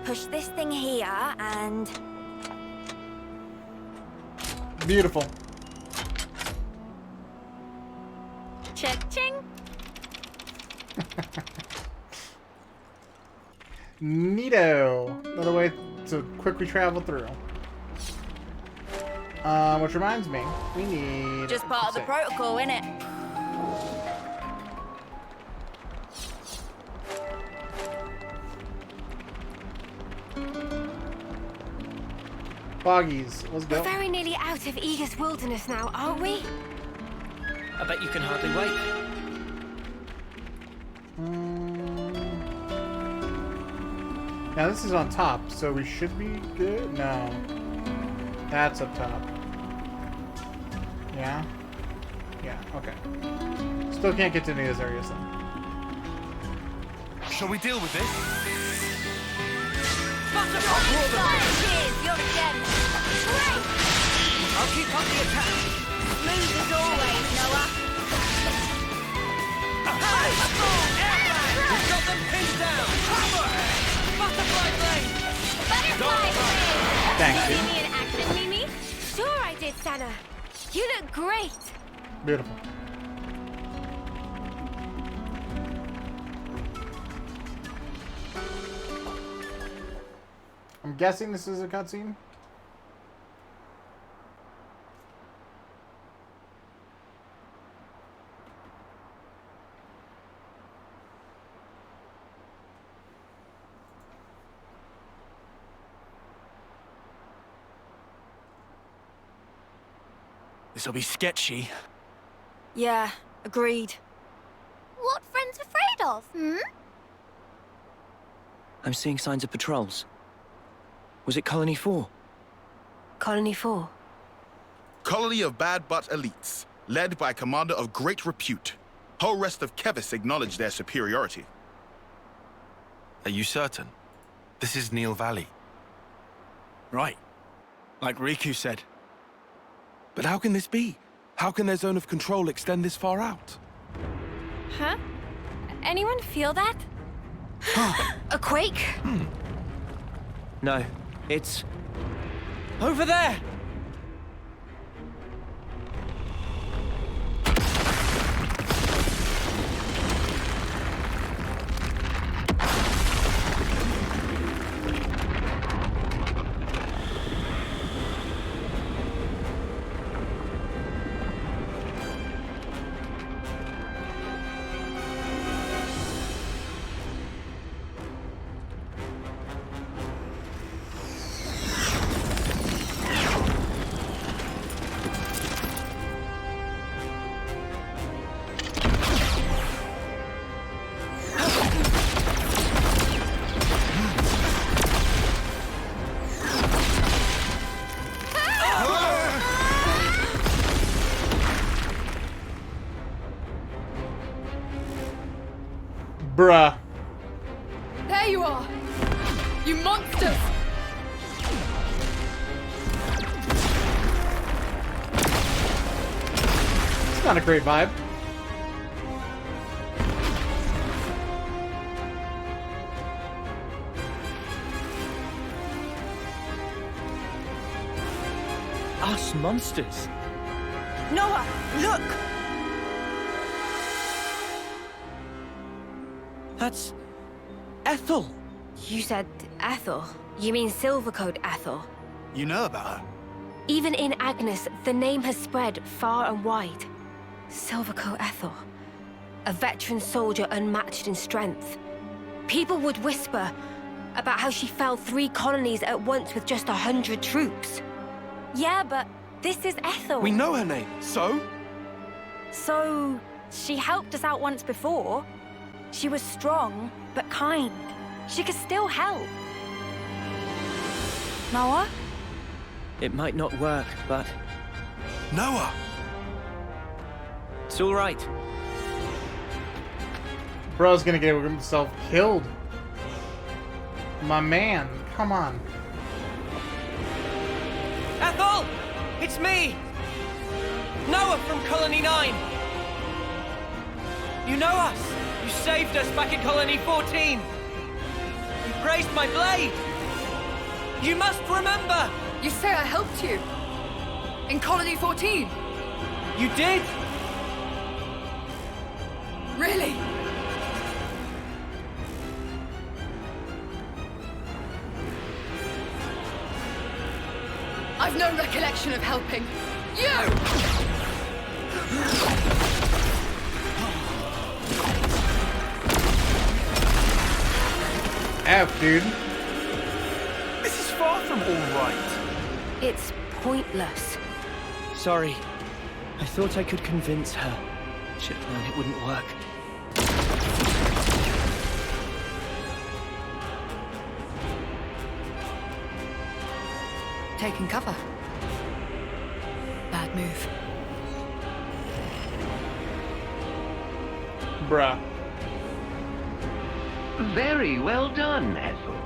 Push this thing here and... Beautiful. Cha-ching. Neato. Another way to quickly travel through. Which reminds me, we need... Just part of the protocol, innit? Boggies, let's go. We're very nearly out of Aegis Wilderness now, aren't we? I bet you can hardly wait. Now this is on top, so we should be good. No, that's up top. Yeah. Yeah. Okay. Still can't get to any of those areas though. Shall we deal with this? You're a gem. Great! I'll keep up the attack. Smooth as always, Noah. We've got them pinned down. Butterfly blade. Butterfly blade. Thanks, See dude. me in action, Mimi? Sure I did, Senna. You look great. Beautiful. I'm guessing this is a cutscene. This'll be sketchy. Yeah, agreed. What friends afraid of, hmm? I'm seeing signs of patrols. Was it Colony 4? Colony 4. Colony of bad butt elites, led by a commander of great repute. Whole rest of Kevis acknowledge their superiority. Are you certain? This is Neil Valley. Right. Like Riku said. But how can this be? How can their zone of control extend this far out? Huh? Anyone feel that? A quake? No, it's... Over there! Bruh. There you are! You monsters! That's not a great vibe. Us monsters. Noah, look! That's Ethel. You said Ethel. You mean Silvercoat Ethel. You know about her? Even in Agnes, the name has spread far and wide. Silvercoat Ethel. A veteran soldier unmatched in strength. People would whisper about how she felled 3 colonies at once with just 100 troops. Yeah, but this is Ethel. We know her name, so? So, she helped us out once before. She was strong, but kind. She could still help. Noah? It might not work, but... Noah! It's all right. Bro's gonna get himself killed. My man, come on. Ethel! It's me! Noah from Colony 9! You know us! You saved us back in Colony 14! You praised my blade! You must remember! You say I helped you? In Colony 14? You did! Really? I've no recollection of helping you! F, dude. This is far from all right. It's pointless. Sorry. I thought I could convince her. Shit, man, it wouldn't work. Taking cover. Bad move. Bruh. Very well done, Ethel.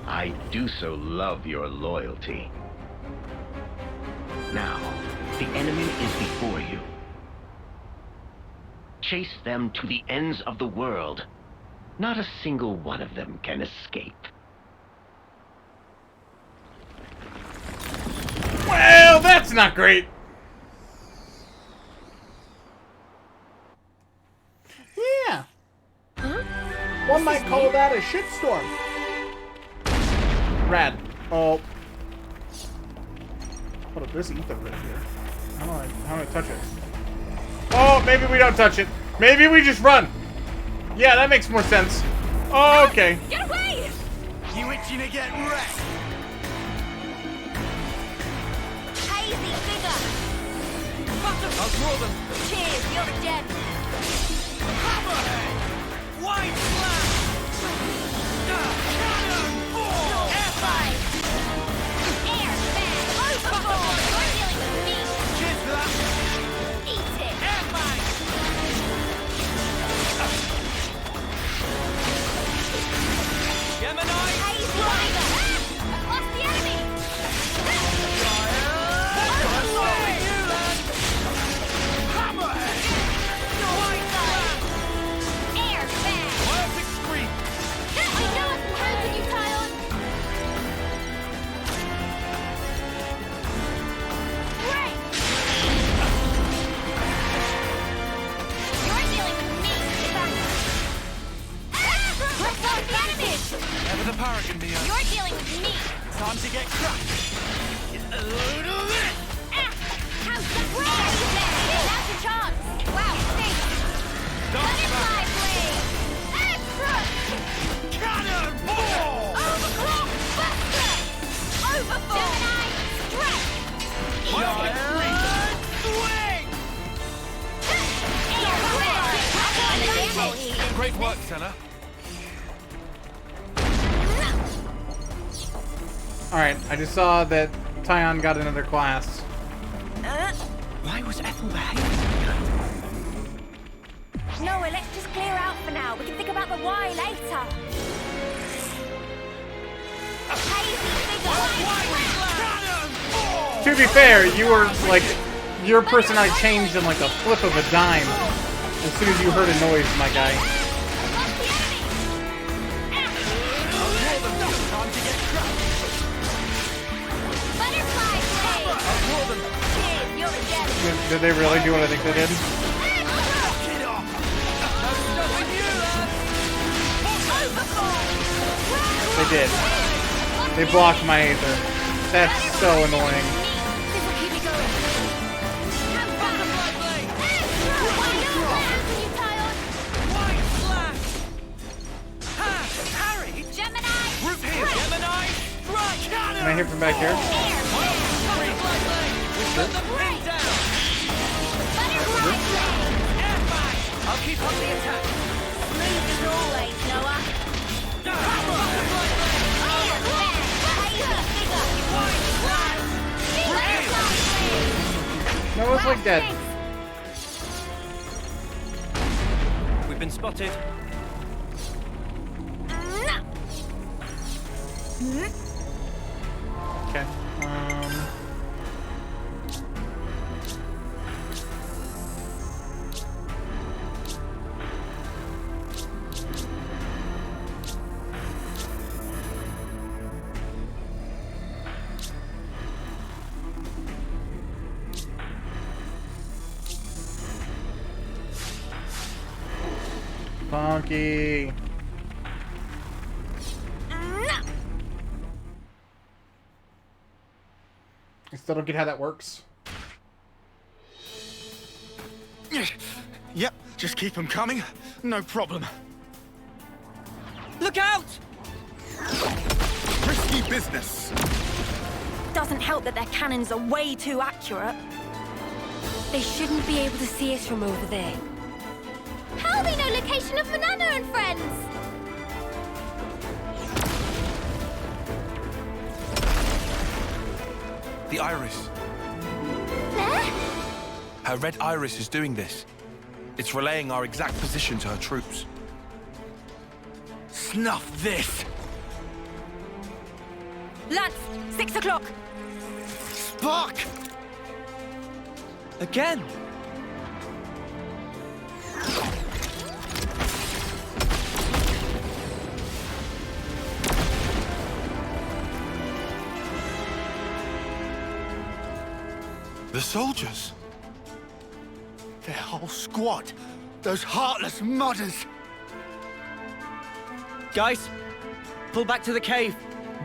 I do so love your loyalty. Now, the enemy is before you. Chase them to the ends of the world. Not a single one of them can escape. Well, that's not great. Yeah. Huh? One might call that a shitstorm. Rad. Oh. Hold up, there's ether right here. How do I touch it? Oh, maybe we don't touch it. Maybe we just run. Yeah, that makes more sense. Oh, okay. Get away! You itching to get wrecked? Hazy figure. I'll draw them. Cheers, you're dead. Hammerhead! White flash! Cannonball! Air fight. Air fan. Overboard. You're dealing with me. Cheers for that. Eat it. Air fight! Gemini! Hazy figure. I've lost the enemy. Hammerhead! White flash! Air fan. Perfect scream! I know I can count on you, Tyon. Great. You're dealing with me. Let's go with the enemy. Never the paragon, Mio. You're dealing with me. Time to get crushed! Get a load of this! How's the break? Now's your chance. Wow, thanks. Butterfly blade. Extra. Cannonball! Overclock buster. Overfull. Gemini stretch. Giant swing! Great work, Senna. Alright, I just saw that Tyon got another class. Why was Ethel behaving like that? Noah, let's just clear out for now. We can think about the why later. Hazy figure. To be fair, you were like your personality changed in like a flip of a dime as soon as you heard a noise, my guy. Did they really do what I think they did? They did. They blocked my Aether. That's so annoying. Can I hit from back here? I'll keep up the attack. Smooth as always, Noah. Noah's like dead. We've been spotted. Okay. Funky. I still don't get how that works. Yep, just keep them coming. No problem. Look out! Risky business. Doesn't help that their cannons are way too accurate. They shouldn't be able to see us from over there. How do they know location of Manana and friends? The iris. There? Her red iris is doing this. It's relaying our exact position to her troops. Snuff this! Lads, 6 o'clock. Spark! Again? The soldiers. Their whole squad. Those heartless mudders. Guys, pull back to the cave.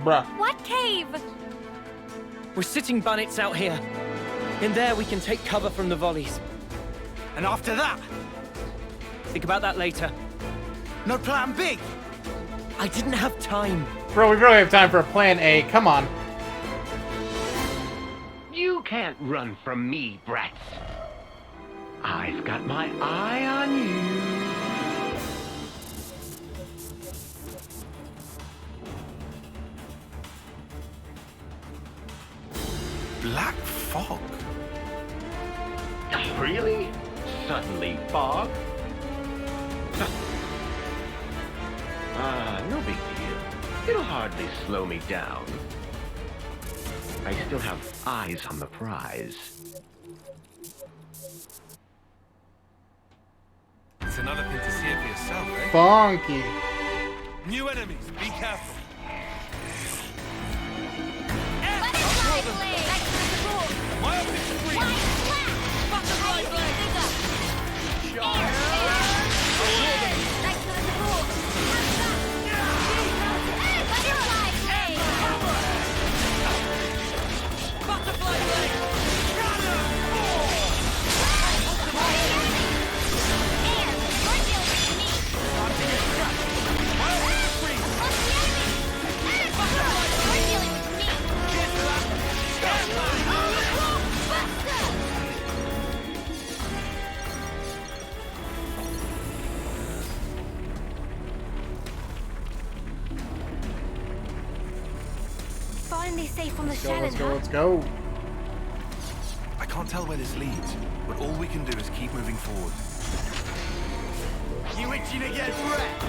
Bruh. What cave? We're sitting bunnets out here. In there, we can take cover from the volleys. And after that? Think about that later. No plan B? I didn't have time. Bro, we really have time for a plan A. Come on. You can't run from me, brats. I've got my eye on you. Black fog? Really? Suddenly fog? No big deal. It'll hardly slow me down. I still have eyes on the prize. It's another thing to see it for yourself, eh? Funky. New enemies, be careful. Finally safe on the Shannon, Let's go, huh? let's go. I can't tell where this leads, but all we can do is keep moving forward. You itching to get wrecked?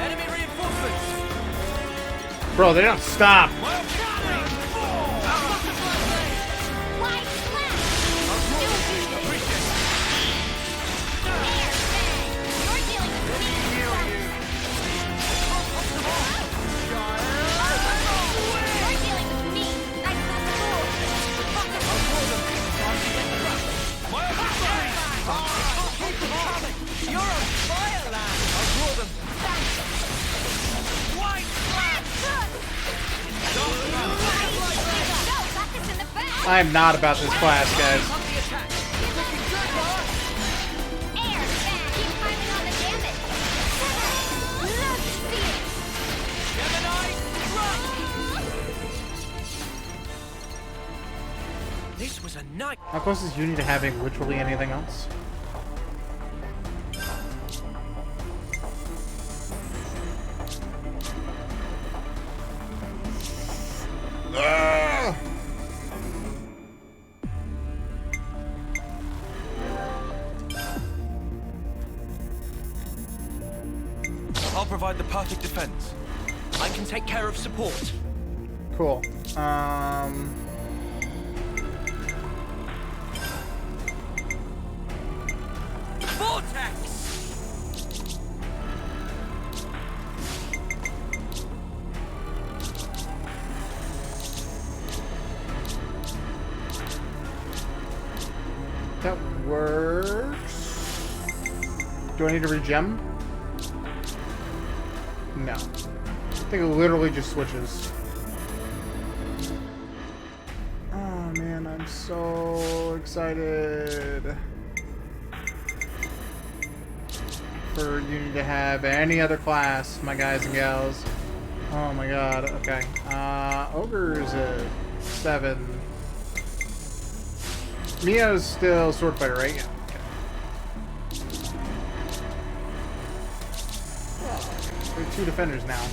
Enemy reinforcements! Bro, they don't stop. I am not about this class, guys. This was a night. How close is Uni to having literally anything else? I'll provide the perfect defense. I can take care of support. Cool. Vortex! That works. Do I need to regem? No. I think it literally just switches. Oh man, I'm so excited for Uni to have any other class, my guys and gals. Oh my god, okay. Ogre's at 7. Mio's still sword fighter, right? Yeah. There are 2 defenders now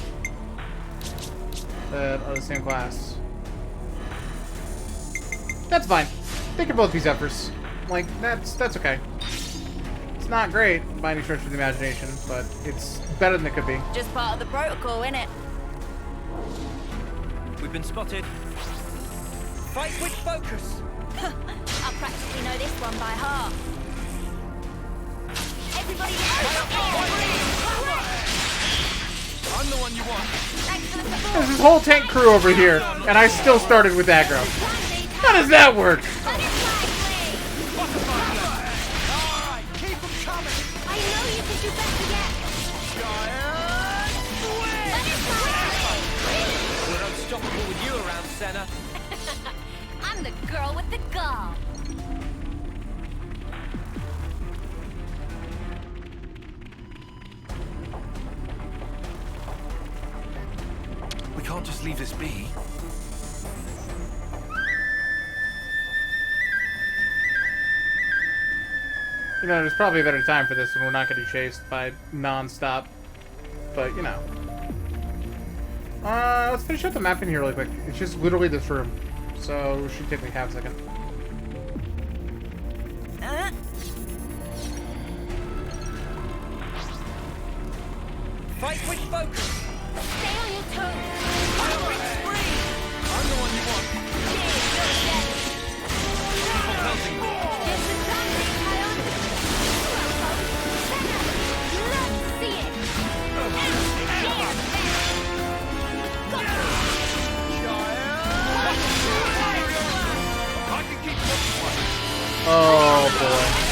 that are the same class. That's fine. They can both be Zephyrs. Like, that's okay. It's not great by any stretch of the imagination, but it's better than it could be. Just part of the protocol, innit? We've been spotted. Fight with focus. I practically know this one by heart. Everybody I'm the one you want. There's this whole tank crew over here, and I still started with aggro. How does that work? Alright, keep them coming! I know you can do better yet. We're unstoppable with you around, Senna. I'm the girl with the gall. We can't just leave this be. You know, there's probably a better time for this when we're not getting chased by non-stop. But, you know. Let's finish up the map in here really quick. It's just literally this room. So, it should take like half a second. Fight with focus. Stay on your toes. I'm the one you want. Oh boy.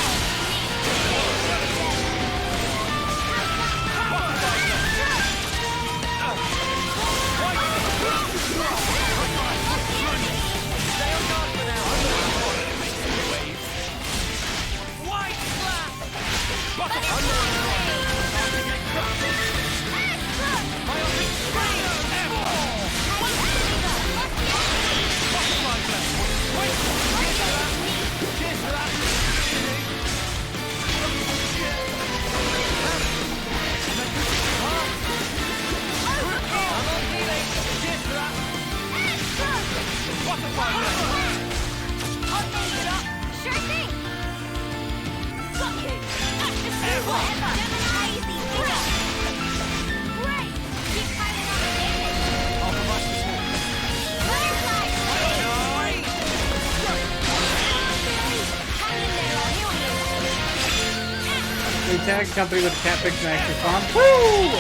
We tag company with a cat picks and action spawn. Woo!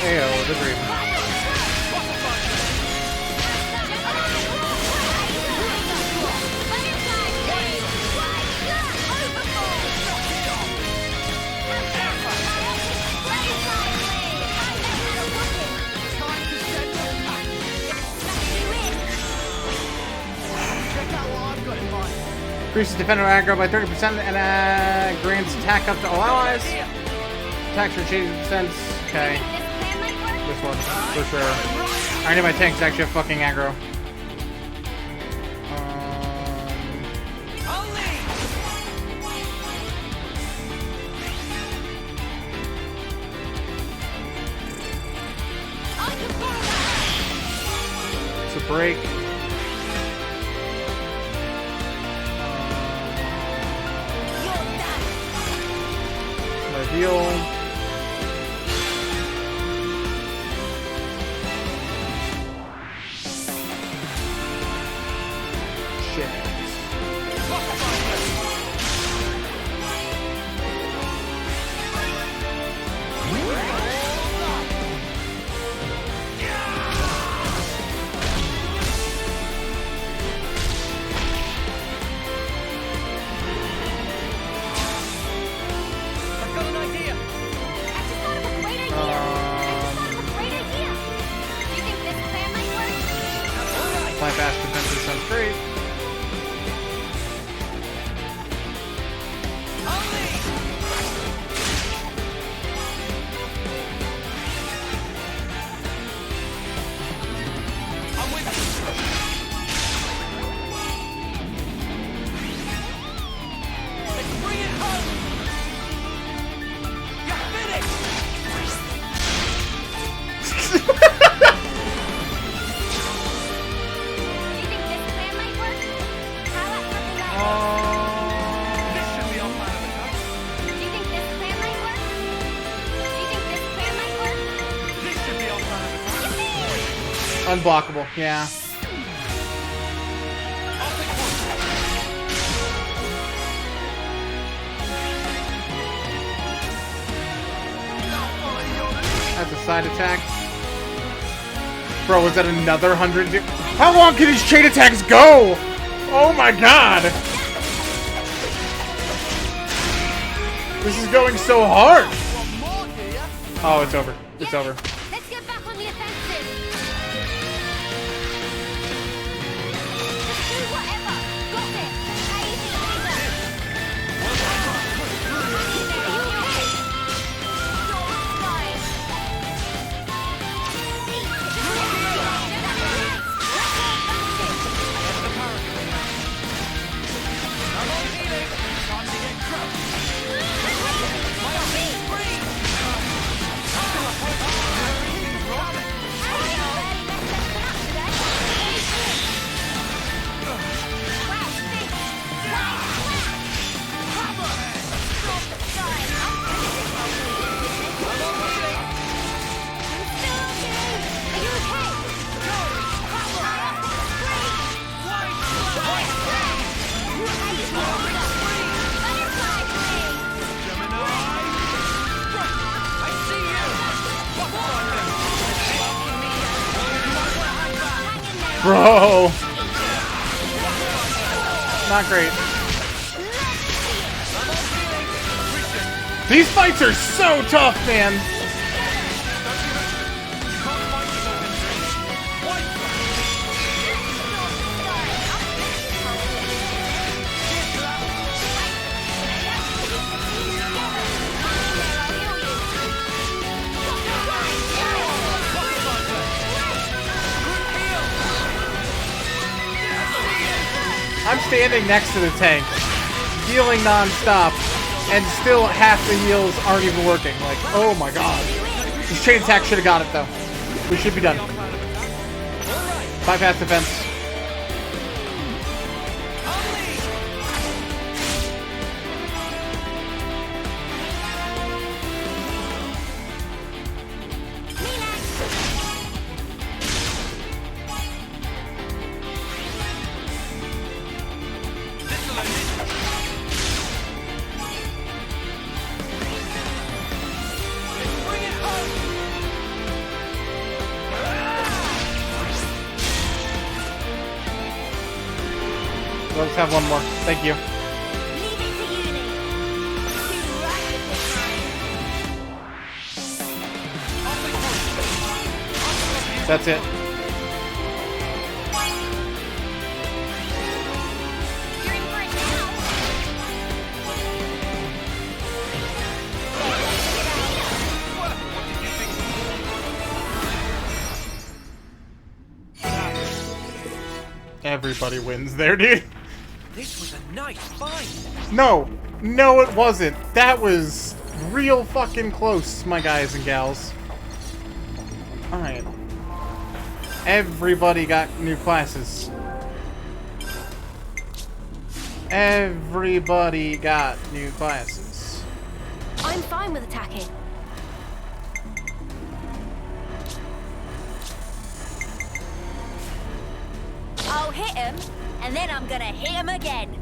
Ayo, the dream. Check out what I've got in mind. Increases defender aggro by 30% and grants attack up to all allies. Attacks for change defense. Okay. This one, for sure. I need my tanks to actually have fucking aggro. It's a break. My heal. Apply fast defenses sounds great. Unblockable, yeah. That's a side attack. Bro, was that another 100? How long can these chain attacks go? Oh my god! This is going so hard! Oh, it's over. It's over. Let's get back on the offensive. Do whatever. Got it. Easy, Bro! Not great. These fights are so tough, man! I'm standing next to the tank, healing non-stop, and still half the heals aren't even working. Like, oh my god. This chain attack should have got it, though. We should be done. Bypass defense. Let's have one more. Thank you. That's it. You're in for it now. everybody wins there, dude. This was a nice fight. No, it wasn't. That was real fucking close, my guys and gals. Alright. Everybody got new classes. Everybody got new classes. I'm fine with attacking. I'll hit him, and then I'm gonna hit him again.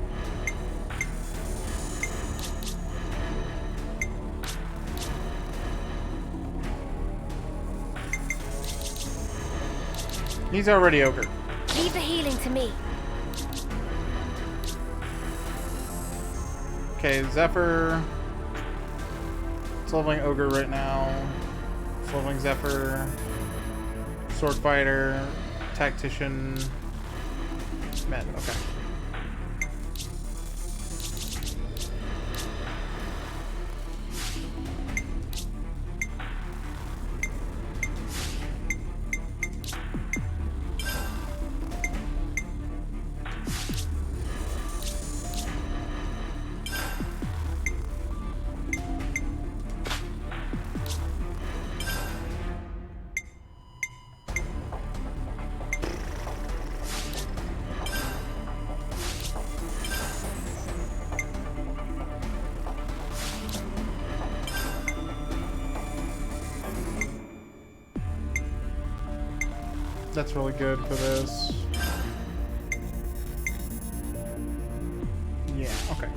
He's already ogre. Leave the healing to me. Okay, Zephyr. It's leveling ogre right now. It's leveling Zephyr. Sword fighter. Tactician. Med, okay. That's really good for this. Yeah, okay.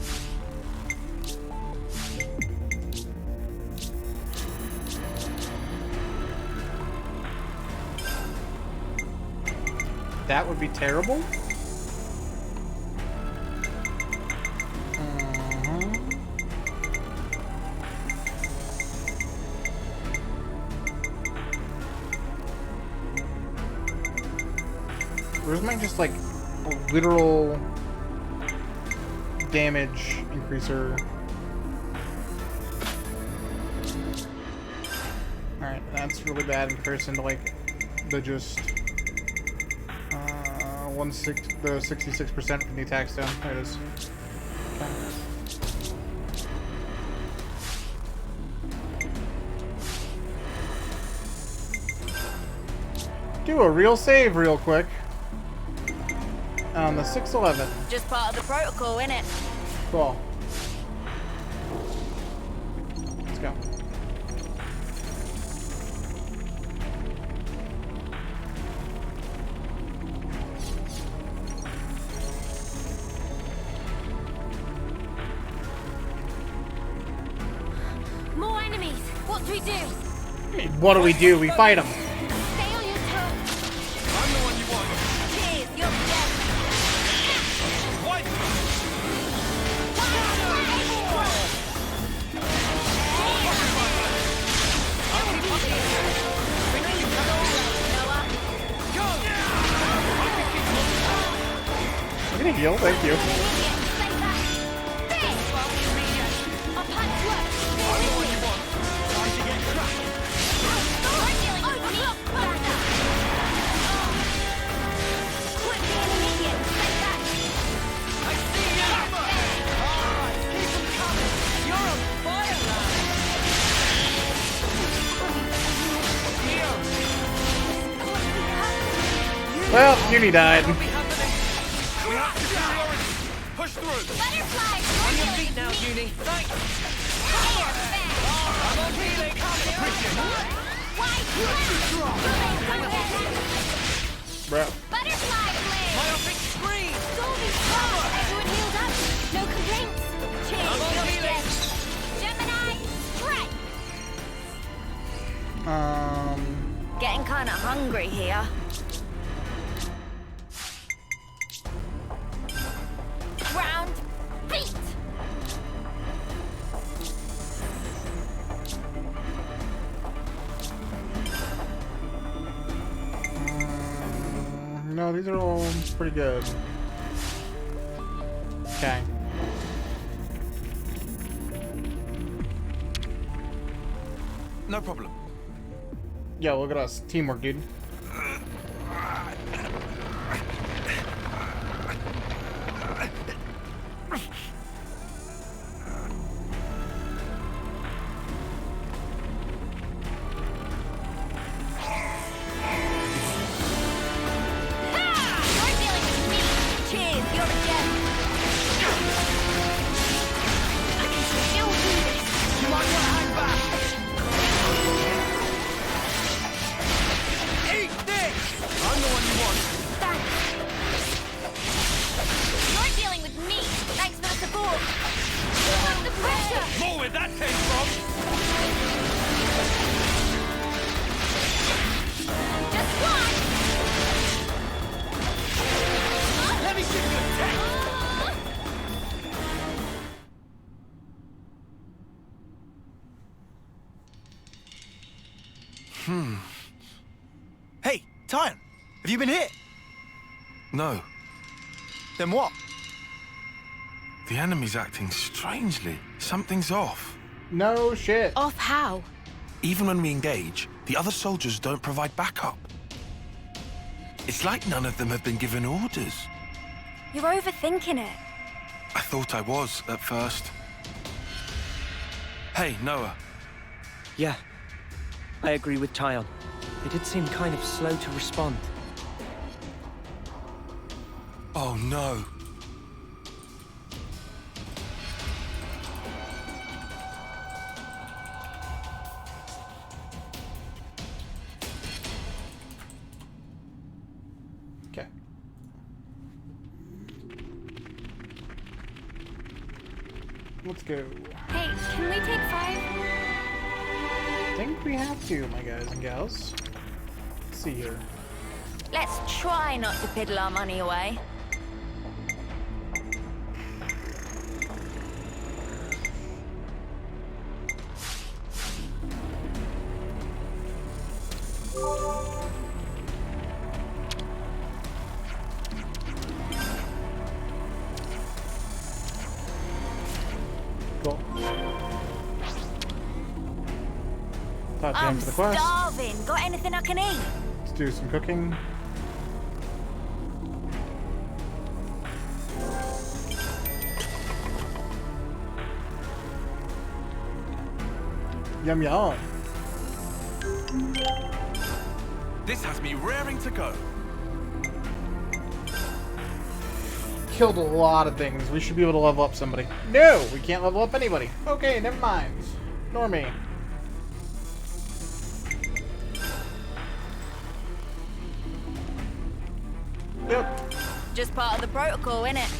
That would be terrible. Where's my just like a literal damage increaser? Alright, that's really bad in comparison to like the just 66% from the attack stone. There it is. Okay. Do a real save real quick. On the 611. Just part of the protocol, innit? Cool. Let's go. More enemies. What do we do? What do? We fight them. Stay on your toes. I'm the one you want. Cheers, you're dead. I'm gonna heal, thank you. Well, Uni died. Push through. Butterfly! On your feet now, Uni. Thanks. I'm on healing. Bro. Butterfly flame! Myopic screen. Golden power! Everyone healed up. No complaints. Cheers, I'm on you're healing. dead. Gemini, strike! Getting kinda hungry here. Round beat! No, these are all pretty good. Okay. No problem. Yo, look at us. Teamwork, dude. Hey, Tyon, have you been hit? No. Then what? The enemy's acting strangely. Something's off. No shit. Off how? Even when we engage, the other soldiers don't provide backup. It's like none of them have been given orders. You're overthinking it. I thought I was at first. Hey, Noah. Yeah, I agree with Tyon. They did seem kind of slow to respond. Oh no. Okay. Let's go. Hey, can we take 5? I think we have to, my guys and gals. Let's see here. Let's try not to piddle our money away. Cool. Time I'm for the quest. starving. Got anything I can eat? Let's do some cooking. Yum yum. This has me raring to go. Killed a lot of things. We should be able to level up somebody. No, we can't level up anybody. Okay, never mind. Nor me. Yep. Just part of the protocol, innit?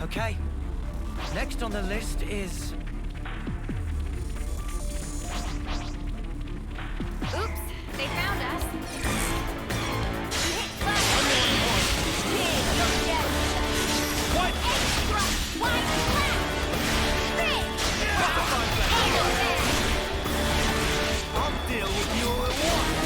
Okay. Next on the list is... Oops, they found us. I'll deal with you all at once.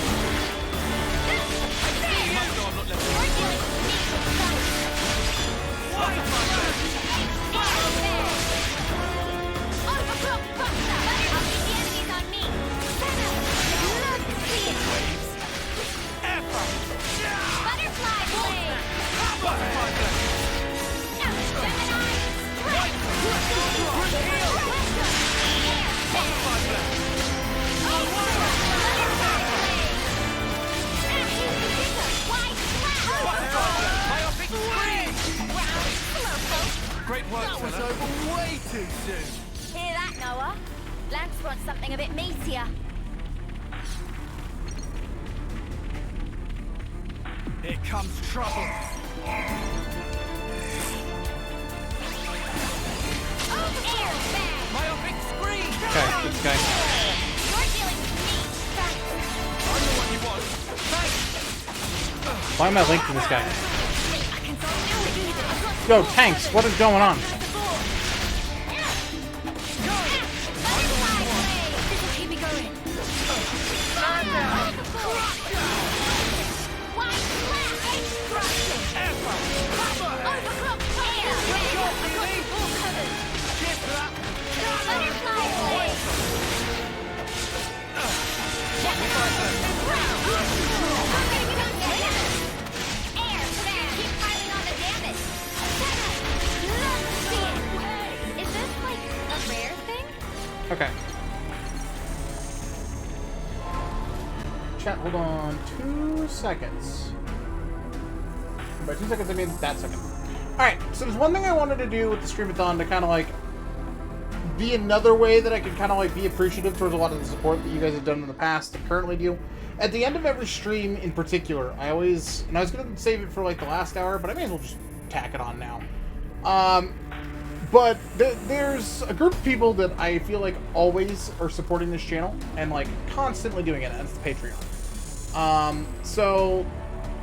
Great work, That was Senna. over way too soon. Hear that, Noah? Lance wants something a bit meatier. Here comes trouble. Myopic screen! Okay, this guy. I'm the one you want. Why am I linked to this guy? Yo, tanks, what is going on? Keep me going. No! Okay. Chat, hold on 2 seconds. By 2 seconds, I mean that second. Alright, so there's one thing I wanted to do with the streamathon to kind of like be another way that I can kind of like be appreciative towards a lot of the support that you guys have done in the past and currently do. At the end of every stream in particular, I always, and I was going to save it for like the last hour, but I may as well just tack it on now. But there's a group of people that I feel like always are supporting this channel and like constantly doing it, and that's the Patreon. So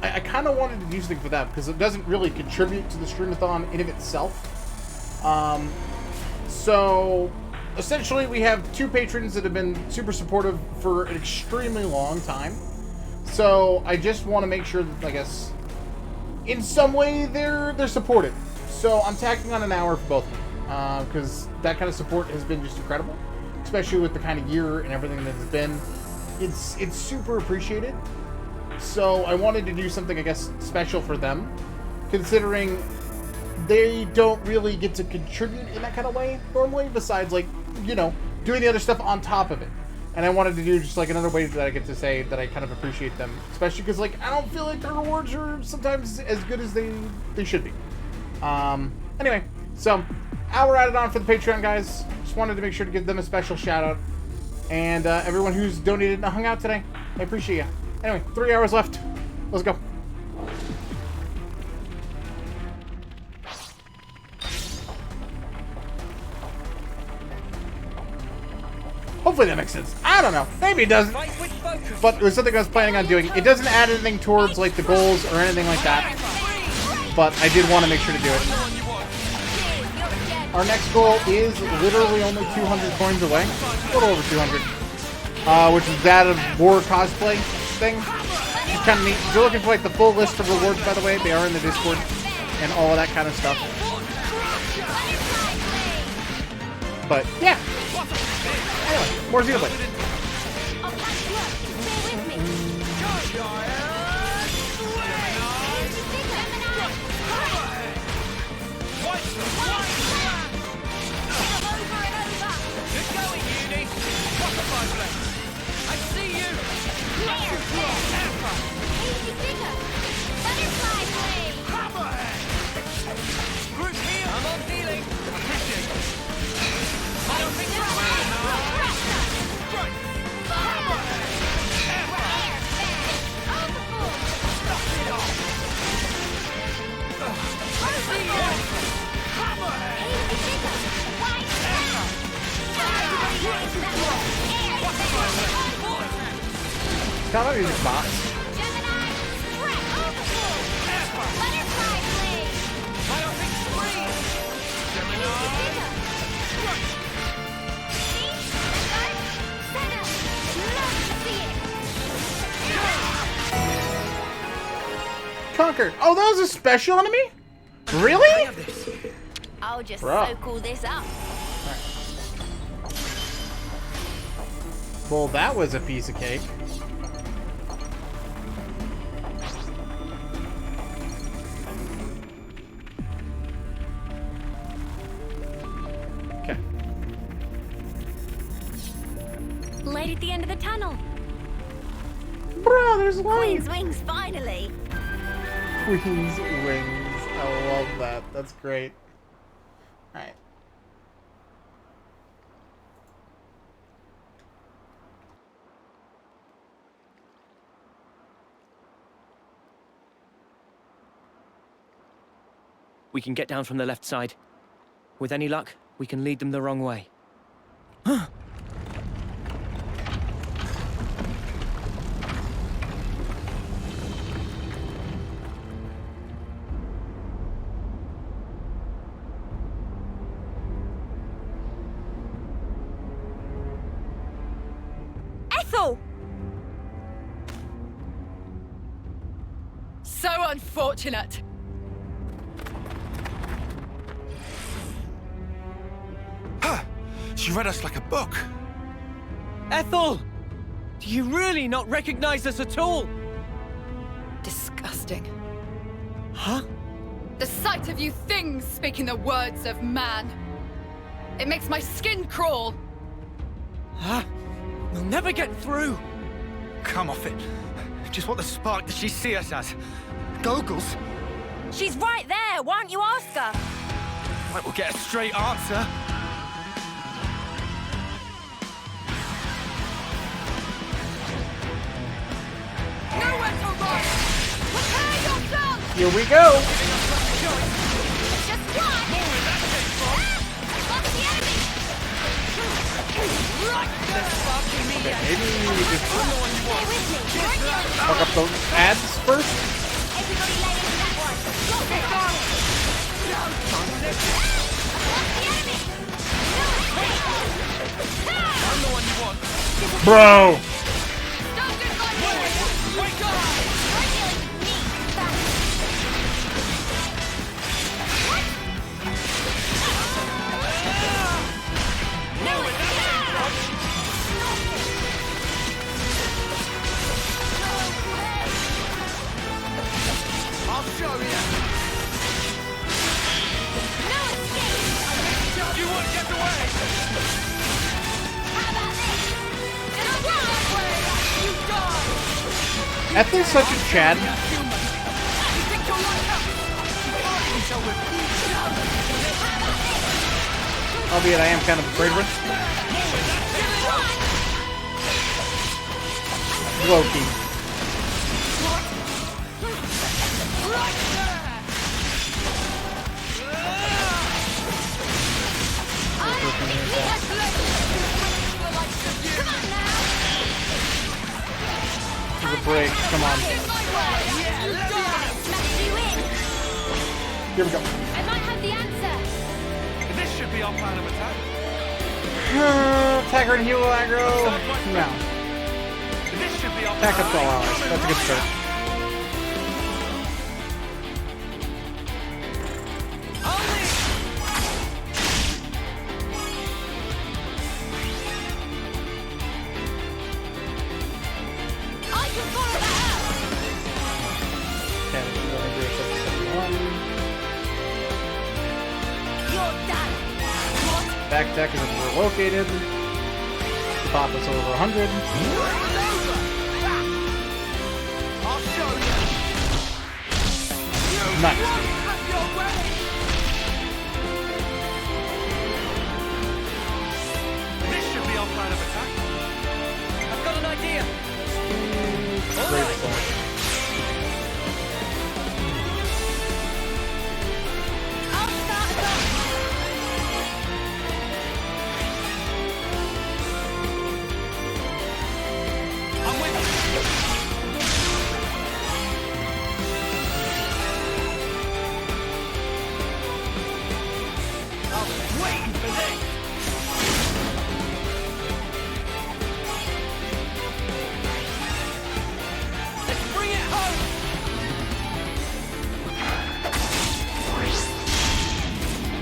I kind of wanted to do something for that because it doesn't really contribute to the streamathon in of itself. So essentially we have 2 patrons that have been super supportive for an extremely long time. So I just want to make sure that, I guess, in some way they're supportive. So I'm tacking on an hour for both of them because that kind of support has been just incredible, especially with the kind of year and everything that has been. It's super appreciated. So I wanted to do something, I guess, special for them, considering they don't really get to contribute in that kind of way normally, besides, like, you know, doing the other stuff on top of it. And I wanted to do just, like, another way that I get to say that I kind of appreciate them, especially because, like, I don't feel like their rewards are sometimes as good as they should be. Anyway, so, hour added on for the Patreon, guys. Just wanted to make sure to give them a special shout-out. And everyone who's donated and hung out today, I appreciate you. Anyway, 3 hours left. Let's go. Hopefully that makes sense. I don't know. Maybe it doesn't. But it was something I was planning on doing. It doesn't add anything towards, like, the goals or anything like that. But I did want to make sure to do it. Our next goal is literally only 200 coins away. A little over 200. Which is that of war cosplay thing. It's kind of neat. If you're looking for, like, the full list of rewards, by the way, they are in the Discord. And all of that kind of stuff. But, yeah. Anyway, more Xenoblade. I see you! Group here! I'm on dealing! Appreciate it! I don't think Kind of use box. Conquered. Oh, that was a special enemy? Really? I'll just Bro. soak all this up. Well, that was a piece of cake. Okay. Light at the end of the tunnel. Bro, there's light. Queen's wings, finally. Queen's wings. I love that. That's great. Alright. We can get down from the left side. With any luck, we can lead them the wrong way. Ethel! So unfortunate. She read us like a book. Ethel! Do you really not recognize us at all? Disgusting. Huh? The sight of you things speaking the words of man. It makes my skin crawl. Huh? We'll never get through. Come off it. Just what the spark did she see us as? Goggles? She's right there. Why don't you ask her? Right, we'll get a straight answer. Nowhere to run! Prepare yourself! Here we go! Just one! Look at the enemy! Right there! Okay, maybe we just Stay with me! fuck up those ads first? Everybody lay into that one! Lock it down! I'm the one you want. Bro! Wake up! I'll show you. You won't get away! Ethel's such a Chad. Albeit I am kind of afraid of her. Loki. Give a break, come on. Here we go. I might have the answer. This should be our plan of attack. Attack her and heal aggro. No. This should be our Attack up all allies. That's a good start. Back attack is we're located. Pop us over 100. I'll show you. Nice. This should be our plan of attack. I've got an idea. Great start.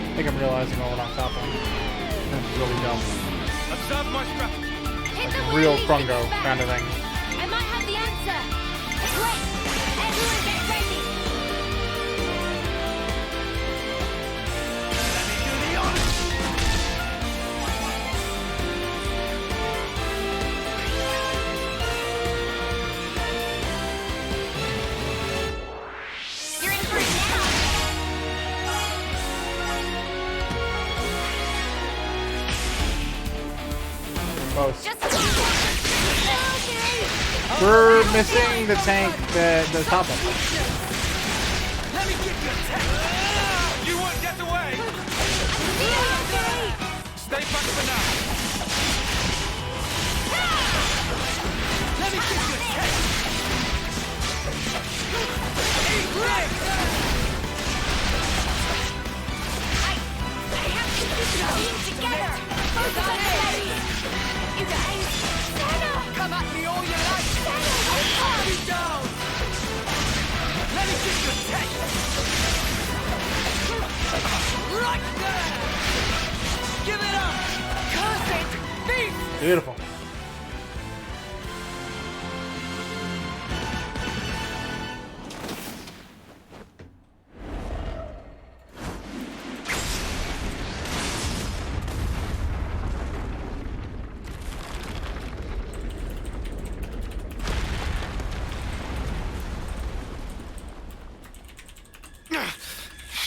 I think I'm realizing what I'm top on. That's really dumb. Observe my strategy. Real Krungo kind of thing. I might have the answer. Wait! Everyone get ready! Let me do the honors. You're in for it now! Close. We're missing the tank, the top one. Let me give you a test. You won't get away. Stay back for now. Let me give you a test. Eat this. I have to keep the team together! Focus on the lady! You guys! Xeno! Come at me all you like. Xeno, I'll cut you down. Let me give you a test. Right there. Give it up. Curse it. Beast. Beautiful.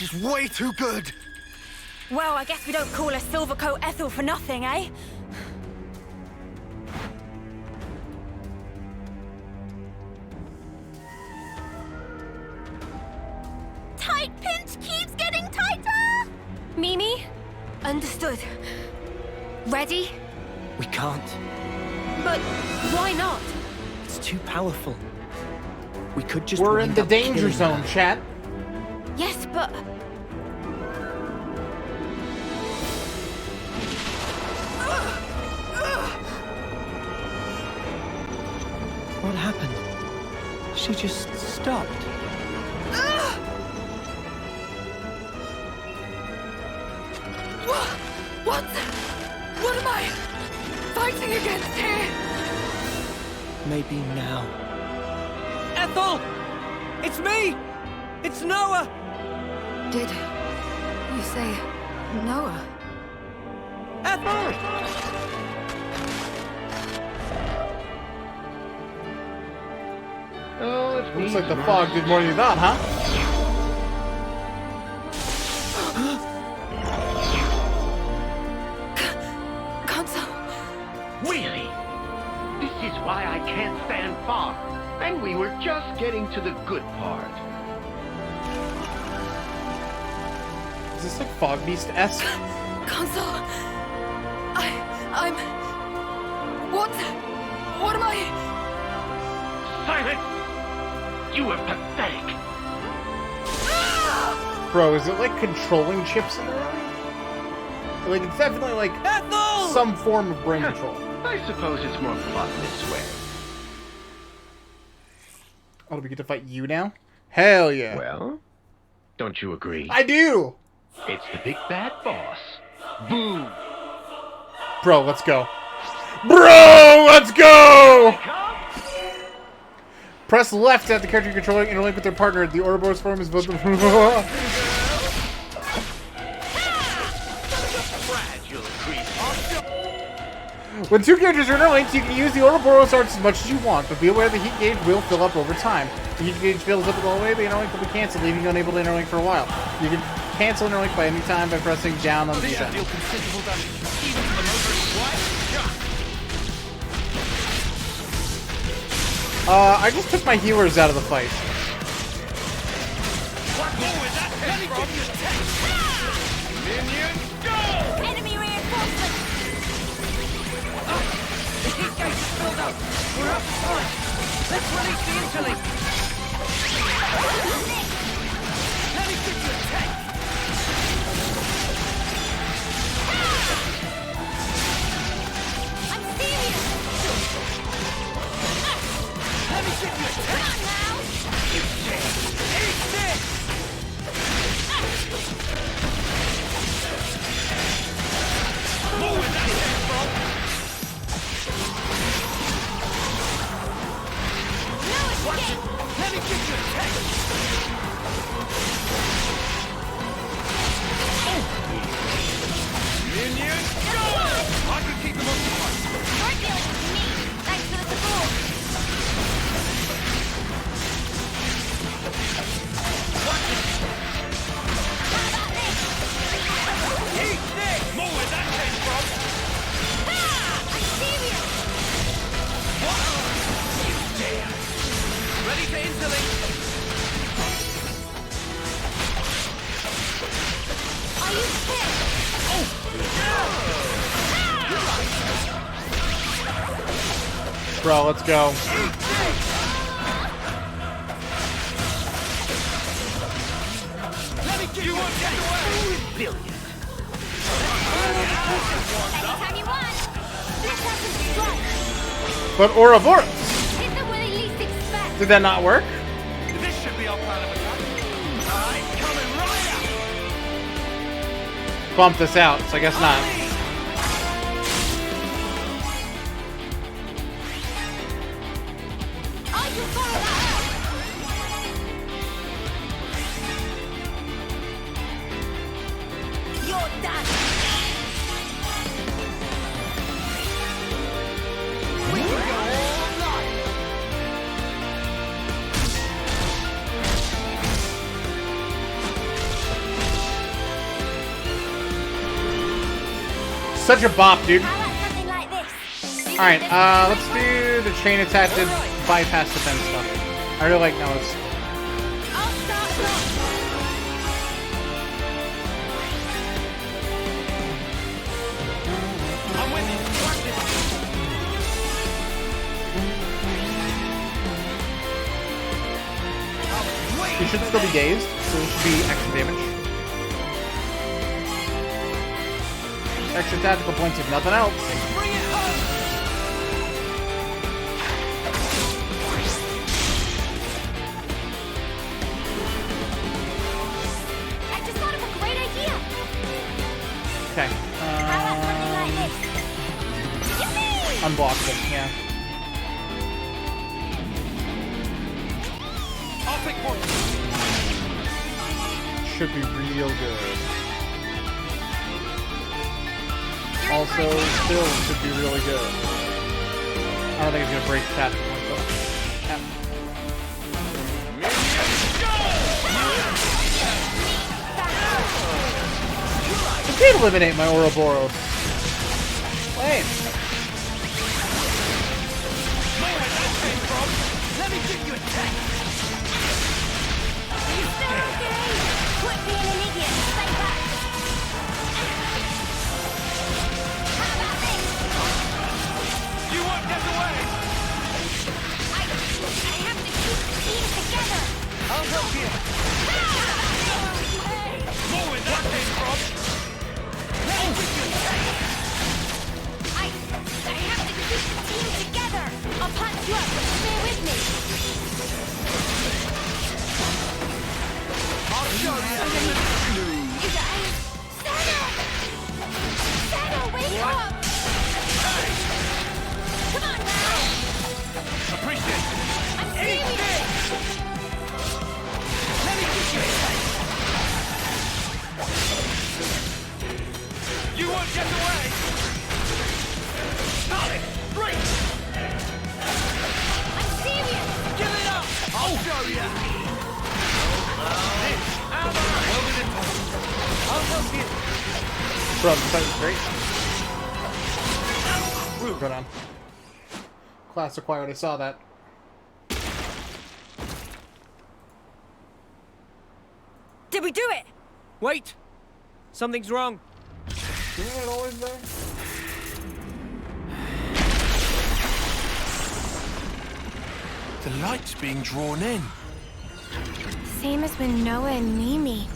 is way too good. Well, I guess we don't call her Silvercoat Ethel for nothing, eh? Tight pinch keeps getting tighter! Mimi? Understood. Ready? We can't. But why not? It's too powerful. We could just. We're in wind the up danger killing zone, her. chat. Yes, but... What happened? She just stopped. What am I fighting against here? Maybe now. Ethel! It's me! It's Noah! Did you say Noah? Ethel! Oh, if Looks these like the rocks- fog did more than you thought, huh? Really? This is why I can't stand fog. And we were just getting to the good part. Is this like Fog Beast-esque? Console. I'm... What am I... Silence! You were pathetic. Bro, is it like controlling chips in a row? Like, it's definitely like some form of brain control. I suppose it's more fun this way. Oh, do we get to fight you now? Hell yeah. Well, don't you agree? I do! It's the big bad boss. Boom! Bro, let's go. Bro, let's go! Press left at the character you're controlling, interlink with their partner. The Ouroboros form is both. When two characters are interlinked, you can use the Ouroboros arts as much as you want, but be aware the heat gauge will fill up over time. The heat gauge fills up all the way, the interlink will be cancelled, leaving you unable to interlink for a while. You can cancel interlink by any time by pressing down on the D-pad. I just took my healers out of the fight. Enemy reinforcements! The heat gauge is filled up! We're outside! Let's release the interlink! Let me give you a tank! I'm serious! Let me give you a tank! Come on now! Eat this! More with that tank, bro! Watch it! Let me give you a tank! Minions, go! I can keep them occupied. You're dealing with me! Thanks for the support! How about this? Eat this! More with that tank, bro! I'm serious! What? You dare! Ready to interlink! Are you sick? Bro, let's go. Let me give you one away! Billion. Anytime you want! Let's have some strike! But Ouroboros! Hit them where they least expect! Did that not work? This should be our plan of attack. I'm coming right up! Bump this out, so I guess not. I can follow that up! You're done! We can go all night! such a bop, dude. Something like this. Alright, let's do the chain attack to bypass defense stuff. I really like Noah's. He should still be dazed, so this should be extra damage. Extra tactical points if nothing else. I just thought of a great idea. Okay. How about something like this? Yippee! Unblockable, yeah. I'll take point. Should be real good. Also, still should be really good. I don't think it's gonna break the tactical point though. Yeah. It did eliminate my Ouroboros. Lame. Let me give you a test. Quit being an idiot and stay back. How about this? You won't get away. I have to keep the team together. I'll help you. More where that came from. Let me give you a test. I have to keep the team together. I'll punch you up, but stay with me. I'll show you. Xeno, wake up! Come on now! Appreciate it. I'm serious! Let me give you a taste. You won't get away. Solid. Break. I'm serious! Give it up. I'll show you. I'll help you. Bro, the fight was great. Go down. Class acquired, I saw that. Did we do it? Wait! Something's wrong. Isn't it always there? The light's being drawn in. Same as when Noah and Mimi.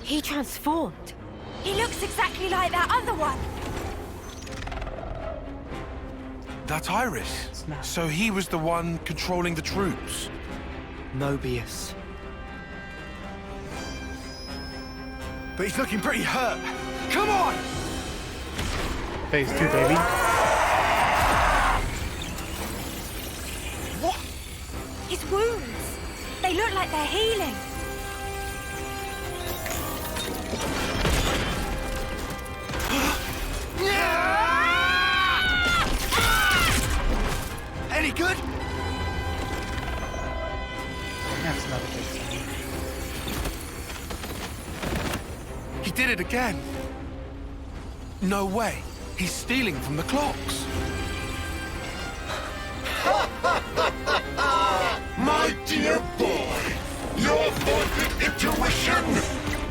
He transformed. He looks exactly like that other one. That Iris. So he was the one controlling the troops. Mobius. But he's looking pretty hurt. Come on! Phase 2, baby. What? His wounds. They look like they're healing. Any good? That's not a big thing. He did it again. No way. He's stealing from the clocks. My dear boy, your morphic intuition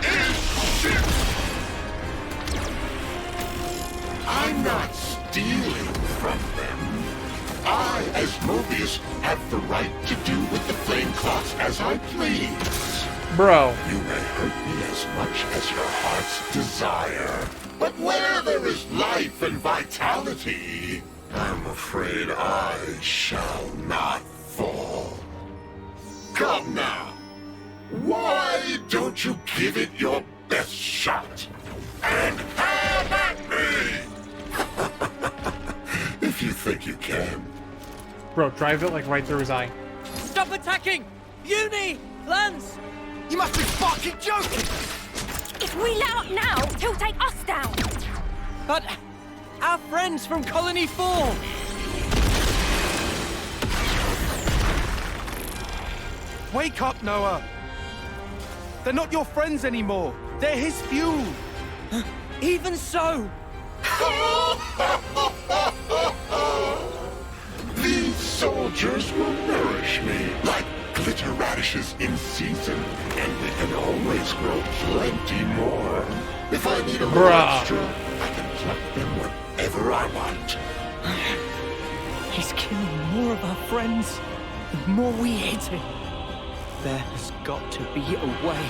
is shit! I'm not stealing from them. I, as Mobius, have the right to do with the flame clocks as I please. Bro. You may hurt me as much as your heart's desire, but where there is life and vitality, I'm afraid I shall not fall. Come now. Why don't you give it your best shot? And have at me! If you think you can. Bro, drive it like right through his eye. Stop attacking! Uni! Lance! You must be fucking joking! If we let up now, he'll take us down. But our friends from Colony 4! Wake up, Noah! They're not your friends anymore. They're his fuel. Even so! These soldiers will nourish me like glitter radishes in season, and we can always grow plenty more. If I need a little extra, I can pluck them whenever I want. He's killing more of our friends the more we hit him. There has got to be a way.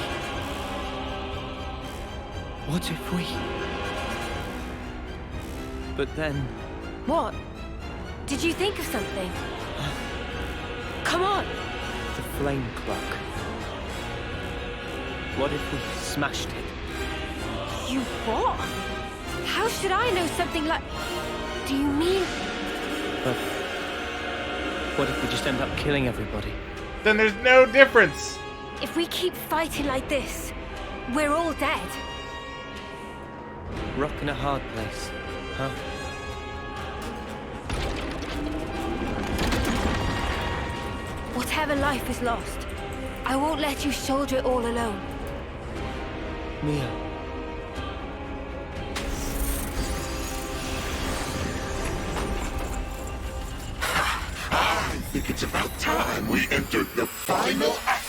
What if we... But then... What? Did you think of something? Come on! The flame clock. What if we smashed it? You what? How should I know something like... Do you mean... But... What if we just end up killing everybody? Then there's no difference! If we keep fighting like this, we're all dead. Rock in a hard place, huh? Whatever life is lost, I won't let you shoulder it all alone. Mia. I think it's about time we entered the final act.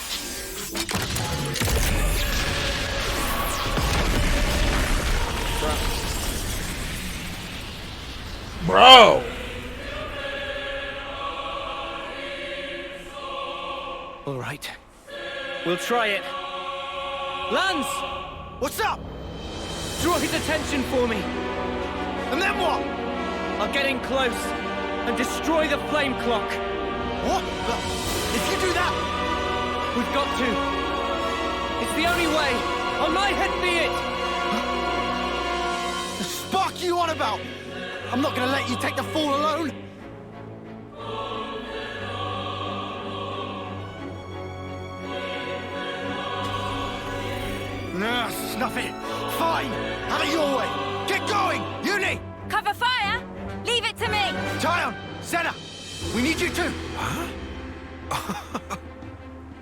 Bro! All right. We'll try it. Lance! What's up? Draw his attention for me. And then what? I'll get in close and destroy the flame clock. What? If you do that... We've got to. It's the only way. On my head be it. The spark you on about? I'm not gonna let you take the fall alone. Nah, snuff it. Fine. Have it your way. Get going, Uni. Cover fire! Leave it to me! Tyon, Xena, we need you too. Huh?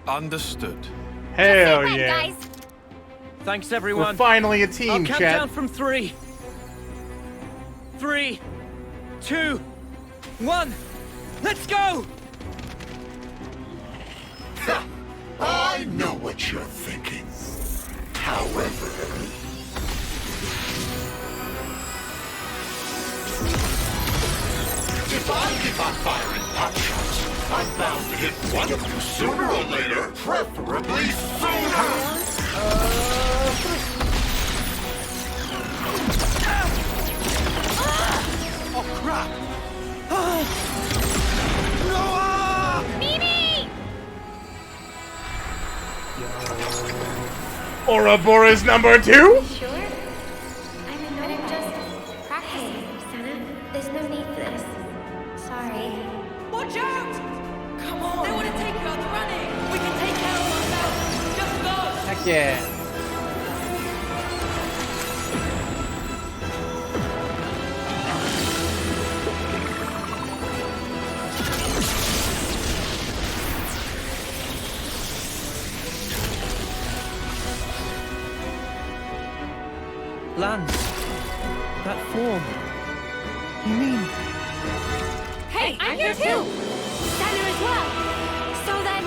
Understood. Hell Just say yeah. when, guys. Thanks, everyone. We're finally a team, I'll count chat. down from 3. 3, 2, 1. Let's go! I know what you're thinking. However... If I keep on firing pot shots, I'm bound to hit one of you sooner or later, preferably sooner! Oh, crap! Mimi! Ouroboros number 2? Sure? I'm just practicing, Sana. There's no need for this. Sorry. Watch out! Come on! They want to take you out the running! We can take care of ourselves! Just go! Heck yeah. Lance, that form. You mean... Hey, I'm here too! Sana as well. So then...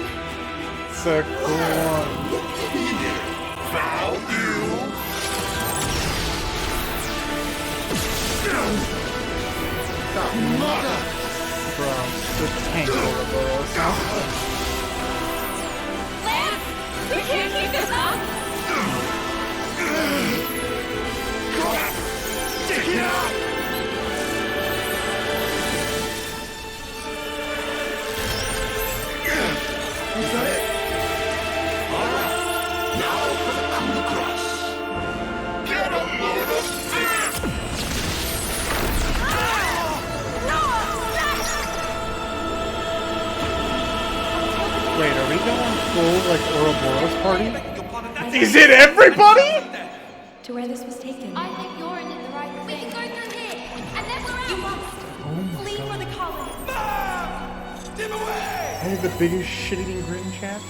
So cool. Found you! Mother! Bro, the tank Ouroboros. Lance! We can't keep this up! Stick it out! Is that it? Alright, now for the coup de grace. Get a load of this! Wait, are we going full, like, Ouroboros party? Is it everybody? To where this was taken. I think you're in the right thing. We can go through here, and then we're out. You must flee for the colony. I have the biggest shit-eating grin, chat.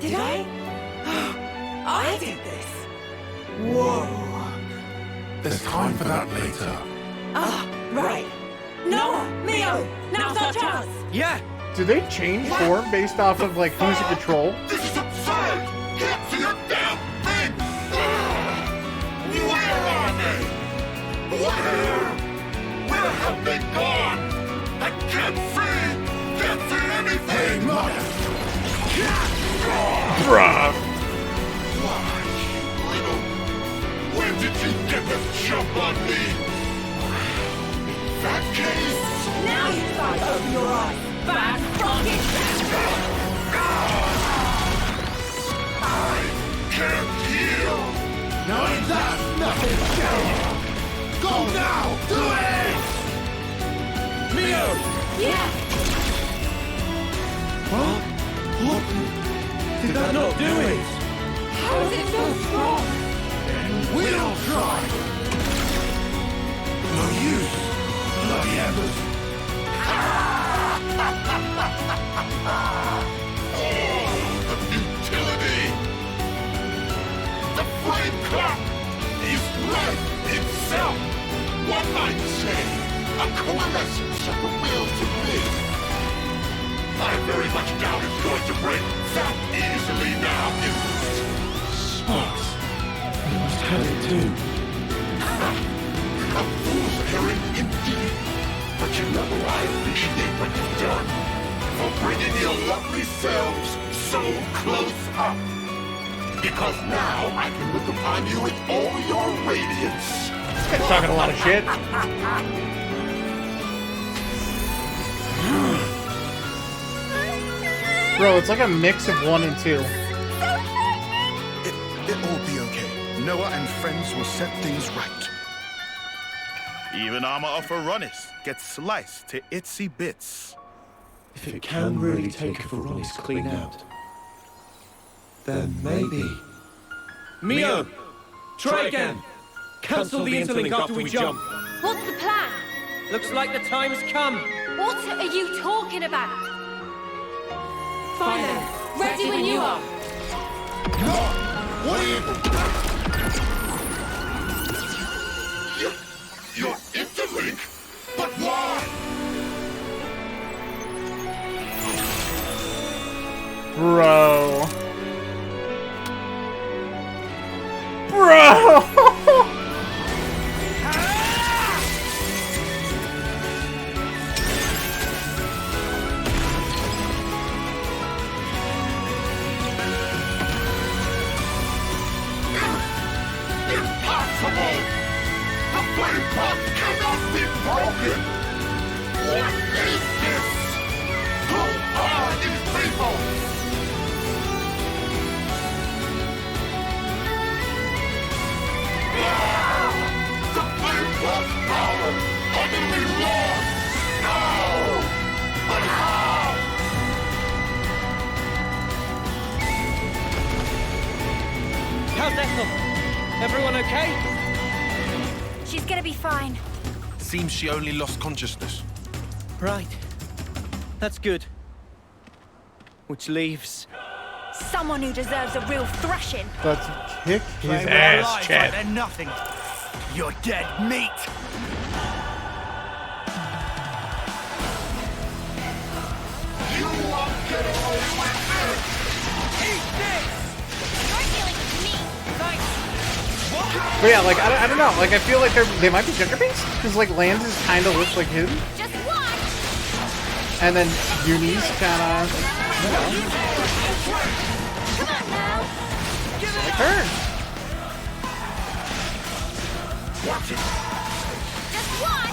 Did I? I did this. Whoa. There's time for that later. Ah, right. Noah, Mio, now's our chance. Yeah. Do they change form based off of like who's in control? This is absurd! Get to your damn thing! Where are they? Where have they gone? I can't see anything! Hey, mother! Bruh! Why, you little... When did you get this jump on me? That case... Now you fight over your eyes. Bad rocket! I can't heal! No, that's nothing. Go now! Do it! Mio! Yeah! What? Did that not do it? How is it so strong? We'll try! No use. Bloody embers. The futility! The flame clock is life itself! One might say, a coalescence of the will to live. I very much doubt it's going to break that easily now, isn't it? Smart. You must have it too. A fool's errand indeed. But you know I appreciate what you've done for bringing your lovely selves so close up. Because now I can look upon you with all your radiance. This guy's talking a lot of shit. Bro, it's like a mix of 1 and 2. It'll all be okay. Noah and friends will set things right. Even armor of Aronis gets sliced to itsy bits. If it can really take Aronis clean out, then maybe... Mio! Try again! Cancel the interlink after we jump! What's the plan? Looks like the time has come. What are you talking about? Fine then. Ready when you are. No! What are you... Your interlink? But why? Bro. Bro! Impossible! The flame clock cannot be broken! What is this? Who are these people? The flame clock's power utterly lost! No! But how? How's Ethel? Everyone okay? She's gonna be fine. Seems she only lost consciousness. Right. That's good. Which leaves... Someone who deserves a real thrashing. Let's kick his Play with ass, life Chad. like they're nothing. You're dead meat. You won't get away with this! Eat this! You're dealing with me. But yeah, like, I don't know. Like, I feel like they might be gender based. Because, like, Lance's kind of looks like him. Just watch. And then Yumi's kind of, you know, Come on now. like her. Watch it! Just watch.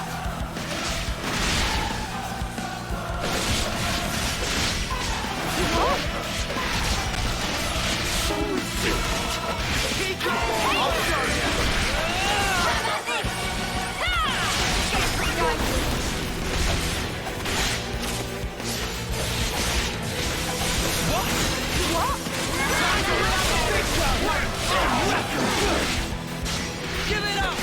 Give it up!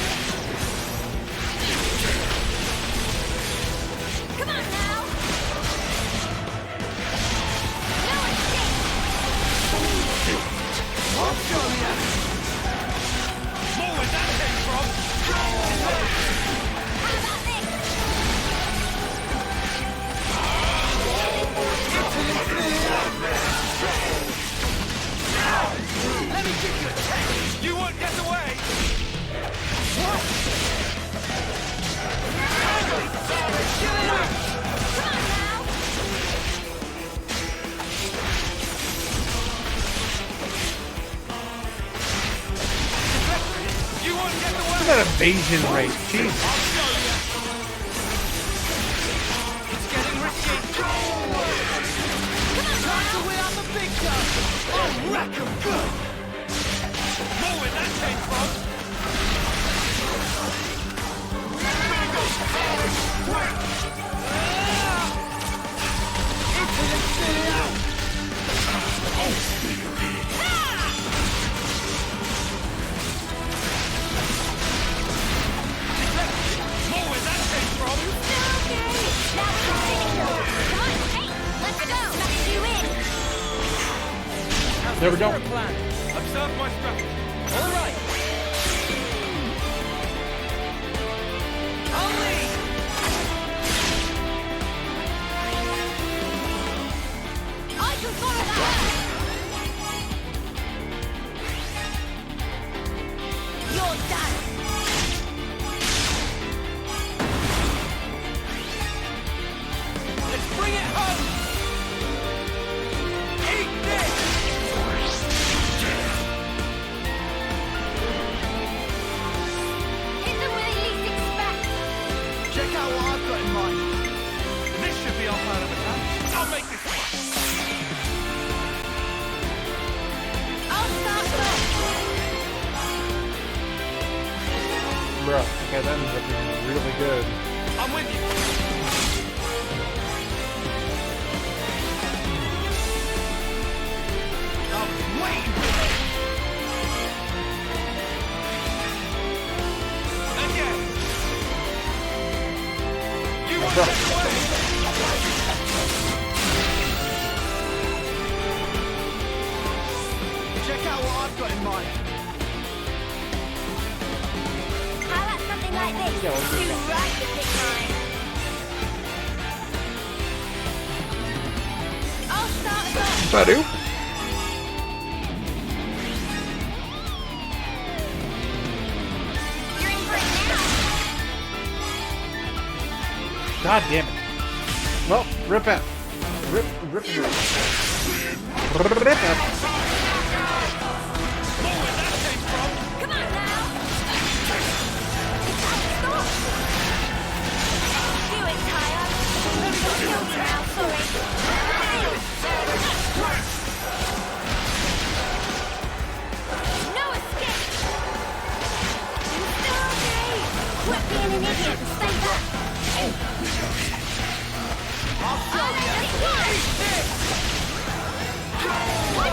that evasion rate. Jeez. It's getting risky. Time to win up a big gun. Oh, wreck 'em good. Know where that came from. Infinite city out. Know where that came from. Let's go! You in! There we go. Plan. Observe my strategy. All right. I'll lead. I can follow that! You're done! Let's bring it home. Eat this. Hit them where they least expect! Check out what I've got in mind. This should be our plan of attack. I'll make this one. I'll start first! Bruh, okay, that ends up being really good. I'm with you. I'm waiting for this. Again. You want Bruh. this way? Check out what I've got in mind. How about something like this? Yeah, we'll do You that. right to pick mine. I'll start us off. I do. You're in for it now. God damn it. Well, rip out. Rip. Rip out. Come on now. Do it, Tyre. Now, sorry. No escape. You're still okay. Quit being an idiot and stay back. I'll show you. What?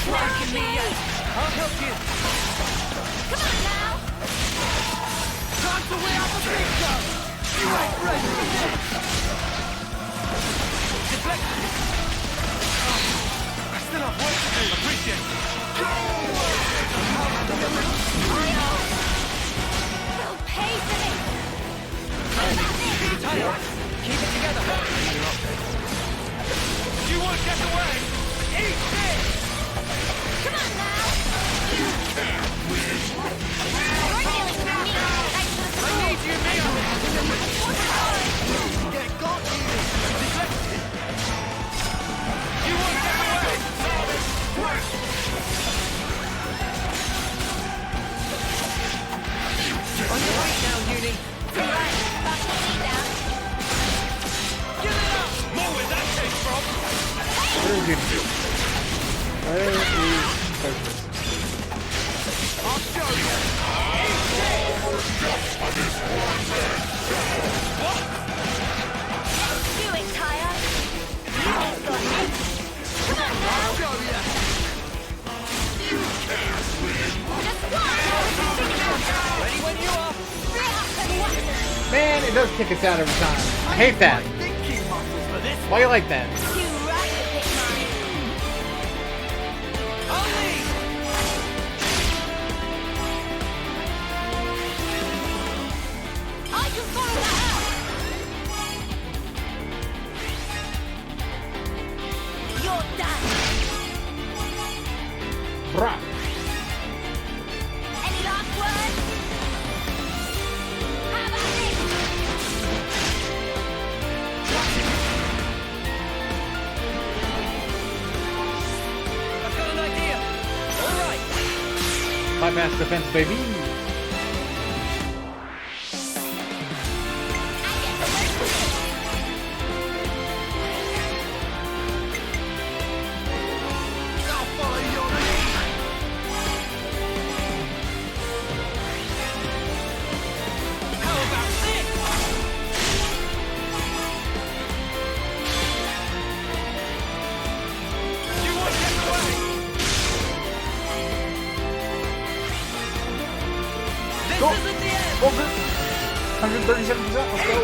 Working me yet. I'll help you. Come on now. Time to win up a big gun. You ain't ready for this. Deflect. I still have work to do. Appreciate it. They'll pay for this. Tyler, keep it together. You won't get away. Eat this. Come on now. You're dealing with me. Thanks for the I need you, Mia. Get got you. You won't get away. On your feet now, Uni. Right, back to me down. Give it up. More where that came from. Very good. Very good. I'll show you. Do it, Tyre. You've got it. Come on now. I'll show you. Just one. Ready when you are. Man, it does kick us out every time. I hate that. Thinking muscles for this. Why you like that? You right to pick mine. I'll lead. I can follow that out. You're done. Bruh. Any last words? How about this? fast defense, baby. This isn't the end! Over 137%, let's go!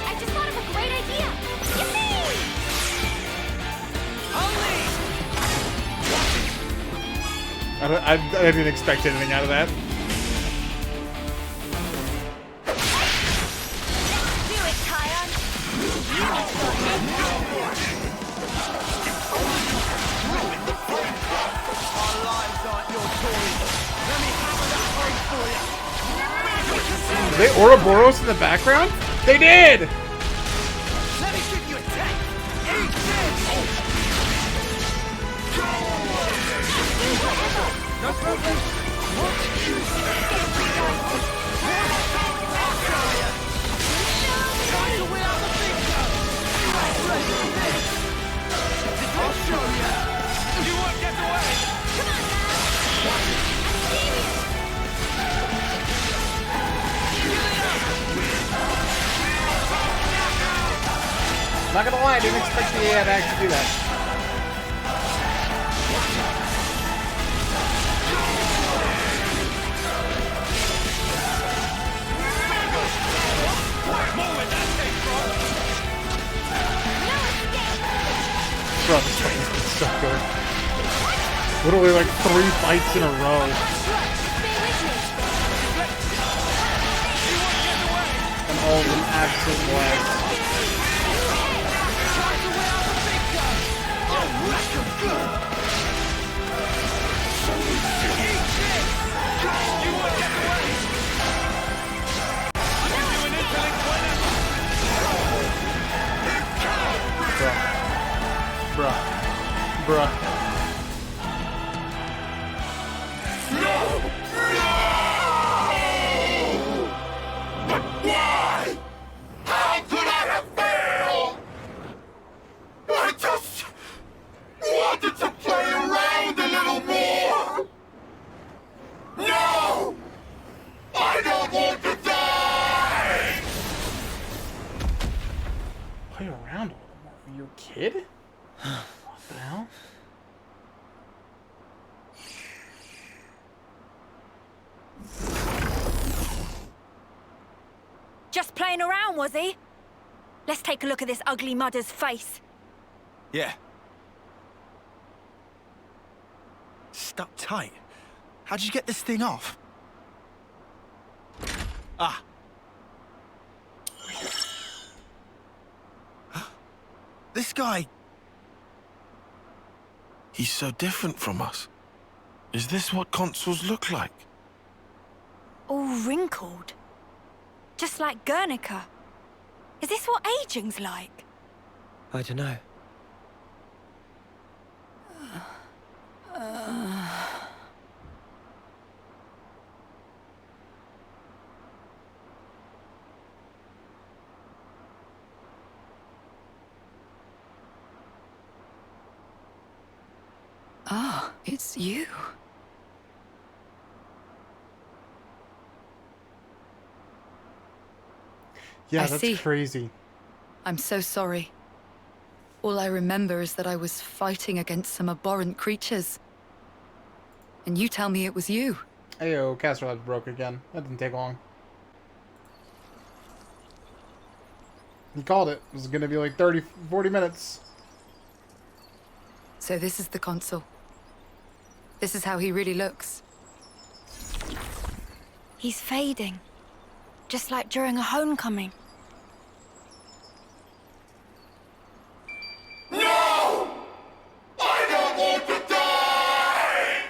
I just thought of a great idea! Yippee! I didn't expect anything out of that. Do it, Kion! Our lives aren't your toys. Let me hammer that home for you. Did they Ouroboros in the background? They did! Let me give you a taste. Eat this! No problem. Try to win out the big gun. I'll show you. You won't get away. Come on, now! I'm serious! Not gonna lie, I didn't expect the AI to actually do that. Bro, this fight has been so good. Literally like 3 fights in a row. And all of them absolute blast. Bruh. But why? How could I have failed? I just wanted to play around a little more. No! I don't want to die! Play around a little more. Are you a kid? What the hell? Just playing around, was he? Let's take a look at this ugly mudder's face. Yeah. Stuck tight. How'd you get this thing off? Ah. This guy... He's so different from us. Is this what consuls look like? All wrinkled. Just like Guernica. Is this what aging's like? I don't know. Ah, it's you. Yeah, I that's see. crazy. I'm so sorry. All I remember is that I was fighting against some abhorrent creatures. And you tell me it was you. Ayo, caster lab broke again. That didn't take long. He called it. It was gonna be like 30, 40 minutes. So this is the consul. This is how he really looks. He's fading. Just like during a homecoming. No! I don't want to die!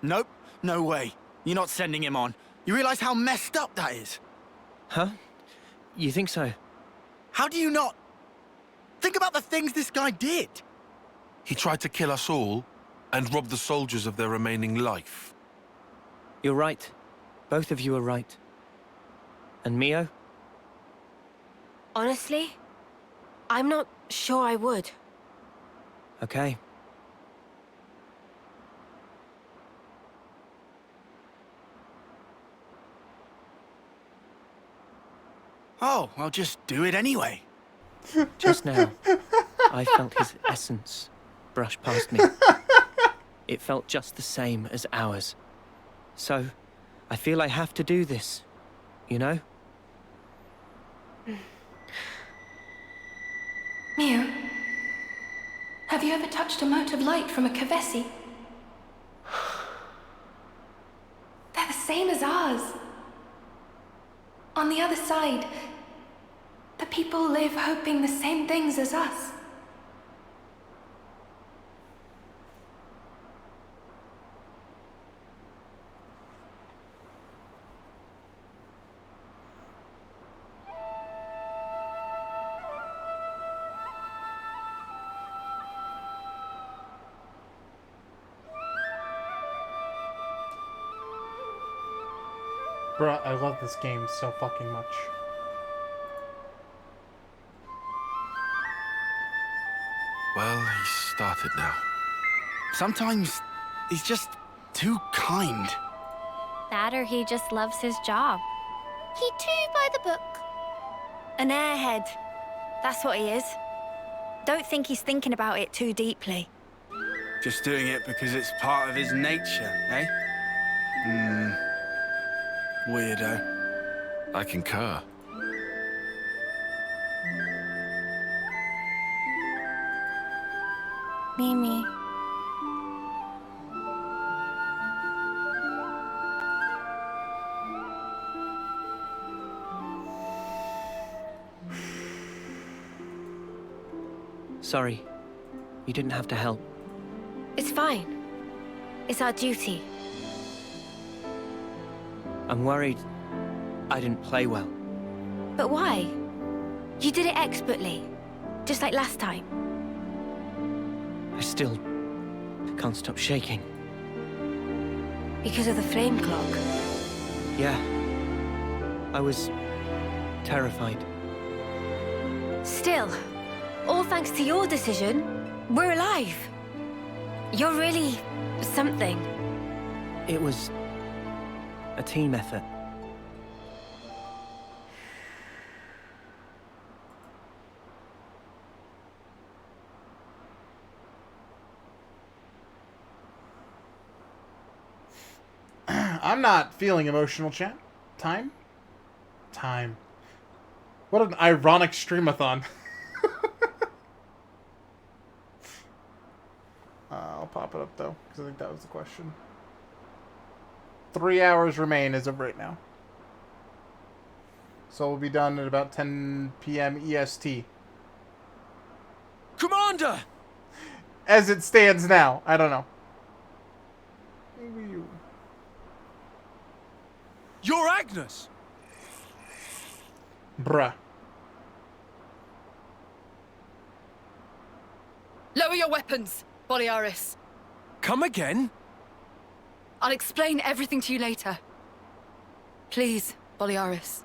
Nope, no way. You're not sending him on. You realize how messed up that is? Huh? You think so? How do you not... Think about the things this guy did. He tried to kill us all and rob the soldiers of their remaining life. You're right. Both of you are right. And Mio? Honestly, I'm not sure I would. Okay. Oh, I'll just do it anyway. Just now, I felt his essence brush past me. It felt just the same as ours. So, I feel I have to do this, you know? Mio, have you ever touched a mote of light from a Kavesi? They're the same as ours. On the other side, the people live hoping the same things as us. Bruh, I love this game so fucking much. Well, he's started now. Sometimes he's just too kind. That or he just loves his job. He too by the book. An airhead. That's what he is. Don't think he's thinking about it too deeply. Just doing it because it's part of his nature, eh? Weirdo. I concur. Mimi. Sorry. You didn't have to help. It's fine. It's our duty. I'm worried I didn't play well. But why? You did it expertly, just like last time. I still can't stop shaking. Because of the flame clock. Yeah. I was terrified. Still, all thanks to your decision, we're alive. You're really something. It was a team effort. I'm not feeling emotional, chat. Time? What an ironic streamathon. I'll pop it up, though, because I think that was the question. 3 hours remain as of right now. So we'll be done at about 10 p.m. EST. Commander! As it stands now. I don't know. Maybe you... You're Agnes! Bruh. Lower your weapons, Boliaris. Come again? I'll explain everything to you later. Please, Boliaris.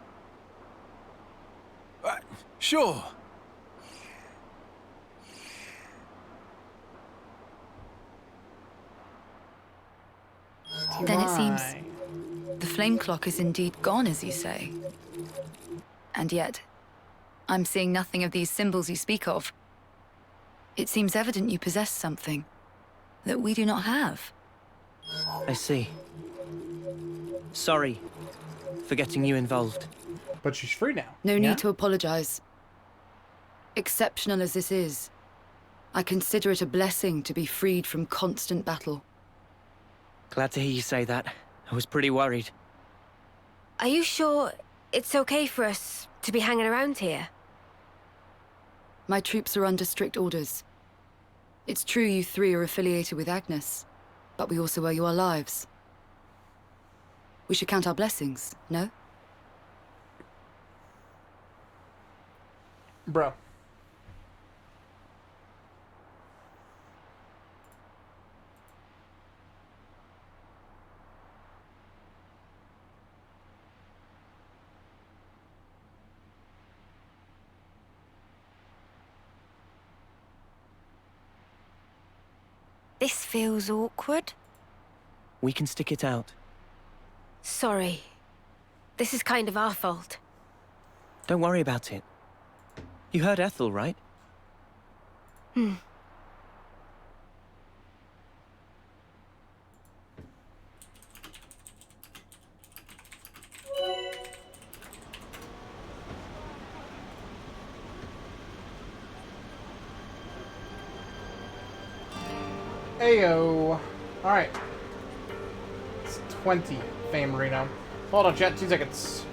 Sure. Then it seems the flame clock is indeed gone, as you say. And yet, I'm seeing nothing of these symbols you speak of. It seems evident you possess something that we do not have. I see. Sorry for getting you involved. But she's free now. No need to apologize. Exceptional as this is, I consider it a blessing to be freed from constant battle. Glad to hear you say that. I was pretty worried. Are you sure it's okay for us to be hanging around here? My troops are under strict orders. It's true you three are affiliated with Agnes, But we also owe you our lives. We should count our blessings, no? Bro. This feels awkward. We can stick it out. Sorry. This is kind of our fault. Don't worry about it. You heard Ethel, right? Hmm. Ayo. Alright. It's 20 fame Reno. Hold on, chat. 2 seconds.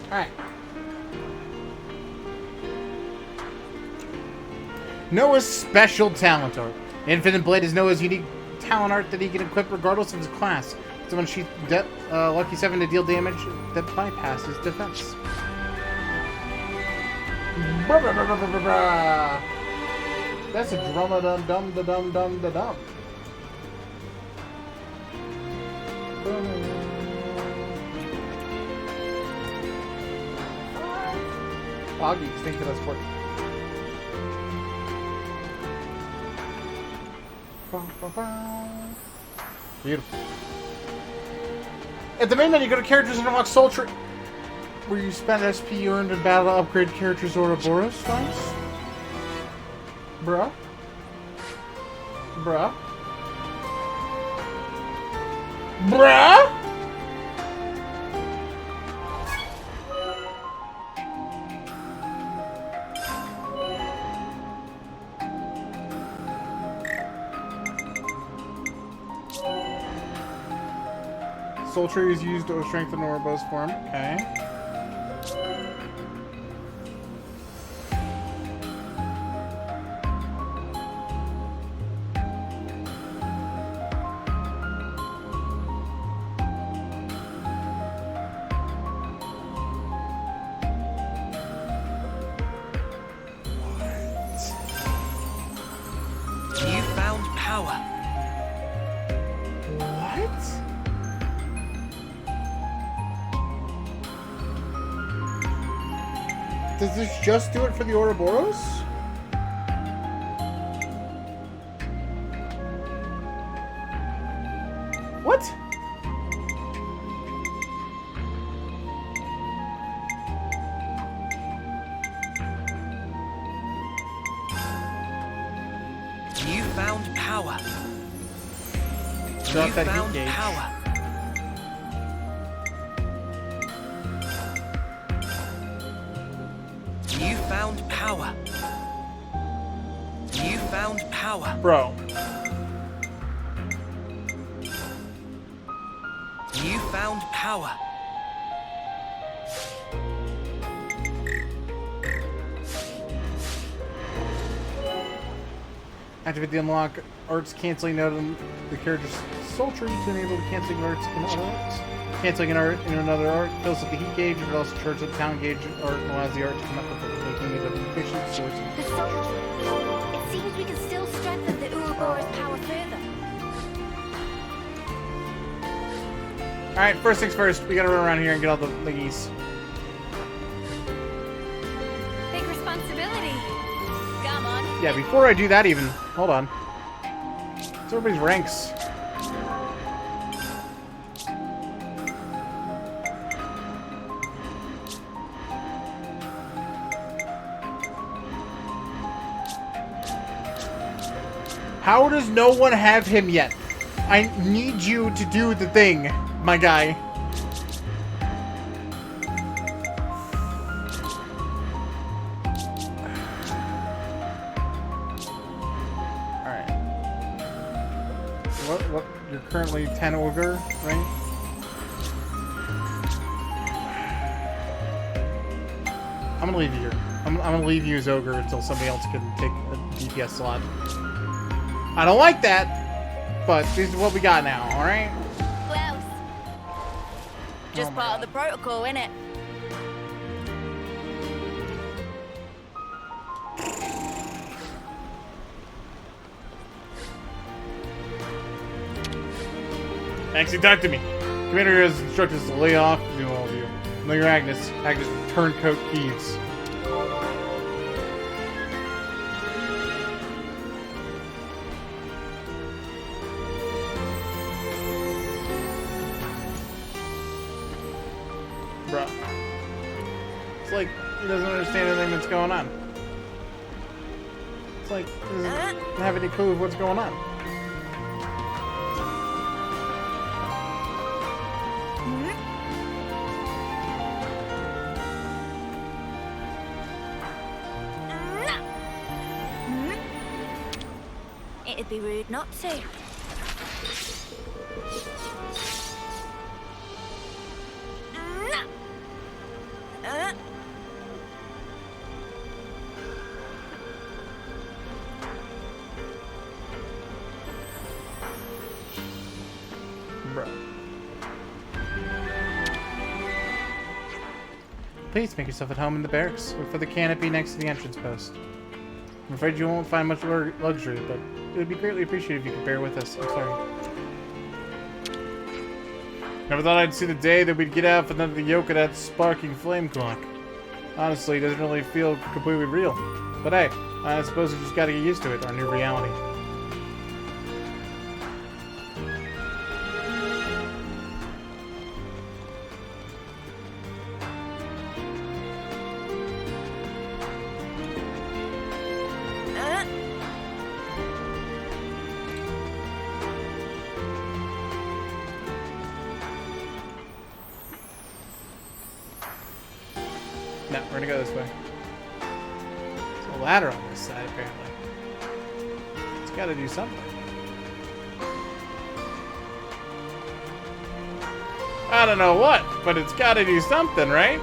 Alright. Noah's special talent art. Infinite Blade is Noah's unique talent art that he can equip regardless of his class. So when she Lucky 7 to deal damage that bypasses defense. That's a drum-a-dum-dum-da-dum-dum-da-dum. Foggy, thank you, that's support. Beautiful. At the main menu, go to characters and unlock soul tree, where you spend SP you earned in battle to upgrade characters or Ouroboros. Nice. Bruh. Bruh. Bruh! Soul tree is used to strengthen Ouroboros form. Okay. You found power. What? Does this just do it for the Ouroboros? What? You found power. Drop You that found heat gauge. power. You found power. You found power. Bro. You found power. Activate the unlock arts canceling note on the character's soul tree to enable the canceling arts in other arts. Canceling an art in another art fills up the heat gauge, but also charges the town gauge art and allows the art to come up with it, making it a efficient source. The soul tree. It seems we can still strengthen the Ouroboros power further. Alright, first things first, we gotta run around here and get all the thingies. Big responsibility. Come on. Yeah, before I do that even, hold on. It's everybody's ranks. How does no one have him yet? I need you to do the thing, my guy. What? You're currently 10 ogre, right? I'm gonna leave you here. I'm gonna leave you as ogre until somebody else can take a DPS slot. I don't like that, but this is what we got now, alright? Who else? Just part of the protocol, innit? Maxie, talk to me. Commander has instructed us to lay off to all of you. Know your Agnes. Agnes Turncoat Thieves. Bruh. It's like he doesn't understand anything that's going on. It's like he doesn't have any clue of what's going on. It'd be rude not to. Bro. Please make yourself at home in the barracks. Look for the canopy next to the entrance post. I'm afraid you won't find much luxury, but it would be greatly appreciated if you could bear with us. I'm sorry. Never thought I'd see the day that we'd get out from under the yoke of that sparking flame clock. Honestly, it doesn't really feel completely real. But hey, I suppose we just gotta get used to it, our new reality. No, we're gonna go this way. There's a ladder on this side, apparently. It's gotta do something. I don't know what, but it's gotta do something, right?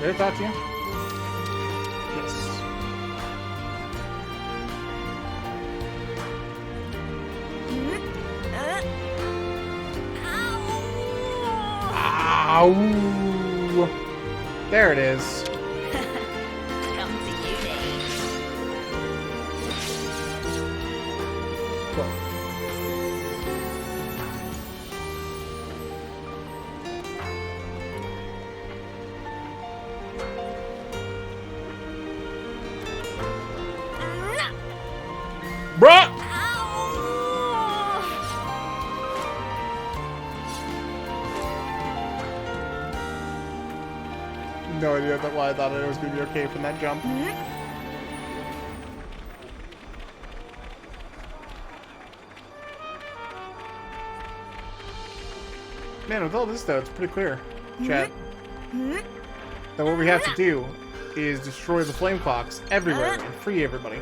Did I talk to you? Yes. Ow! There it is. Come to uni. Cool. Bruh! No idea why I thought it was going to be okay from that jump. Man, with all this though, it's pretty clear, chat, that what we have to do is destroy the flame clocks everywhere and free everybody.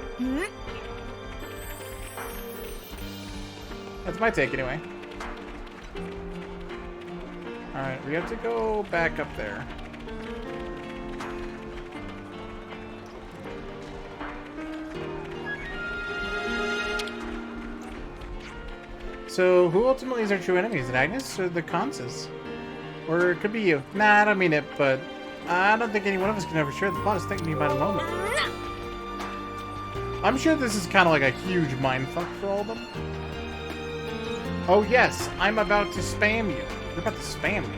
That's my take, anyway. Alright, we have to go back up there. So, who ultimately is our true enemy? Is it Agnes or the Conses? Or it could be you. Nah, I don't mean it, but I don't think any one of us can ever share the plot. Just thinking about it a moment. I'm sure this is kind of like a huge mindfuck for all of them. Oh yes, I'm about to spam you. You're about to spam me.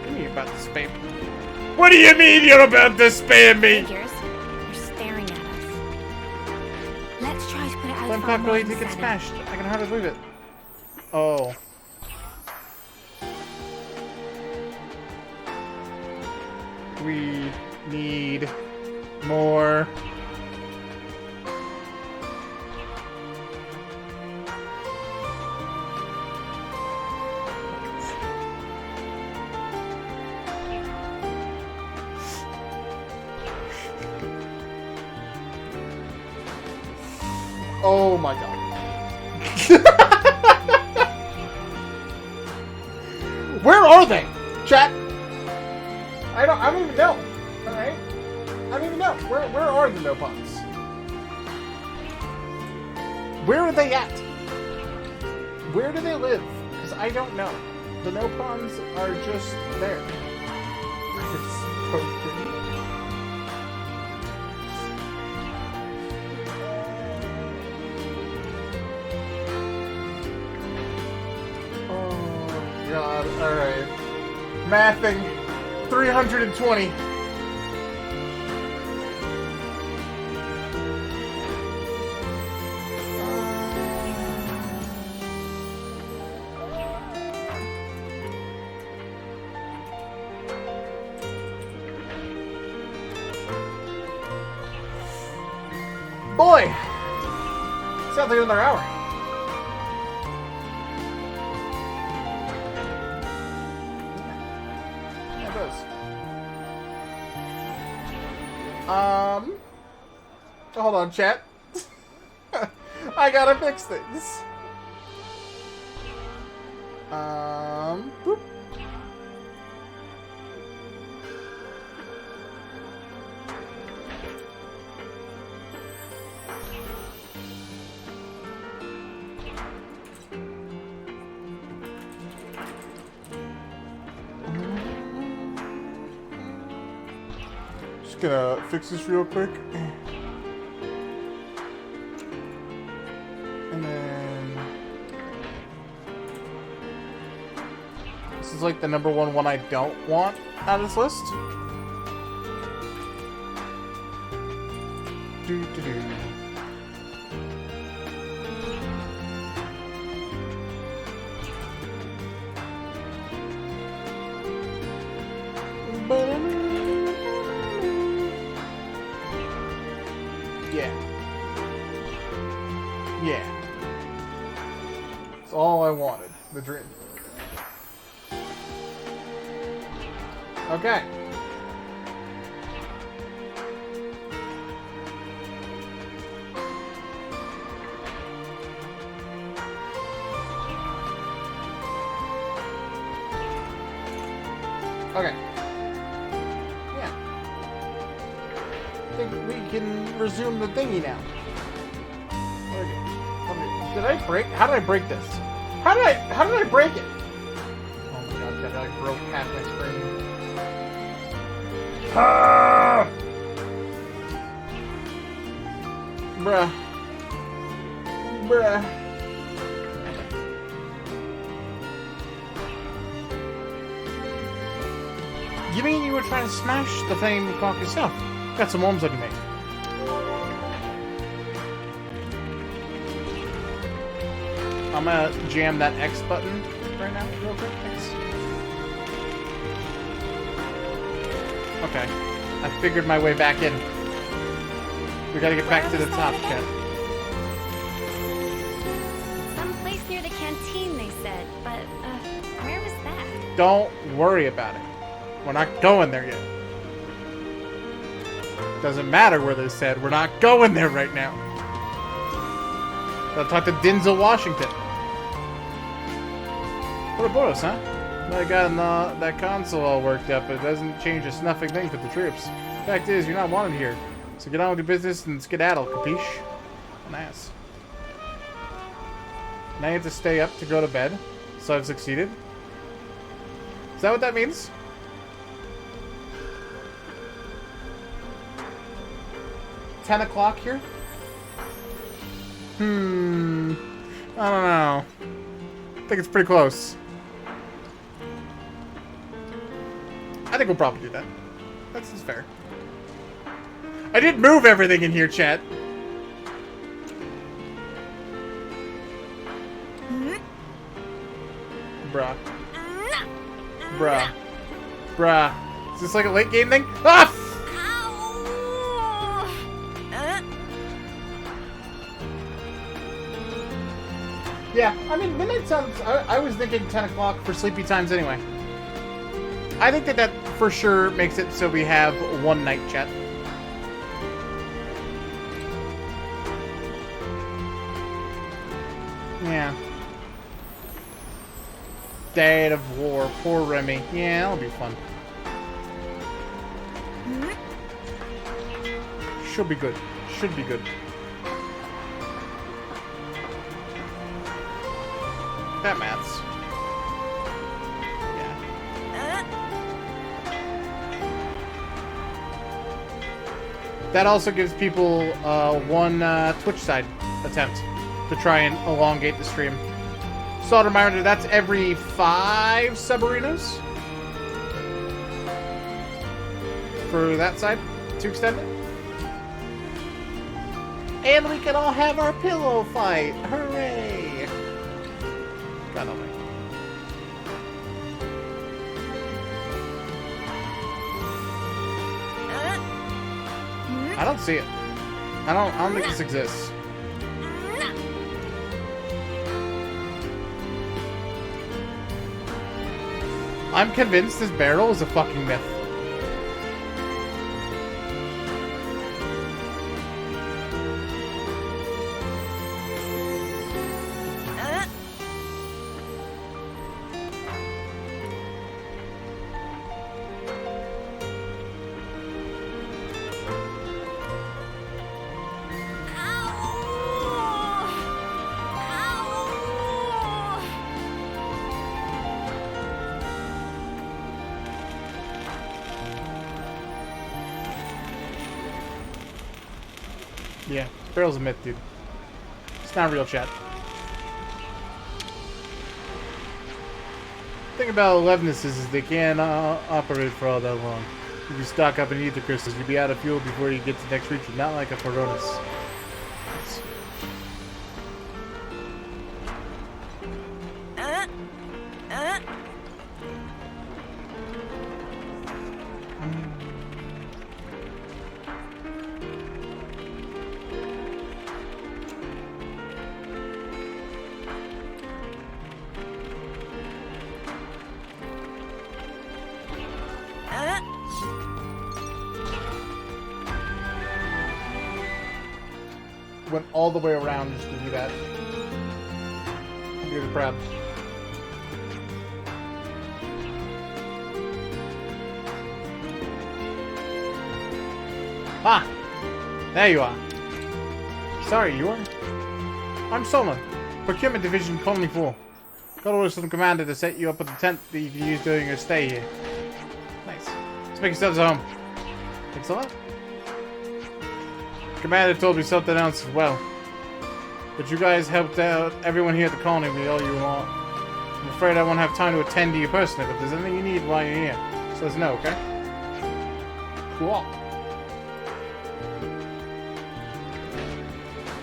What do you mean you're about to spam me? What do you mean you're about to spam me? Figures. You're staring at us. clock really did get smashed. I can hardly believe it. Oh. We need more. Oh my god. Where are they? Chat. I don't even know. Alright? I don't even know. Where are the no-pods? Where are they at? Where do they live? Because I don't know. The no-pods are just there. It's so pretty. God, alright. Mathing. 320. Boy! Sounds like another hour. Hold on, chat. I gotta fix things. Boop. Just gonna fix this real quick. And then this is like the number one I don't want out of this list. Do-do-do. Yeah. Yeah. That's all I wanted. The dream. Okay. Okay. Yeah. I think we can resume the thingy now. Did I break? How did I break this? How did I break it? Oh my god, that I broke half my screen. Ah! Bruh. Bruh. You mean you were trying to smash the flame clock yourself? Got some worms on you, mate. I'm gonna jam that X button right now, real quick. Thanks. Okay. I figured my way back in. We gotta get back to the top, chat. Someplace near the canteen, they said, but where was that? Don't worry about it. We're not going there yet. Doesn't matter where they said. We're not going there right now. I'll talk to Denzel Washington. What a bonus, huh? I got that console all worked up, but it doesn't change a snuffing thing for the troops. Fact is, you're not wanted here. So get on with your business and skedaddle, capiche? Nice. Now you have to stay up to go to bed. So I've succeeded. Is that what that means? $10 o'clock here? I don't know. I think it's pretty close. I think we'll probably do that. That's fair. I did move everything in here, chat. Bruh. Bruh. Bruh. Is this like a late game thing? Ah! Yeah, I mean, midnight sounds... I was thinking 10 o'clock for sleepy times anyway. I think that for sure makes it so we have one night chat. Yeah. Dead of War. Poor Remy. Yeah, that'll be fun. Should be good. Should be good. That maths. Yeah. That also gives people one Twitch side attempt to try and elongate the stream. So, reminder, that's every 5 sub-arenas for that side to extend it. And we can all have our pillow fight! Hooray! God help me. I don't see it. I don't think this exists. I'm convinced this barrel is a fucking myth. Yeah, barrel's a myth, dude. It's not real, chat. The thing about 11s is they can't operate for all that long. If you stock up and eat the crystals, you'll be out of fuel before you get to the next region. Not like a Coronas. Went all the way around just to do that. I'm really proud. Ah! There you are. Sorry, you are? I'm Soma. Procurement Division, Colony 4. Got orders from the commander to set you up with a tent that you can use during your stay here. Nice. Let's make yourselves at home. Thanks a lot. Commander told me something else as well. But you guys helped out everyone here at the colony with all you want. I'm afraid I won't have time to attend to you personally, but if there's anything you need while you're here, just let us know, okay? Cool.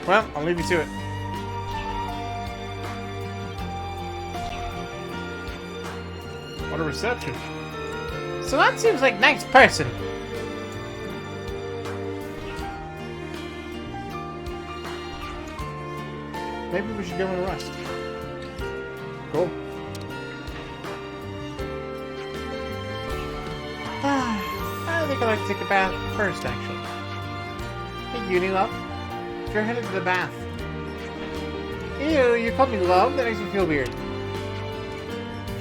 Well, I'll leave you to it. What a reception. So that seems like a nice person. Maybe we should go and rest. Cool. I think I'd like to take a bath first, actually. Hey, Uni Love. If you're headed to the bath. Ew, you called me Love? That makes me feel weird.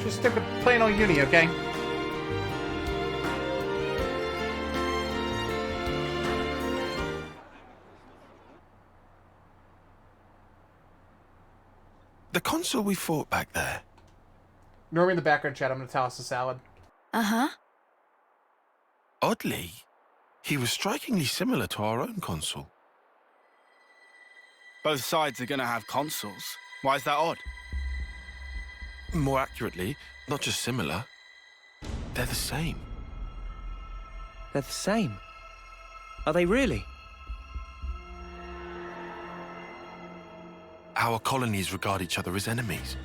Just stick with plain old Uni, okay? The consul we fought back there. Ignore me in the background chat, I'm gonna toss the salad. Uh-huh. Oddly, he was strikingly similar to our own consul. Both sides are gonna have consuls. Why is that odd? More accurately, not just similar. They're the same. They're the same? Are they really? Our colonies regard each other as enemies.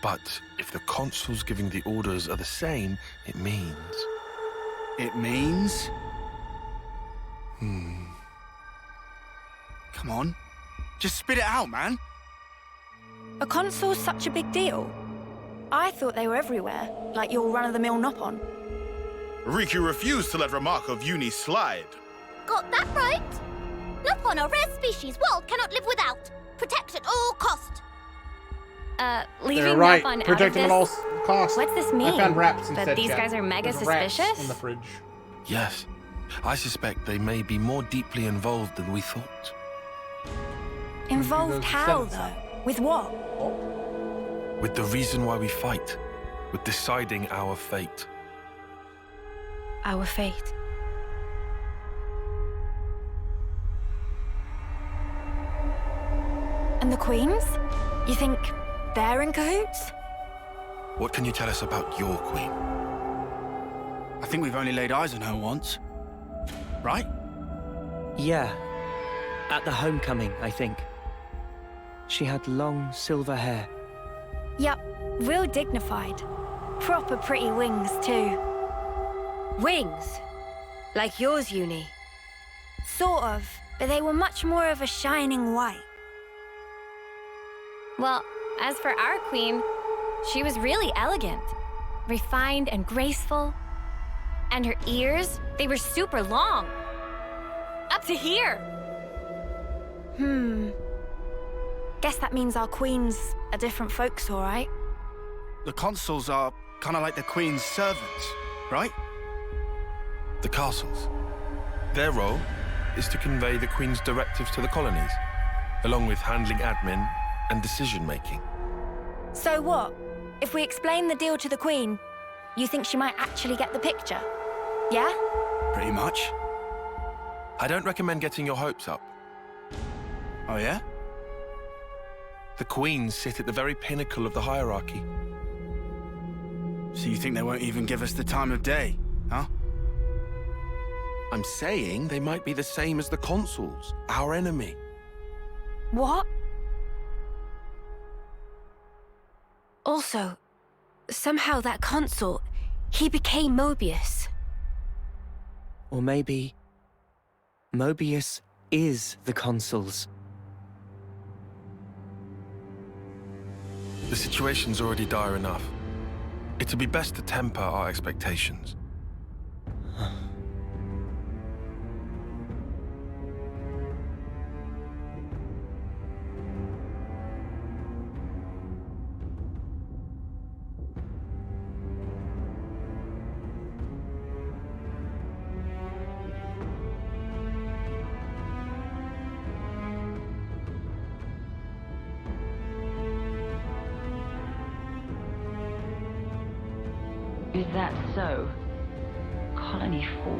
But if the consuls giving the orders are the same, it means... It means? Come on. Just spit it out, man. Are consoles such a big deal? I thought they were everywhere, like your run-of-the-mill Nopon. Riku refused to let remark of Uni slide. Got that right? Nopon, a rare species world cannot live without. Protect at all cost. Leaving They're right. Nopon Protect out of them at this? all costs. What's this mean? I found wraps instead. That these Jack. guys are mega There's wraps suspicious? in the fridge. Yes. I suspect they may be more deeply involved than we thought. Involved how, though? With what? With the reason why we fight. With deciding our fate. Our fate. And the Queens? You think they're in cahoots? What can you tell us about your queen? I think we've only laid eyes on her once. Right? Yeah. At the homecoming, I think. She had long silver hair. Yup, real dignified. Proper pretty wings, too. Wings? Like yours, Uni? Sort of, but they were much more of a shining white. Well, as for our queen, she was really elegant, refined and graceful. And her ears, they were super long. Up to here. Guess that means our queens are different folks, all right? The consuls are kind of like the Queen's servants, right? The castles. Their role is to convey the Queen's directives to the colonies, along with handling admin and decision-making. So what? If we explain the deal to the Queen, you think she might actually get the picture? Yeah? Pretty much. I don't recommend getting your hopes up. Oh, yeah? The Queens sit at the very pinnacle of the hierarchy. So you think they won't even give us the time of day, huh? I'm saying they might be the same as the consuls, our enemy. What? Also, somehow that consul, he became Mobius. Or maybe... Mobius is the consuls. The situation's already dire enough. It'd be best to temper our expectations. Is that so? Colony 4.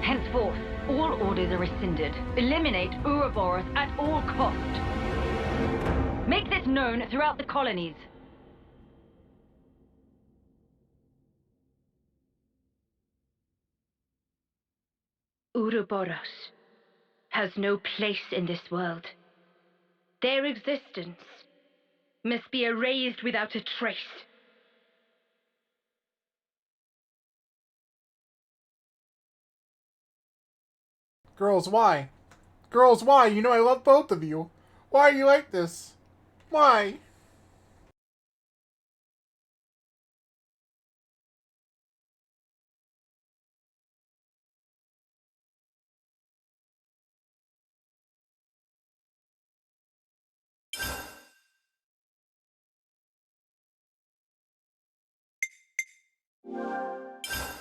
Henceforth, all orders are rescinded. Eliminate Ouroboros at all cost. Make this known throughout the colonies. Ouroboros has no place in this world. Their existence must be erased without a trace. Girls, why? Girls, why? You know I love both of you. Why are you like this? Why?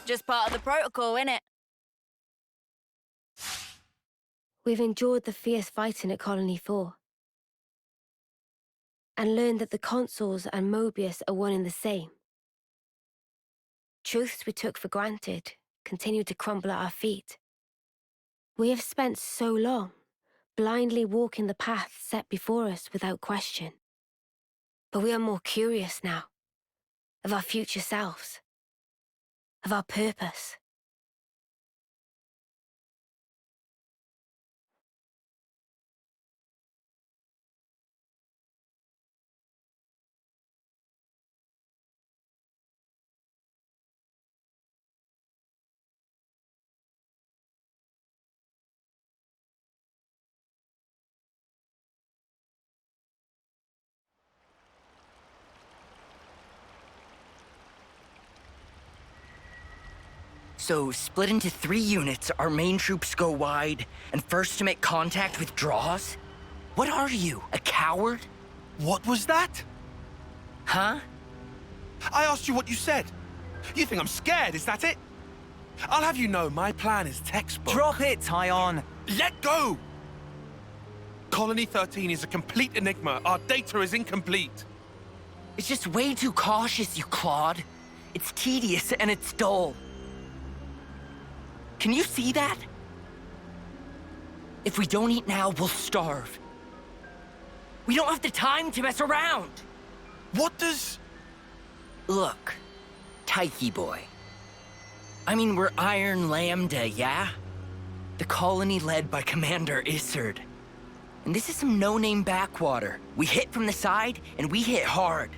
Just part of the protocol, innit? We've endured the fierce fighting at Colony 4. And learned that the consuls and Mobius are one and the same. Truths we took for granted continue to crumble at our feet. We have spent so long, blindly walking the path set before us without question. But we are more curious now, of our future selves, of our purpose. So, split into 3 units, our main troops go wide, and first to make contact withdraws? What are you, a coward? What was that? Huh? I asked you what you said. You think I'm scared, is that it? I'll have you know, my plan is textbook. Drop it, Tyon! Let go! Colony 13 is a complete enigma. Our data is incomplete. It's just way too cautious, you clod. It's tedious and it's dull. Can you see that? If we don't eat now, we'll starve. We don't have the time to mess around. What does... Look, Tyche boy. I mean, we're Iron Lambda, yeah? The colony led by Commander Isard. And this is some no-name backwater. We hit from the side, and we hit hard.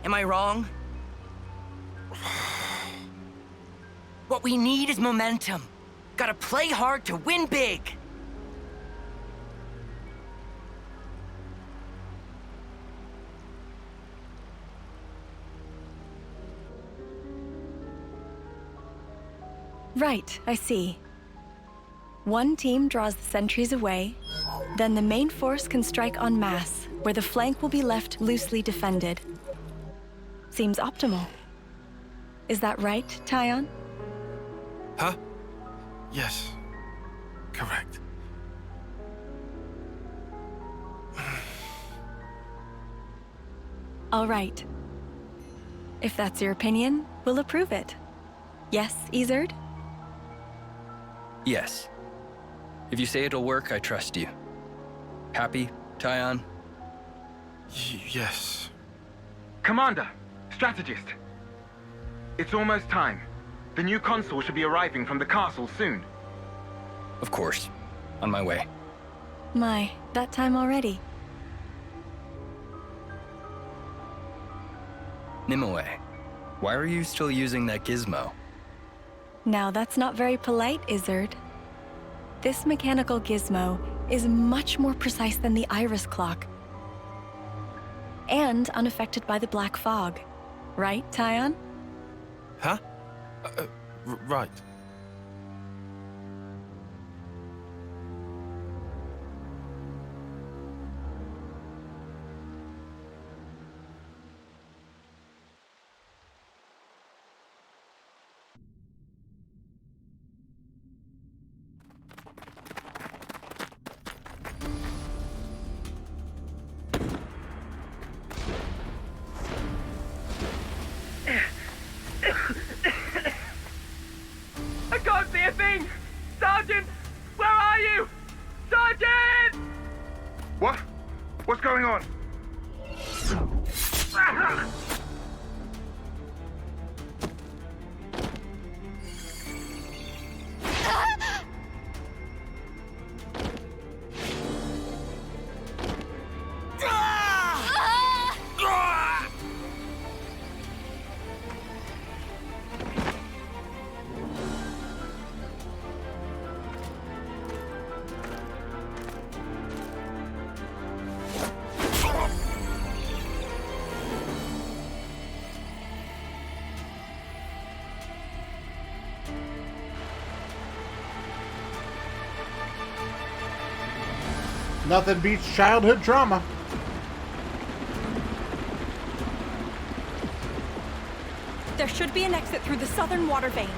Am I wrong? What we need is momentum. Gotta play hard to win big. Right, I see. One team draws the sentries away, then the main force can strike en masse, where the flank will be left loosely defended. Seems optimal. Is that right, Tyon? Huh? Yes. Correct. All right. If that's your opinion, we'll approve it. Yes, Isard? Yes. If you say it'll work, I trust you. Happy, Tyon? Yes. Commander, strategist. It's almost time. The new consul should be arriving from the castle soon. Of course. On my way. My, that time already. Nimue, why are you still using that gizmo? Now that's not very polite, Isard. This mechanical gizmo is much more precise than the iris clock. And unaffected by the black fog. Right, Tyon? Huh? Right. I can't see a thing! Sergeant! Where are you? Sergeant! What? What's going on? Nothing beats childhood drama. There should be an exit through the southern water vein.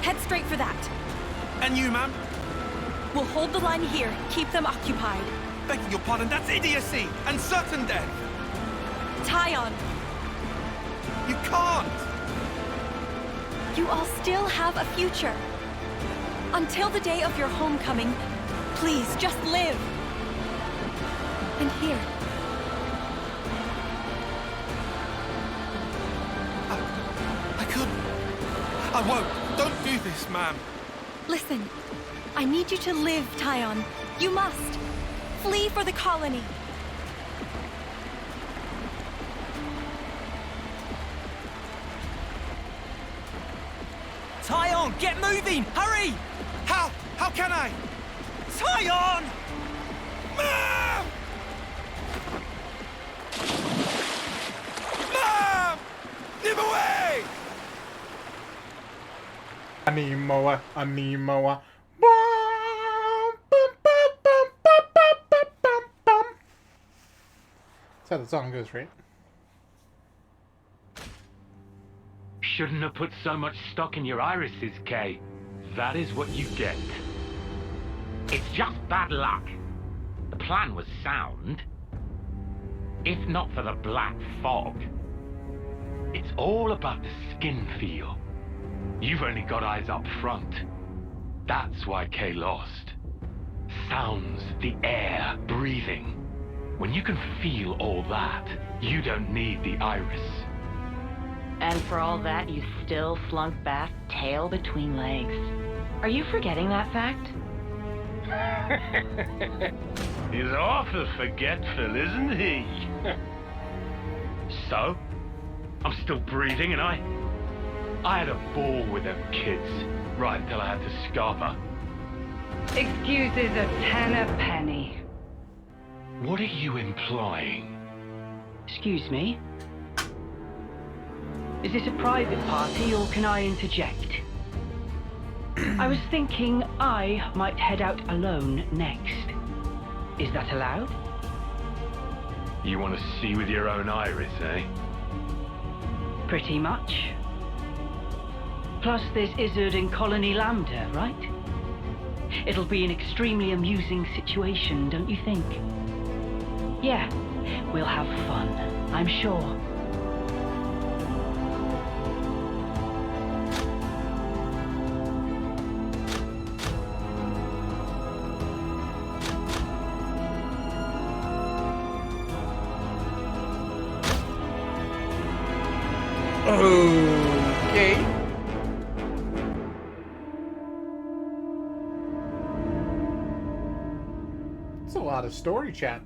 Head straight for that. And you, ma'am? We'll hold the line here, keep them occupied. Begging your pardon, that's idiocy and certain death. Tyon! You can't! You all still have a future. Until the day of your homecoming, please just live. And here. I couldn't. I won't. Don't do this, ma'am. Listen, I need you to live, Tyon. You must. Flee for the colony. Tyon, get moving! Hurry! How? How can I? Tyon! Ma'am! Ma'am! Nimue! I need more. I need more. That's how the song goes, right? Shouldn't have put so much stock in your irises, Kay. That is what you get. It's just bad luck. The plan was sound. If not for the black fog. It's all about the skin feel. You've only got eyes up front. That's why Kay lost. Sounds, the air, breathing. When you can feel all that, you don't need the iris. And for all that, you still slunk back, tail between legs. Are you forgetting that fact? He's awful forgetful, isn't he? So, I'm still breathing, and I had a ball with them kids, right until I had to scarper. Excuses a penny. What are you implying? Excuse me? Is this a private party, or can I interject? I was thinking I might head out alone next. Is that allowed? You want to see with your own iris, eh? Pretty much. Plus, there's Izzard and Colony Lambda, right? It'll be an extremely amusing situation, don't you think? Yeah, we'll have fun, I'm sure. Okay. It's a lot of story chat.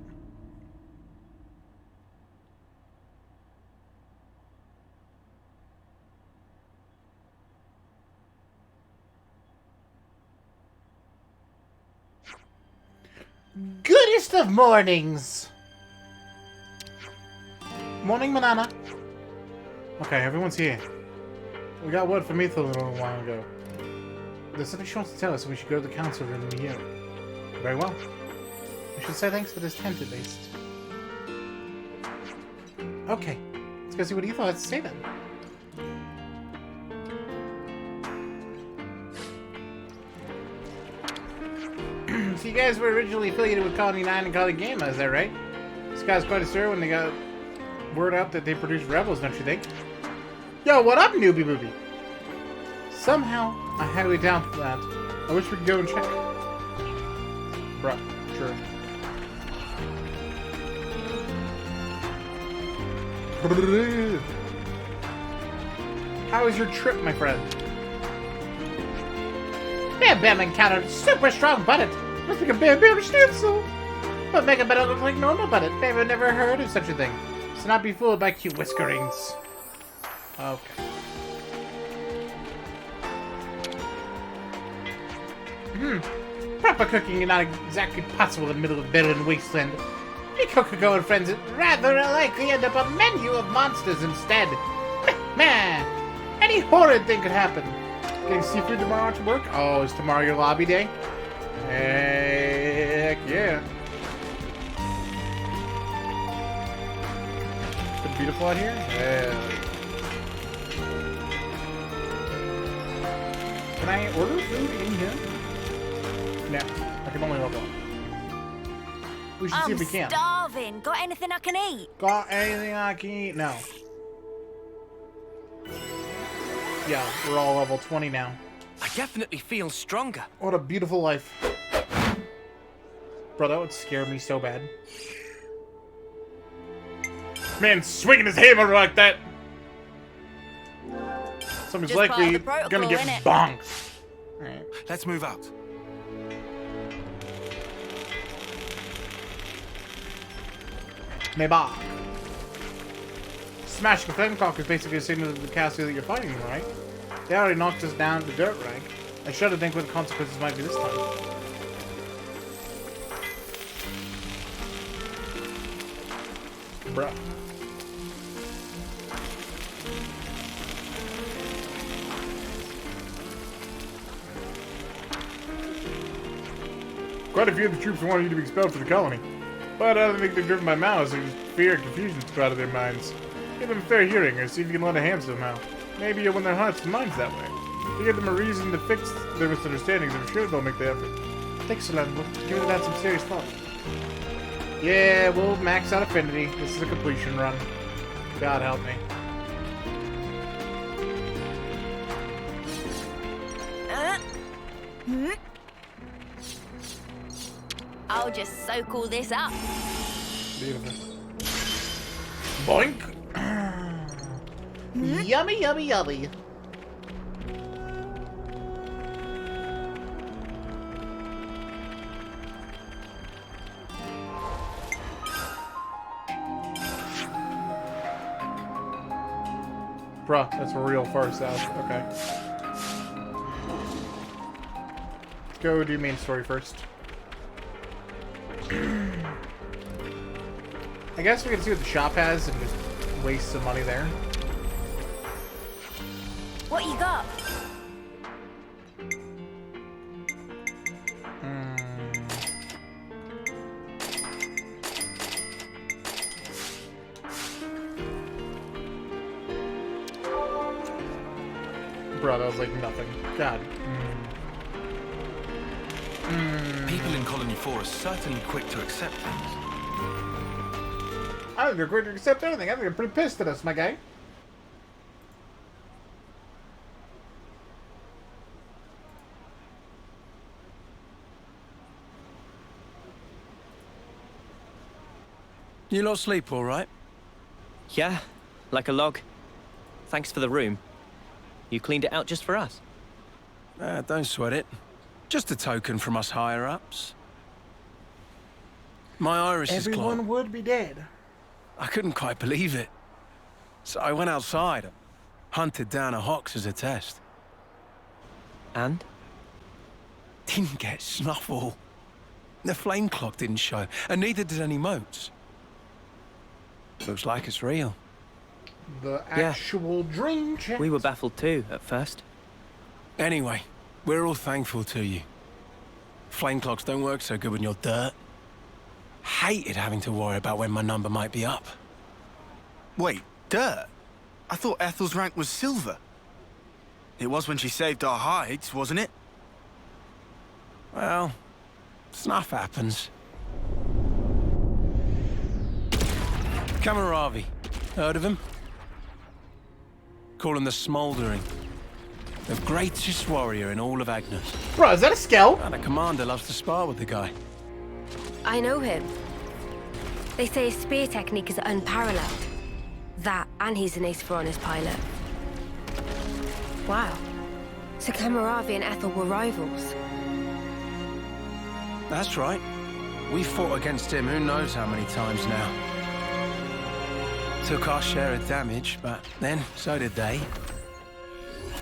Goodest of mornings. Morning, Manana. Okay, everyone's here. We got word from Ethan a little while ago. There's something she wants to tell us, so we should go to the council room in the year. Very well. We should say thanks for this tent, at least. Okay. Let's go see what Ethan has to say then. So you guys were originally affiliated with Colony 9 and Colony Gamma, is that right? This guy's quite a stir when they got word out that they produced rebels, don't you think? Yo, what up, newbie booby? Somehow, I highly doubt that. I wish we could go and check. Bruh, true. How was your trip, my friend? Bam Bam encountered a super strong button. Must be a Bam Bam schnitzel. But make a better look like normal button. Bam never heard of such a thing. So not be fooled by cute whiskerings. Okay. Proper cooking is not exactly possible in the middle of barren wasteland. Me Coco and friends rather likely end up a menu of monsters instead. Meh. Any horrid thing could happen. Getting seafood tomorrow after work? Oh, is tomorrow your lobby day? Heck yeah. Is it beautiful out here? Yeah. Can I order food in here? No, I can only walk on. We should see if we can. I'm starving. Got anything I can eat? Got anything I can eat? No. Yeah, we're all level 20 now. I definitely feel stronger. What a beautiful life. Bro, that would scare me so bad. Man swinging his hammer like that. Somebody's Just likely part of the gonna get protocol, bonked. Alright. Let's move out. Maybe. Smashing a flame clock is basically a signal to the castle that you're fighting them, right? They already knocked us down to dirt rank. I shudder to think what the consequences might be this time. Bruh. Quite a few of the troops wanted you to be expelled from the colony. But I don't think they're driven by malice, or just fear and confusion out of their minds. Give them a fair hearing, or see if you can lend a hand somehow. Maybe you'll win their hearts and minds that way. If you give them a reason to fix their misunderstandings, I'm sure they'll make the effort. Excellent. We'll give that some serious thought. Yeah, we'll max out affinity. This is a completion run. God help me. I'll just soak all this up. Beautiful. Boink! Yummy, yummy, yummy. Bruh, that's real far south. Okay. Let's go do main story first. I guess we can see what the shop has and just waste some money there. What you got? Bro, that was like nothing. God. People in Colony 4 are certainly quick to accept things. I think they're quick to accept anything. I think they're pretty pissed at us, my guy. You lot sleep all right? Yeah, like a log. Thanks for the room. You cleaned it out just for us. Don't sweat it. Just a token from us higher-ups. My iris is clogged. Everyone would be dead. I couldn't quite believe it. So I went outside, hunted down a Hox as a test. And? Didn't get snuffle. The flame clock didn't show, and neither did any motes. Looks like it's real. The actual dream check. We were baffled too, at first. Anyway, we're all thankful to you. Flame clocks don't work so good when you're dirt. Hated having to worry about when my number might be up. Wait, dirt? I thought Ethel's rank was silver. It was when she saved our hides, wasn't it? Well, stuff happens. Kamaravi. Heard of him? Call him the Smouldering. The greatest warrior in all of Agnes. Bro, is that a skell? And a commander loves to spar with the guy. I know him. They say his spear technique is unparalleled. That, and he's an ace for honest pilot. Wow. So Kamaravi and Ethel were rivals. That's right. We fought against him who knows how many times now. Took our share of damage, but then so did they.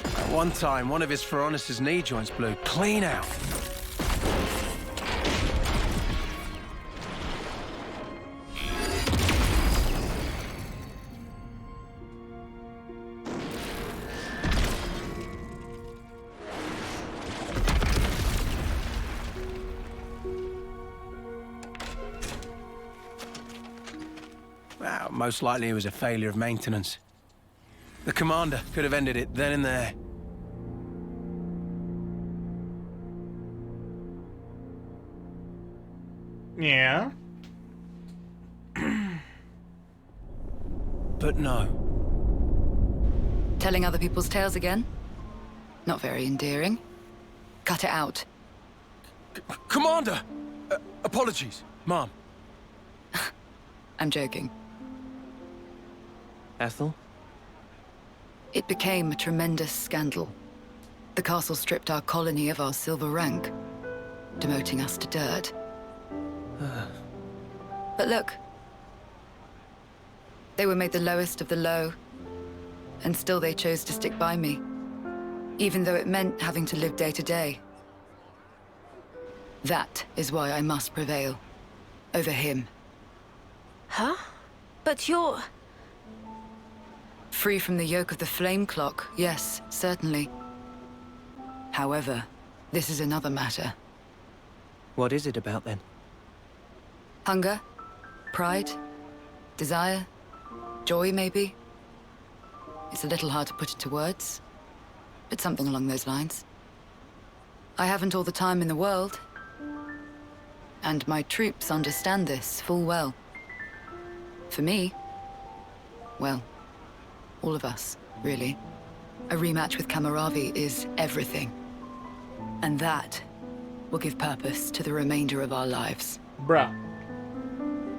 At one time, one of his Phoronis' knee joints blew clean out. Well, most likely it was a failure of maintenance. The commander could have ended it then and there. Yeah. But no. Telling other people's tales again? Not very endearing. Cut it out. Commander! Apologies, Mom. I'm joking. Ethel? It became a tremendous scandal. The castle stripped our colony of our silver rank, demoting us to dirt. But look. They were made the lowest of the low, and still they chose to stick by me, even though it meant having to live day to day. That is why I must prevail over him. Huh? But you're... Free from the yoke of the flame clock, yes, certainly. However, this is another matter. What is it about then? Hunger, pride, desire, joy maybe. It's a little hard to put into words, but something along those lines. I haven't all the time in the world, and my troops understand this full well. For me, well, all of us, really, a rematch with Kamaravi is everything. And that will give purpose to the remainder of our lives. Bruh.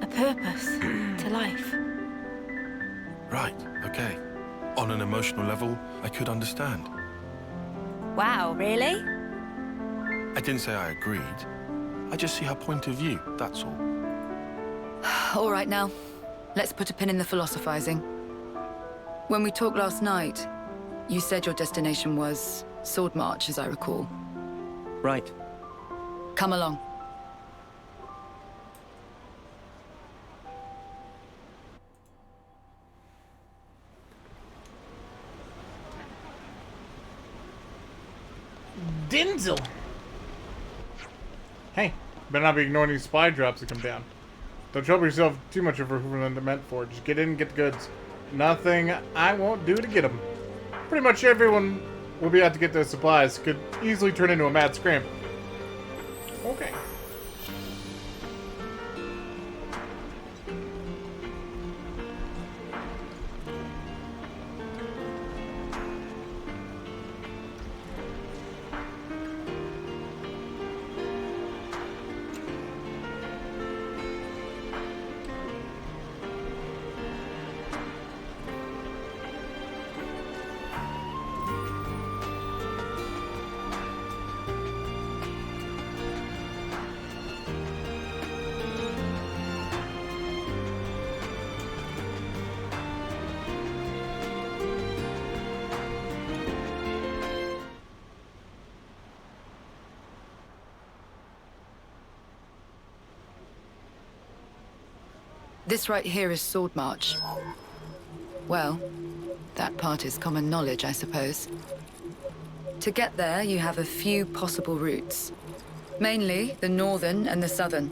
A purpose to life. Right, okay. On an emotional level, I could understand. Wow, really? I didn't say I agreed. I just see her point of view, that's all. All right now, let's put a pin in the philosophizing. When we talked last night, you said your destination was Sword March, as I recall. Right. Come along. Denzel! Hey, better not be ignoring these supply drops that come down. Don't trouble yourself too much over who they're meant for. Just get in and get the goods. Nothing I won't do to get them. Pretty much everyone will be out to get those supplies. Could easily turn into a mad scram. Okay. This right here is Sword March. Well, that part is common knowledge, I suppose. To get there, you have a few possible routes. Mainly the northern and the southern.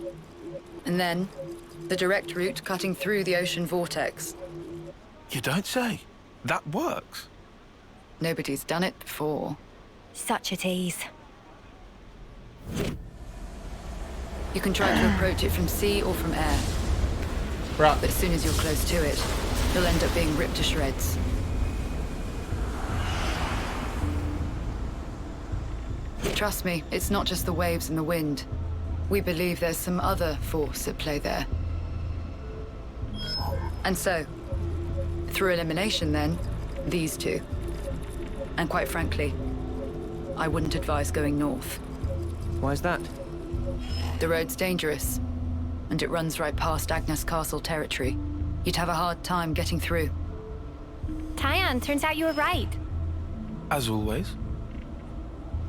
And then, the direct route cutting through the ocean vortex. You don't say. That works. Nobody's done it before. Such a tease. You can try to approach it from sea or from air. Bruh. But as soon as you're close to it, you'll end up being ripped to shreds. Trust me, it's not just the waves and the wind. We believe there's some other force at play there. And so, through elimination then, these two. And quite frankly, I wouldn't advise going north. Why's that? The road's dangerous, and it runs right past Agnes Castle territory. You'd have a hard time getting through. Tyon, turns out you were right. As always.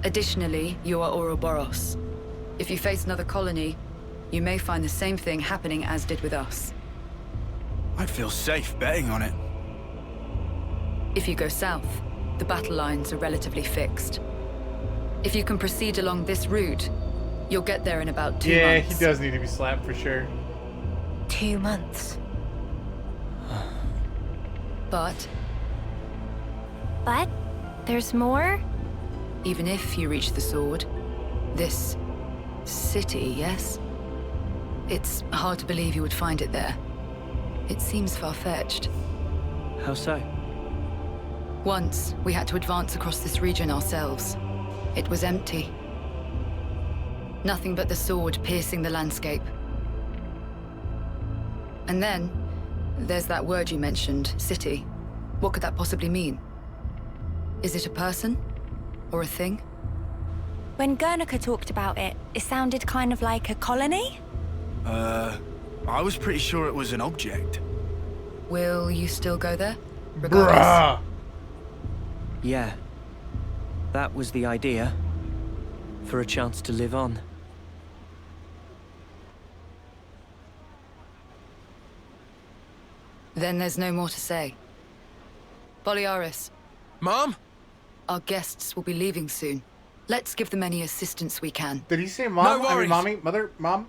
Additionally, you are Ouroboros. If you face another colony, you may find the same thing happening as did with us. I'd feel safe betting on it. If you go south, the battle lines are relatively fixed. If you can proceed along this route, you'll get there in about 2 months. Yeah, he does need to be slapped for sure. 2 months. But there's more? even if you reach the sword, this city, yes? It's hard to believe you would find it there. It seems far-fetched. How so? Once, we had to advance across this region ourselves. It was empty. Nothing but the sword piercing the landscape. And then, there's that word you mentioned, city. What could that possibly mean? Is it a person? Or a thing? When Guernica talked about it, it sounded kind of like a colony? I was pretty sure it was an object. Will you still go there? Regardless? Bruh. Yeah. That was the idea. For a chance to live on. Then there's no more to say. Boliaris. Mom? Our guests will be leaving soon. Let's give them any assistance we can. Did he say mom? No I mean, worries. mommy? Mother? Mom?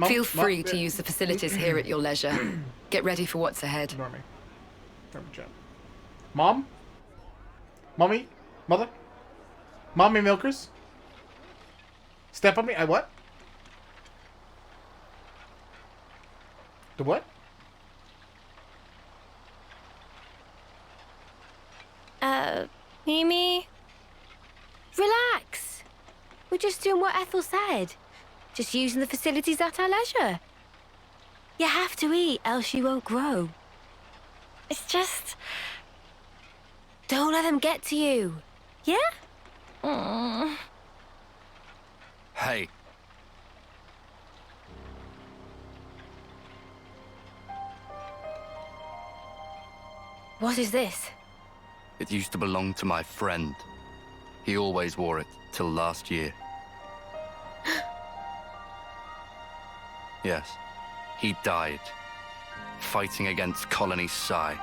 Feel free to use the facilities here at your leisure. Get ready for what's ahead. Mom? Mommy? Mother? Mommy milkers? Step on me? I what? The what? Mimi? Relax. We're just doing what Ethel said. Just using the facilities at our leisure. You have to eat, else you won't grow. It's just... Don't let them get to you. Yeah? Hey. What is this? It used to belong to my friend. He always wore it till last year. Yes, he died, fighting against Colony Psi.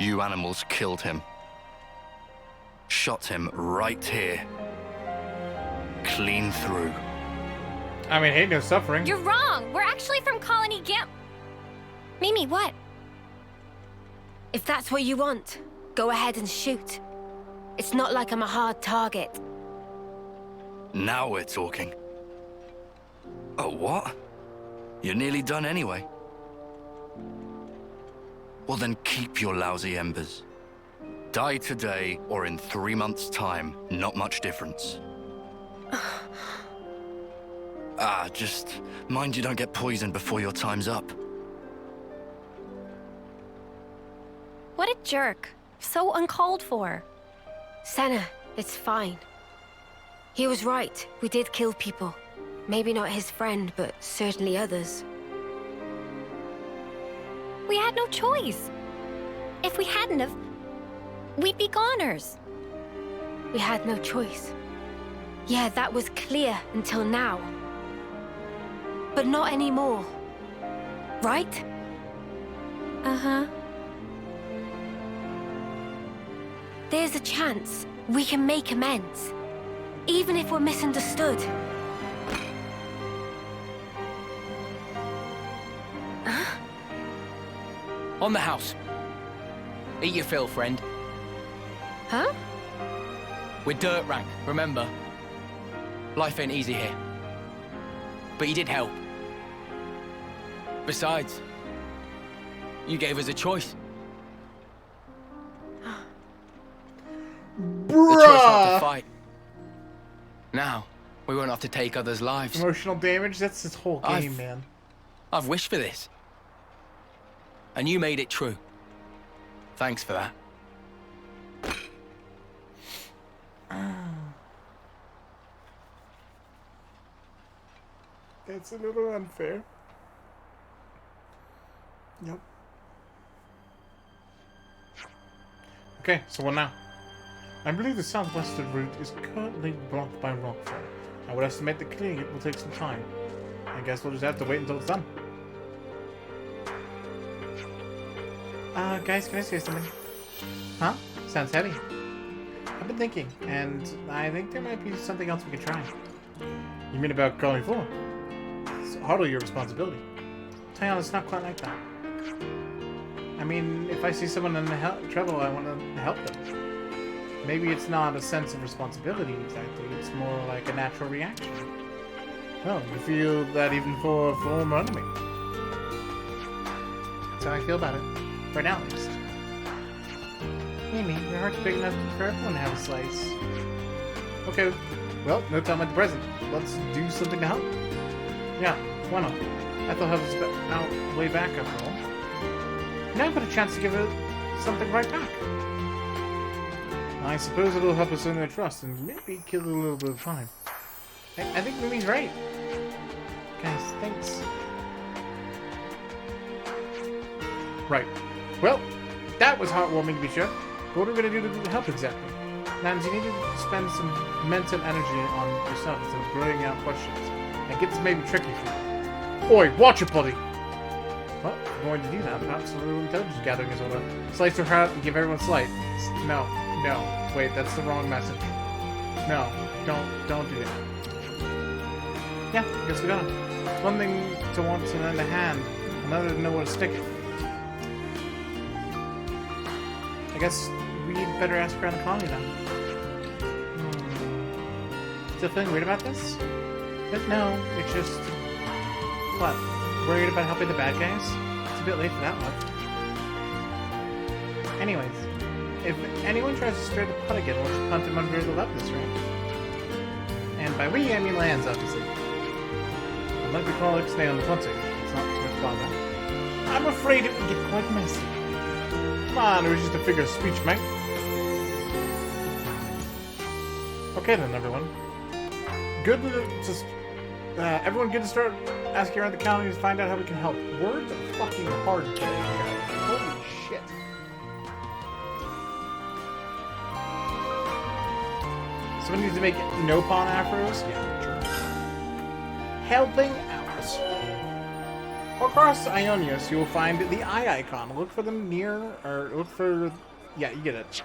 You animals killed him. Shot him right here. Clean through. I mean, hate no suffering. You're wrong. We're actually from Colony Gam... Mimi, what? If that's what you want, go ahead and shoot. It's not like I'm a hard target. Now we're talking. Oh, what? You're nearly done anyway. Well then keep your lousy embers. Die today or in 3 months' time, not much difference. Just mind you don't get poisoned before your time's up. What a jerk. So uncalled for. Senna, it's fine. He was right. We did kill people. Maybe not his friend, but certainly others. We had no choice. If we hadn't have, we'd be goners. We had no choice. Yeah, that was clear until now. But not anymore. Right? Uh-huh. There's a chance we can make amends. Even if we're misunderstood. On the house. Eat your fill, friend. Huh? We're dirt rank, remember? Life ain't easy here. But you did help. Besides, you gave us a choice. The choice not to fight. Now, we won't have to take others' lives. Emotional damage? That's his whole game, man. I've wished for this. And you made it true. Thanks for that. That's a little unfair. Yep. Okay, so what now? I believe the southwestern route is currently blocked by rockfall. I would estimate that clearing it will take some time. I guess we'll just have to wait until it's done. Guys, can I say something? Huh? Sounds heavy. I've been thinking, and I think there might be something else we could try. You mean about Colony 4? It's hardly your responsibility. Tell you, it's not quite like that. I mean, if I see someone in trouble, I want to help them. Maybe it's not a sense of responsibility exactly, it's more like a natural reaction. Oh, you feel that even for a former enemy. That's how I feel about it. Right now, at least. Amy, your heart's big enough for everyone to have a slice. Okay, well, no time like the present. Let's do something to help. Yeah, why not? I thought help was out way back after all. Now I've got a chance to give it something right back. I suppose it'll help us earn their trust and maybe kill a little bit of time. I think Remy's right. Guys, thanks. Right. Well, that was heartwarming to be sure. But what are we going to do to help exactly? Nans, you need to spend some mental energy on yourself instead of blurting out questions. It gets maybe tricky for you. Oi, watch it, buddy! Well, if we're going to do that, perhaps a little intelligence gathering is order. Slice her heart and give everyone slight. No. Wait, that's the wrong message. No, don't do that. Yeah, I guess we got him. It's one thing to want to lend a hand, another to know where to stick it. I guess we'd better ask around the colony then. Still feeling weird about this? But no, it's just... What? Worried about helping the bad guys? It's a bit late for that one. Anyways, if anyone tries to stir the pot again, we'll just punt him under the Levis, right? And by we, I mean lands, obviously. I'd like to call Xeno on the punting. It's not too much bother. I'm afraid it would get quite messy. Come on, it was just a figure of speech, mate. Okay then, everyone. Good to just... everyone good to start asking around the county to find out how we can help. Words are fucking hard today, guys. Holy shit. Someone needs to make no pawn afros? Yeah, sure. Helping out. Across Ionius, you will find the eye icon. Look for them near, or look for... Yeah, you get it.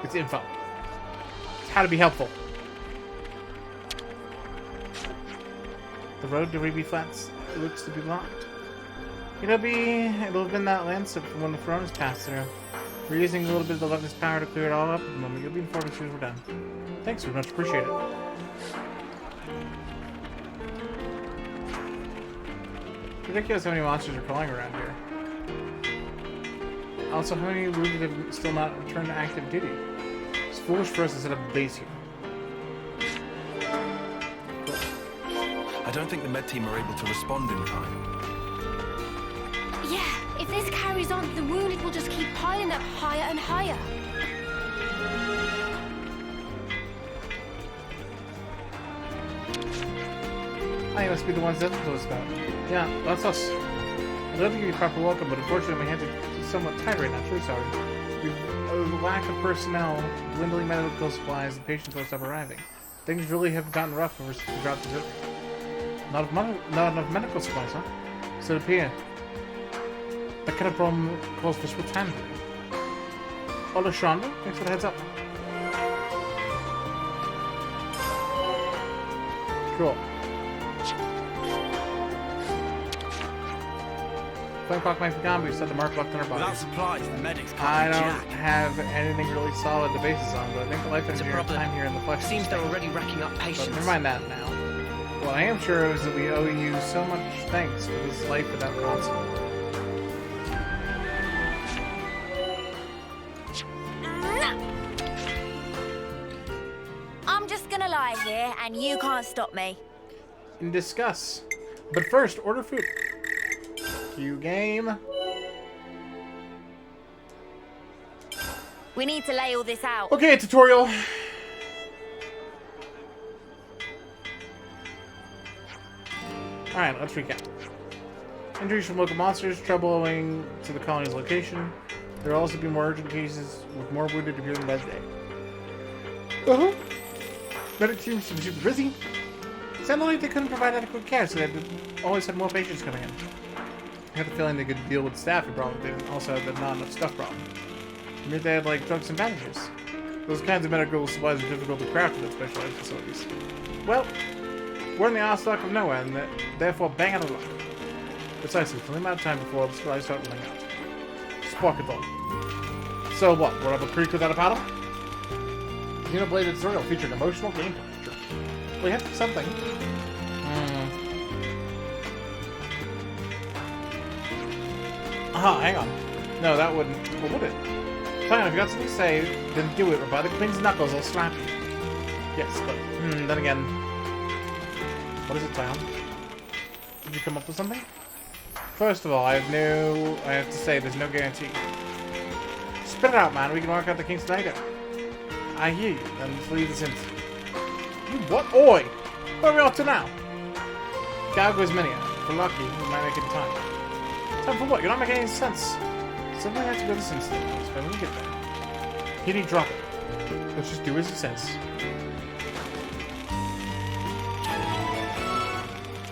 It's info. It's how to be helpful. The road to Remy Flats looks to be locked. It'll have been that landslip from when the throne is passed through. We're using a little bit of the Levin's power to clear it all up at the moment. You'll be informed as soon as we're done. Thanks, we much appreciate it. It's ridiculous how many monsters are crawling around here. Also, how many wounded have still not returned to active duty? It's foolish for us to set up a base here. I don't think the med team are able to respond in time. Yeah, if this carries on, the wounded will just keep piling up higher and higher. Oh, you must be the ones that told us about. Yeah, that's us. I'd love to give you a proper welcome, but unfortunately my hands are somewhat tight right now. Truly sorry. The lack of personnel, dwindling medical supplies, and patients won't stop arriving. Things really have gotten rough ever since we dropped the river. Not enough medical supplies, huh? So it appears. That kind of problem calls for swift handling. Hola, Shonda. Thanks for the heads up. Cool. 5 o'clock might be gone, but we set the mark left on our bodies. Without supplies, the medics can't I don't jack. have anything really solid to base this on, but I think the life engineering time here in the flesh Seems they're already racking up patience. But never mind that now. What I am sure is that we owe you so much thanks for this life without console. I'm just gonna lie here, and you can't stop me. And discuss. But first, order food. Cue game. We need to lay all this out. Okay, tutorial. Alright, let's recap. Injuries from local monsters, trouble owing to the colony's location. There will also be more urgent cases with more wounded appearing by the day. Medic teams to be super busy. Sounded like they couldn't provide adequate care, so they always had more patients coming in. I had the feeling they could deal with staffing problems, they also had the not enough stuff problem. Maybe they had like drugs and bandages. Those kinds of medical supplies are difficult to craft in specialized facilities. Well, we're in the Oslock of nowhere, and therefore bang out of luck. Precisely, for the amount of time before the supplies start running out. Sparkathon. So what, we're up a creek without a paddle? Xenoblade tutorial featured emotional gameplay. Sure. We have something. Aha, hang on. No, that wouldn't. Well, would it? Fine, if you got something to say, then do it, or by the Queen's knuckles, I'll slap you. Yes, but, then again... What is it, Tom? Did you come up with something? First of all, I have to say, there's no guarantee. Spit it out, man. We can work out the kinks later. I hear you. Then let's leave this in. You what? Oi! Where are we off to now? Galgo's Minia. If we're lucky, we might make it in time. Time for what? You're not making any sense. Somebody has to go to Sense Stations, but when we get there. He didn't drop it. Let's just do as he says.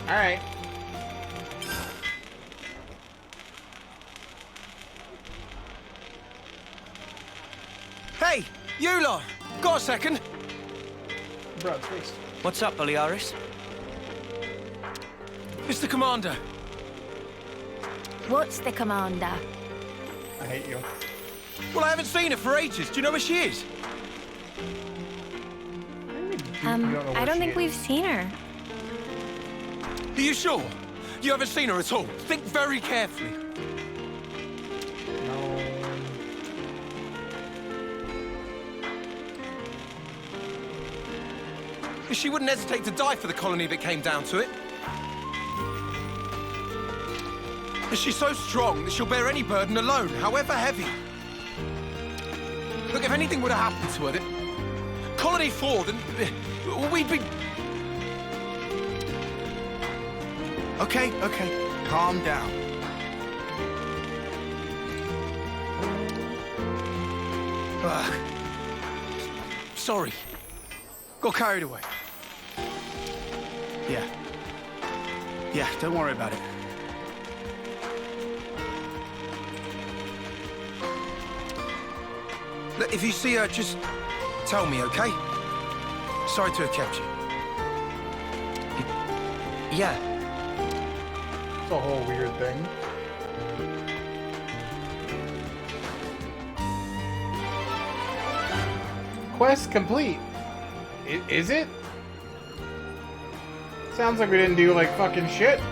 Alright. Hey, you lot! Got a second? Bro, please. What's up, Balearis? Mr. Commander! What's the commander? I hate you. Well, I haven't seen her for ages. Do you know where she is? I don't think we've seen her. Are you sure? You haven't seen her at all? Think very carefully. No. She wouldn't hesitate to die for the colony if it came down to it. She's so strong that she'll bear any burden alone, however heavy. Look, if anything would have happened to her, then Colony 4, then we'd be... Okay, calm down. Sorry. Got carried away. Yeah, don't worry about it. Look, if you see her, just tell me, okay? Sorry to have kept you. Yeah. It's a whole weird thing. Quest complete. Is it? Sounds like we didn't do like fucking shit.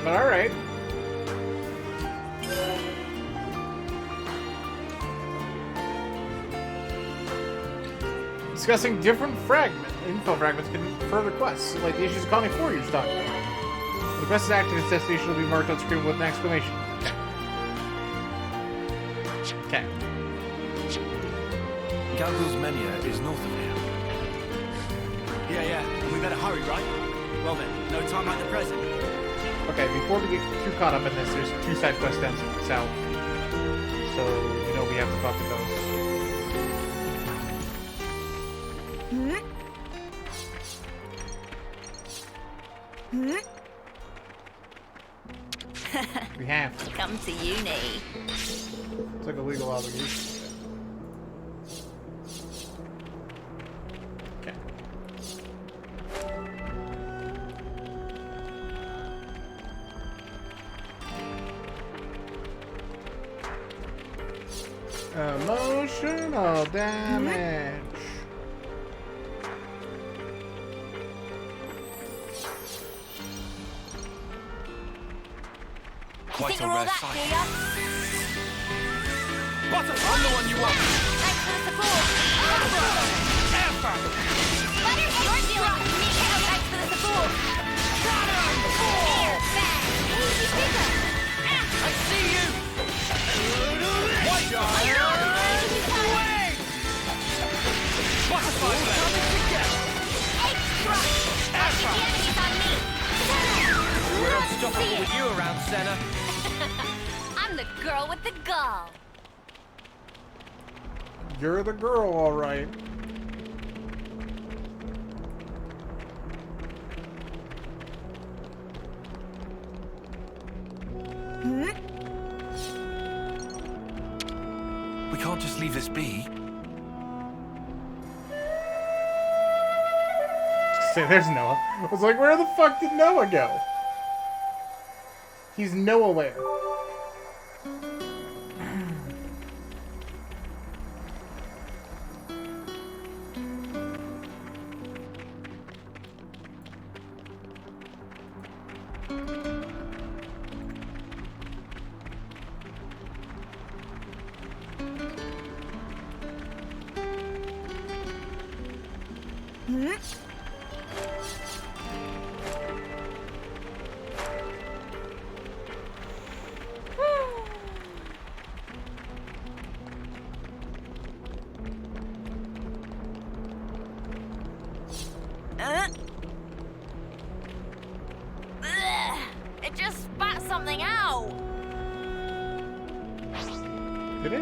But alright. Discussing different info fragments can further quests, like the issues of Colony 4 you're talking about. When the quest is active, its destination will be marked on screen with an exclamation. Okay. Galgul's Menia is north of here. Yeah, and we better hurry, right? Well then, no time like the present. Okay, before we get too caught up in this, there's 2 side quests down south. So, you know we have to fuck with those. We have to. Come to uni. It's like a legal obligation. Okay. Emotional damage. Quite a rare sight. Butterfly, I'm the one you want. Thanks for the support. Butter, you're dealing with me. Thanks for the support. Air, bang, easy bigger. I see you. White away. Butterfly, coming together. Egg crush. The enemy's on me. We're unstoppable with you around, Senna. I'm the girl with the gall. You're the girl, alright. We can't just leave this be. Say, there's Noah. I was like, where the fuck did Noah go? He's Noah-ware. It just spat something out. Did it?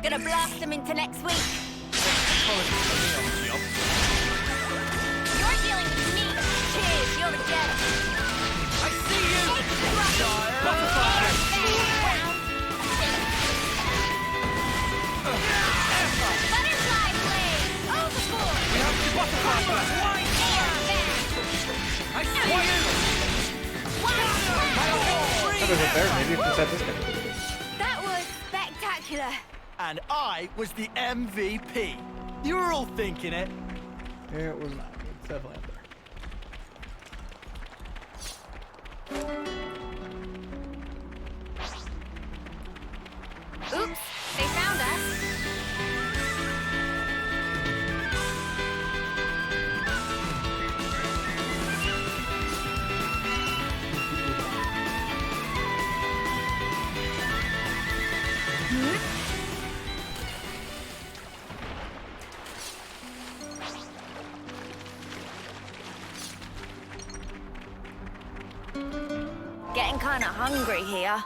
Gonna blast them into next week. You're dealing with me. Cheers, you're dead. I see you. Butterfly. Butterfly blade. Overboard. We have to butterfly. others up there. Maybe you can set this guy. That was spectacular. And I was the MVP. You were all thinking it. It was not. It's definitely up there. Oops, they found us. Getting kinda hungry here.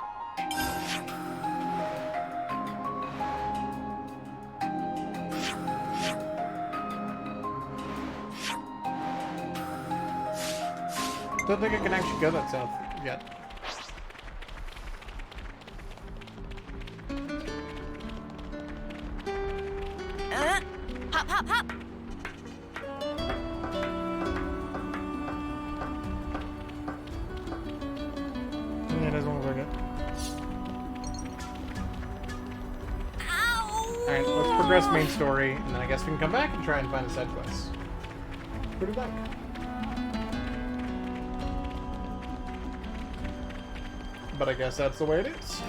Don't think I can actually go that south yet. Hop, hop, hop. Yeah, it doesn't look like it. Alright, let's progress main story, and then I guess we can come back and try and find a side quest. Put it back. But I guess that's the way it is.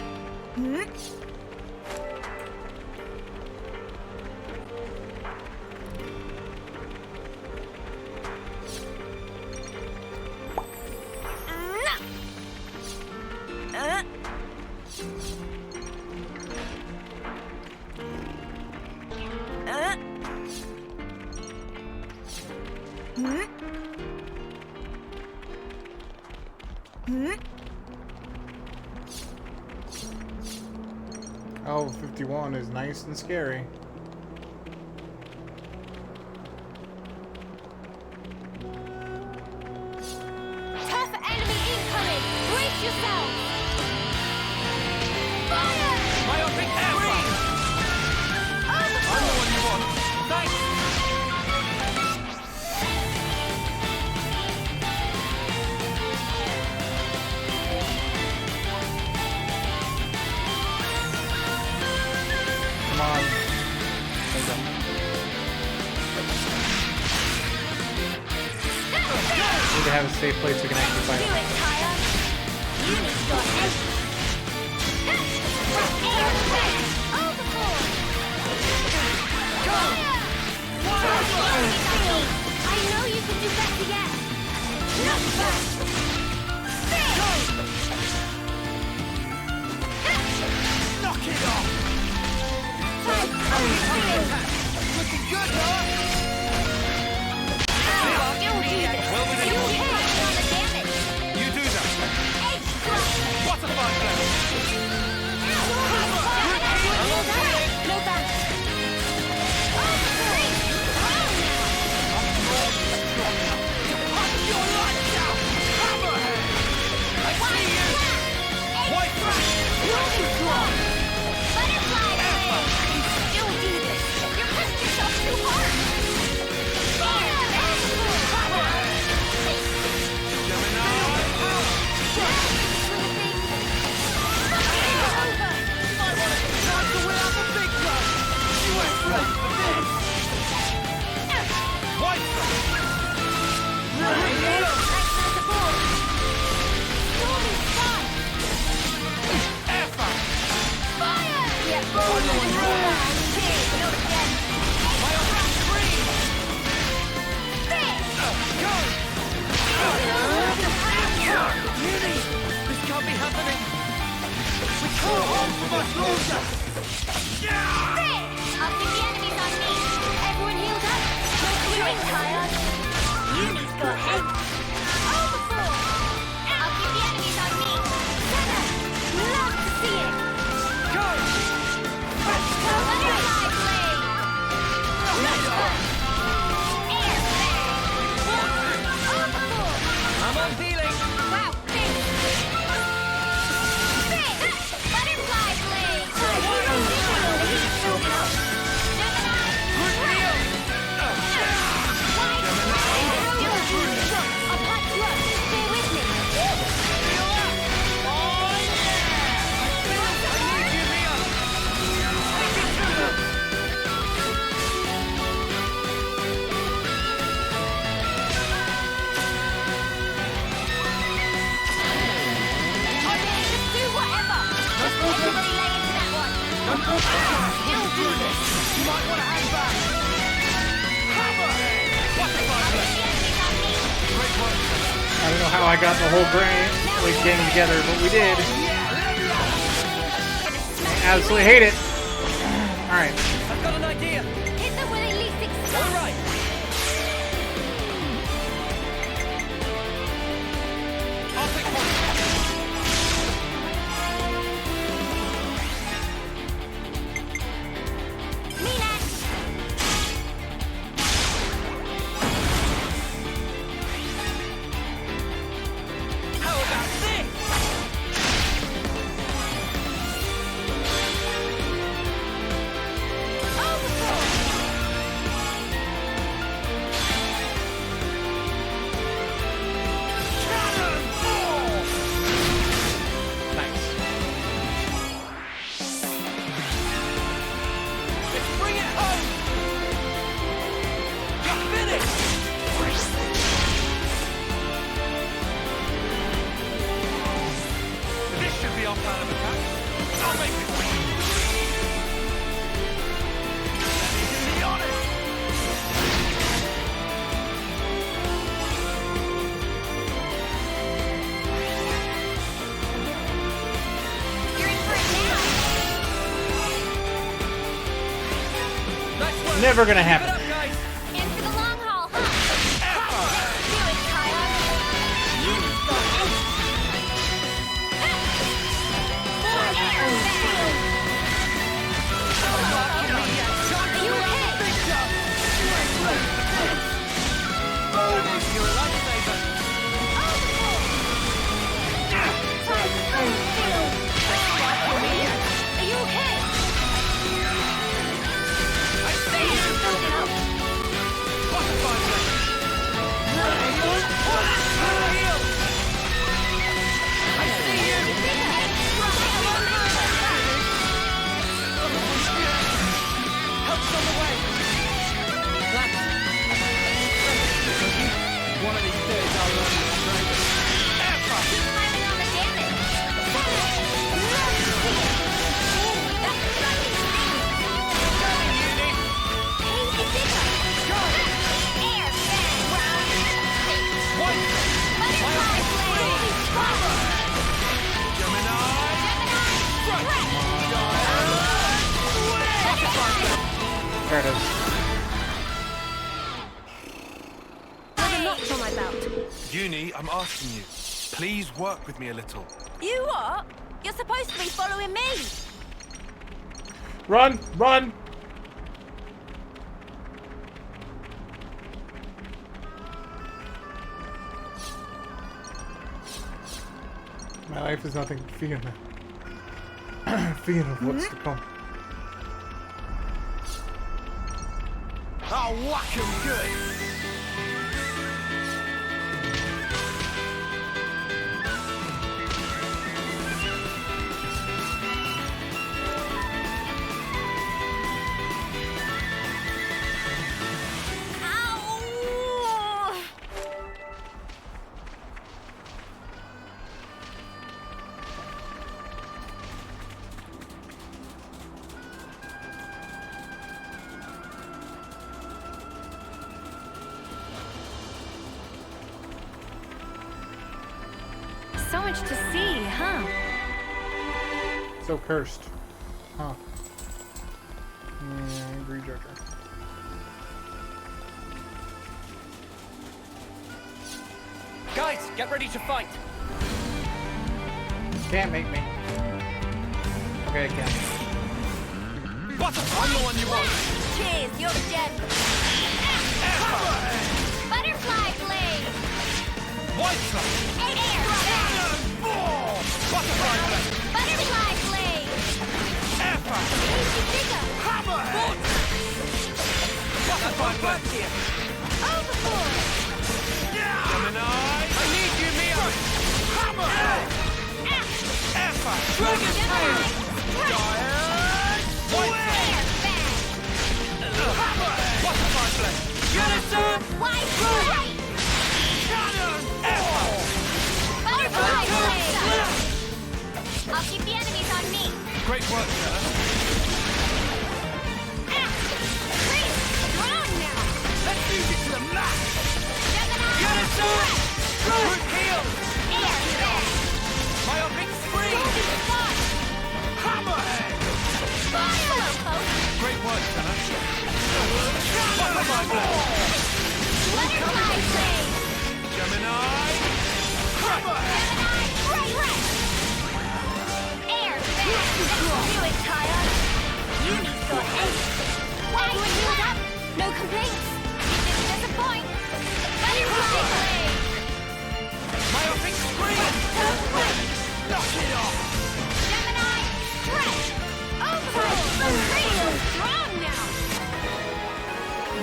Oh, 51 is nice and scary. Tough enemy incoming! Brace yourself! Fire! Myopic aircraft! I'm the one you want! Thanks! Come on. Need to have a safe place we can actually fight. Do it, Kaya! You need your head! Overboard! I know you can do better yet! Not first! Knock it off! Looking good, huh? You do that. Butterfly blade. No thanks. Your lights out. Hammerhead. I see you. White flash. Butterfly blade. You'll do this. You're pushing yourself too hard. This can't be happening! We can't hold for much longer! I'll keep the enemies on me. Everyone healed up? No queuing, Kaya. Yumi's got ahead. Overboard! I'll keep the enemies on me. Senna! Love to see it! Go! Butterfly blade! Let's go! Air bag! Overboard! I'm on peeling! Wow, thanks! Butterfly blade! I don't know how I got the whole game together, but we did. I absolutely hate it. Alright. I've got an idea. Hit them when they least expect. All right. I'll take one. How about this? Never gonna happen. In for the long haul, huh? Do it, There it is. There's a notch on my belt. Uni, I'm asking you. Please work with me a little. You what? You're supposed to be following me. Run! Run! My life is nothing but fear now. Fear of what's to come. I'll whack him good. So much to see, huh? So cursed. Huh. Angry Joker. Guys, get ready to fight. Can't make me. Okay, I can. Butterfly, I'm the one you want. Cheers, you're the gem. Butterfly blade. White flag. Air blade. Butterfly blade. Butterfly blade. Air flag. Digger. Hammerhead. Butterfly blade. Overboard. Gemini. I need you, Mio. Hammerhead. Air flag. Dragon tail. Giant. White flag. Hammerhead. Butterfly blade. Unison. White blade. Butterfly blade. I'll keep the enemies on me. Great work, sir. Great work, Senna. Butterfly blade. Butterfly blade. Gemini. Gemini, ray ray. Air fast. Do it, Kaya. Uni's got ace. Everyone healed up. No complaints. You didn't disappoint. Butterfly blade. Myopic scream. Knock it off. Gemini, stretch. Overgrowth. Real strong now. I'm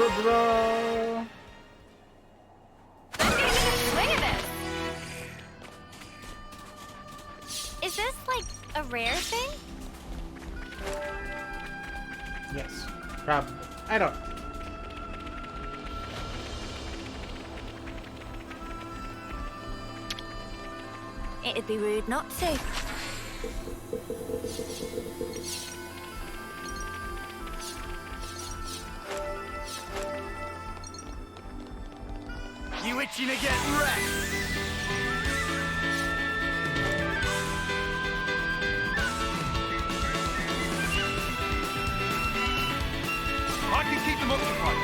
gonna get a swing of this. Is this like a rare thing? Yes. Probably. I don't. It'd be rude not to. You itching to get wrecked? I can keep them occupied.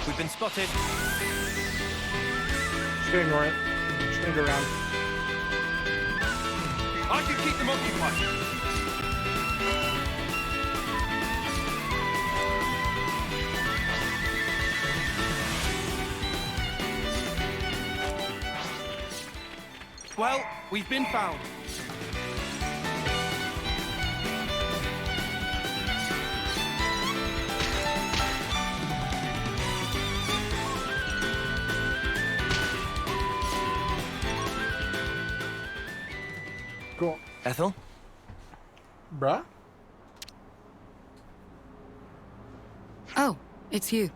We've been spotted. Just gonna ignore it. Just gonna go around. I can keep them occupied. Well, we've been found. Cool. Ethel? Bruh? Oh, it's you.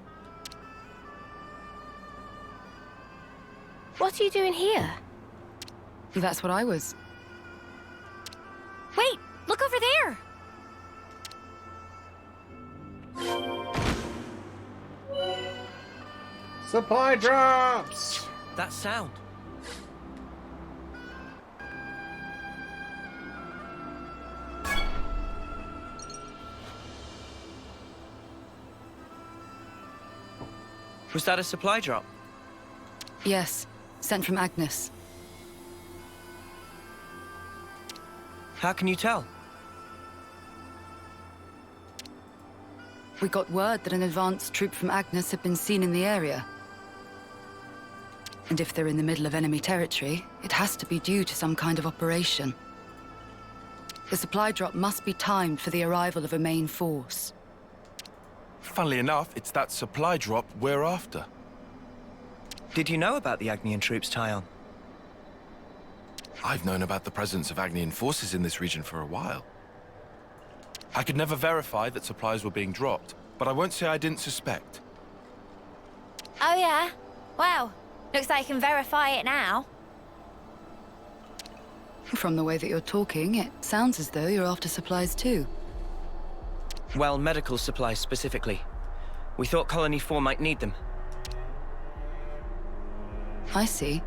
What are you doing here? That's what I was. Wait, look over there. Supply drops! That sound. Was that a supply drop? Yes, sent from Agnes. How can you tell? We got word that an advanced troop from Agnes had been seen in the area. And if they're in the middle of enemy territory, it has to be due to some kind of operation. The supply drop must be timed for the arrival of a main force. Funnily enough, it's that supply drop we're after. Did you know about the Agnian troops, Tyon? I've known about the presence of Agnian forces in this region for a while. I could never verify that supplies were being dropped, but I won't say I didn't suspect. Oh yeah? Wow. Looks like I can verify it now. From the way that you're talking, it sounds as though you're after supplies too. Well, medical supplies specifically. We thought Colony 4 might need them. I see.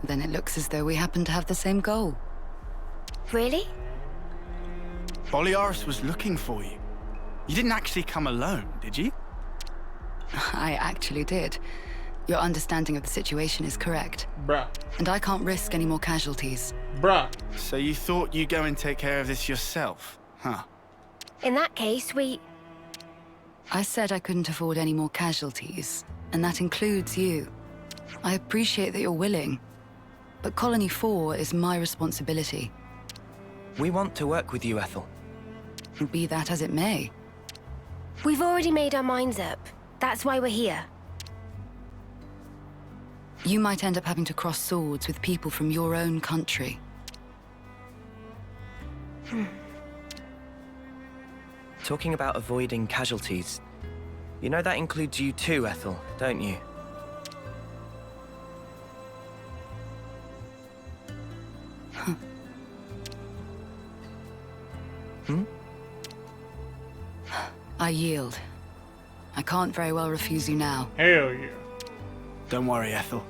Then it looks as though we happen to have the same goal. Really? Boliaris was looking for you. You didn't actually come alone, did you? I actually did. Your understanding of the situation is correct. Bruh. And I can't risk any more casualties. Bruh. So you thought you'd go and take care of this yourself, huh? In that case, I said I couldn't afford any more casualties, and that includes you. I appreciate that you're willing, but Colony 4 is my responsibility. We want to work with you, Ethel. Be that as it may. We've already made our minds up. That's why we're here. You might end up having to cross swords with people from your own country. talking about avoiding casualties. You know that includes you too, Ethel, don't you? I yield. I can't very well refuse you now. Hell yeah. Don't worry, Ethel.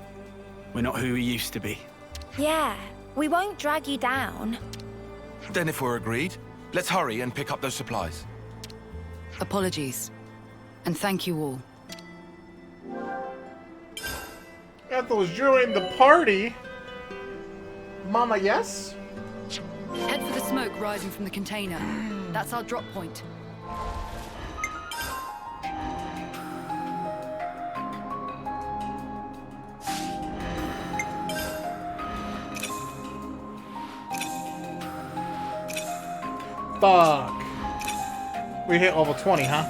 We're not who we used to be. Yeah, we won't drag you down. Then if we're agreed, let's hurry and pick up those supplies. Apologies. And thank you all. Ethel's joining the party. Mama, yes? Head for the smoke rising from the container. That's our drop point. Fuck. We hit level 20, huh?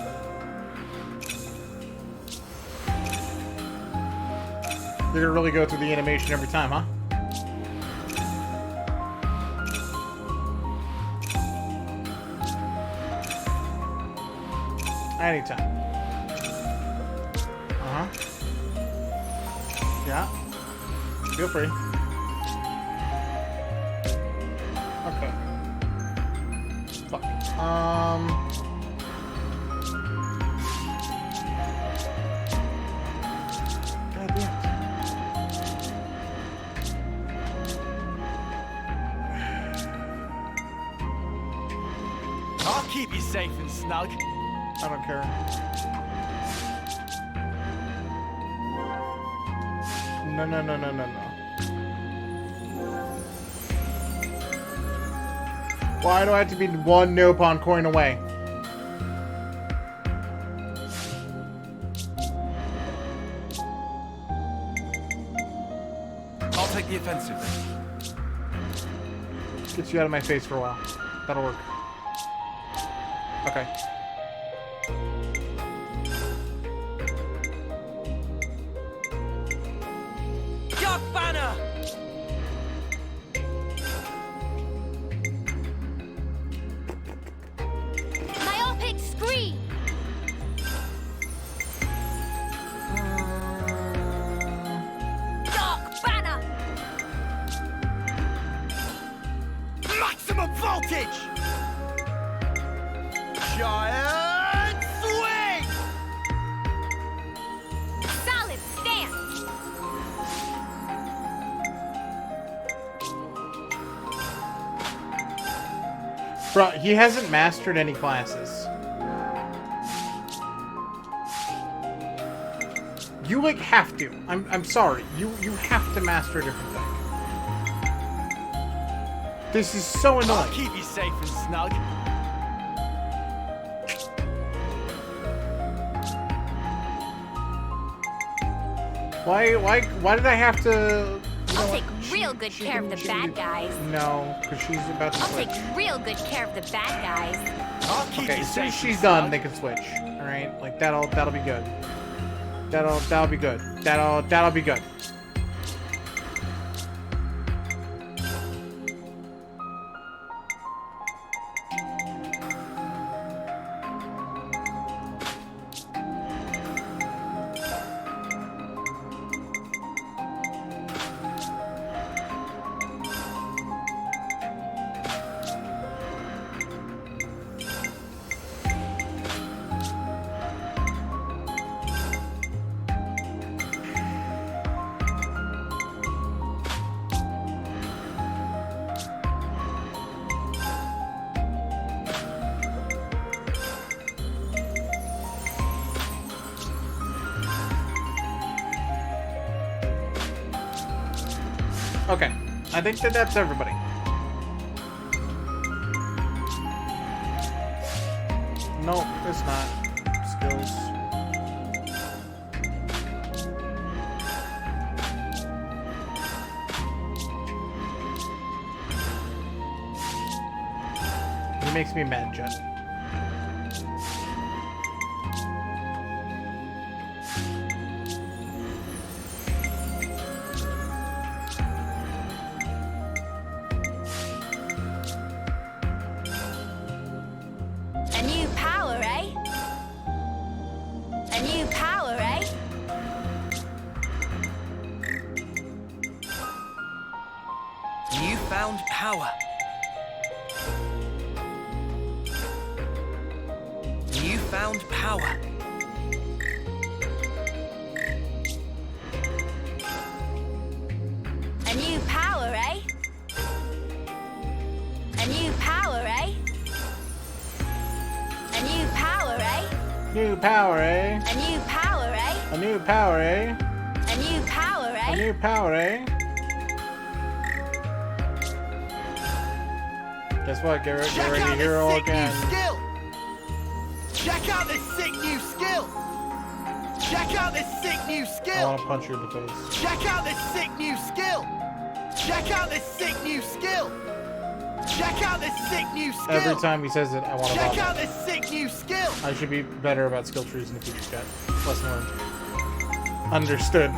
You're gonna really go through the animation every time, huh? Anytime. Uh-huh. Yeah. Feel free. Okay. Fuck. God damn it. I'll keep you safe and snug. I don't care. No, no, no, no, no, no. Why do I have to be one Nopon coin away? I'll take the offensive then. Get you out of my face for a while. That'll work. Okay. Dark Banner! Myopic scream! Dark banner! Maximum voltage! Giant swing! Solid stance! Bro, he hasn't mastered any classes. You, like, have to. I'm sorry. You have to master a different thing. This is so annoying. I'll keep you safe and snug. Why did I have to... I'll take real good care of the bad guys. No, because she's about to I'll switch. take real good care of the bad guys. I'll keep Okay, you as soon as safe she's and done, snug. they can switch. Alright? Like, that'll be good. That'll be good. That'll be good. Okay, I think that's everybody. No, it's not. Skills. He makes me mad, Jet. A new power power. Newfound power. A new power, eh? A new power, eh? A new power, eh? New power, eh? A new power, eh? A new power, eh? A new power, eh? A new power, eh? Guess what? Get ready to hear all again. Skill. Check out this sick new skill. Check out this sick new I skill. want to punch you in the face. Check out this sick new skill. Check out this sick new skill. Check out this sick new skill. Every time he says it, I want to Check vomit. out this sick new skill. I should be better about skill trees in the future, chat. Lesson learned. Understood.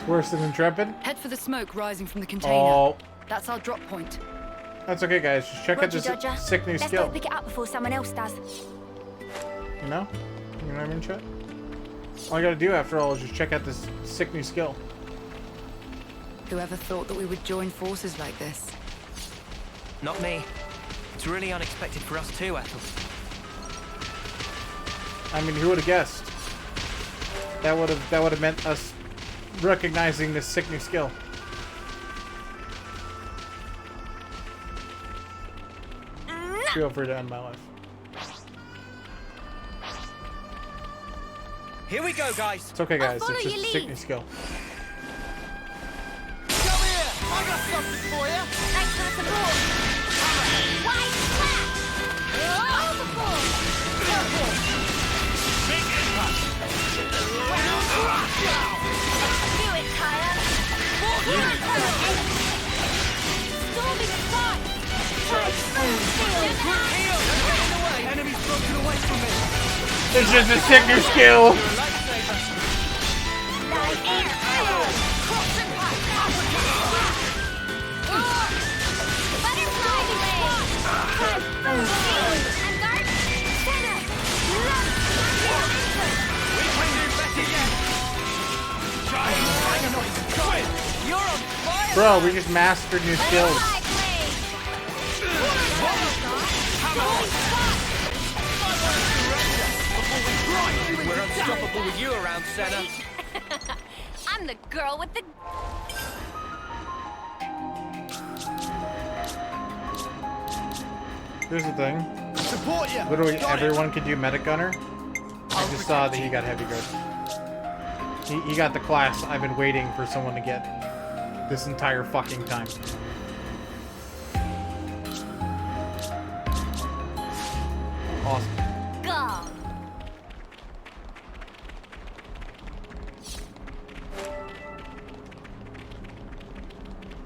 Worse than Intrepid? Head for the smoke rising from the container. Oh. That's our drop point. That's okay, guys. Just check out Roger, this Dodger. sick new Let's skill. go pick it up before someone else does. You know? You know what I mean, chat? All I gotta do, after all, is just check out this sick new skill. Whoever thought that we would join forces like this? Not me. It's really unexpected for us too, Ethel. I mean, who would have guessed? That would have meant us recognizing this sick new skill. Feel free to end my life. Here we go, guys. It's okay, guys. It's just a sick new skill. Come here. I got something for you. Thanks for the support. Wide slap. Overboard. Double. Big impact. Do it, Kaya. Storming strike. Enemy's broken away from me. It's just a sick new skill. Bro, we just mastered new skills. We're unstoppable with you around, Senna. I'm the girl with the... Here's the thing. Support you. Literally Got it. everyone could do Medic Gunner. I just saw that he got Heavy Guard. He got the class I've been waiting for someone to get this entire fucking time. Awesome. Go.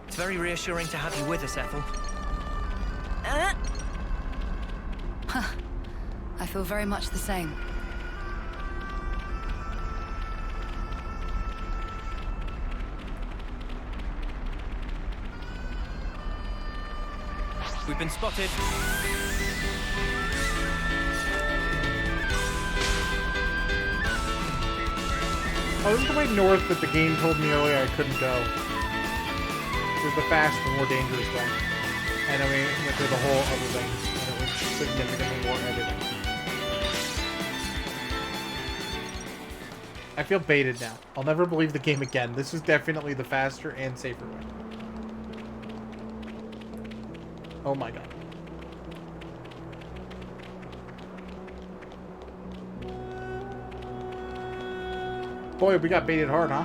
It's very reassuring to have you with us, Ethel. I feel very much the same. We've been spotted. Oh, this is the way north that the game told me earlier I couldn't go. There's the faster, more dangerous way. And I mean, went through the whole other things, and it was significantly more editing. I feel baited now. I'll never believe the game again. This is definitely the faster and safer way. Oh my god. Boy, we got baited hard, huh?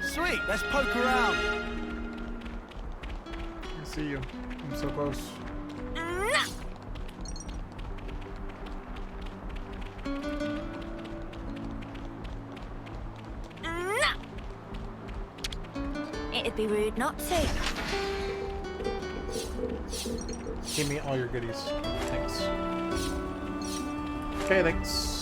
Sweet, let's poke around. I see you. I'm so close. It'd be rude not to. Give me all your goodies. Thanks. Okay, thanks.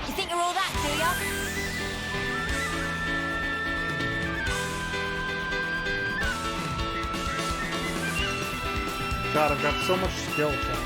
You think you're all that, do ya? God, I've got so much skill, chat.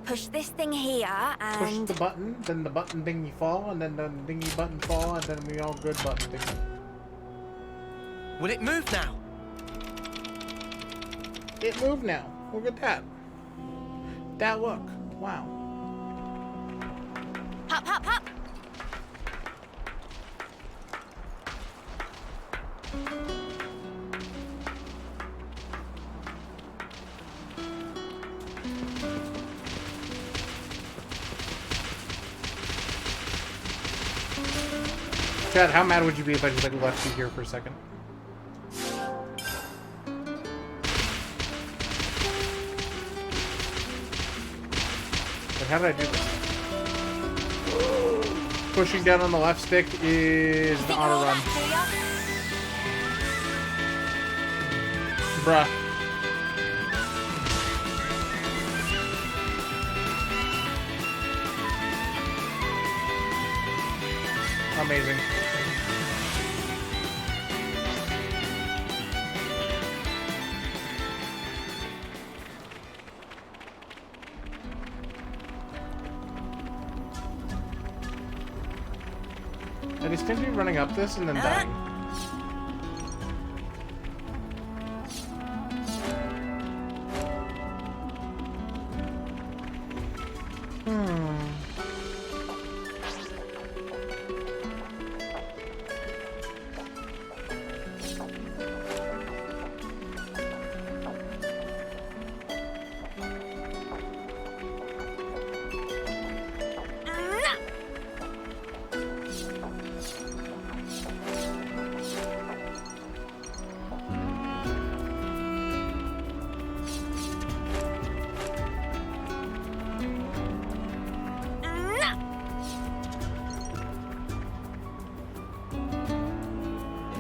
Push this thing here Push and... the button, then the button dingy fall, and then the dingy button fall, and then we all good button dingy. Will it move now? It moved now. Look at that. That look. Wow. Hop, hop, hop! Chad, how mad would you be if I just like left you here for a second? But how did I do this? Pushing down on the left stick is the auto run. Bruh. Amazing. I just seem to be running up this and then dying.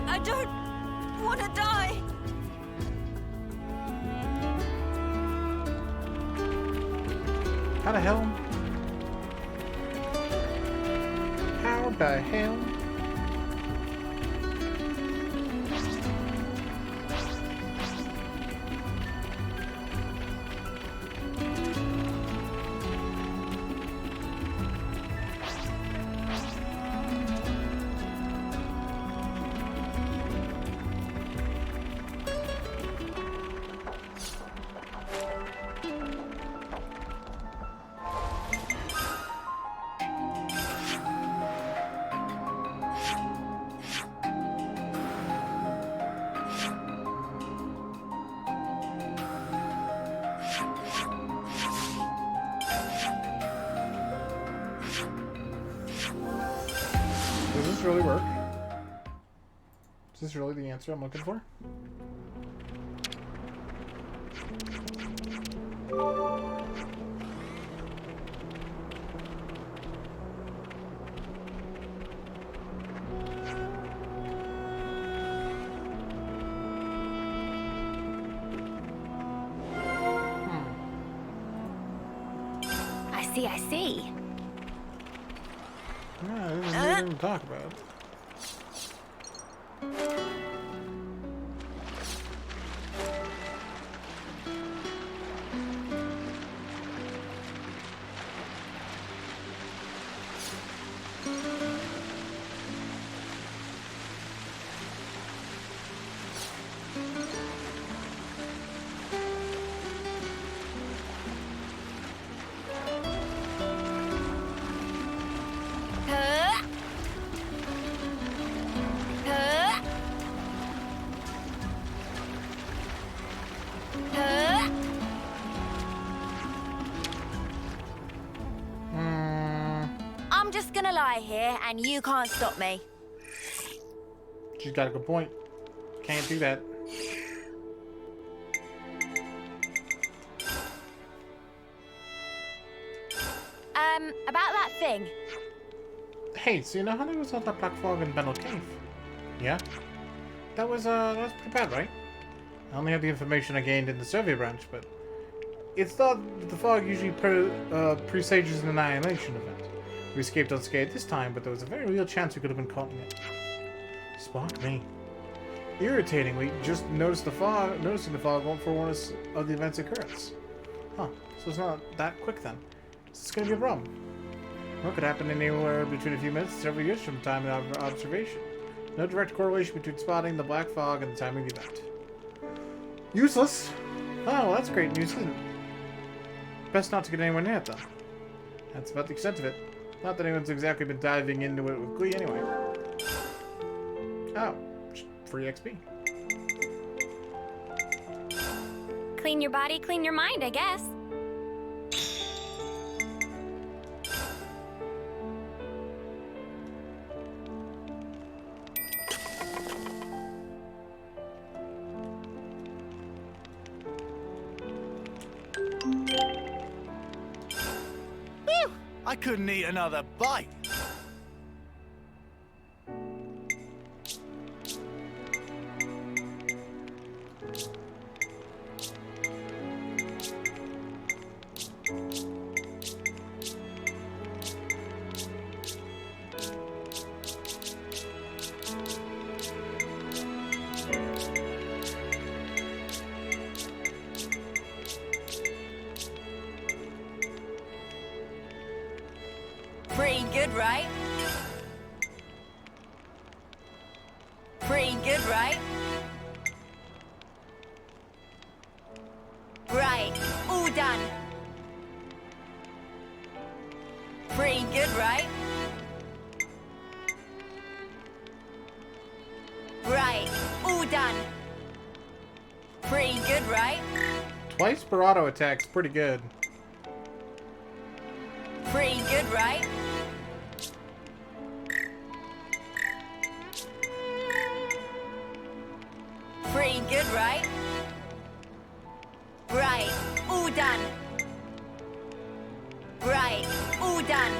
I don't want to die. How the hell? How the hell? Does this really work? Is this really the answer I'm looking for? I see. Yeah, this is nothing to talk about. I'm just gonna lie here, and you can't stop me. She's got a good point. Can't do that. About that thing. Hey, so you know how there was all that black fog in Benel Cave? Yeah? That was pretty bad, right? I only have the information I gained in the survey branch, but it's thought that the fog usually presages an annihilation event. We escaped unscathed this time, but there was a very real chance we could have been caught in it. Spark me. Irritatingly, just noticing the fog won't forewarn us of the event's occurrence. Huh, so it's not that quick then. It's gonna be a problem. What could happen anywhere between a few minutes and several years from time of observation? No direct correlation between spotting the black fog and the timing of the event. Useless? Oh, well, that's great news, isn't it? Best not to get anywhere near it, though. That's about the extent of it. Not that anyone's exactly been diving into it with glee anyway. Oh, free XP. Clean your body, clean your mind, I guess. I couldn't eat another bite. Pretty good, right? Pretty good, right? Right, all done. Pretty good, right? Right, all done. Pretty good, right? Twice per auto attack's pretty good. Pretty good, right? Pretty good, right? Right, all done. Right, all done.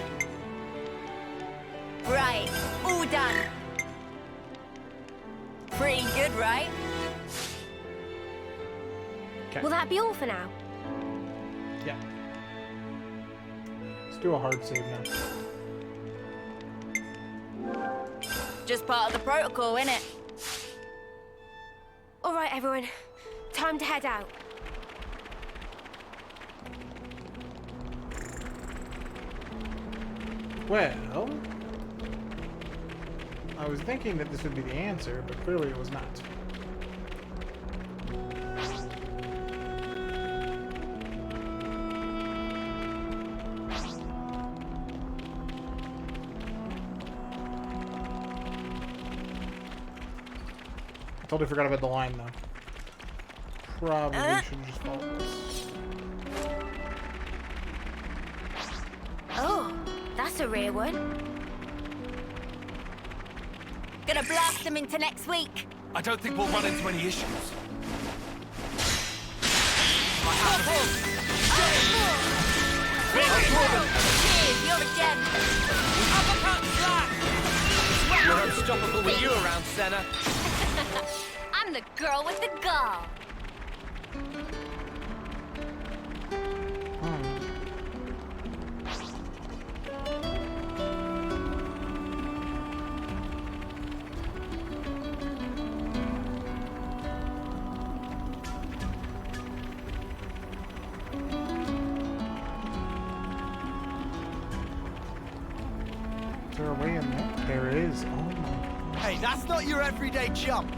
Right, all done. Pretty good, right? Okay. Will that be all for now? Yeah. Let's do a hard save now. Just part of the protocol, innit? All right, everyone. Time to head out. Well, I was thinking that this would be the answer, but clearly it was not. I totally forgot about the line, though. Probably should have just followed this. Oh, that's a rare one. Gonna blast them into next week. I don't think we'll run into any issues. Cheers, you're a gem. Uppercut slap. We're unstoppable with you around, Senna. I'm the girl with the gall. Is there a way in there? There is. Oh my god. Hey, that's not your everyday jump.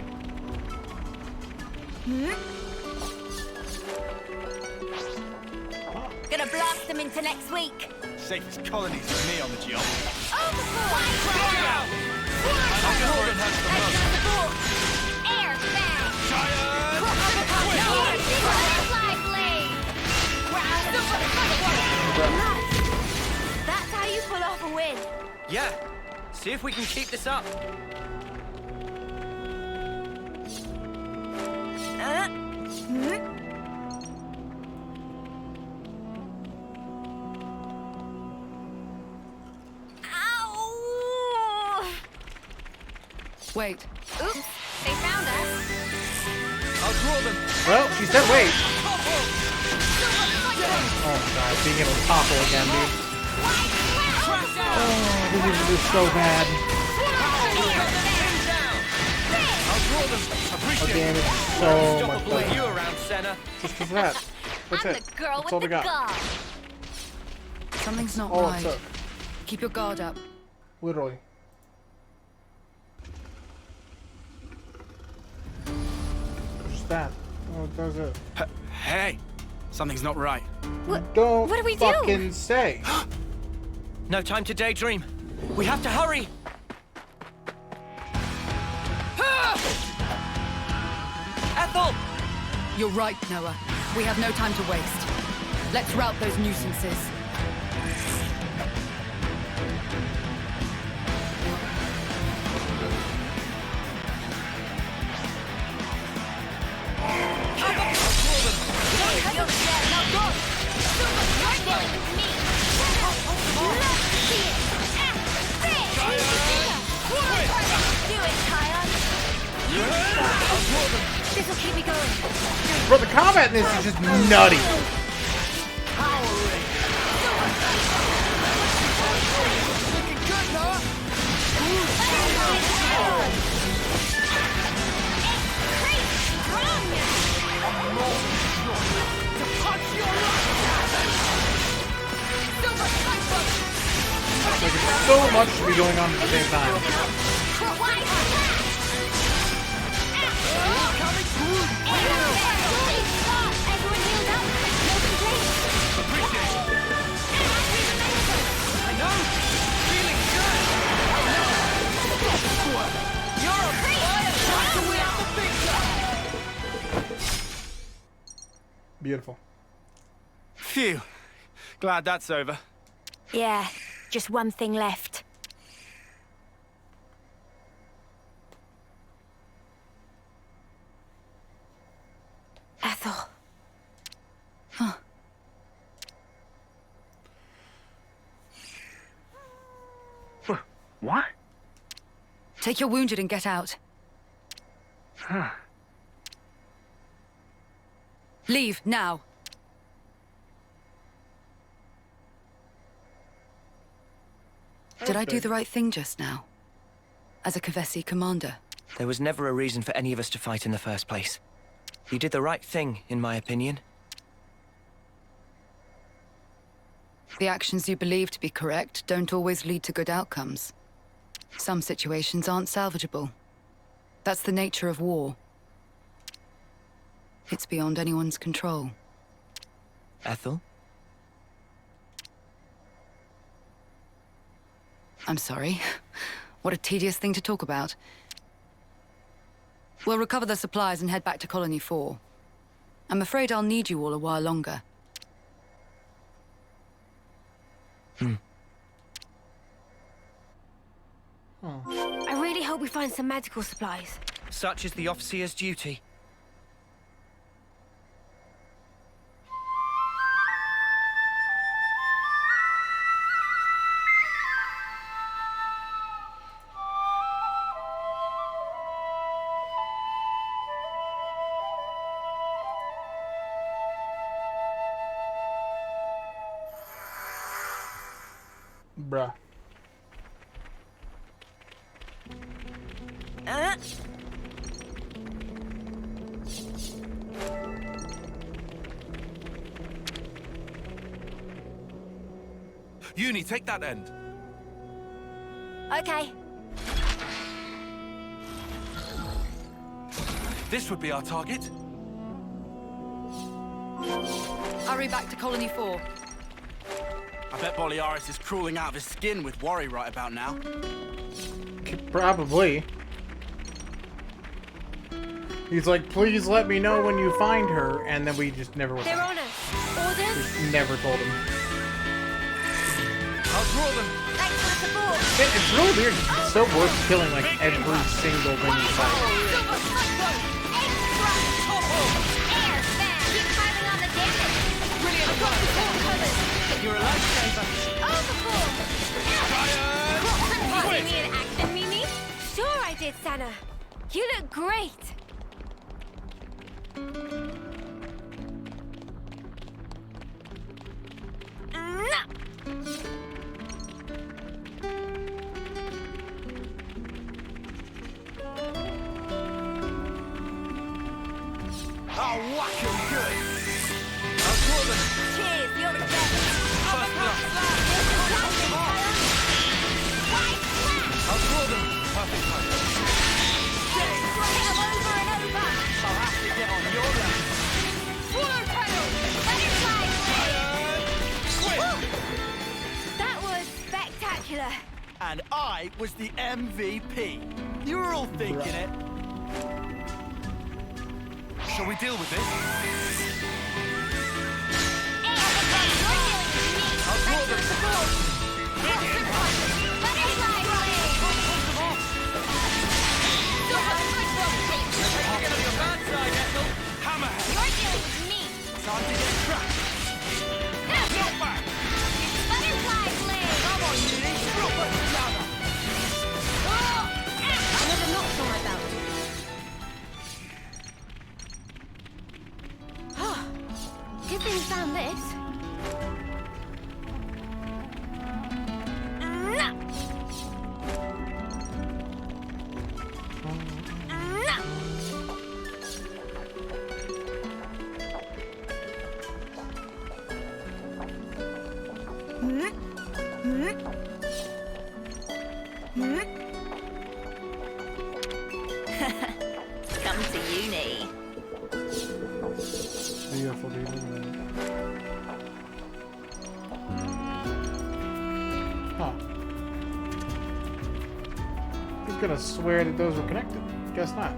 Gonna blast them into next week. Safest colonies with me on the job. That's how you pull off a win. Yeah. See if we can keep this up. Ow! Wait. Oops, they found us. I'll draw them. Well, she said wait. Oh my god, being able to topple again, dude. Oh, this is so bad. Again, it's so much better. You around, Senna. Just because of that. That's I'm it. the girl That's with all we the got. gall. Something's not All it right. took. Keep your guard up. Literally. Just that. Oh, it does it. Hey, something's not right. Don't what do we do? fucking say. No time to daydream. We have to hurry. Ethel! You're right, Noah. We have no time to waste. Let's rout those nuisances. This'll keep me going. Bro, the combat in this is just nutty. Like, it's so much to be going on at the same time. Beautiful. Phew. Glad that's over. Yeah, just one thing left. Ethel. Huh. What? Take your wounded and get out. Huh. Leave, now. Did I do the right thing just now? As a Kavesi commander? There was never a reason for any of us to fight in the first place. You did the right thing, in my opinion. The actions you believe to be correct don't always lead to good outcomes. Some situations aren't salvageable. That's the nature of war. It's beyond anyone's control. Ethel? I'm sorry. What a tedious thing to talk about. We'll recover the supplies and head back to Colony 4. I'm afraid I'll need you all a while longer. I really hope we find some medical supplies. Such is the officer's duty. Bruh. Uni, take that end. Okay. This would be our target. Hurry back to Colony 4. I bet Boliaris is crawling out of his skin with worry right about now. Probably. He's like, please let me know when you find her, and then we just never went. They're on us. Orders? Just never told him. I'll draw them. Thanks for the support. It's really weird. It's so worth killing like every single thing in sight. You're a lifesaver. See me in action, Mimi? Sure I did, Sana. You look great. I'll whack him good. I'll draw them. Cheers, you're the best. First blood. I'll draw them. Perfect time. Hit them over and over. I'll have to get on your level. Swallowtail. Butterfly. That was spectacular. And I was the MVP. You were all thinking it. Shall we deal with this? I'll draw them. Hammerhead. You're dealing with me. Time to get cracked. Not back. Butterfly blade. Come on, Uni. Drop it down. Another notch on my belt. Good thing we found this. Come to uni. Beautiful, beautiful. Huh. I'm gonna swear that those were connected. Guess not.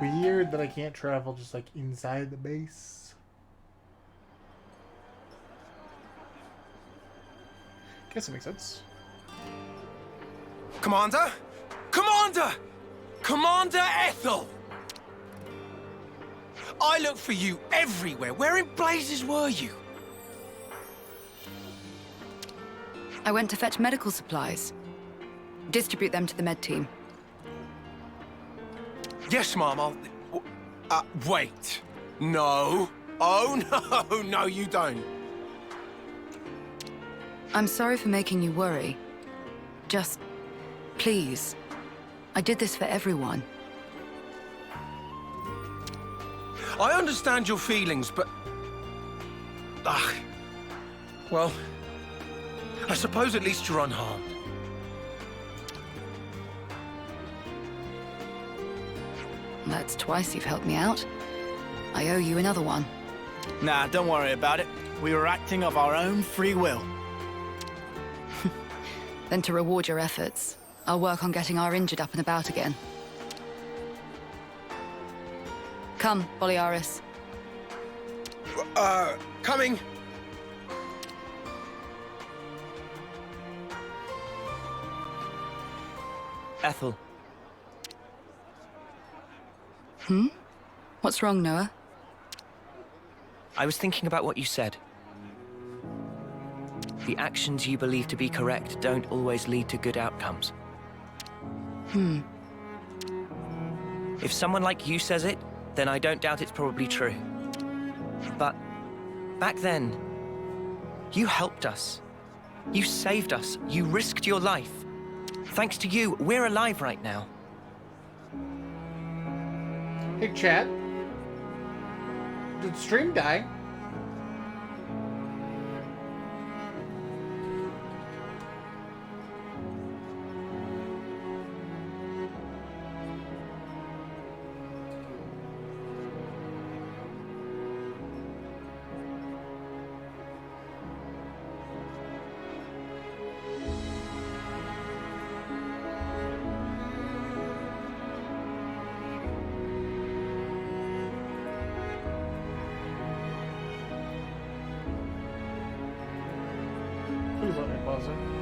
Weird that I can't travel just like inside the base. Guess it makes sense. Commander? Commander! Commander Ethel! I looked for you everywhere. Where in blazes were you? I went to fetch medical supplies. Distribute them to the med team. Yes, Mom, I'll... wait. No. Oh, no, no, you don't. I'm sorry for making you worry. Just, please. I did this for everyone. I understand your feelings, but... well, I suppose at least you're unharmed. That's twice you've helped me out. I owe you another one. Nah, don't worry about it. We were acting of our own free will. Then to reward your efforts, I'll work on getting our injured up and about again. Come, Boliaris. Coming. Ethel. What's wrong, Noah? I was thinking about what you said. The actions you believe to be correct don't always lead to good outcomes. If someone like you says it, then I don't doubt it's probably true. But back then, you helped us. You saved us. You risked your life. Thanks to you, we're alive right now. Hey, chat. Did stream die? let me pause it.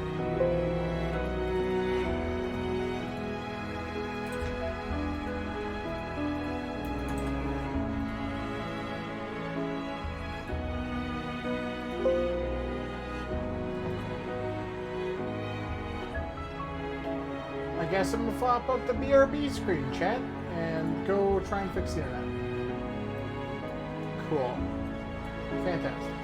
I guess I'm gonna flop up the BRB screen, chat, and go try and fix the internet. Cool. Fantastic.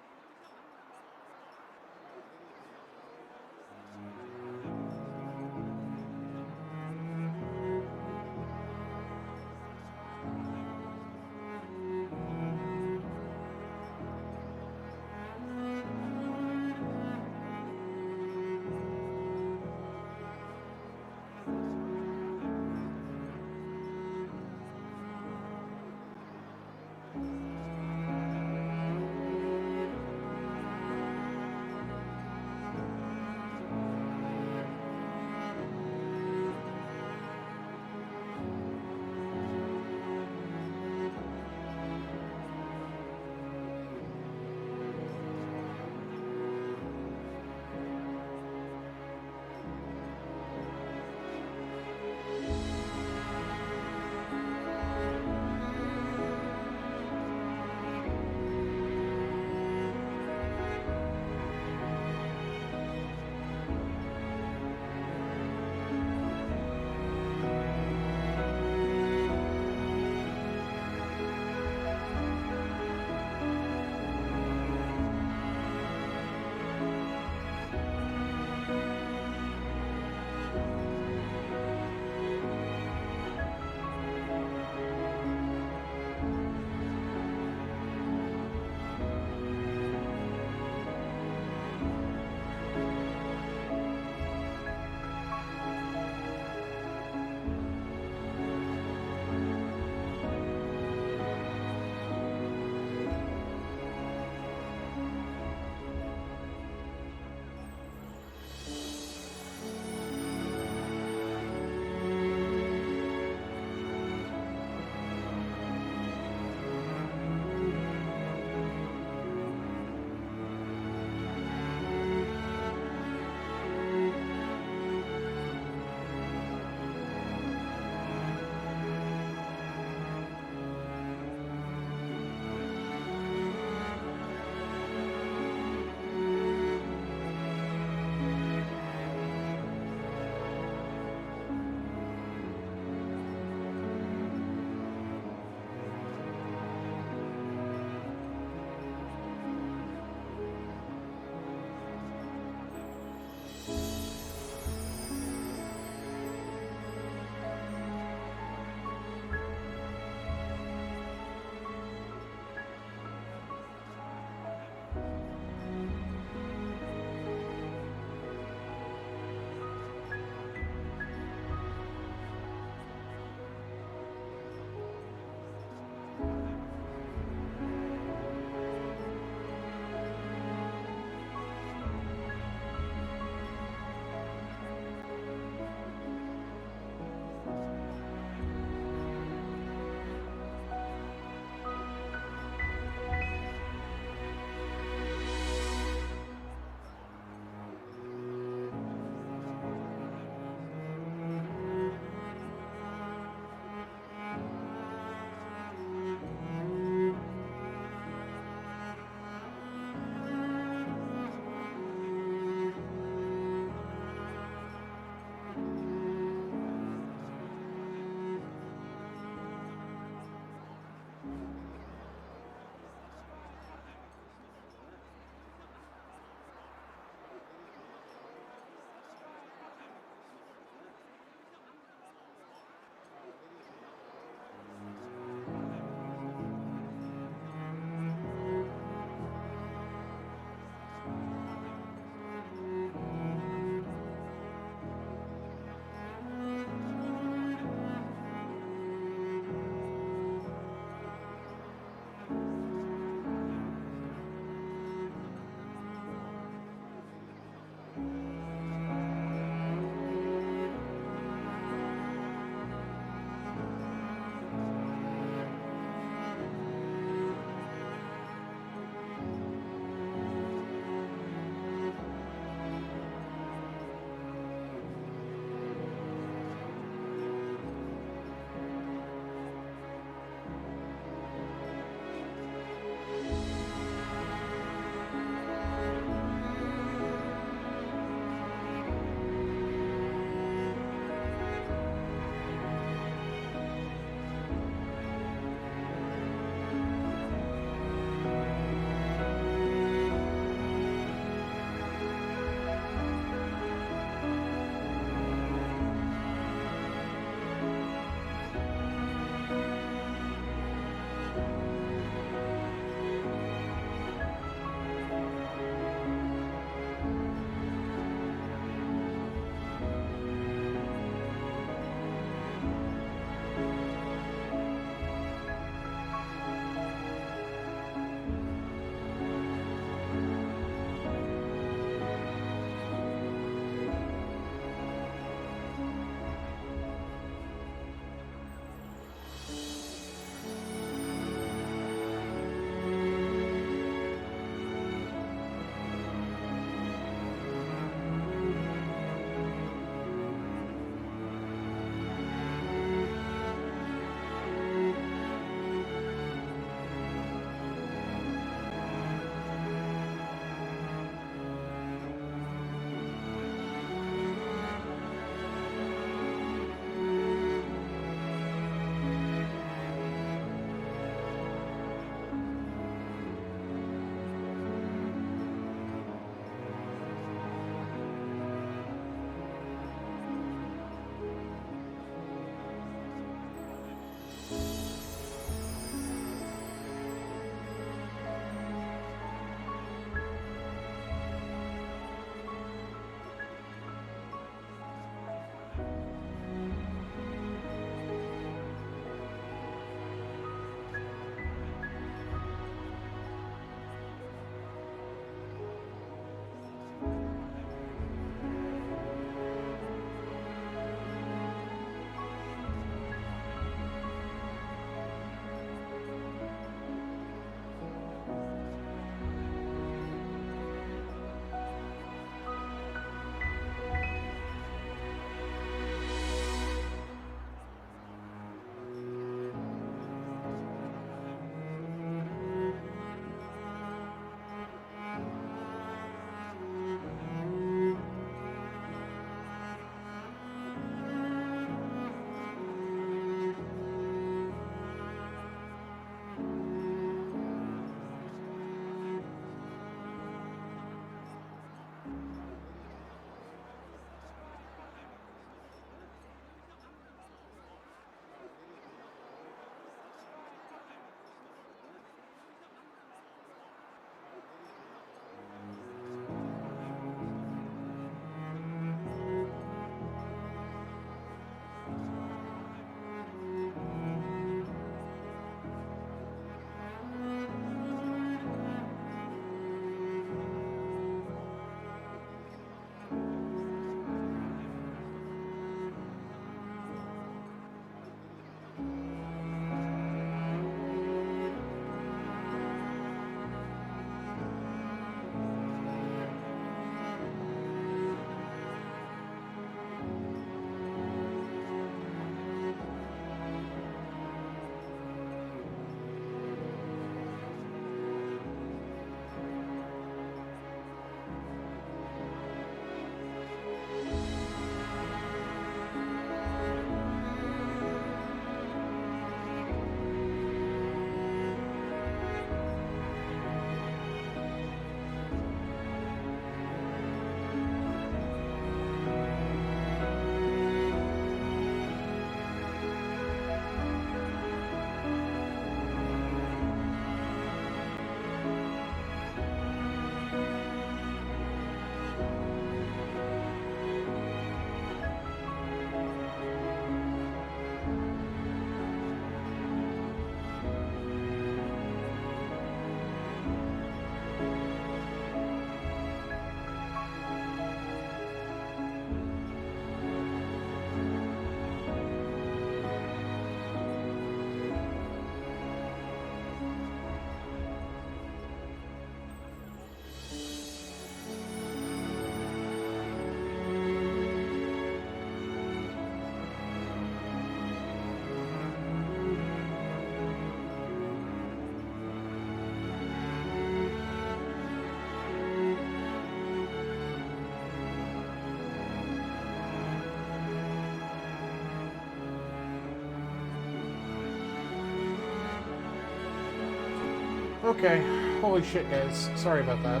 Okay. Holy shit, guys. Sorry about that.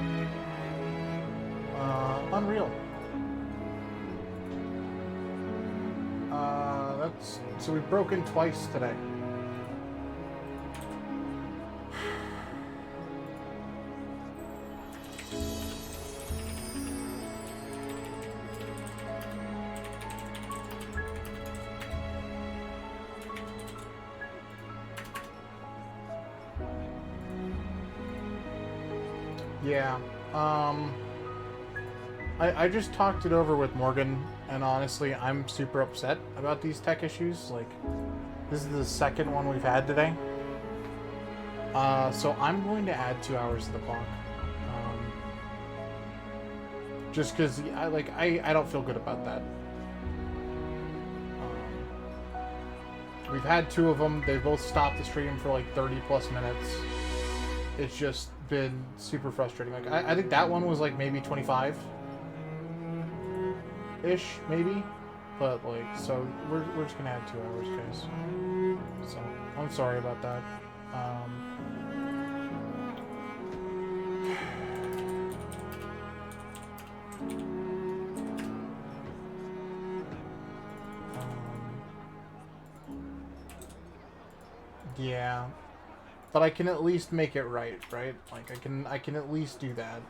Unreal. So we've broken twice today. Yeah. I just talked it over with Morgan, and honestly, I'm super upset about these tech issues. Like, this is the second one we've had today. So I'm going to add 2 hours to the clock. Just because I don't feel good about that. We've had 2 of them. They both stopped the stream for like 30 plus minutes. It's just been super frustrating. Like, I think that one was like maybe 25 ish, maybe, but like, so we're just gonna add 2 hours, guys. So I'm sorry about that. Yeah, but I can at least make it right? Like I can at least do that.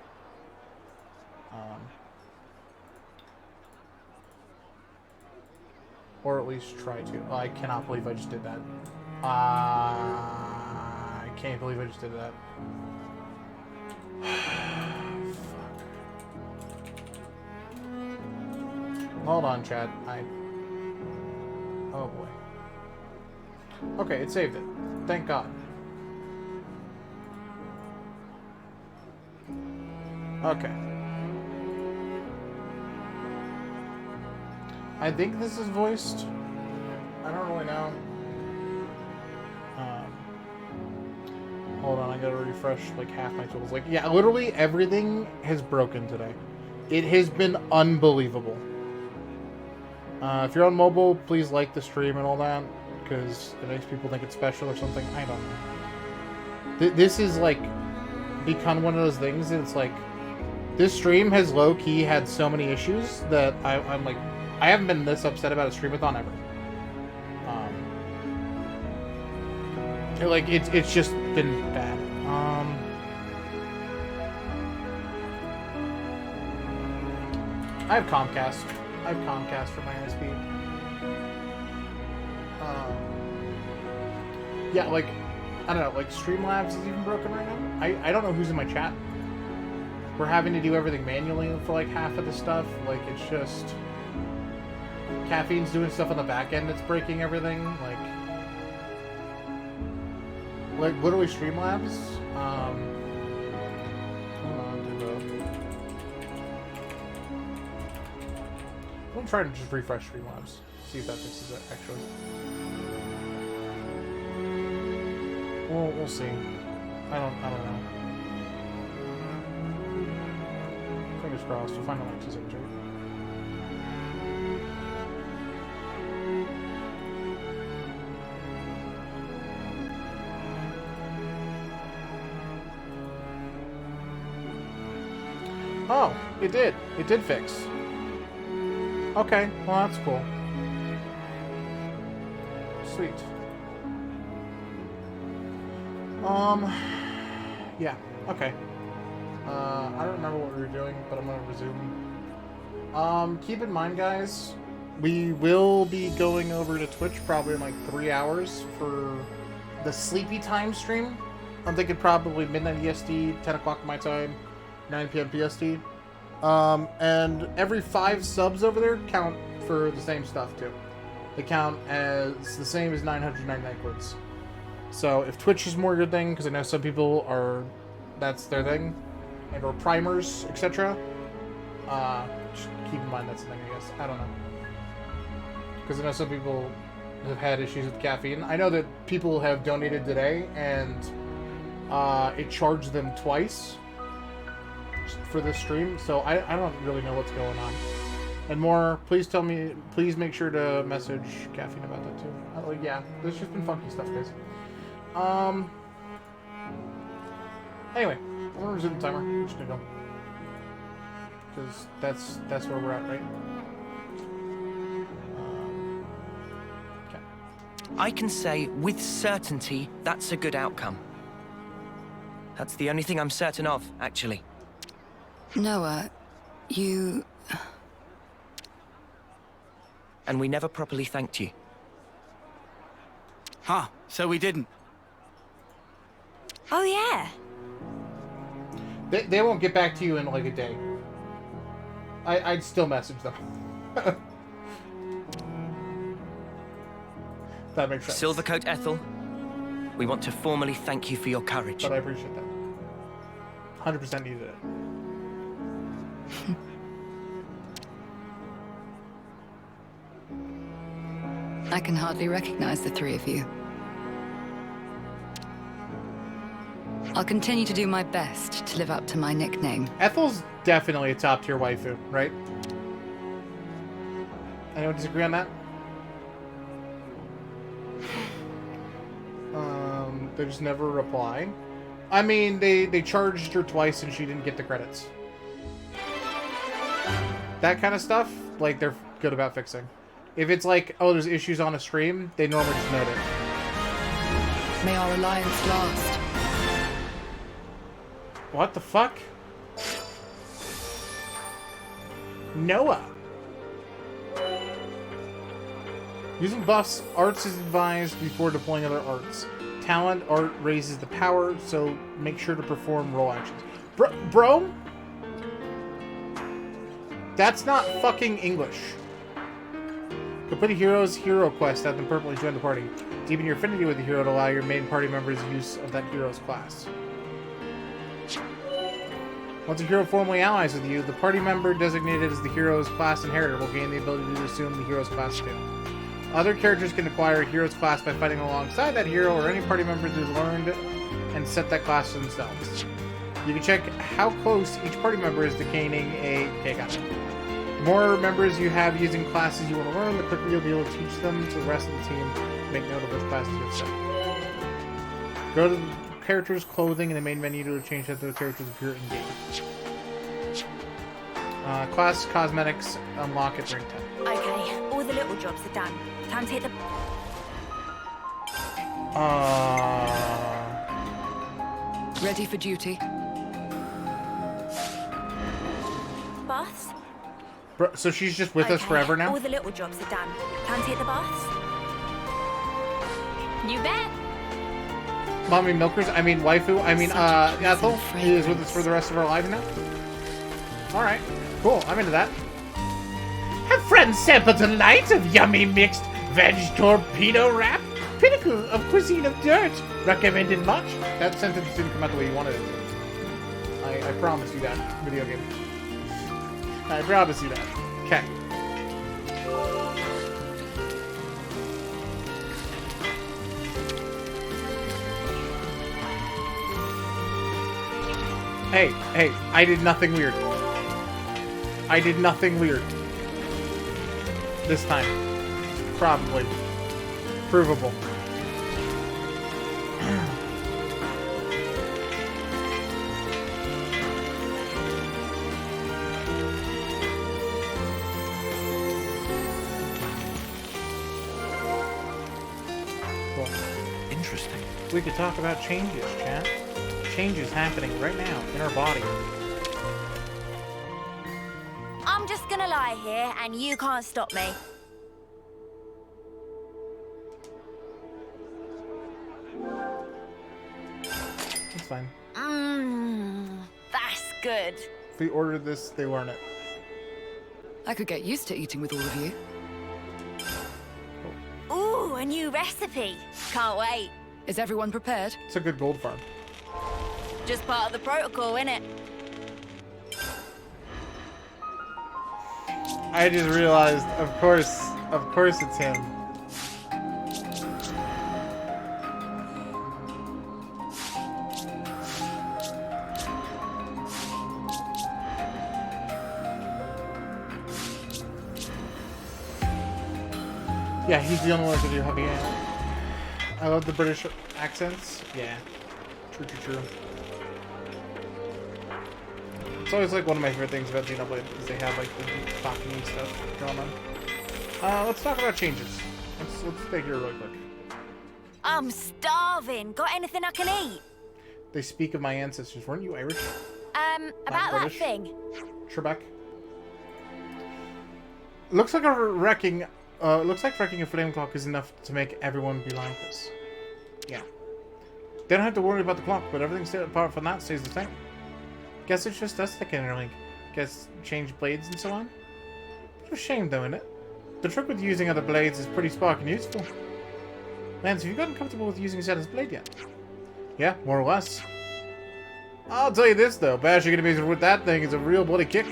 Or at least try to. Oh, I cannot believe I just did that. I can't believe I just did that. Fuck. Hold on, chat. Oh boy. Okay, it saved it. Thank God. Okay. I think this is voiced. I don't really know. Hold on, I gotta refresh like half my tools. Like, yeah, literally everything has broken today. It has been unbelievable. If you're on mobile, please like the stream and all that, because it makes people think it's special or something. I don't know. This is like become one of those things. It's like this stream has low-key had so many issues that I'm like, I haven't been this upset about a streamathon ever. Like it's just been bad. I have Comcast. I have Comcast for my ISP. Yeah, like I don't know. Like Streamlabs is even broken right now. I don't know who's in my chat. We're having to do everything manually for like half of the stuff. Like it's just. Caffeine's doing stuff on the back end that's breaking everything, like literally Streamlabs. Hold on, I'm trying to just refresh Streamlabs, see if that fixes it. Actually, we'll see. I don't know. Fingers crossed. We'll find Alexa's signature. Oh, it did. It did fix. Okay, well that's cool. Sweet. Yeah, okay. I don't remember what we were doing, but I'm gonna resume. Keep in mind, guys, we will be going over to Twitch probably in like 3 hours for the sleepy time stream. I'm thinking probably midnight EST, 10 o'clock my time, 9 p.m. PST. And every 5 subs over there count for the same stuff too. They count as the same as 999 quid. So if Twitch is more your thing, because I know some people are, that's their thing, and or primers, etc. Just keep in mind that's the thing, I guess. I don't know. Because I know some people have had issues with caffeine. I know that people have donated today, and it charged them twice for this stream, so I don't really know what's going on. And more, please tell me, please make sure to message Caffeine about that too. Yeah, there's just been funky stuff, guys. Anyway, I'm gonna resume the timer. I'm just gonna go. Because that's where we're at, right? Okay. I can say with certainty that's a good outcome. That's the only thing I'm certain of, actually. Noah, you... And we never properly thanked you. Huh, so we didn't. Oh, yeah. They won't get back to you in like a day. I'd still message them. That makes sense. Silvercoat Ethel, we want to formally thank you for your courage. But I appreciate that. 100% needed it. I can hardly recognize the three of you. I'll continue to do my best to live up to my nickname. Ethel's definitely a top-tier waifu, right? Anyone disagree on that? They just never reply. I mean, they charged her twice and she didn't get the credits. That kind of stuff, like, they're good about fixing. If it's like, oh, there's issues on a stream, they normally just note it. May our alliance last. What the fuck? Noah. Using buffs, arts is advised before deploying other arts. Talent art raises the power, so make sure to perform role actions. Bro? That's not fucking English. Complete a hero's hero quest, have them permanently join the party. Deepen your affinity with the hero to allow your main party members use of that hero's class. Once a hero formally allies with you, the party member designated as the hero's class inheritor will gain the ability to assume the hero's class too. Other characters can acquire a hero's class by fighting alongside that hero or any party member who's learned and set that class themselves. You can check how close each party member is to gaining a... Okay, got it. The more members you have using classes you want to learn, the quicker you'll be able to teach them to the rest of the team. Make note of those classes you have set. Go to the character's clothing in the main menu to change how the characters appear in game. Class cosmetics unlock at rank 10. Okay, all the little jobs are done. Time to hit the... Ready for duty. Baths? Bro, so she's just with us forever now? All the little jobs are done. Time to hit the baths? You bet. Mommy Milkers, I mean waifu, I mean Ethel is with us for the rest of our lives now? Alright, cool, I'm into that. Have friends sample delight of yummy mixed veg torpedo wrap? Pinnacle of cuisine of dirt. Recommended much? That sentence didn't come out the way you wanted it to. I promise you that, video game. I promise you that. Okay. Hey, I did nothing weird. I did nothing weird. This time. Probably. Provable. Cool. Interesting. We could talk about changes, chat. Changes happening right now in our body. I'm just gonna lie here and you can't stop me. It's fine. That's good. If we ordered this, they learn it. I could get used to eating with all of you. Ooh, a new recipe. Can't wait. Is everyone prepared? It's a good gold farm. Just part of the protocol, innit? I just realized, of course it's him. Yeah, he's the only one to do hubby. I love the British accents. Yeah, true. It's always like one of my favorite things about Xenoblade is they have like the talking stuff going on. Let's talk about changes. Let's stay here real quick. I'm starving. Got anything I can eat? They speak of my ancestors. Weren't you Irish? About that thing. Trebek. Looks like wrecking a flame clock is enough to make everyone be like this. Yeah. They don't have to worry about the clock, but everything apart from that stays the same. Guess it's just us that can interlink. Guess change blades and so on. Bit of a shame though, isn't it? The trick with using other blades is pretty spark and useful. Lance, have you gotten comfortable with using Zena's blade yet? Yeah, more or less. I'll tell you this though, bashing enemies with that thing is a real bloody kick.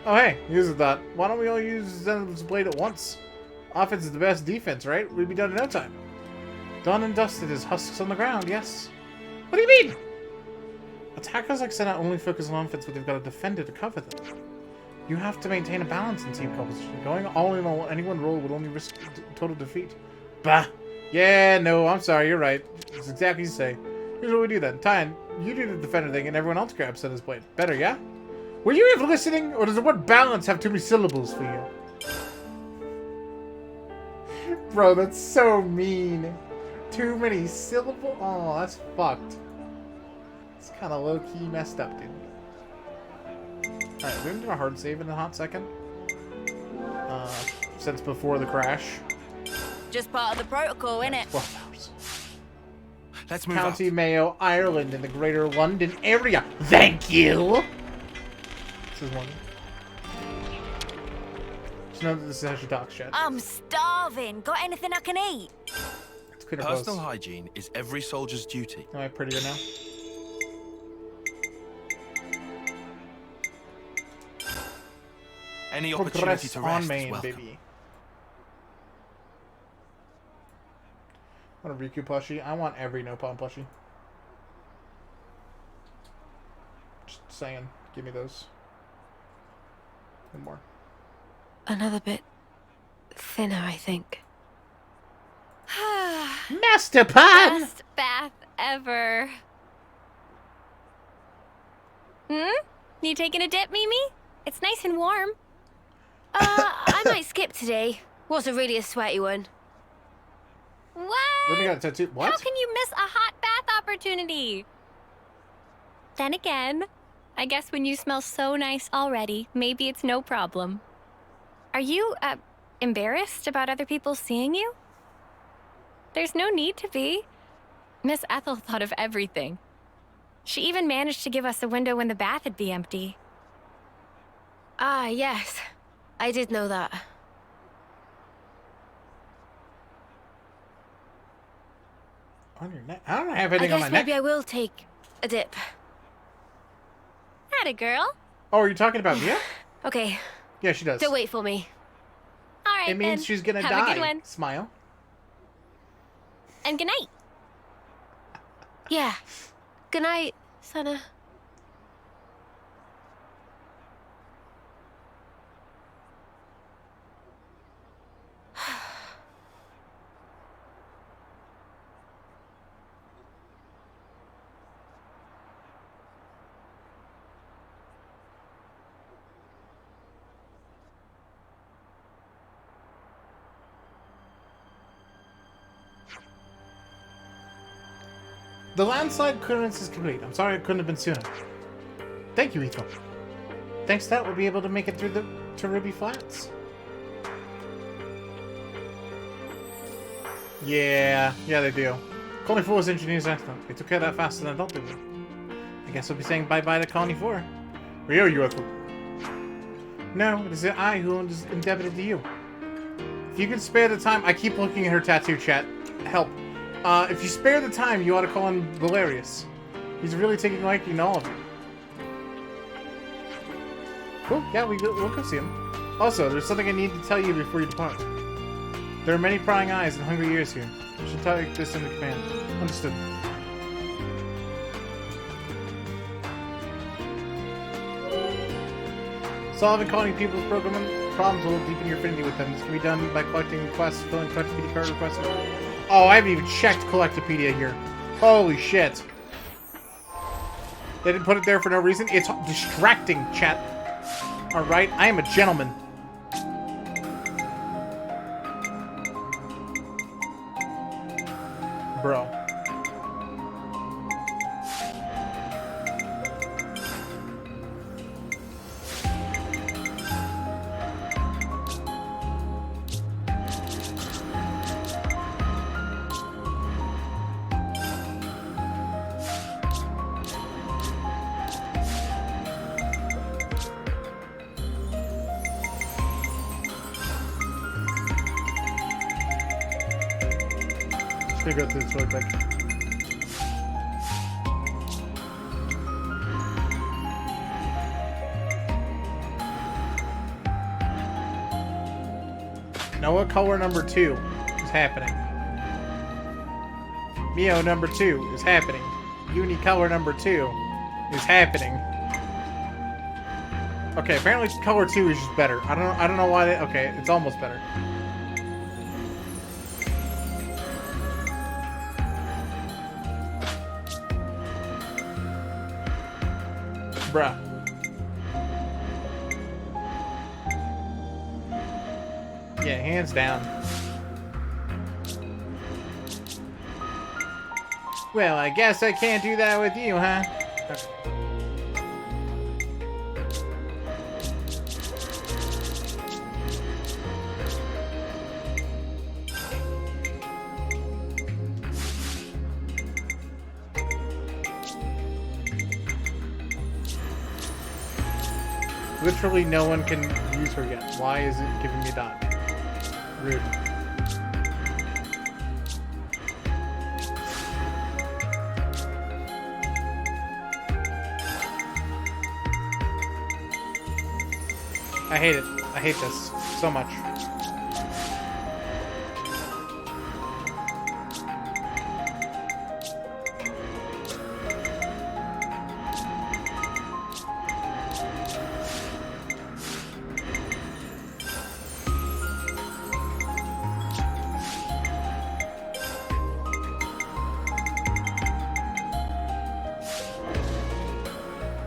Oh hey, here's a thought. Why don't we all use Zena's blade at once? Offense is the best defense, right? We'd be done in no time. Done and dusted as husks on the ground, yes. What do you mean? Attackers like Xeno only focus on offense, but they've got a defender to cover them. You have to maintain a balance in team composition. Going all in on any one role would only risk total defeat. Bah! Yeah, no, I'm sorry, you're right. It's exactly as you say. Here's what we do then. Tyan, you do the defender thing and everyone else grabs Xeno's blade. Better, yeah? Were you even listening, or does the word balance have too many syllables for you? Bro, that's so mean. Too many syllables? Oh, that's fucked. It's kind of low-key messed up, dude. Alright, we're gonna do a hard save in a hot second. Since before the crash. Just part of the protocol, innit? 12 hours. Let's move County Mayo, Ireland, in the Greater London area. Thank you! This is one. Just know that this is how she talks, chat. I'm starving. Got anything I can eat? Let's clean our Personal clothes. hygiene is every soldier's duty. Am I prettier now? Any opportunity Progress to on rest is main, welcome. baby. I want a Riku plushie. I want every no-palm plushie. Just saying. Give me those. One more. Another bit thinner, I think. Master Pan! Best bath ever. You taking a dip, Mimi? It's nice and warm. I might skip today. Wasn't really a sweaty one. What? Remy got a tattoo. What? How can you miss a hot bath opportunity? Then again, I guess when you smell so nice already, maybe it's no problem. Are you, embarrassed about other people seeing you? There's no need to be. Miss Ethel thought of everything. She even managed to give us a window when the bath would be empty. Ah, yes. I did know that. On your neck? I don't have anything on my I guess neck. maybe I will take a dip. Atta girl. Oh, are you talking about Mia? Okay. Yeah, she does. Don't wait for me. All right, It means then. she's gonna Have die. a good one. Smile. And good night. Yeah. Good night, Sana. The landslide clearance is complete. I'm sorry it couldn't have been sooner. Thank you, Ethel. Thanks to that, we'll be able to make it through to Ruby Flats. Yeah, they do. Colony 4's engineers excellent. They took care of that faster than I thought they would. I guess I'll be saying bye-bye to Colony 4. We owe you, Ethel. No, it is I who is indebted to you. If you can spare the time... I keep looking at her tattoo, chat. Help. If you spare the time, you ought to call him Valerius. He's really taking a liking to all of you. Cool, yeah, we'll go see him. Also, there's something I need to tell you before you depart. There are many prying eyes and hungry ears here. You should take this into command. Understood. Solving colony people's problems will deepen your affinity with them. This can be done by collecting requests, filling Collectopedia card requests. Oh, I haven't even checked Collectopedia here. Holy shit. They didn't put it there for no reason. It's distracting, chat. Alright, I am a gentleman. Bro. Go through this really quick. Noah color number 2 is happening. Mio number 2 is happening. Uni color number 2 is happening. Okay, apparently color 2 is just better. I don't know why they, okay, it's almost better. Bruh. Yeah, hands down. Well, I guess I can't do that with you, huh? Okay. Literally no one can use her yet. Why is it giving me that? Rude. I hate it. I hate this so much.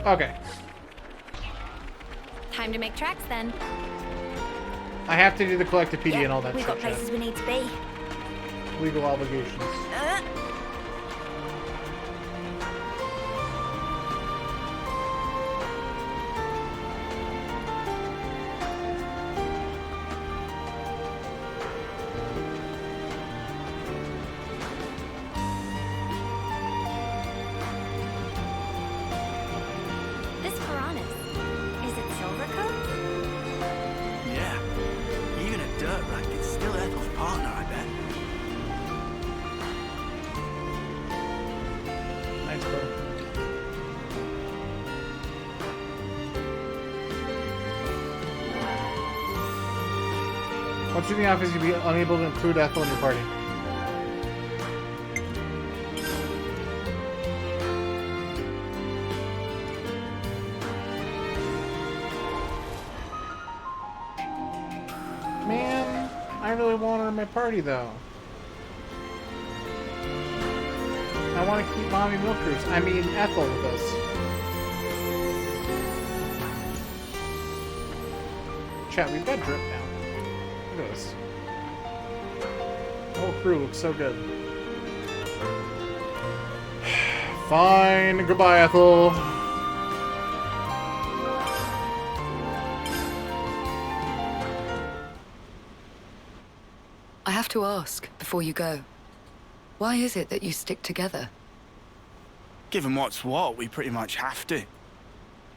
Okay. Time to make tracks then. I have to do the Collectopedia and all that We've shit. got places we need to be. Legal obligations. Once you're in the office, you'll be unable to include Ethel in your party. Man, I really want her in my party, though. I want to keep Mommy Milkers, I mean Ethel with us. Chat, we've got drip now. Look at this. The whole crew looks so good. Fine. Goodbye, Ethel. I have to ask, before you go, why is it that you stick together? Given what's what, we pretty much have to.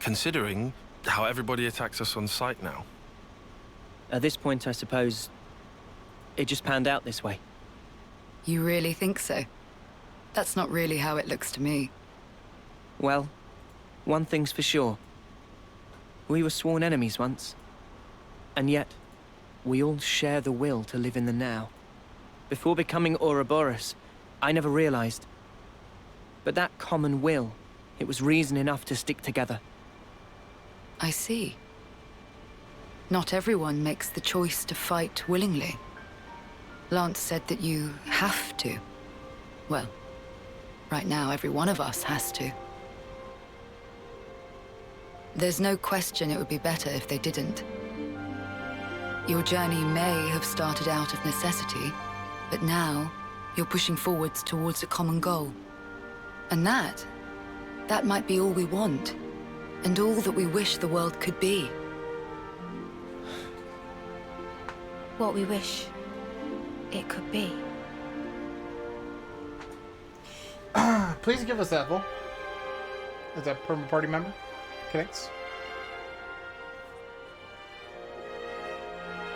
Considering how everybody attacks us on sight now. At this point, I suppose, it just panned out this way. You really think so? That's not really how it looks to me. Well, one thing's for sure. We were sworn enemies once. And yet, we all share the will to live in the now. Before becoming Ouroboros, I never realized. But that common will, it was reason enough to stick together. I see. Not everyone makes the choice to fight willingly. Lance said that you have to. Well, right now every one of us has to. There's no question it would be better if they didn't. Your journey may have started out of necessity, but now you're pushing forwards towards a common goal. And that might be all we want, and all that we wish the world could be. What we wish it could be. Please give us Ethel. Is that perma party member? Connects.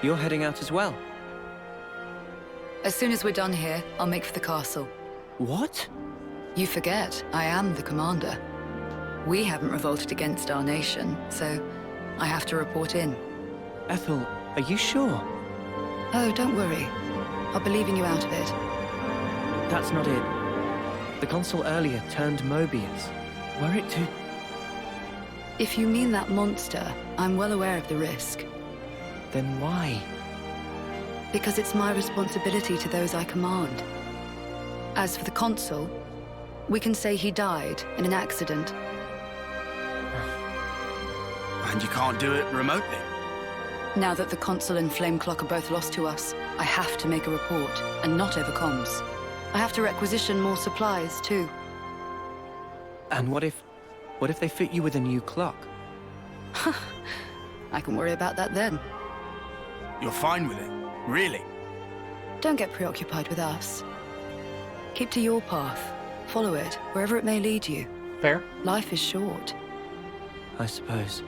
You're heading out as well? As soon as we're done here, I'll make for the castle. What? You forget, I am the commander. We haven't revolted against our nation, so I have to report in. Ethel, are you sure? Oh, don't worry. I'll be leaving you out of it. That's not it. The consul earlier turned Mobius. Were it to... If you mean that monster, I'm well aware of the risk. Then why? Because it's my responsibility to those I command. As for the consul, we can say he died in an accident. And you can't do it remotely? Now that the consul and Flameclock are both lost to us, I have to make a report, and not over comms. I have to requisition more supplies, too. And what if they fit you with a new clock? I can worry about that then. You're fine with it? Really? Don't get preoccupied with us. Keep to your path. Follow it, wherever it may lead you. Fair. Life is short. I suppose.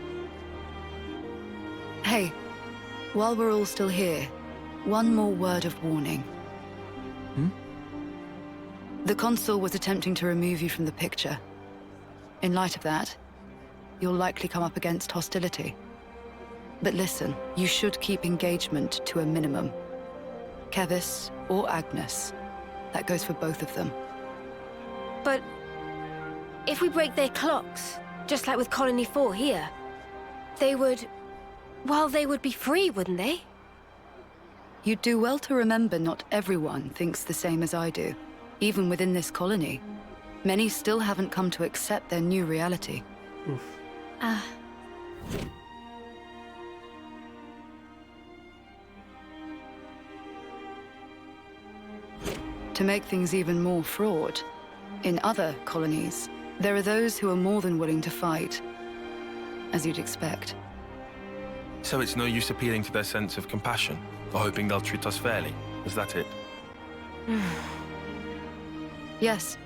Hey, while we're all still here, one more word of warning. The consul was attempting to remove you from the picture. In light of that, you'll likely come up against hostility. But listen, you should keep engagement to a minimum. Kevis or Agnes. That goes for both of them. But if we break their clocks, just like with Colony 4 here, they would... well, they would be free, wouldn't they? You'd do well to remember not everyone thinks the same as I do. Even within this colony, many still haven't come to accept their new reality. Ah. To make things even more fraught, in other colonies, there are those who are more than willing to fight, as you'd expect. So it's no use appealing to their sense of compassion, or hoping they'll treat us fairly. Is that it? Yes,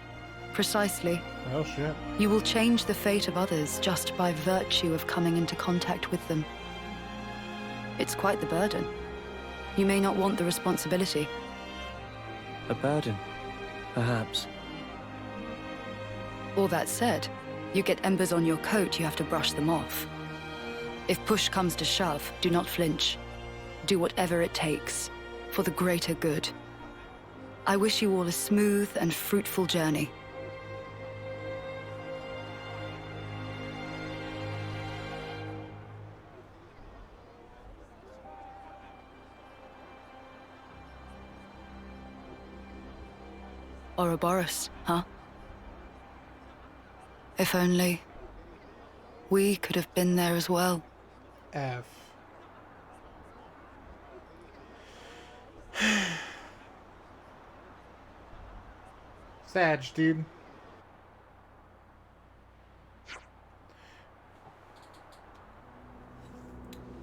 precisely. Oh, shit. You will change the fate of others just by virtue of coming into contact with them. It's quite the burden. You may not want the responsibility. A burden, perhaps. All that said, you get embers on your coat, you have to brush them off. If push comes to shove, do not flinch. Do whatever it takes, for the greater good. I wish you all a smooth and fruitful journey. Ouroboros, huh? If only we could have been there as well. F. Sag, dude.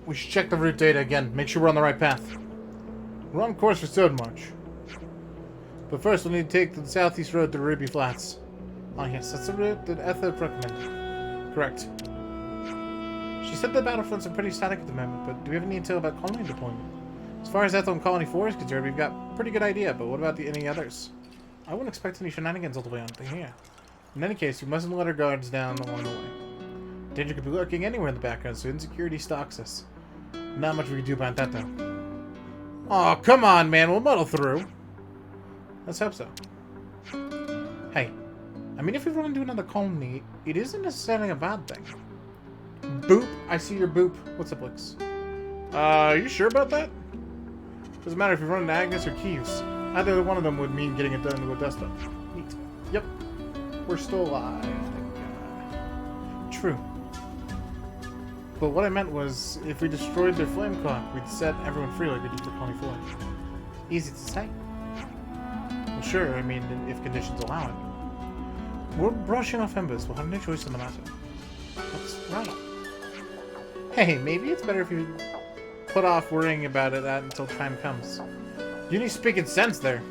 We should check the route data again. Make sure we're on the right path. We're on course for Stonemarch. But first, we'll need to take the southeast road to Ruby Flats. Oh yes, that's the route that Ethel recommended. Correct. She said the battlefronts are pretty static at the moment, but do we have any intel about colony deployment? As far as Ethel and Colony 4 is concerned, we've got a pretty good idea, but what about any others? I wouldn't expect any shenanigans all the way on here. In any case, we mustn't let our guards down along the way. Danger could be lurking anywhere in the background, so insecurity stalks us. Not much we can do about that, though. Oh, come on, man. We'll muddle through. Let's hope so. Hey, I mean, if we run into another colony, it isn't necessarily a bad thing. Boop. I see your boop. What's up, Lix? Are you sure about that? Doesn't matter if you run into Agnes or Keeves. Either one of them would mean getting it done to a dust-up. Neat. Yep. We're still alive. Thank God. True. But what I meant was, if we destroyed their flame clock, we'd set everyone free like we did for Colony 4. Easy to say. Well, sure, I mean, if conditions allow it. We're brushing off embers. We'll have no choice in the matter. That's right. Hey, maybe it's better if you put off worrying about it until time comes. Uni's speaking sense there.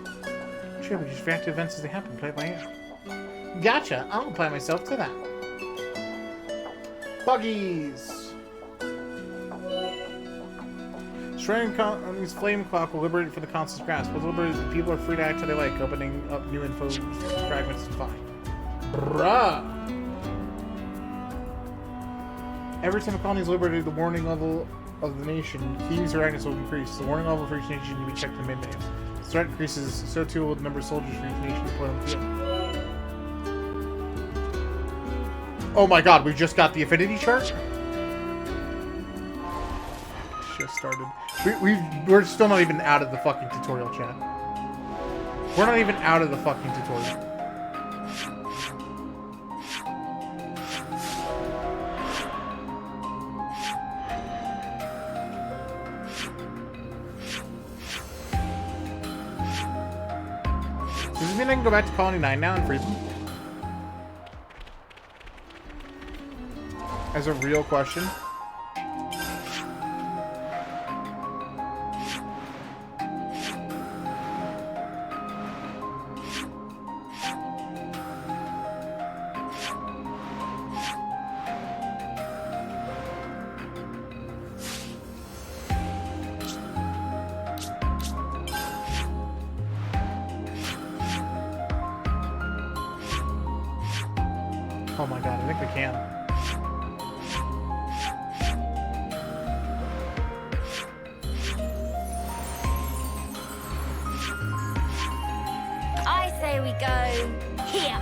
Sure, we just react to events as they happen, play it by ear. Gotcha. I'll apply myself to that. Buggies! Destroying Colony's flame clock will liberate it from the Constant's grasp. But liberated people are free to act how they like, opening up new info fragments is fine. Bruh! Every time a colony is liberated, the warning level of the nation, thieves or agonists will increase. The warning level for each nation can be checked in the main menu. As the threat increases, so too will the number of soldiers for each nation deployed on the field. Oh my god, we just got the affinity chart? Just started. We're still not even out of the fucking tutorial, chat. We're not even out of the fucking tutorial. Does this mean I can go back to Colony 9 now and free them? As a real question. Oh my god, I think we can. I say we go here.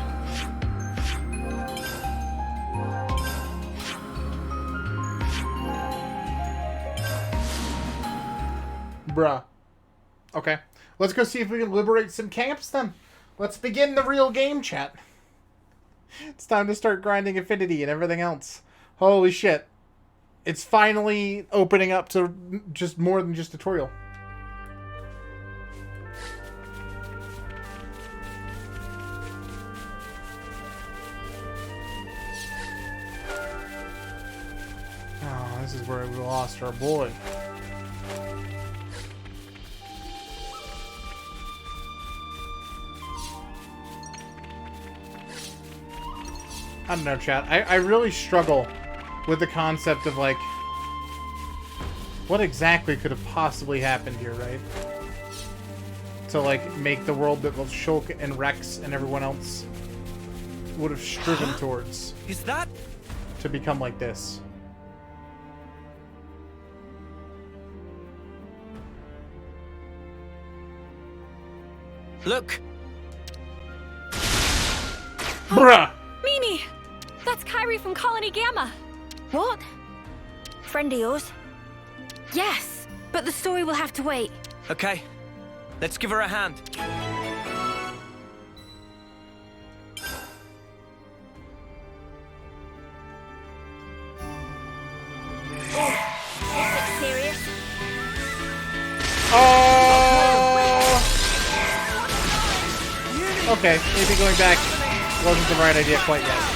Bruh. Okay. Let's go see if we can liberate some camps then. Let's begin the real game, chat. It's time to start grinding affinity and everything else. Holy shit. It's finally opening up to just more than just tutorial. Oh, this is where we lost our boy. I don't know, chat. I really struggle with the concept of, like, what exactly could have possibly happened here, right? To, like, make the world that both Shulk and Rex and everyone else would have striven towards. Is that? To become like this. Look! Bruh! Mimi! That's Kyrie from Colony Gamma. What? Friend of yours? Yes, but the story will have to wait. Okay, let's give her a hand. Oh, is it serious? Oh! Okay, maybe going back wasn't the right idea quite yet.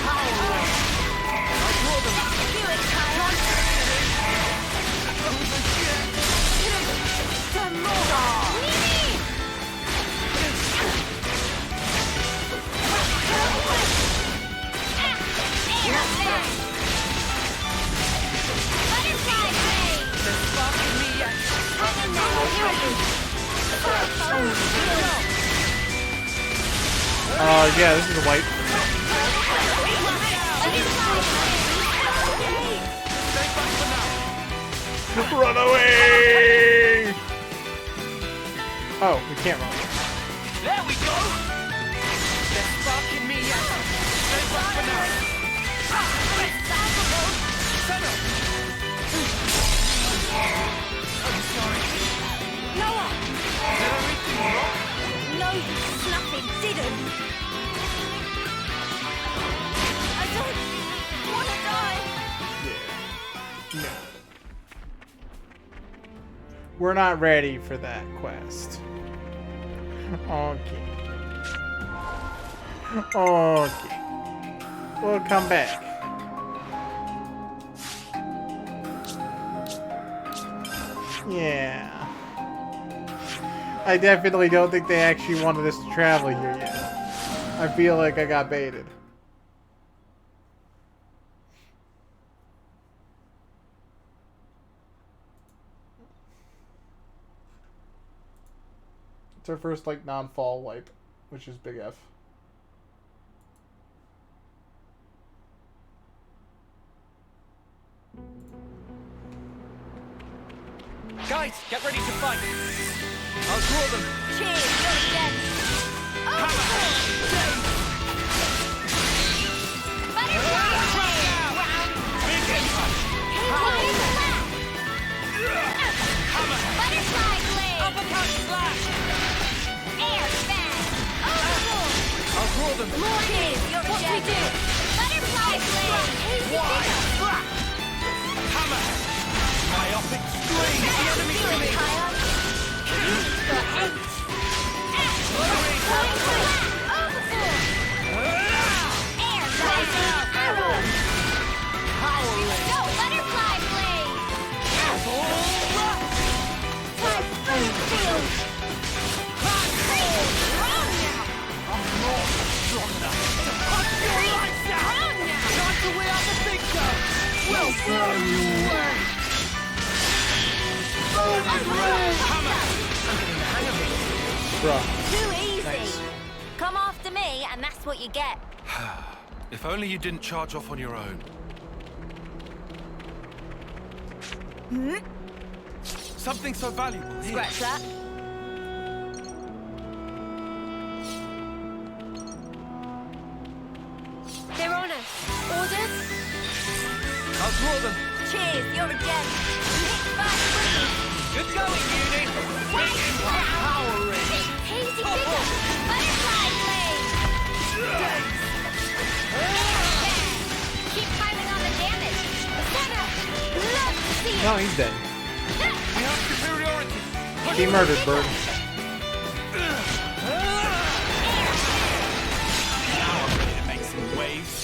Yeah, this is a white. Run away! Oh, we can't run. There we go! They're sparking me out. Stay back for now. I'm sorry. Noah! Did everything wrong? No, you snapping didn't. I don't want to die. No. We're not ready for that quest. Okay. Okay. We'll come back. Yeah. I definitely don't think they actually wanted us to travel here yet. I feel like I got baited. It's our first, like, non-fall wipe, which is big F. Guys, get ready to fight. I'll draw them. Cheers, you're dead. Butterfly blade. Uppercut slash. Air fan. I'll draw them. More cheers, you're what dead. We do? Butterfly blade. Why? Hammer. Myopic screen. The enemy's coming. Too easy. Nice. Come after me, and that's what you get. If only you didn't charge off on your own. Something so valuable. Here. Scratch that. They're on us. Orders? I'll draw them. Cheers, you're a gem. Good going, Uni. Big impact power ring. Hazy bigger. Butterfly blade. Keep piling on the damage. Center. Love to see it. No, he's dead. We have superiority. He murdered Bird. Now I'm ready to make some waves.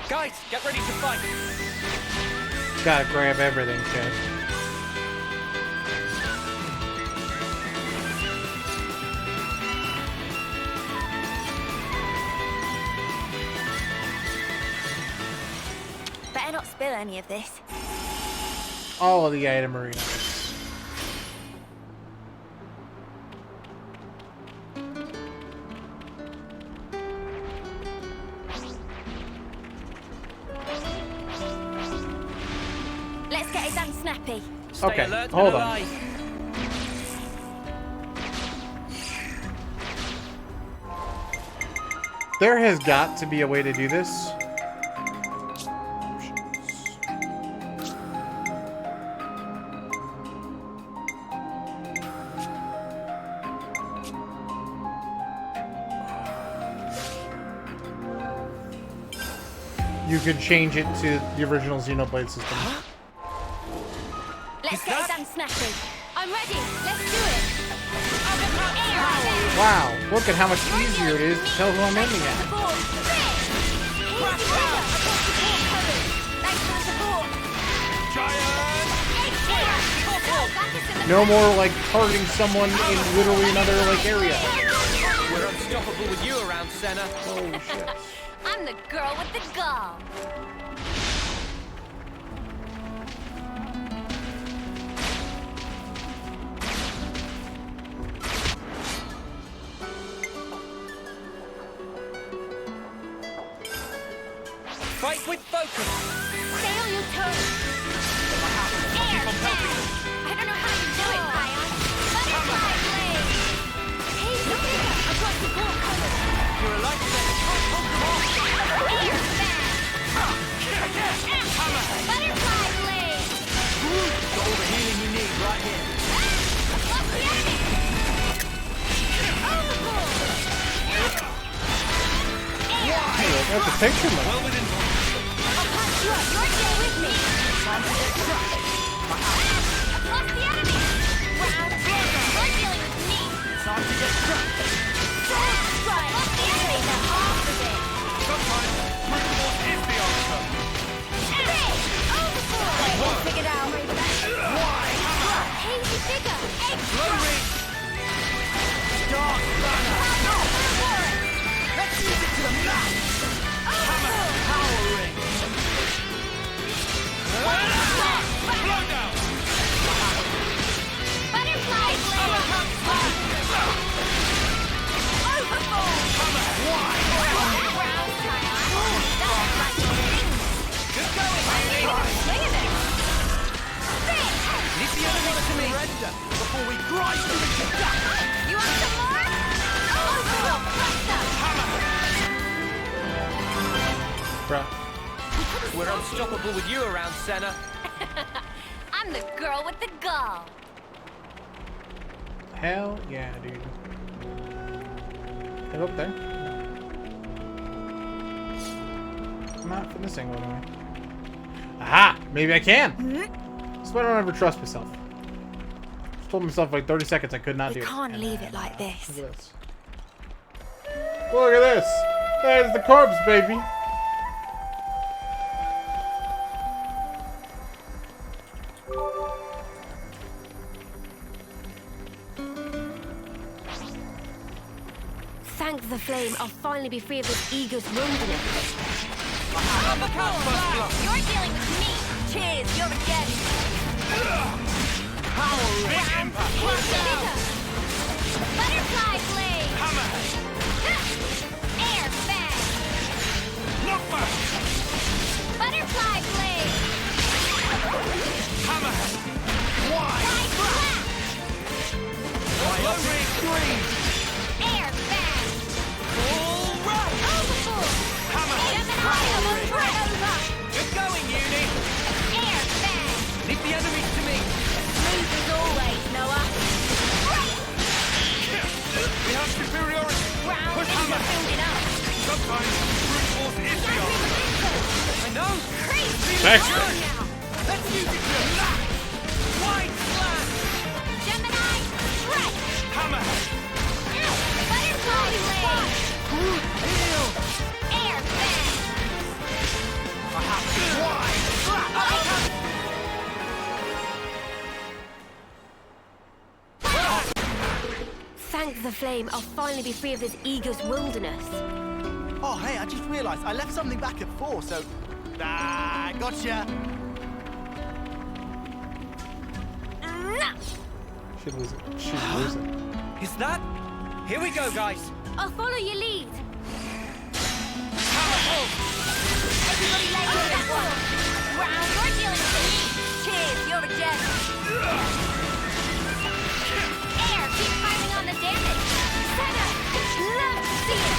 Guys, get ready to fight. Gotta grab everything, Chad. Better not spill any of this. All of the item arena. Let's get it done snappy. Okay, hold on. There has got to be a way to do this. You could change it to the original Xenoblade system. Let's get it done snappy. I'm ready. Let's do it. Wow, look at how much easier it is to tell who I'm aiming at. No more like targeting someone in literally another like area. We're unstoppable with you around, Senna. Oh shit. I'm the girl with the gall. Fight with focus. Stay on your toes. Air I don't know how you do it, Ion. Butterfly blade. picture mode. I'll punch you up. You're here with me. Time to get trapped. I've lost the enemy! Round zero. You're dealing with me. Time to get trapped. Right. I've lost the enemy. The half of it. Sometimes brute force is the answer. Big! Overboard! Wait, We'll figure it out. Why? Hazy figure. Extra! Low ring. Dark banner. Let's use it to the max. Hammer. Power ring. Blow down. Butterfly blade. Overboard! Why? Round trial. That's like things. Good going, baby. Swinging it. Big! Leave the other one to me. Surrender before we grind you into dust. You want some more? Overboard! Cluster! Bruh. We're unstoppable with you around, Senna. I'm the girl with the gall. Hell yeah, dude. Can I go up there? No. Not from this angle anyway. Aha! Maybe I can! That's why I don't ever trust myself. Just told myself like 30 seconds I could not do We it. can't leave it like this. Look at this. Look at this! There's the corpse, baby! Thank the flame, I'll finally be free of this ego's wilderness. You're dealing with me. Cheers, you're the guest. Power ring impact. Butterfly blade. Hammer. Air bag. Knockback. Butterfly blade. Hammer. Why? Low ring green. Air bag. All right. Overboard. Hammer. Gemini. Good going, Uni. Air bag. Leave the enemies to me. Smooth as always, Noah. We have superiority. Round Push things hammer. are building up. Sometimes brute force is the answer. I know. Crazy. Thanks. Now. Let's use it to the max. Wide slash. Gemini. Stretch. Hammer. Butterfly blade. Brute heal. Air bag. I have to wide slash. Thank the flame, I'll finally be free of this ego's wilderness. Oh, hey, I just realized I left something back at 4, so... Ah, gotcha. She'd lose it. She'd lose it. Is that? Here we go, guys. I'll follow your lead. Power. Everybody lay into that one. Round, you're dealing with me. Cheers, you're a gem. Air, keep piling on the damage. Senna, love to see it.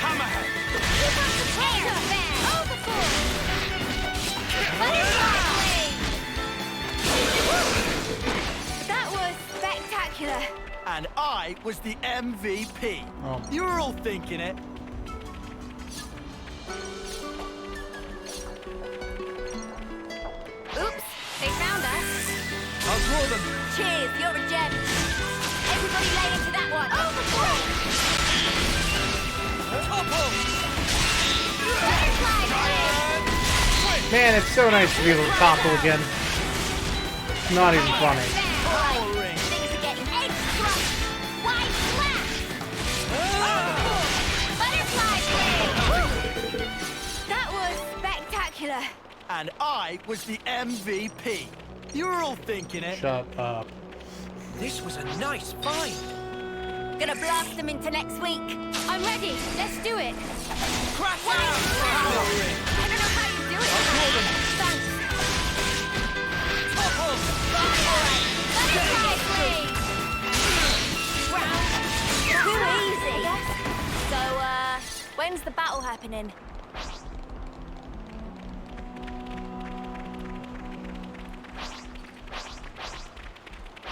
Hammerhead. Keep up the pressure. Air, overboard. Butterfly blade. That was spectacular. And I was the MVP. Oh. You were all thinking it. Oops, they found us. I'll draw them. Cheers, you're a gem. Everybody lay into that one. Overboard. Topple. Butterfly blade. Man, it's so nice to be able to topple again. It's not even funny. Power ring. Things are getting extra. Wide slash. Butterfly blade. That was spectacular. And I was the MVP. You were all thinking it. Shut up. This was a nice find. Gonna blast them into next week. I'm ready. Let's do it. Crash Wide down. slash. Power ring. I don't know how you do it. Thanks. Topple. Butterfly blade. Round. Too easy. So, when's the battle happening?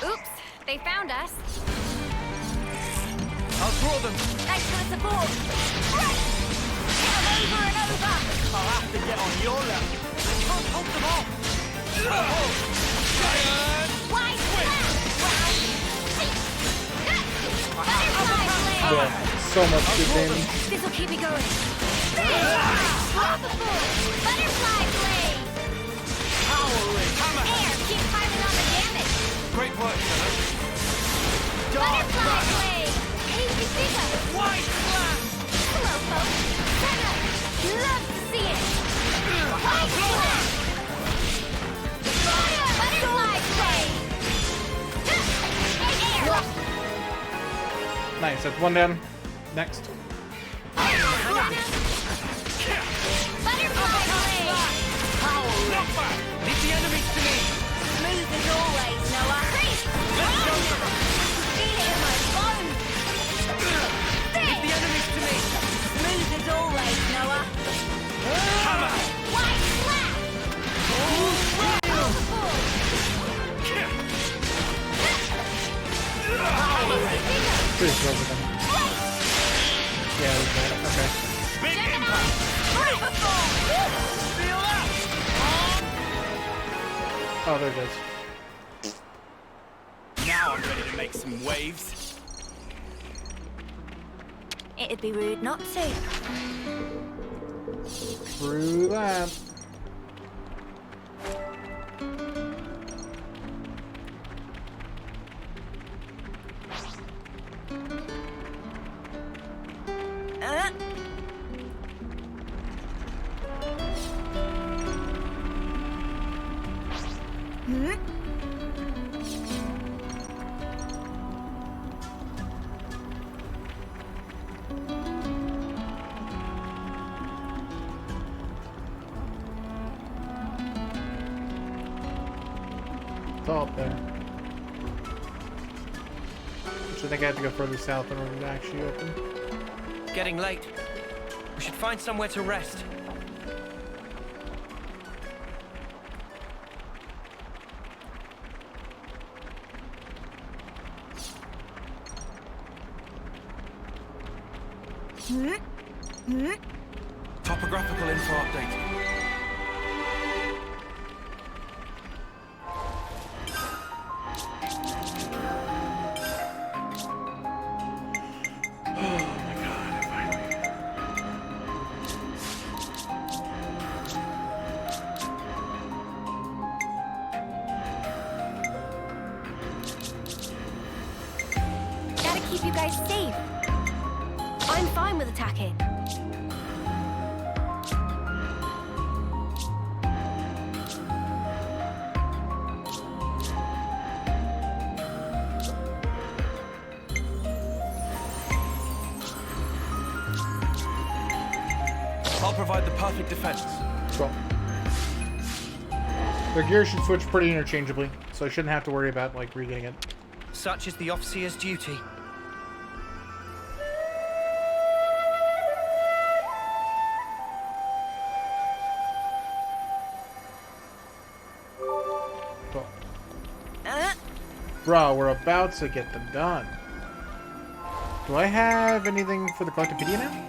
Oops, they found us. I'll draw them. Thanks for the support. Right. over and over! I'll have to get on your level. I can't hold them off! Wide slap! Yeah, so much good damage. This'll keep me going. Butterfly blade! Air, keep piling on the damage! Great work, Xeno. Butterfly blade! Easy bigger! Wide slap! Hello, folks! Xeno! Love to see it! Wide slap! Butterfly blade! Air! Nice, that's one down. Next. Butterfly blade! Leave the enemies to me! Smooth as always, Noah. Feel it in my bones. Leave the enemies to me! Smooth as always, Noah. Hammer! Wide slap! Overboard! Pretty close with them. Yeah, we got it. Okay. Big impact! Feel that! Oh, there it goes. Now I'm ready to make some waves. It'd be rude not to. Through that. Top there. Which I think I have to go further south in order to actually open. Getting late. We should find somewhere to rest. Topographical info updated. Gotta keep you guys safe. I'm fine with attacking. I'll provide the perfect defense. Cool. Their gear should switch pretty interchangeably, so I shouldn't have to worry about, like, regetting it. Such is the officer's duty. Cool. Bro, we're about to get them done. Do I have anything for the Collectopedia now?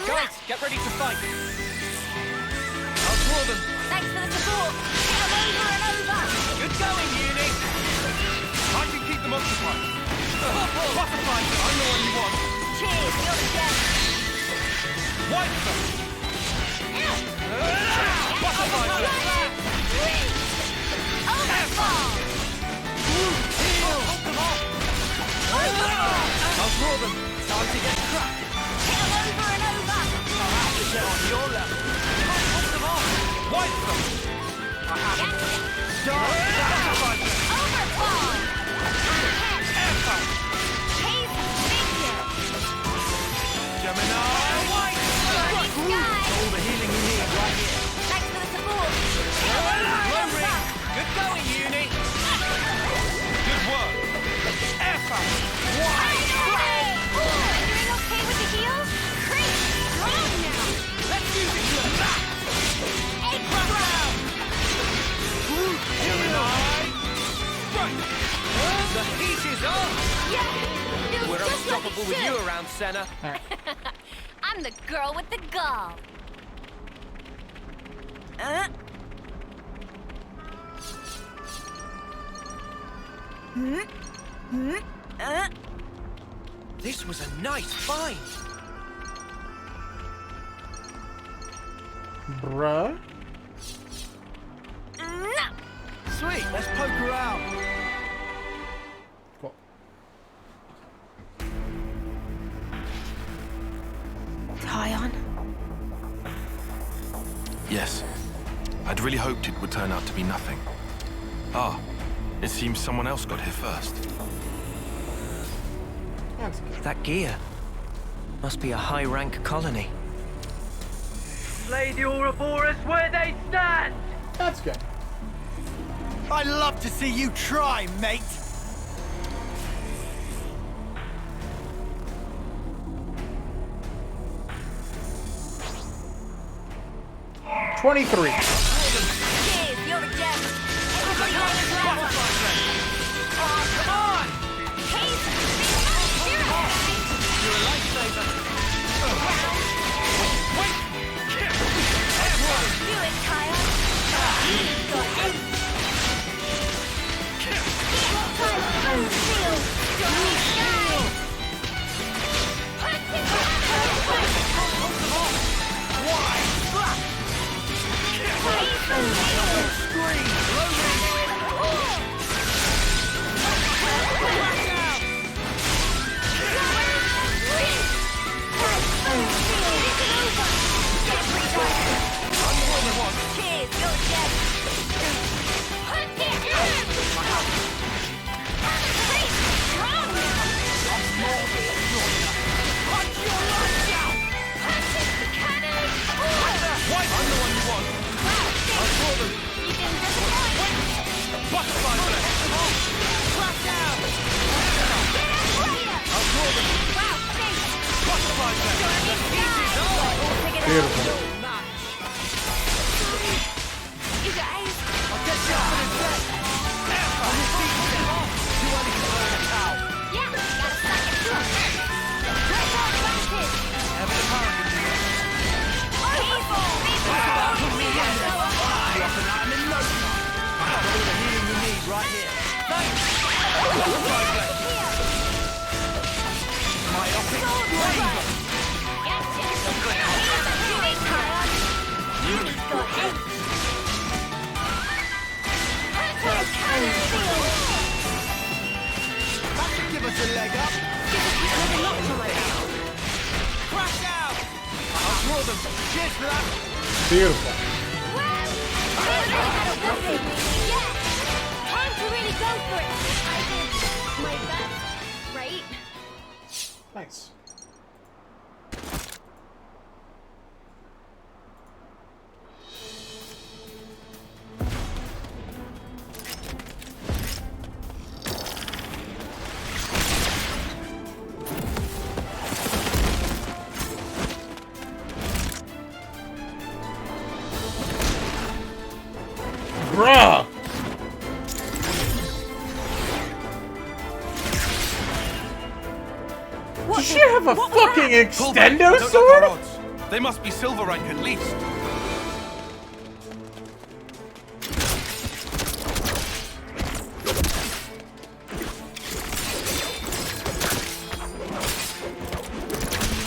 Guys, get ready to fight. I'll draw them. Thanks for the support. Hit 'em over and over. Good going, Uni! I can keep them occupied. Butterfly, I'm the one you want. Cheers, you're the gem. Wipe them. Butterfly, Overfall. Hold them off! I'll draw them. Time to get cracked. Hit 'em over and over. I'll have to get on your level. Hold them off! wipe them. I have it. Butterfly. Overfall. Effort. Cave figure. Gemini. White. Burning sky. All the healing you need right here. Thanks for the support. Hit 'em over and Low over. ring. Good going, Uni. Good work. Effort. White. Ooh, are you doing okay with the heals? Great. Strong now. Let's use it to the max. Egg crusher. trouble with you around, Senna. I'm the girl with the gall. This was a nice find. Bruh. Sweet, let's poke her out. Cool. Tyon? Yes. I'd really hoped it would turn out to be nothing. Ah, it seems someone else got here first. That gear must be a high-rank colony. Lay the Ouroboros where they stand! That's good. I'd love to see you try, mate. $23. Cheers, you're a gem. Everybody knows that one. Oh, come on! You're a lifesaver. Do it, Kyle. Beautiful. You guys. I'll get you up in a sec. You only can throw a towel. Yeah, gotta suck it through. Great ball advantage. Have the power to do it. You're up and I'm in no time. I've got all the healing you need right here. Thanks. Myopic Rainbow. That should give us a leg up. Crash out! I'll draw them. Cheers for that. Beautiful. Yeah! Time to really go for it! I did my best, right? Nice. Bruh! Does she have a fucking extendo sword? They must be silver rank at least.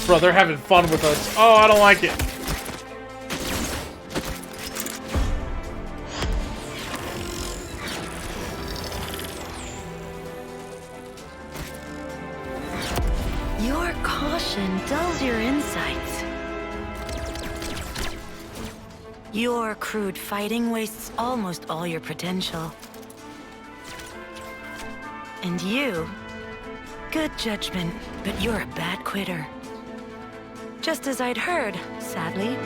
Bro, they're having fun with us. Oh, I don't like it. Your caution dulls your insights. Your crude fighting wastes almost all your potential. And you, good judgment, but you're a bad quitter. Just as I'd heard, sadly.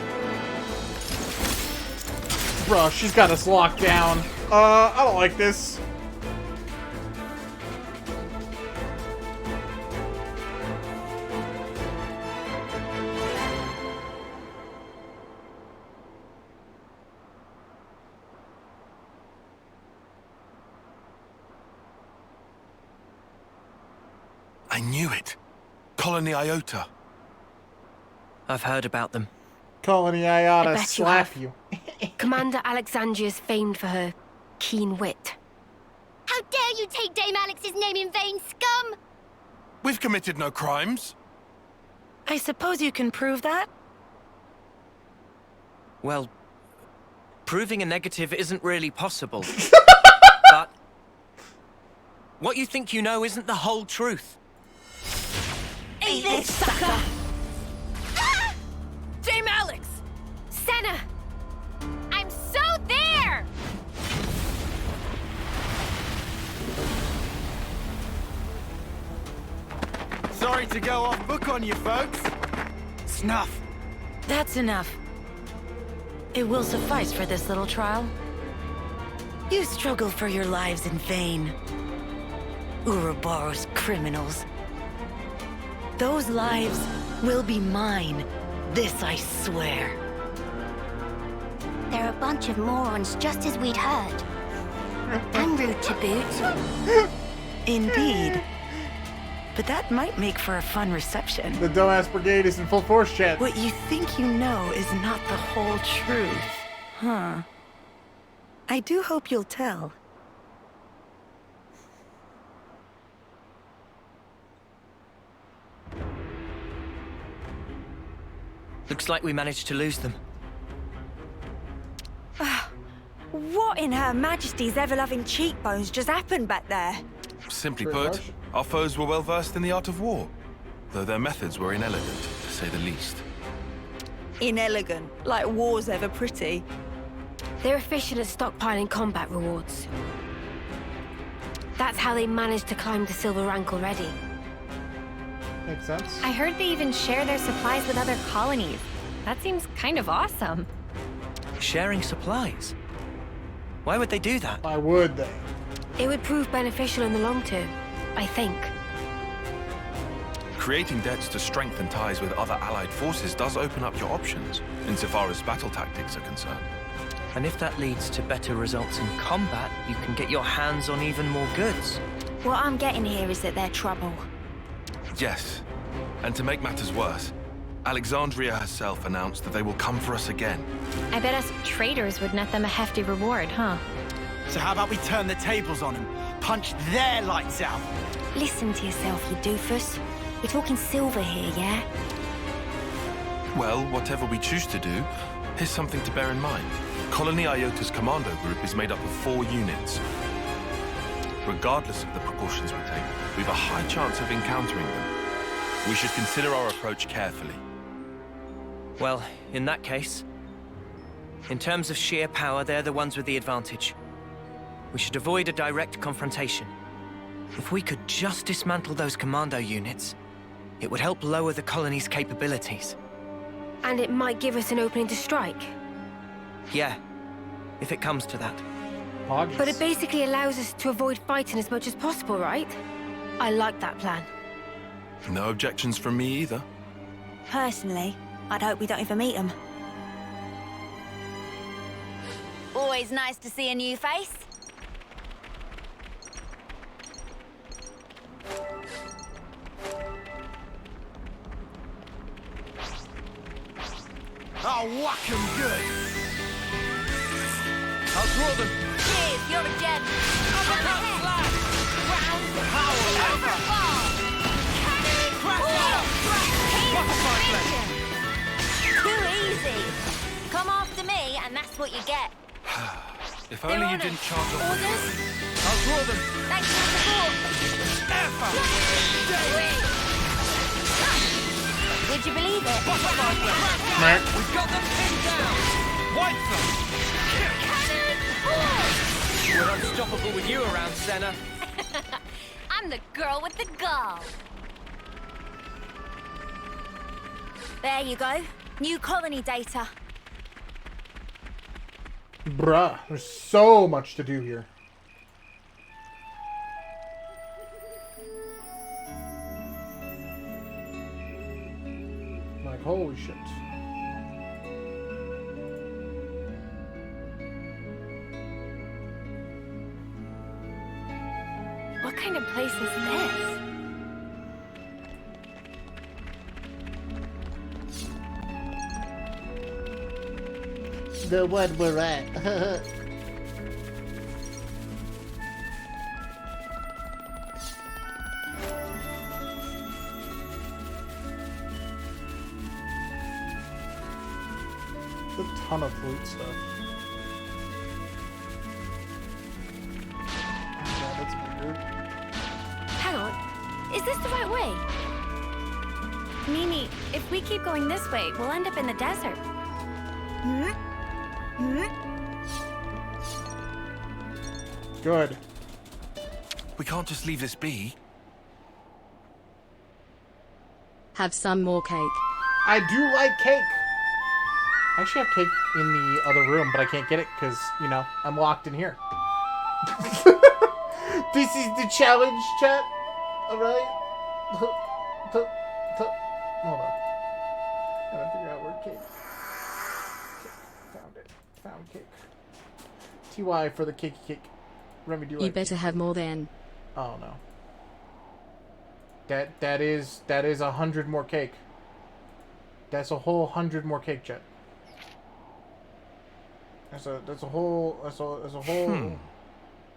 Bro, she's got us locked down. I don't like this. I knew it. Colony Iota. I've heard about them. Colony Iota bet you slap have. you. Commander Alexandria is famed for her keen wit. How dare you take Dame Alex's name in vain, scum! We've committed no crimes. I suppose you can prove that? Well, proving a negative isn't really possible. But what you think you know isn't the whole truth. Eat this, sucker! Dame Alex! Senna! I'm so there! Sorry to go off book on you, folks. Snuff. That's enough. It will suffice for this little trial. You struggle for your lives in vain. Ouroboros criminals. Those lives will be mine. This I swear. They're a bunch of morons, just as we'd heard. And rude to boot. Indeed. But that might make for a fun reception. The dumbass brigade is in full force, chat. What you think you know is not the whole truth. Huh. I do hope you'll tell. Looks like we managed to lose them. What in Her Majesty's ever-loving cheekbones just happened back there? Simply put, our foes were well versed in the art of war, though their methods were inelegant, to say the least. Inelegant, like war's ever pretty. They're efficient at stockpiling combat rewards. That's how they managed to climb the silver rank already. Makes sense. I heard they even share their supplies with other colonies. That seems kind of awesome. Sharing supplies? Why would they do that? Why would they? It would prove beneficial in the long term, I think. Creating debts to strengthen ties with other allied forces does open up your options, insofar as battle tactics are concerned. And if that leads to better results in combat, you can get your hands on even more goods. What I'm getting here is that they're trouble. Yes, and to make matters worse, Alexandria herself announced that they will come for us again. I bet us traitors would net them a hefty reward, huh? So how about we turn the tables on them? Punch their lights out. Listen to yourself, you doofus. We're talking silver here, yeah? Well, whatever we choose to do, here's something to bear in mind. Colony Iota's commando group is made up of 4 units. Regardless of the precautions we take, we've a high chance of encountering them. We should consider our approach carefully. Well, in that case, in terms of sheer power, they're the ones with the advantage. We should avoid a direct confrontation. If we could just dismantle those commando units, it would help lower the colony's capabilities. And it might give us an opening to strike. Yeah, if it comes to that. But it basically allows us to avoid fighting as much as possible, right? I like that plan. No objections from me either. Personally, I'd hope we don't even meet them. Always nice to see a new face. I'll whack 'em good. I'll draw them. Cheers, you're a gem. Uppercut slash. Round. Power Over. Ball. Cannon. Butterfly blade. Too easy. Come after me, and that's what you get. If only you didn't charge off. Orders? I'll draw them. Thanks for the support. Would you believe it? Butterfly blade. We've got them pinned down. Wipe them. We're unstoppable with you around, Senna. I'm the girl with the gall. There you go. New colony data. Bruh, there's so much to do here. Like, holy shit. What kind of place is this? The one we're at. A ton of flute stuff. Yeah, that's weird. Hang on. Is this the right way? Mimi, if we keep going this way, we'll end up in the desert. Good. We can't just leave this be. Have some more cake. I do like cake. I actually have cake in the other room, but I can't get it because, you know, I'm locked in here. This is the challenge, chat. Alright? Hold on. Gotta figure out where cake. Found it. Found cake. TY for the cakey cake. Remy, do you You like better cake? have more than. Oh no. That is 100 more cake. That's a whole 100 more cake, chat. That's a whole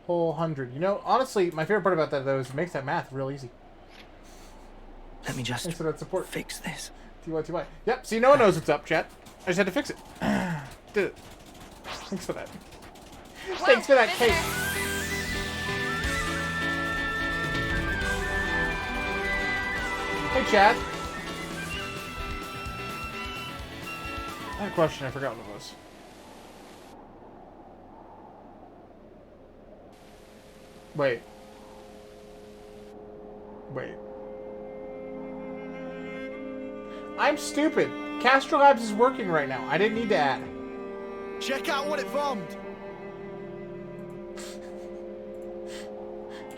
whole 100. You know, honestly, my favorite part about that though is it makes that math real easy. Let me just Thanks for that support. fix this. TY. Yep, see, no one knows what's up, chat. I just had to fix it. Did it. Thanks for that. Thanks for that cake. Hey, chat. I had a question. I forgot what it was. Wait. I'm stupid. Castro Labs is working right now. I didn't need to add. Check out what it bombed.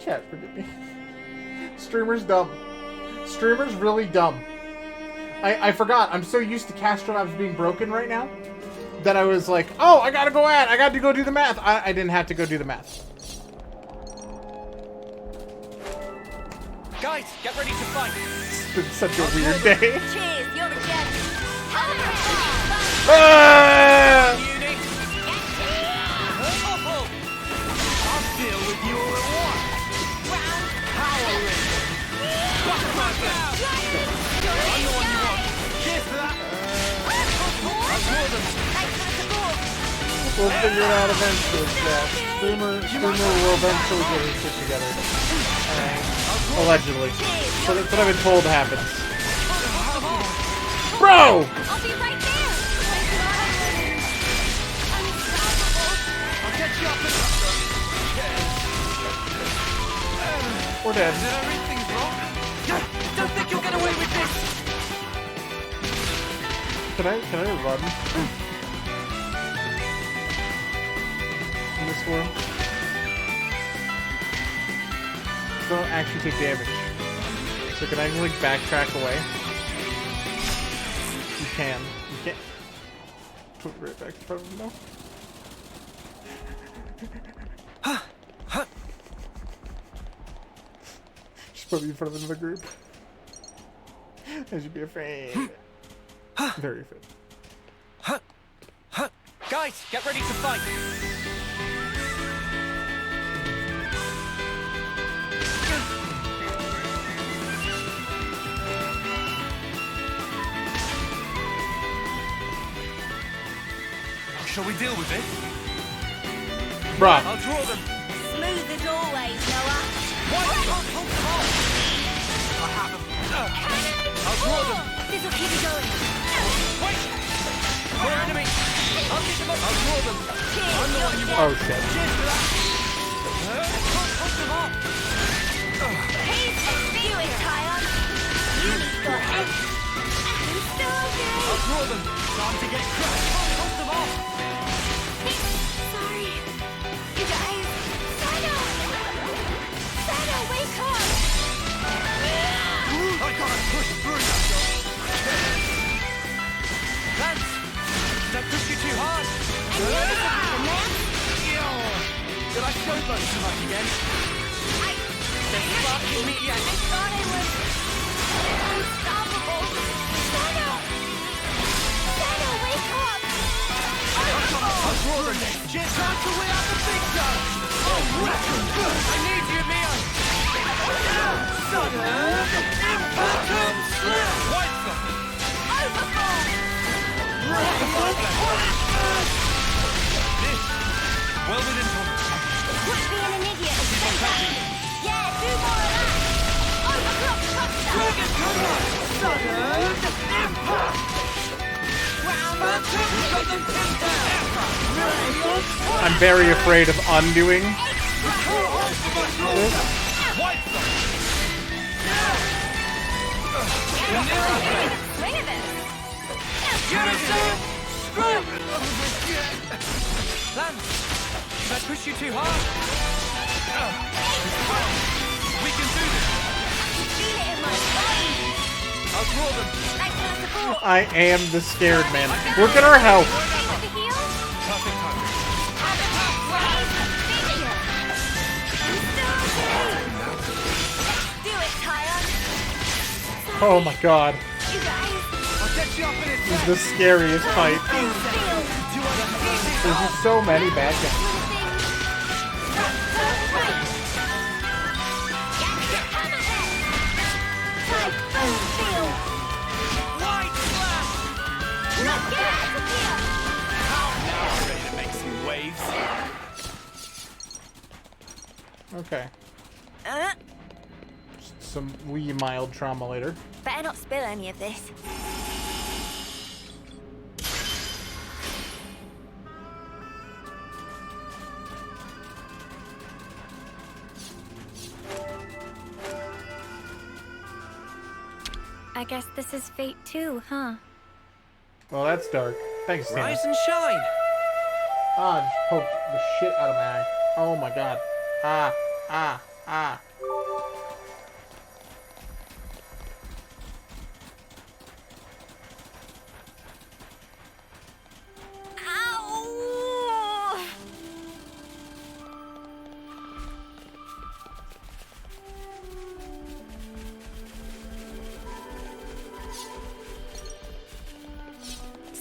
Chat, forgive me. Streamer's dumb. Streamer's really dumb. I forgot. I'm so used to Castro Labs being broken right now that I was like, oh, I gotta go add. I got to go do the math. I didn't have to go do the math. Guys, get ready to fight. It's been such a weird day. Cheers, you're the champion. Ah! I'll deal with you all at once. Power Ring. I'm the one you want. Cheers for that. I'll draw them. We'll figure it out eventually, chat. Streamer will eventually get his shit together. Allegedly. So that's what I've been told happens. Bro! I'll be right there. I'll catch you up in We're dead. Everything's wrong. Don't think you'll get away with this. Can I run? In this world? Don't actually take damage. So can I like backtrack away? You can. You can't. Put it right back in front of him now. Just put me in front of another group. As you'd be afraid. Very afraid. Guys, get ready to fight. Shall we deal with it? Bruh. I'll draw them. Smooth as always, Noah. I have them. I'll draw them. This'll keep you going. Wait! More enemy! I'll keep them up. I'll draw them. I'm the one you want. Oh shit. Cheers for that. Put them off. Do it, Kion. You need your head. I'm so good. I'll draw them. Time to get crushed. Put them off. Sorry. You guys. Xeno, wake up. I gotta push through. Lance, don't push you too hard. Did I showboat too much again? They're sparking me yet. I thought I was unstoppable. Xeno, wake up. Time to weigh out the big guns! I need you, Mio! Sudden Impactum Slip! White Flop! Overfall! This, well within tolerance. Quit being an idiot and stay back. Yeah, do more of that. Overclock touchdown. Dragon Command! Sudden Impact! Phantom Southern Pindown! I'm very afraid of undoing this. White Flop! Swing of it. Unison! Strike! Lance, did I push you too hard? We can do this! Feel it in my bones. I'll draw them. Thanks for the support. I am the scared man. Look at our health. Stay with the heal. Perfect timing. Do it, Tyon. Oh my god. You guys. I'll get you up in This is the scariest fight. There's just so many bad guys. White Slap! Ready to make some waves? Okay. Some wee mild trauma later. Better not spill any of this. I guess this is fate too, huh? Well, that's dark. Thanks, Sam. Rise and shine. Ah, just poked the shit out of my eye. Oh my god. Ah, ah, ah. Ow!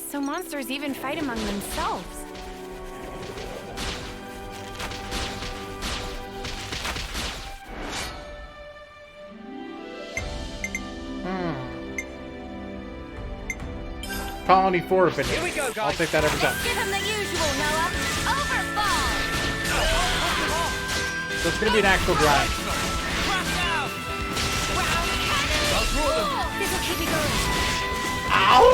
So monsters even fight among themselves. Colony 4 opinion. Here we go, guys. I'll take that every time. Give him the usual, Noah. Overfall! So it's gonna be an actual grind. This'll keep you going. Ow!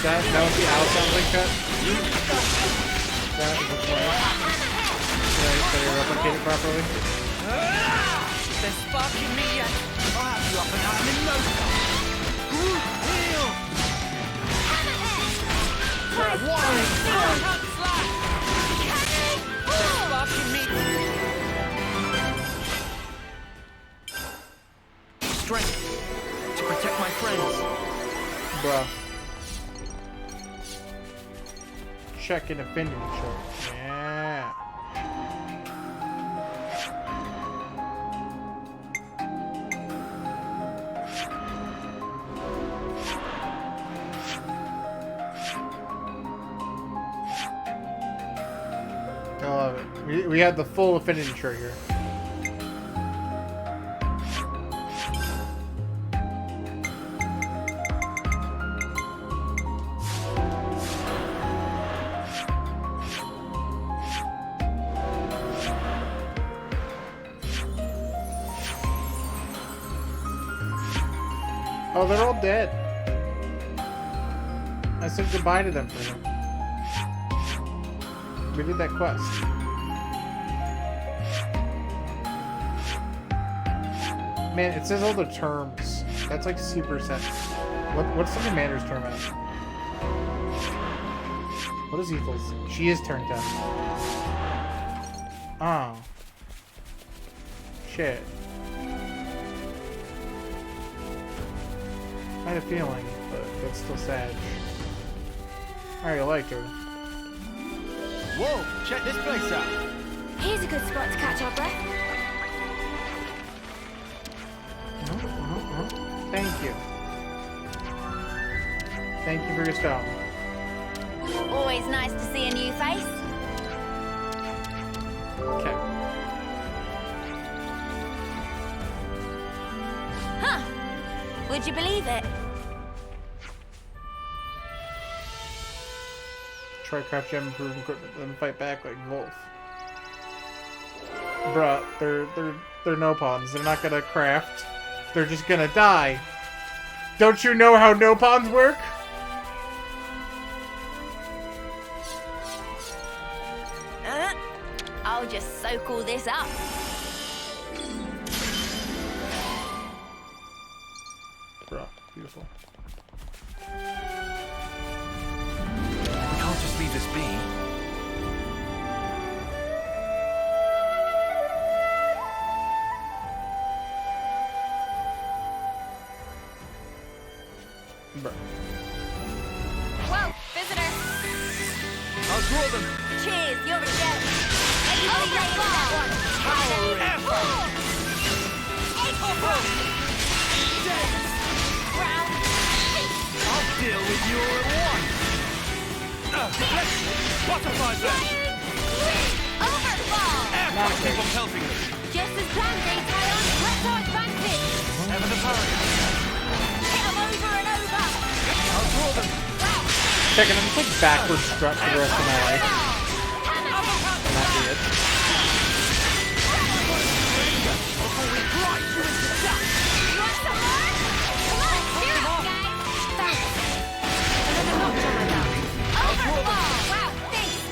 That was the ow sound like that? That is the point. Did I replicate it properly? They're sparking me yet. I'll have you up and out in no time. Group heal! They're sparking me. Strength to protect my friends. Bruh. Checking affinity chart. Yeah. I love it. We had the full affinity chart here. Oh, they're all dead. I said goodbye to them for them. We did that quest. Man, it says all the terms. That's like super sensitive. What's the commander's term at? What is Ethel's? She is turn 10. Oh. Shit. I had a feeling, but that's still sad. I already liked her. Whoa, check this place out. Here's a good spot to catch our breath. Thank you. Thank you for your stone. Always nice to see a new face. Okay. Huh. Would you believe it? Try craft gem improvement equipment, then fight back like Wolf. Bruh, they're no-pawns. They're not gonna craft. They're just gonna die. Don't you know how no-pawns work? I'll just soak all this up. Bruh, beautiful. We can't just leave this be. Whoa, visitor. I'll draw them. Cheers, you're a gem. Everybody get in that one. I'll deal with you all at once. Butterfly them. Overfall. Now keep on pelting them. Just as planned, Tyon. Let's our advantage. Never the parry. Hit them over and over. I'll draw them. Checking them quick backward strut for the rest of my life. And that'd be it. Before we grind you into dust. You want some more? Come on, cheer up, guys. Thanks. Another notch on my belt. Overfall. Wow, thanks.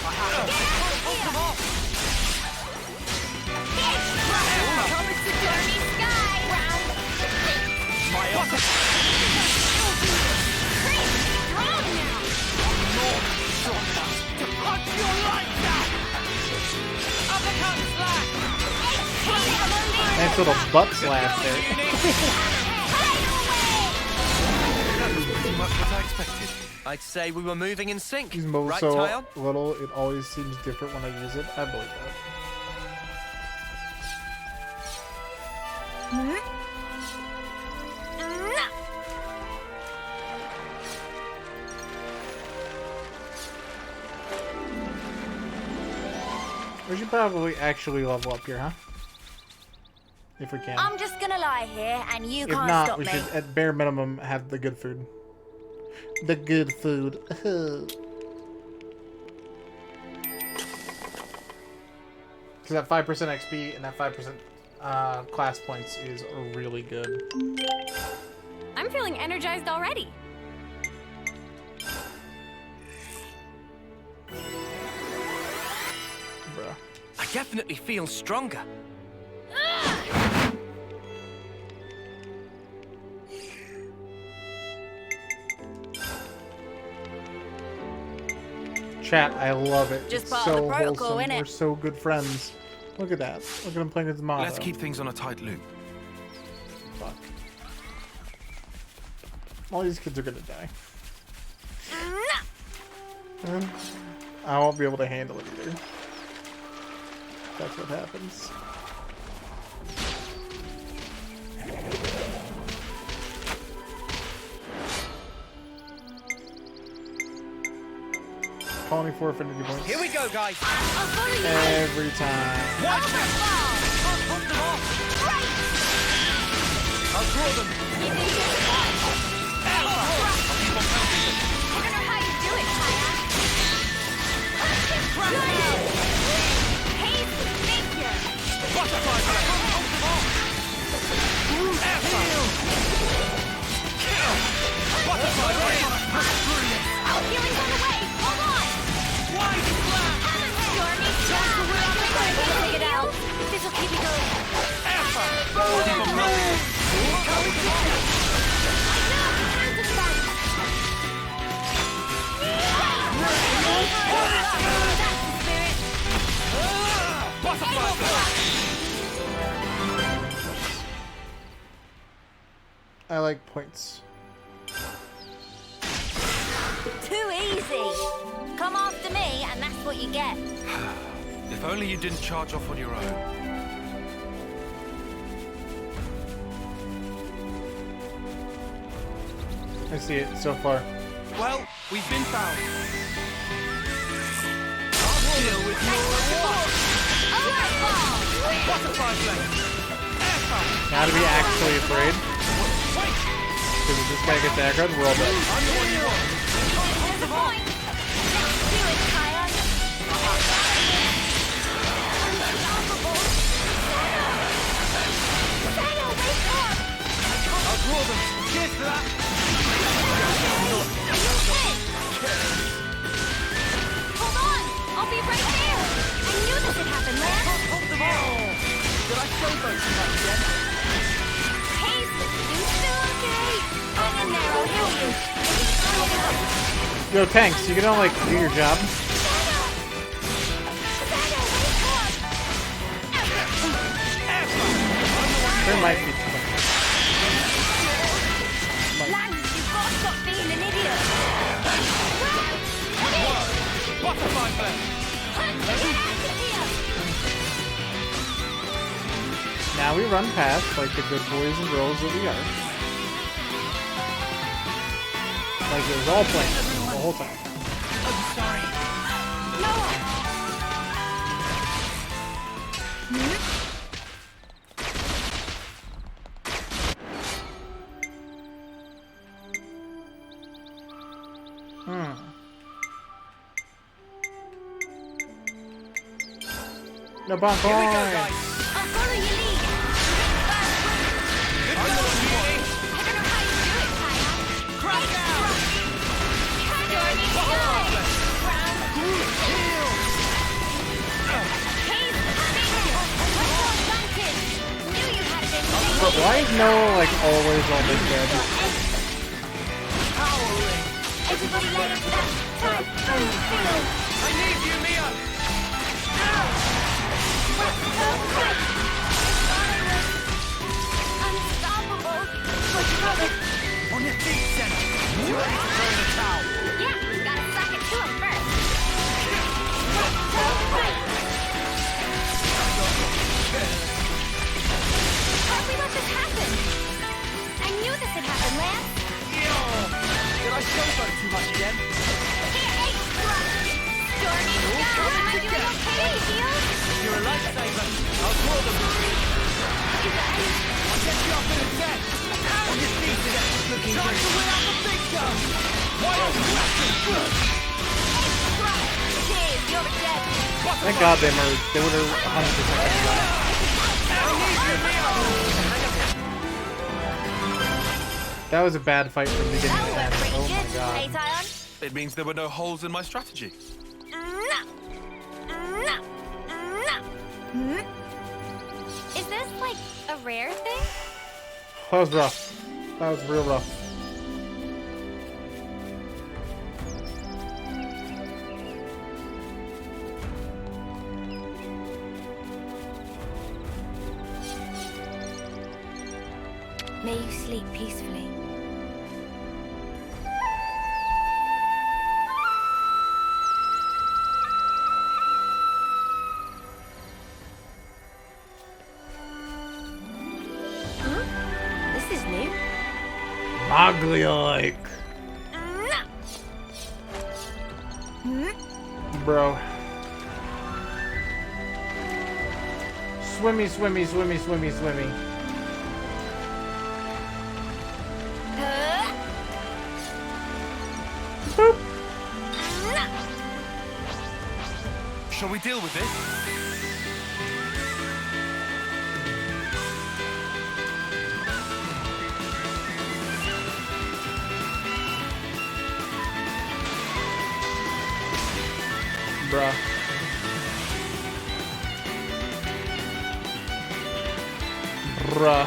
Get out of here. Coming to Stormy Sky. Round. My offer. Nice little butt slash there. Pretty much what I expected. I'd say we were moving in sync. These moves right, so Tyon? little, it always seems different when I use it. I believe that. We should probably actually level up here, huh? If we can. I'm just gonna lie here, and you If can't not, stop we me. should, at bare minimum, have the good food. The good food. Because that 5% XP and that 5% class points is really good. I'm feeling energized already. Bruh. I definitely feel stronger. Chat, I love it. Just It's part of so the protocol, wholesome. innit? We're so good friends. Look at that. Look at him playing with his motto. Let's keep things on a tight loop. Fuck. All these kids are gonna die. I won't be able to handle it either. That's what happens. Colony 4 affinity points. Here we go, guys. Every time. I'll draw them. I don't know how you do it, Tyon. Haze figure. Butterfly them. Butterfly them. Oh, healing's on the way. Hold on. Wide flat. Stormy Sky. Figure it out. This'll keep me going. I like points. Too easy. Come after me, and that's what you get. If only you didn't charge off on your own. I see it so far. Well, we've been found. Deal with your reward. Butterfly blade. Now to be actually afraid. Because if this guy gets aggroed, we're all dead. Here's the point. Do it, Kion. Unstoppable. Xeno, wake up! I'll draw them. Cheers for that. Hold on! I'll be right there! I knew this would happen, man! Hold them all! Did I showboat too much again? Hey, you still okay? Hang in there, I'll heal you. Yo, tanks, you can all like do your job. There might be too much. Lance, you've got to stop being an idiot! Butterfly blade. Now we run past like the good boys and girls that we are. Like it was all planned the whole time. I'm sorry. Noah! No bomb I'll follow your lead. I don't know what you want. I don't know how you do it, Kaya. Crack down! But why is Noah like always on this bed? Everybody light up that time field. I need you, Mia. Unstoppable. Let's rub it. On your feet, Xeno. You ready to throw in a towel? Yeah, gotta sock it to him first. How'd we let this happen? I knew this would happen, Lance. Did I showboat too much again? Hey, Stormy Sky, am I doing okay, Shield? You're a lifesaver. I'll draw them. I'll get you up in a tent. On your feet again. Time to win out the big gun. Why don't you act Dave, you're dead. Thank God they merged. They would have 100% been done. That was a bad fight from beginning to end. Oh my God. It means there were no holes in my strategy. Is this like a rare thing? That was rough. That was real rough. May you sleep peacefully. This is new. Ugly-like. Bro. Swimmy, swimmy, swimmy, swimmy, swimmy. Boop. Shall we deal with this? Bruh. Bruh.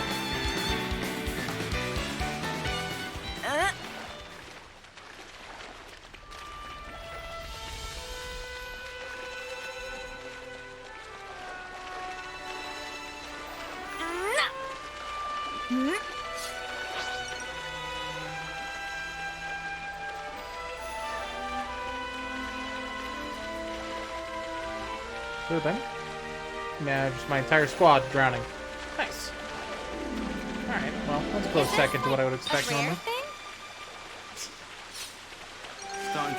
Could have been. Nah, just my entire squad drowning. Nice. Alright, well, that's a close second to what I would expect normally.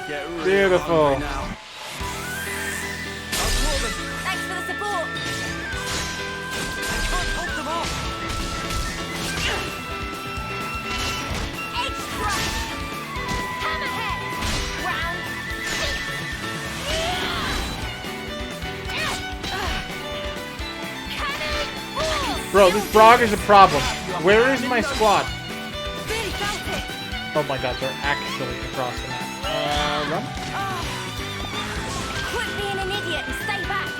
Get real Beautiful. hungry now. Thanks for the support. Can't hold them off. Edge thrust. Hammerhead. Round. Cannon. Bro, this frog is a problem. Where is my squad? Really felt it. Oh my god, they're actually across the map. Run. Quit being an idiot and stay back.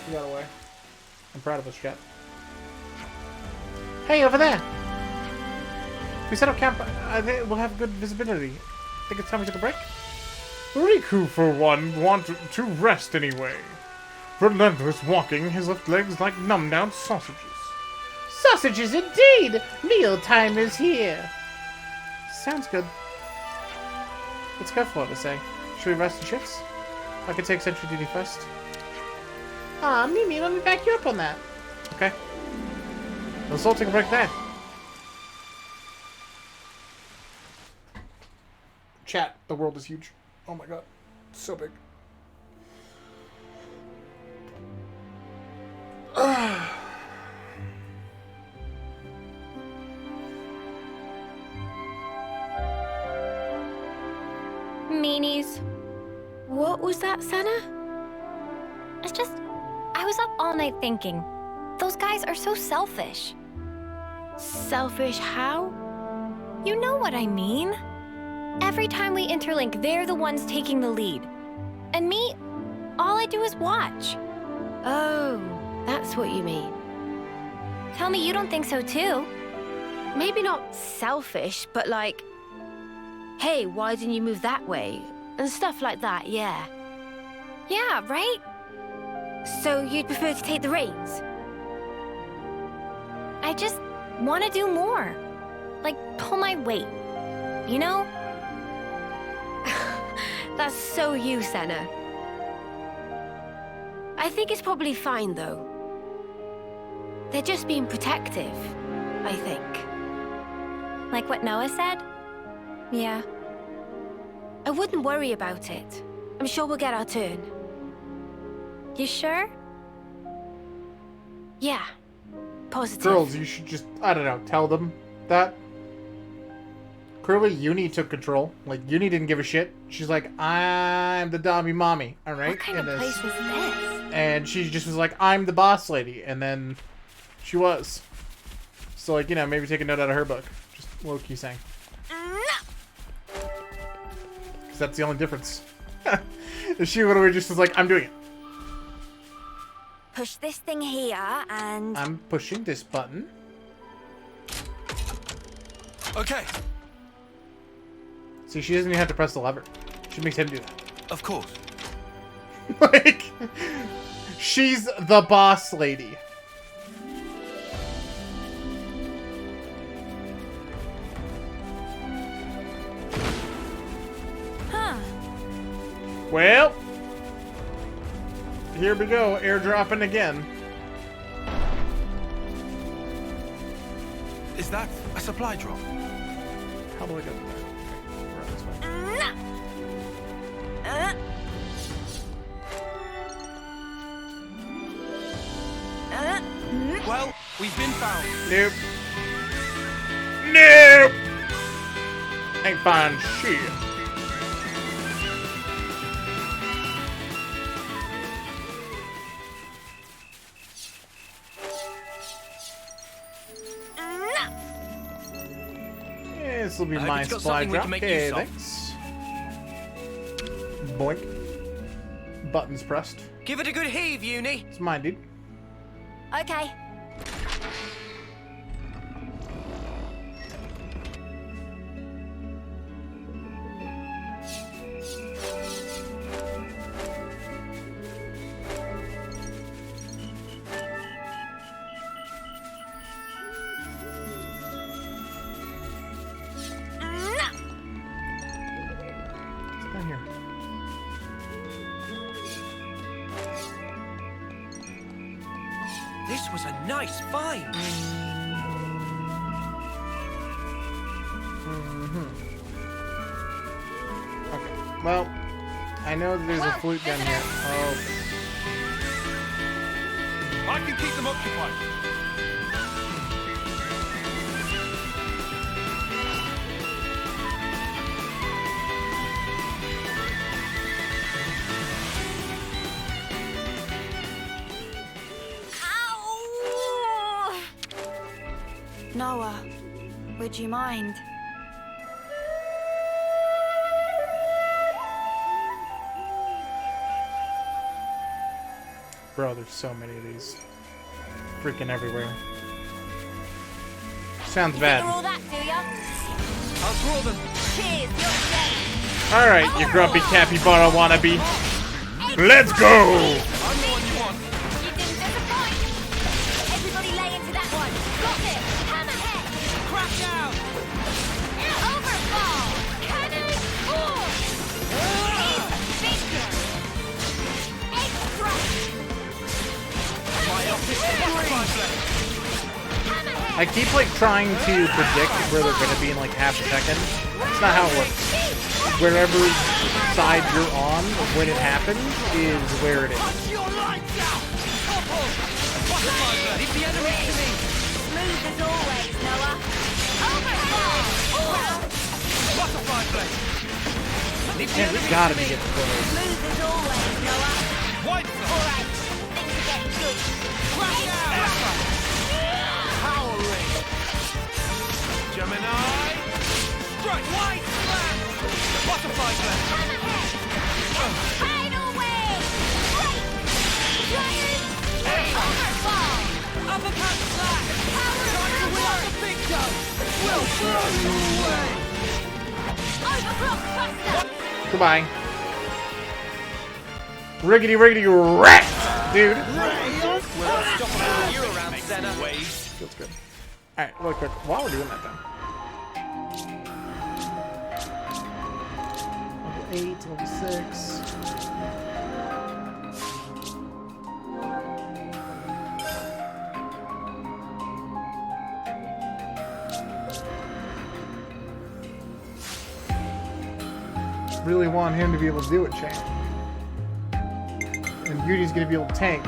We got away. I'm proud of us, chat. Hey, over there! We set up camp. I think we'll have good visibility. Think it's time we took a break? Riku, for one, wanted to rest anyway. Relentless walking has left legs like numbed-out sausages. Sausages indeed! Meal time is here! Sounds good. Let's go for it, I say. Should we rest the shifts? I could take sentry duty first. Ah, Mimi, let me back you up on that. Okay. Let's all take a break there. Chat, the world is huge. Oh my god. It's so big. Meanies. What was that, Senna? It's just, I was up all night thinking. Those guys are so selfish. Selfish how? You know what I mean. Every time we interlink, they're the ones taking the lead. And me, all I do is watch. Oh, that's what you mean. Tell me you don't think so too. Maybe not selfish, but like, hey, why didn't you move that way? And stuff like that, yeah. Yeah, right? So you'd prefer to take the reins? I just want to do more. Like, pull my weight. You know? That's so you, Senna. I think it's probably fine, though. They're just being protective, I think. Like what Noah said? Yeah. I wouldn't worry about it. I'm sure we'll get our turn. You sure? Yeah. Positive. Girls, you should just, I don't know, tell them that. Clearly, Uni took control. Like, Uni didn't give a shit. She's like, I'm the Dami Mommy, alright? What kind of place was this? And she just was like, I'm the boss lady. And then she was. So, like, you know, maybe take a note out of her book. Just low-key saying. Because that's the only difference. If she would have just was like, I'm doing it. Push this thing here, and... I'm pushing this button. Okay. See, she doesn't even have to press the lever. She makes him do that. Of course. Like, she's the boss lady. Huh. Well, here we go, airdropping again. Is that a supply drop? How do I go there? Well, we've been found. Nope. Nope. Ain't fine shit. This will be my it's got supply something we drop. can make Okay, use of. thanks. Boink. Buttons pressed. Give it a good heave, Uni. It's mine, dude. Okay. This was a nice find. Okay. Well, I know that there's a flute down here. Oh. I can keep them occupied. Noah, would you mind? Bro, there's so many of these. Freaking everywhere. Sounds bad. All that, do ya? I'll throw them. Cheers, you're dead. Alright, you grumpy capybara wannabe. Let's go! I'm the one you want. You didn't disappoint. Everybody lay into that one. Got it. Hammerhead. Crash out. Overfall. Cannon. Force. Finger. Egg thrust. My office is I keep like trying to predict where they're gonna be in like half a second. It's not how it works. Wherever side you're on, when it happens, is where it is. Leave the enemy to me. Smooth as always, Noah. Overfall. Butterfly blade. Man, we gotta be getting close. Smooth as always, Noah. White. Alright, things are getting good. Rush out. Power ring. Gemini. Strike. White slam. Butterfly blade. Tidal wave. Giant. Overfall. Uppercut slash. Power Time to wheel out the big dog. We'll burn you away. Overclock buster. Goodbye. Riggedy riggedy rat, dude. You around, Xena. Feels good. Alright, real quick, while we're doing that then. Level 8, level 6. Really want him to be able to do it, Shane. And Beauty's gonna be able to tank.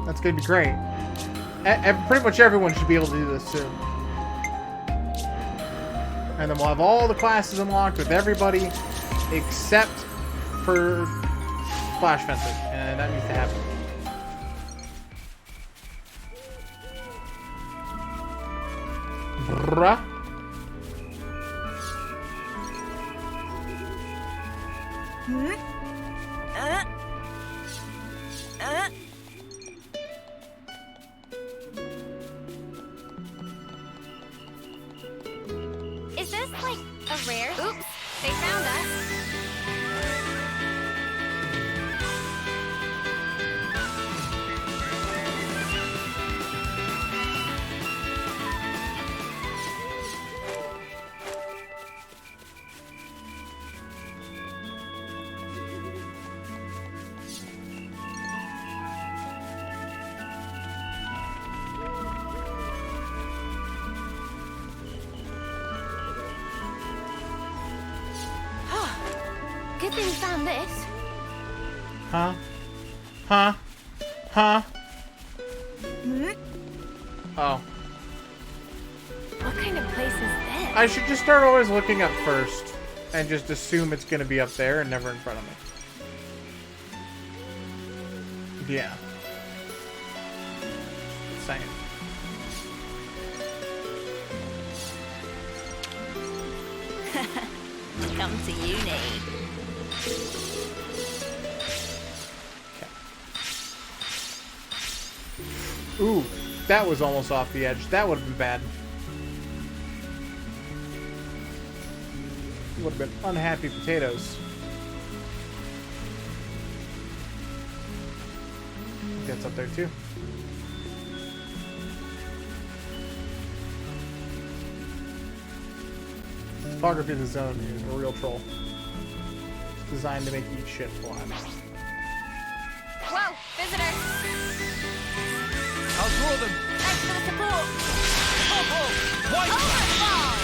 That's gonna be great. Pretty much everyone should be able to do this soon. And then we'll have all the classes unlocked with everybody except for Flash Fencer. And that needs to happen. Bruh. Is this like a rare? Oops, they found us. Good thing we found this. Huh? Huh? Huh? Oh. What kind of place is this? I should just start always looking up first. And just assume it's gonna be up there and never in front of me. Yeah. Same. Come to uni. Ooh, that was almost off the edge. That would have been bad. Would have been unhappy potatoes. That's up there too. Topography of the zone is a real troll. It's designed to make you eat shit fly. Whoa, visitor. I'll draw them. Thanks for the support. White Uppercut slash.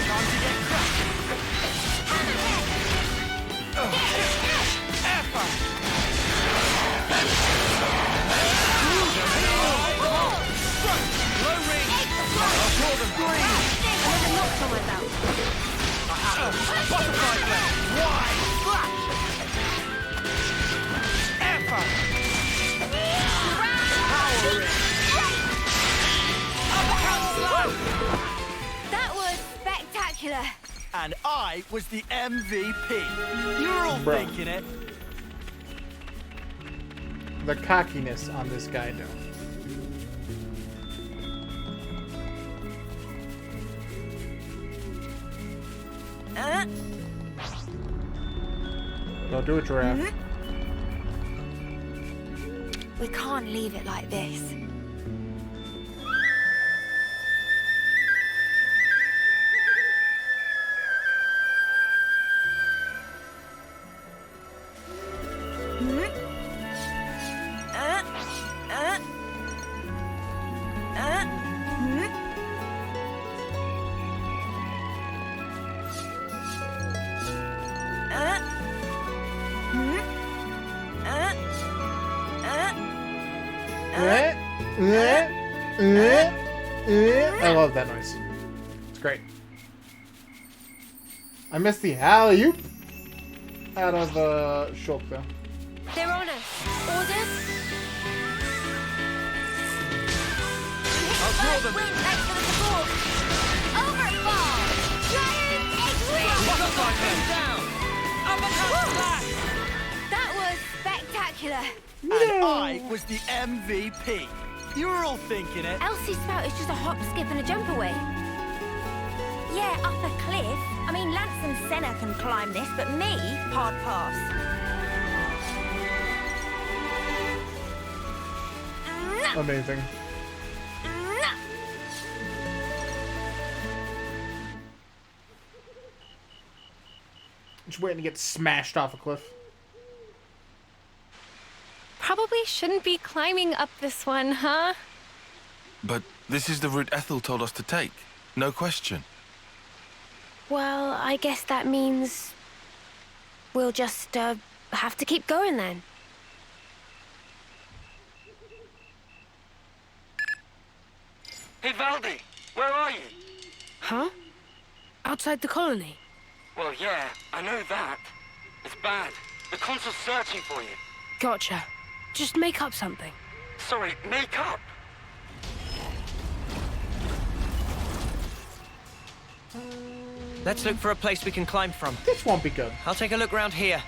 Time to get cracked. Low ring. I'll draw them. Another knock on my belt. Butterfly blade. Wide. Flash. Effort. Power ring. Uppercut slow. That was spectacular. And I was the MVP. You're all Bruh. thinking it. The cockiness on this guy, though. Don't do it, giraffe. We can't leave it like this. I love that noise. It's great. I missed the alley-oop out of the shulk though. They're on us. Orders? I'll draw them. Thanks for the support. Overfall. Giant egg Butterfly blade. down. Uppercut slash. That was spectacular. And I was the MVP. You were all thinking it. Elsie's spout is just a hop, skip, and a jump away. Yeah, up a cliff. I mean, Lance and Senna can climb this, but me, hard pass. Amazing. Just waiting to get smashed off a cliff. Probably shouldn't be climbing up this one, huh? But this is the route Ethel told us to take. No question. Well, I guess that means we'll just have to keep going then. Hey, Valdi, where are you? Huh? Outside the colony. Well, yeah, I know that. It's bad. The consul's searching for you. Gotcha. Just make up something. Sorry, make up. Let's look for a place we can climb from. This won't be good. I'll take a look round here.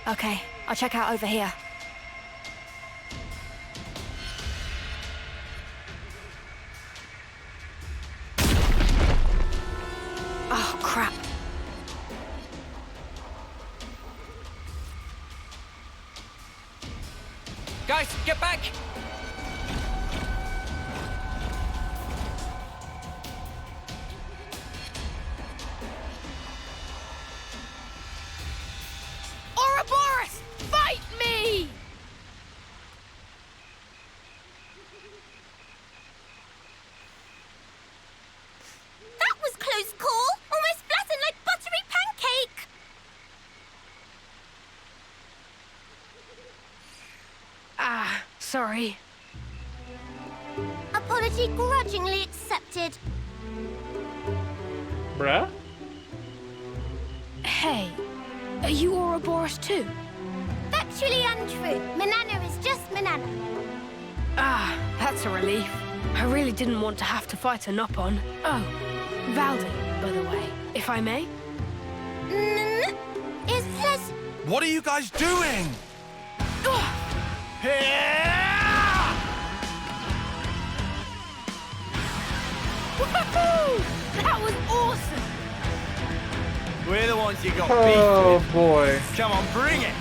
Okay, I'll check out over here. Oh, crap. Guys, get back! Ouroboros! Fight me! That was close call. Almost flattened like buttery pancake. Ah, sorry. Apology grudgingly accepted. Bruh? Hey, are you Ouroboros too? Factually untrue. Manana is just Manana. Ah, that's a relief. I really didn't want to have to fight a Nopon. Oh, Valdi, by the way, if I may. Is pleasant. What are you guys doing? Woohoo! That was awesome! We're the ones you got Oh beef with. boy. Come on, bring it.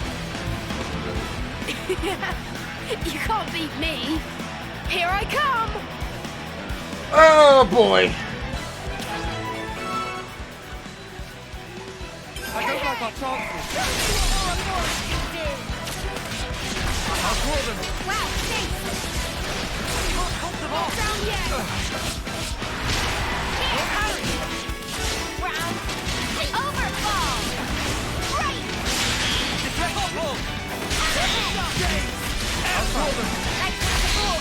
You can't beat me. Here I come! Oh boy. I don't like like our chances. I'll call them. Wow, thanks. Can't hold them off. Down yet. Harry. Round. Overfall. Right. Deflect ball. I'll call them. Like the ball.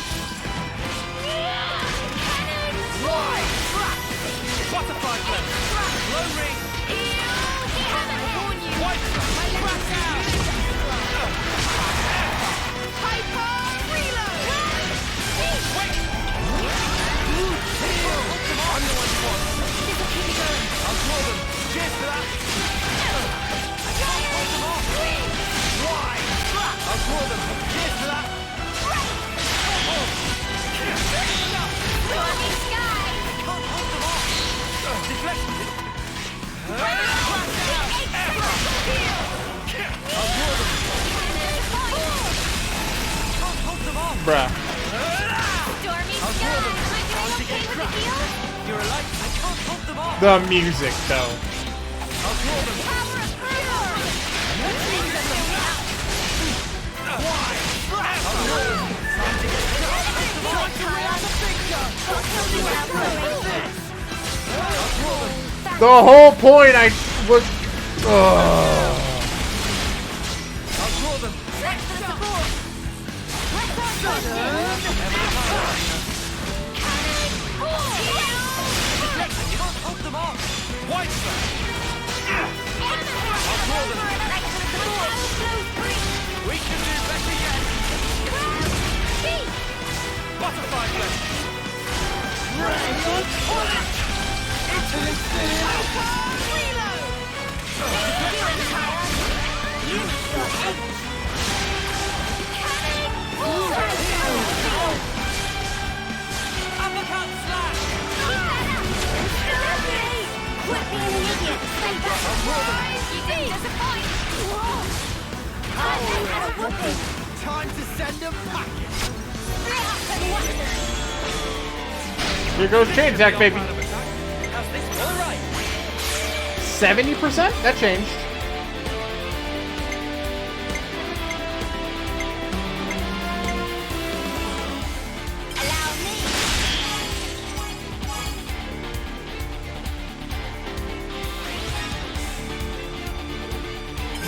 Why? Butterfly flip. Low ring. White flip. Crack down. Hyper reload. Wait. I'm the one you want. This'll keep me going. I'll call them. Cheers for that. I can't hold them off. Why? I'll call them. Cheers for that. Stormy sky. I can't hold them off. Deflect. I'll call them. Can't hold them off. Bruh. Stormy sky. Am I doing okay with the deal? You're alive. I can't hold them off. The music, though. I'll call them. Power of fury. Why? I'll call them. Time to get The whole point I was. I'll call them. Thanks for the support. Let's You can't hold them off. White flag. I'll call them. We can do better yet. Butterfly flip. Into the uppercut slash. Quit being an idiot. Stay back. You didn't disappoint. Time to send a package. Here goes chain attack, baby. How's this? All right. 70%? That changed.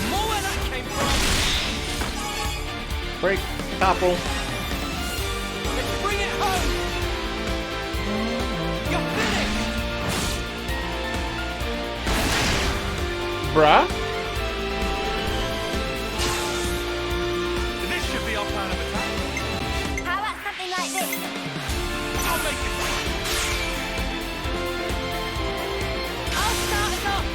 More where that came from. Break. Topple. Let's bring it home. You're finished. Bruh. This should be our plan of attack. How about something like this? I'll make it. I'll start us off.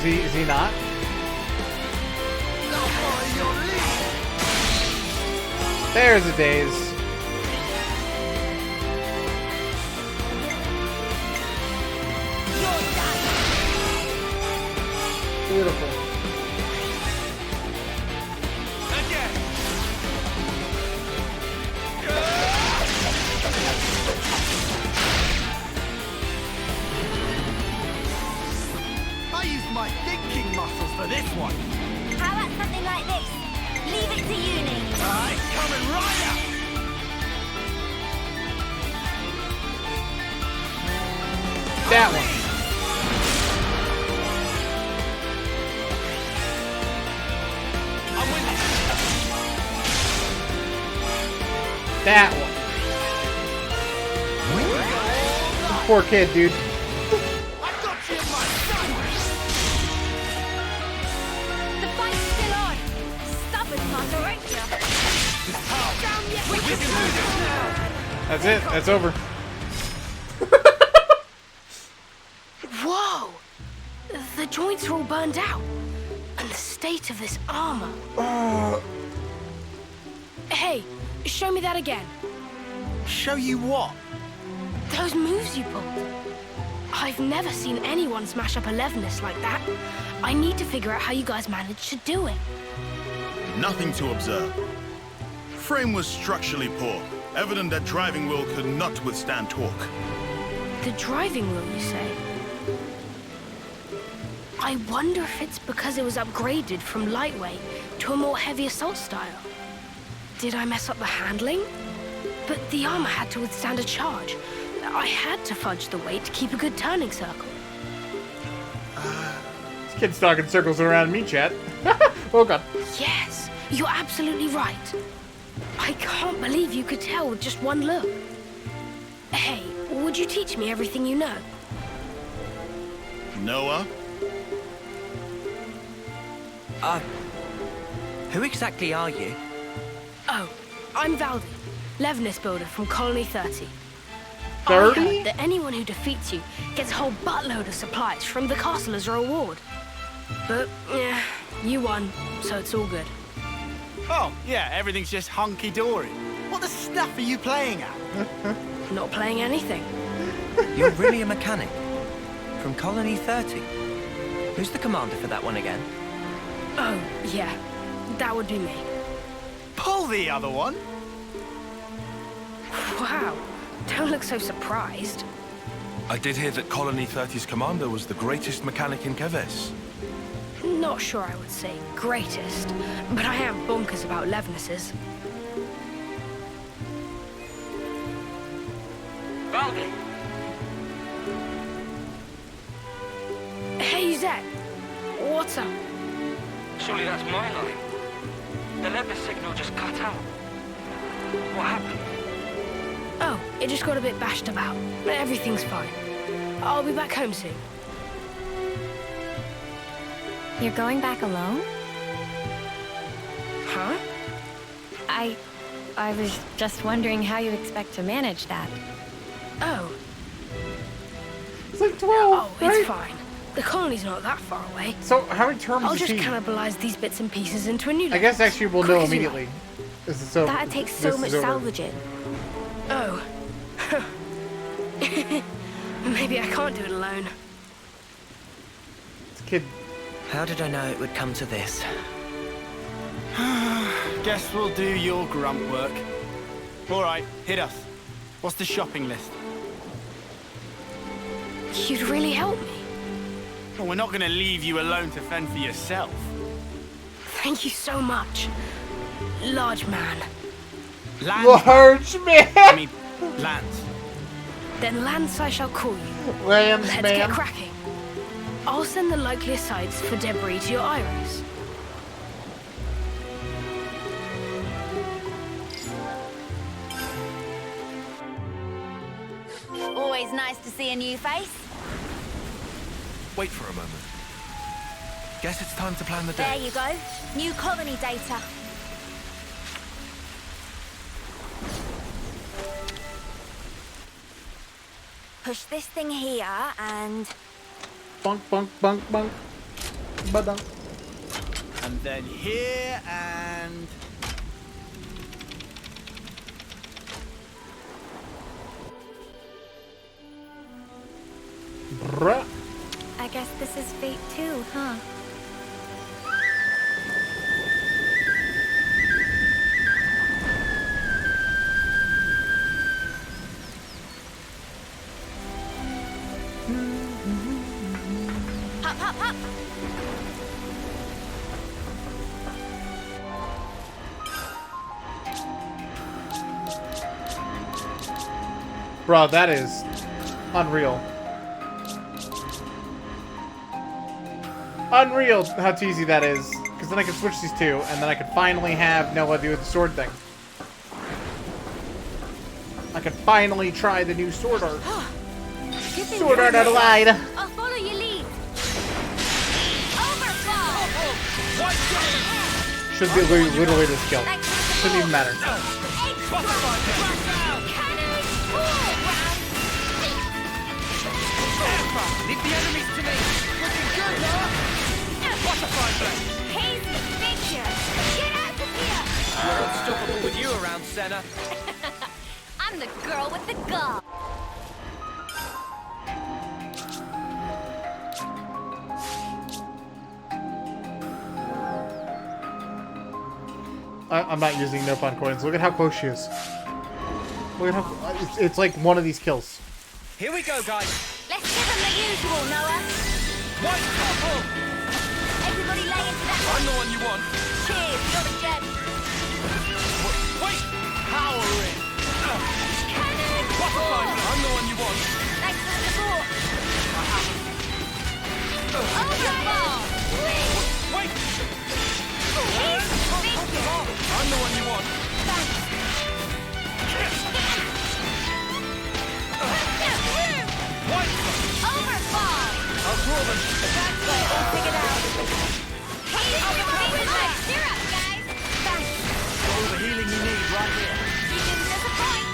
Is he not? There's the days. Beautiful. Again. I used my thinking muscles for this one. How about something like this? Leave it to uni. Alright, coming right up. That one. I'm with you. That one. Poor kid, dude. I got you in my sight. The fight's still on. Stubborn mother, ain't ya? Down yet. We can do this now. That's it. That's over. Whoa! The joints are all burned out. And the state of this armor. Hey, show me that again. Show you what? Those moves you pulled. I've never seen anyone smash up a Levinus like that. I need to figure out how you guys managed to do it. Nothing to observe. frame was structurally poor. Evident that driving wheel could not withstand torque. The driving wheel, you say? I wonder if it's because it was upgraded from lightweight to a more heavy assault style. Did I mess up the handling? But the armor had to withstand a charge. I had to fudge the weight to keep a good turning circle. This kid's talking circles around me, chat. Oh god. Yes, you're absolutely right. I can't believe you could tell with just one look. Hey, would you teach me everything you know? Noah? Who exactly are you? Oh, I'm Valdi, Levnis builder from Colony 30. 30? I heard that anyone who defeats you gets a whole buttload of supplies from the castle as a reward. But, yeah, you won, so it's all good. Oh, yeah, everything's just hunky-dory. What the stuff are you playing at? Not playing anything. You're really a mechanic? From Colony 30? Who's the commander for that one again? Oh, yeah, that would be me. Pull the other one. Wow, don't look so surprised. I did hear that Colony 30's commander was the greatest mechanic in Keves. Not sure I would say greatest, but I am bonkers about Levnis's. Valdi! Hey, Zed. What's up? Surely that's my line. The Levis signal just cut out. What happened? Oh, it just got a bit bashed about. Everything's fine. I'll be back home soon. You're going back alone? Huh? I was just wondering how you expect to manage that. Oh. It's like 12, Oh, right? it's fine. The colony's not that far away. So, how many terms I'll is just he? cannibalize these bits and pieces into a new I guess actually we'll know immediately. This is so. That takes so this much is over. salvaging. Oh. Maybe I can't do it alone. This kid. How did I know it would come to this? Guess we'll do your grunt work. All right, hit us. What's the shopping list? You'd really help me. Well, we're not going to leave you alone to fend for yourself. Thank you so much. Large man. Large man! I mean, Lance. Then Lance I shall call you. Lance, Let's man. get cracking. I'll send the likeliest sites for debris to your iris. Always nice to see a new face. Wait for a moment. Guess it's time to plan the There day. you go. New colony data. Push this thing here and... Bunk, bunk, bunk, bunk. Badunk. And then here and... Bruh. I guess this is fate too, huh? Hop, hop, hop! Bro, that is unreal. Unreal how cheesy that is. Because then I can switch these two, and then I could finally have Noah do the sword thing. I could finally try the new sword art. Sword art out of line. I'll follow your lead. Overflow! Should be literally this kill. Shouldn't even matter. Leave the enemies to me! Looking good, huh? Butterfly blade! Hazy figure! Get out of here! You're unstoppable with you around, Senna. I'm the girl with the gun. I'm not using Nopon coins. Look at how close she is. Look at how... It's like one of these kills. Here we go, guys. Let's give them the usual, Noah. White couple. Everybody lay into that I'm the one you want. Cheers, you're the gem. Wait. Powering. Cannon. Butterfly. I'm the one you want. Thanks for the support. Overball. Wait. I'm the one you want. White. Overball. I'll draw them. That's it. All figured out. Hey, cheer up, guys. Thanks. All the healing you need right here. You didn't disappoint.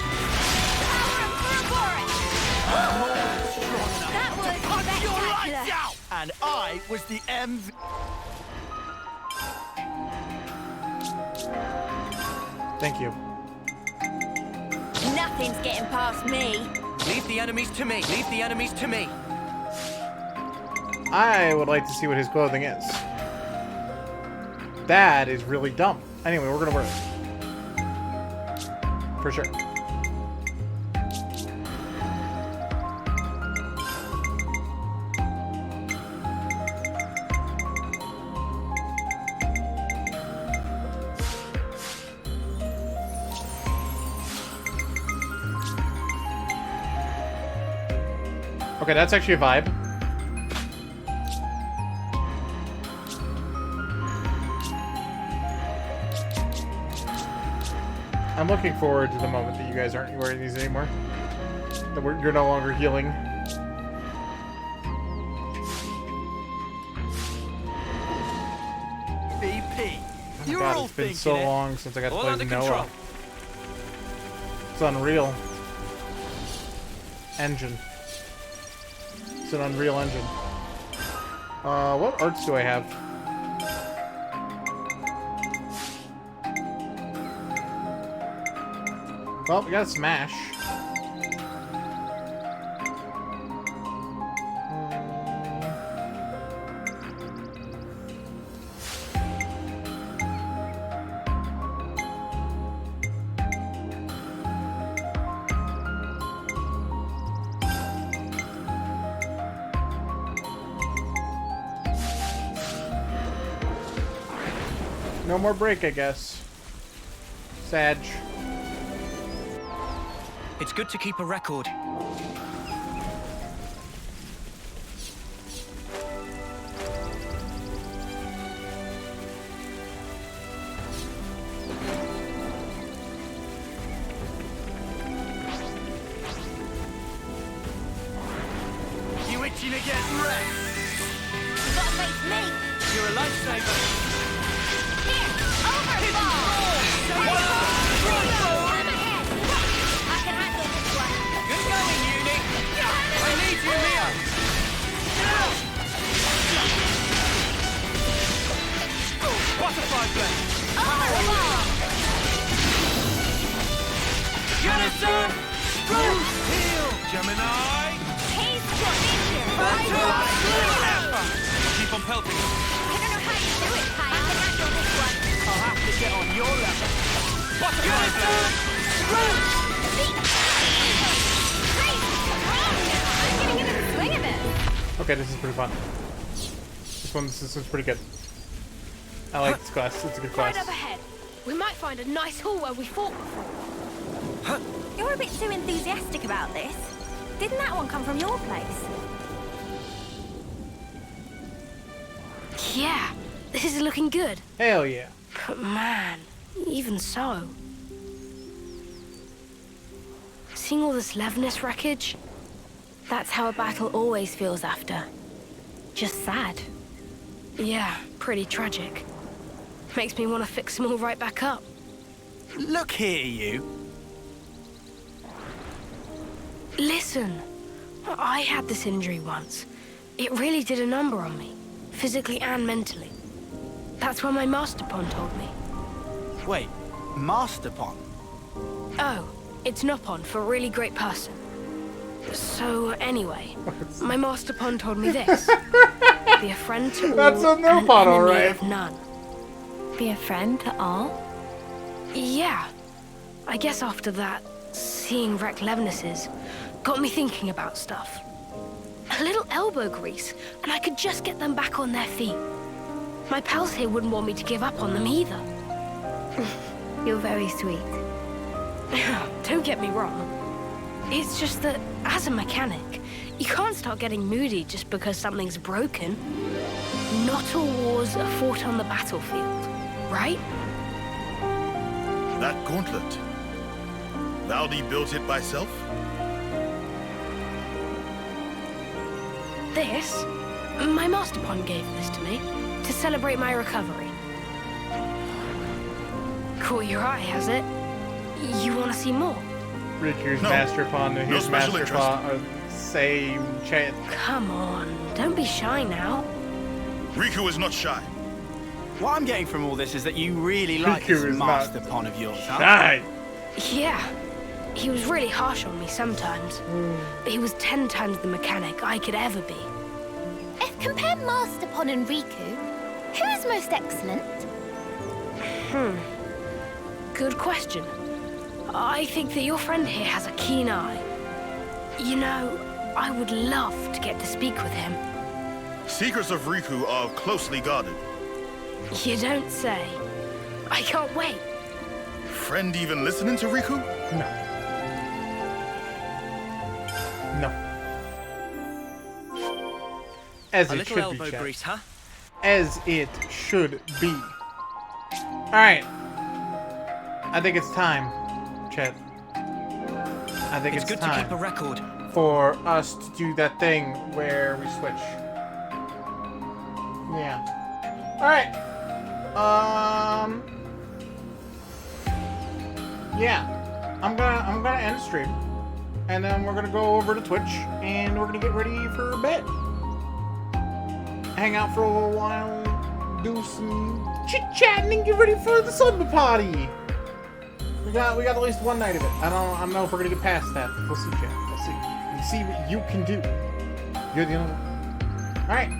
Power of Ouroboros. That was spectacular. And I was the MV. Thank you. Nothing's getting past me. Leave the enemies to me. Leave the enemies to me. I would like to see what his clothing is. That is really dumb. Anyway, we're gonna wear it. For sure. Okay, that's actually a vibe. I'm looking forward to the moment that you guys aren't wearing these anymore. That you're no longer healing. VP. Oh You're God, all it's been thinking so it. long since I got to All play under Noah. control. It's unreal. Engine. It's an Unreal Engine. What arts do I have? Well, we got Smash. No more break, I guess. Sag. It's good to keep a record. You itching to get wrecked? You gotta face me. You're a lifesaver. Good going, Uni. I need you, Mia. Butterfly blade. Unison. Heal. Gemini. He's got injured. Keep on pelting. I don't know how you do it, Kai. I can handle this one. I'll have to get on your level. Butterfly blade. I'm getting into the swing of it. Okay, this is pretty fun. This is pretty good. I like this class. It's a good class. Right up ahead. We might find a nice hall where we fought before. You're a bit too enthusiastic about this. Didn't that one come from your place? Yeah, this is looking good. Hell yeah. But man, even so. Seeing all this Levnis wreckage, that's how a battle always feels after. Just sad. Yeah, pretty tragic. Makes me want to fix them all right back up. Look here, you. Listen, I had this injury once. It really did a number on me, physically and mentally. That's what my Master Pon told me. Wait, Master Pon? Oh, it's Nopon for really great person. So anyway, my Master Pon told me this. Be a friend to all That's a and Nopon, an enemy alright. of none. Be a friend to all Yeah. I guess after that, seeing wrecked Levnesses got me thinking about stuff. A little elbow grease, and I could just get them back on their feet. My pals here wouldn't want me to give up on them either. You're very sweet. Don't get me wrong. It's just that, as a mechanic, you can't start getting moody just because something's broken. Not all wars are fought on the battlefield, right? That gauntlet. Valdi built it by self? This? My Master Pawn gave this to me, to celebrate my recovery. Caught your eye, has it? You want to see more? Riku's No. Master Pawn and No his special Master interest. Pawn are the same chant. Come on, don't be shy now. Riku is not shy. What I'm getting from all this is that you really like Riku this is Master not Pawn of yours, huh? Shy! Yeah, he was really harsh on me sometimes, but he was 10 times the mechanic I could ever be. If compare Master Pawn and Riku, who is most excellent? Good question. I think that your friend here has a keen eye. You know, I would love to get to speak with him. Secrets of Riku are closely guarded. You don't say. I can't wait. Friend even listening to Riku? No. No. As A it little should elbow be, chat. grease, huh? As it should be. Alright. I think it's time, chat. I think it's good time to keep a record. for us to do that thing where we switch. Yeah. Alright. Yeah. I'm gonna end stream. And then we're gonna go over to Twitch and we're gonna get ready for bed. Hang out for a little while, do some chit-chatting and get ready for the slumber party. We got at least one night of it. I don't know if we're gonna get past that. We'll see, chat. We'll see. You see what you can do. You're the only one. Alright.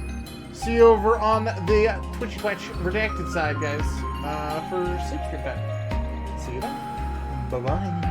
See you over on the Twitch redacted side, guys. For sleep stream time. See you then. Bye-bye.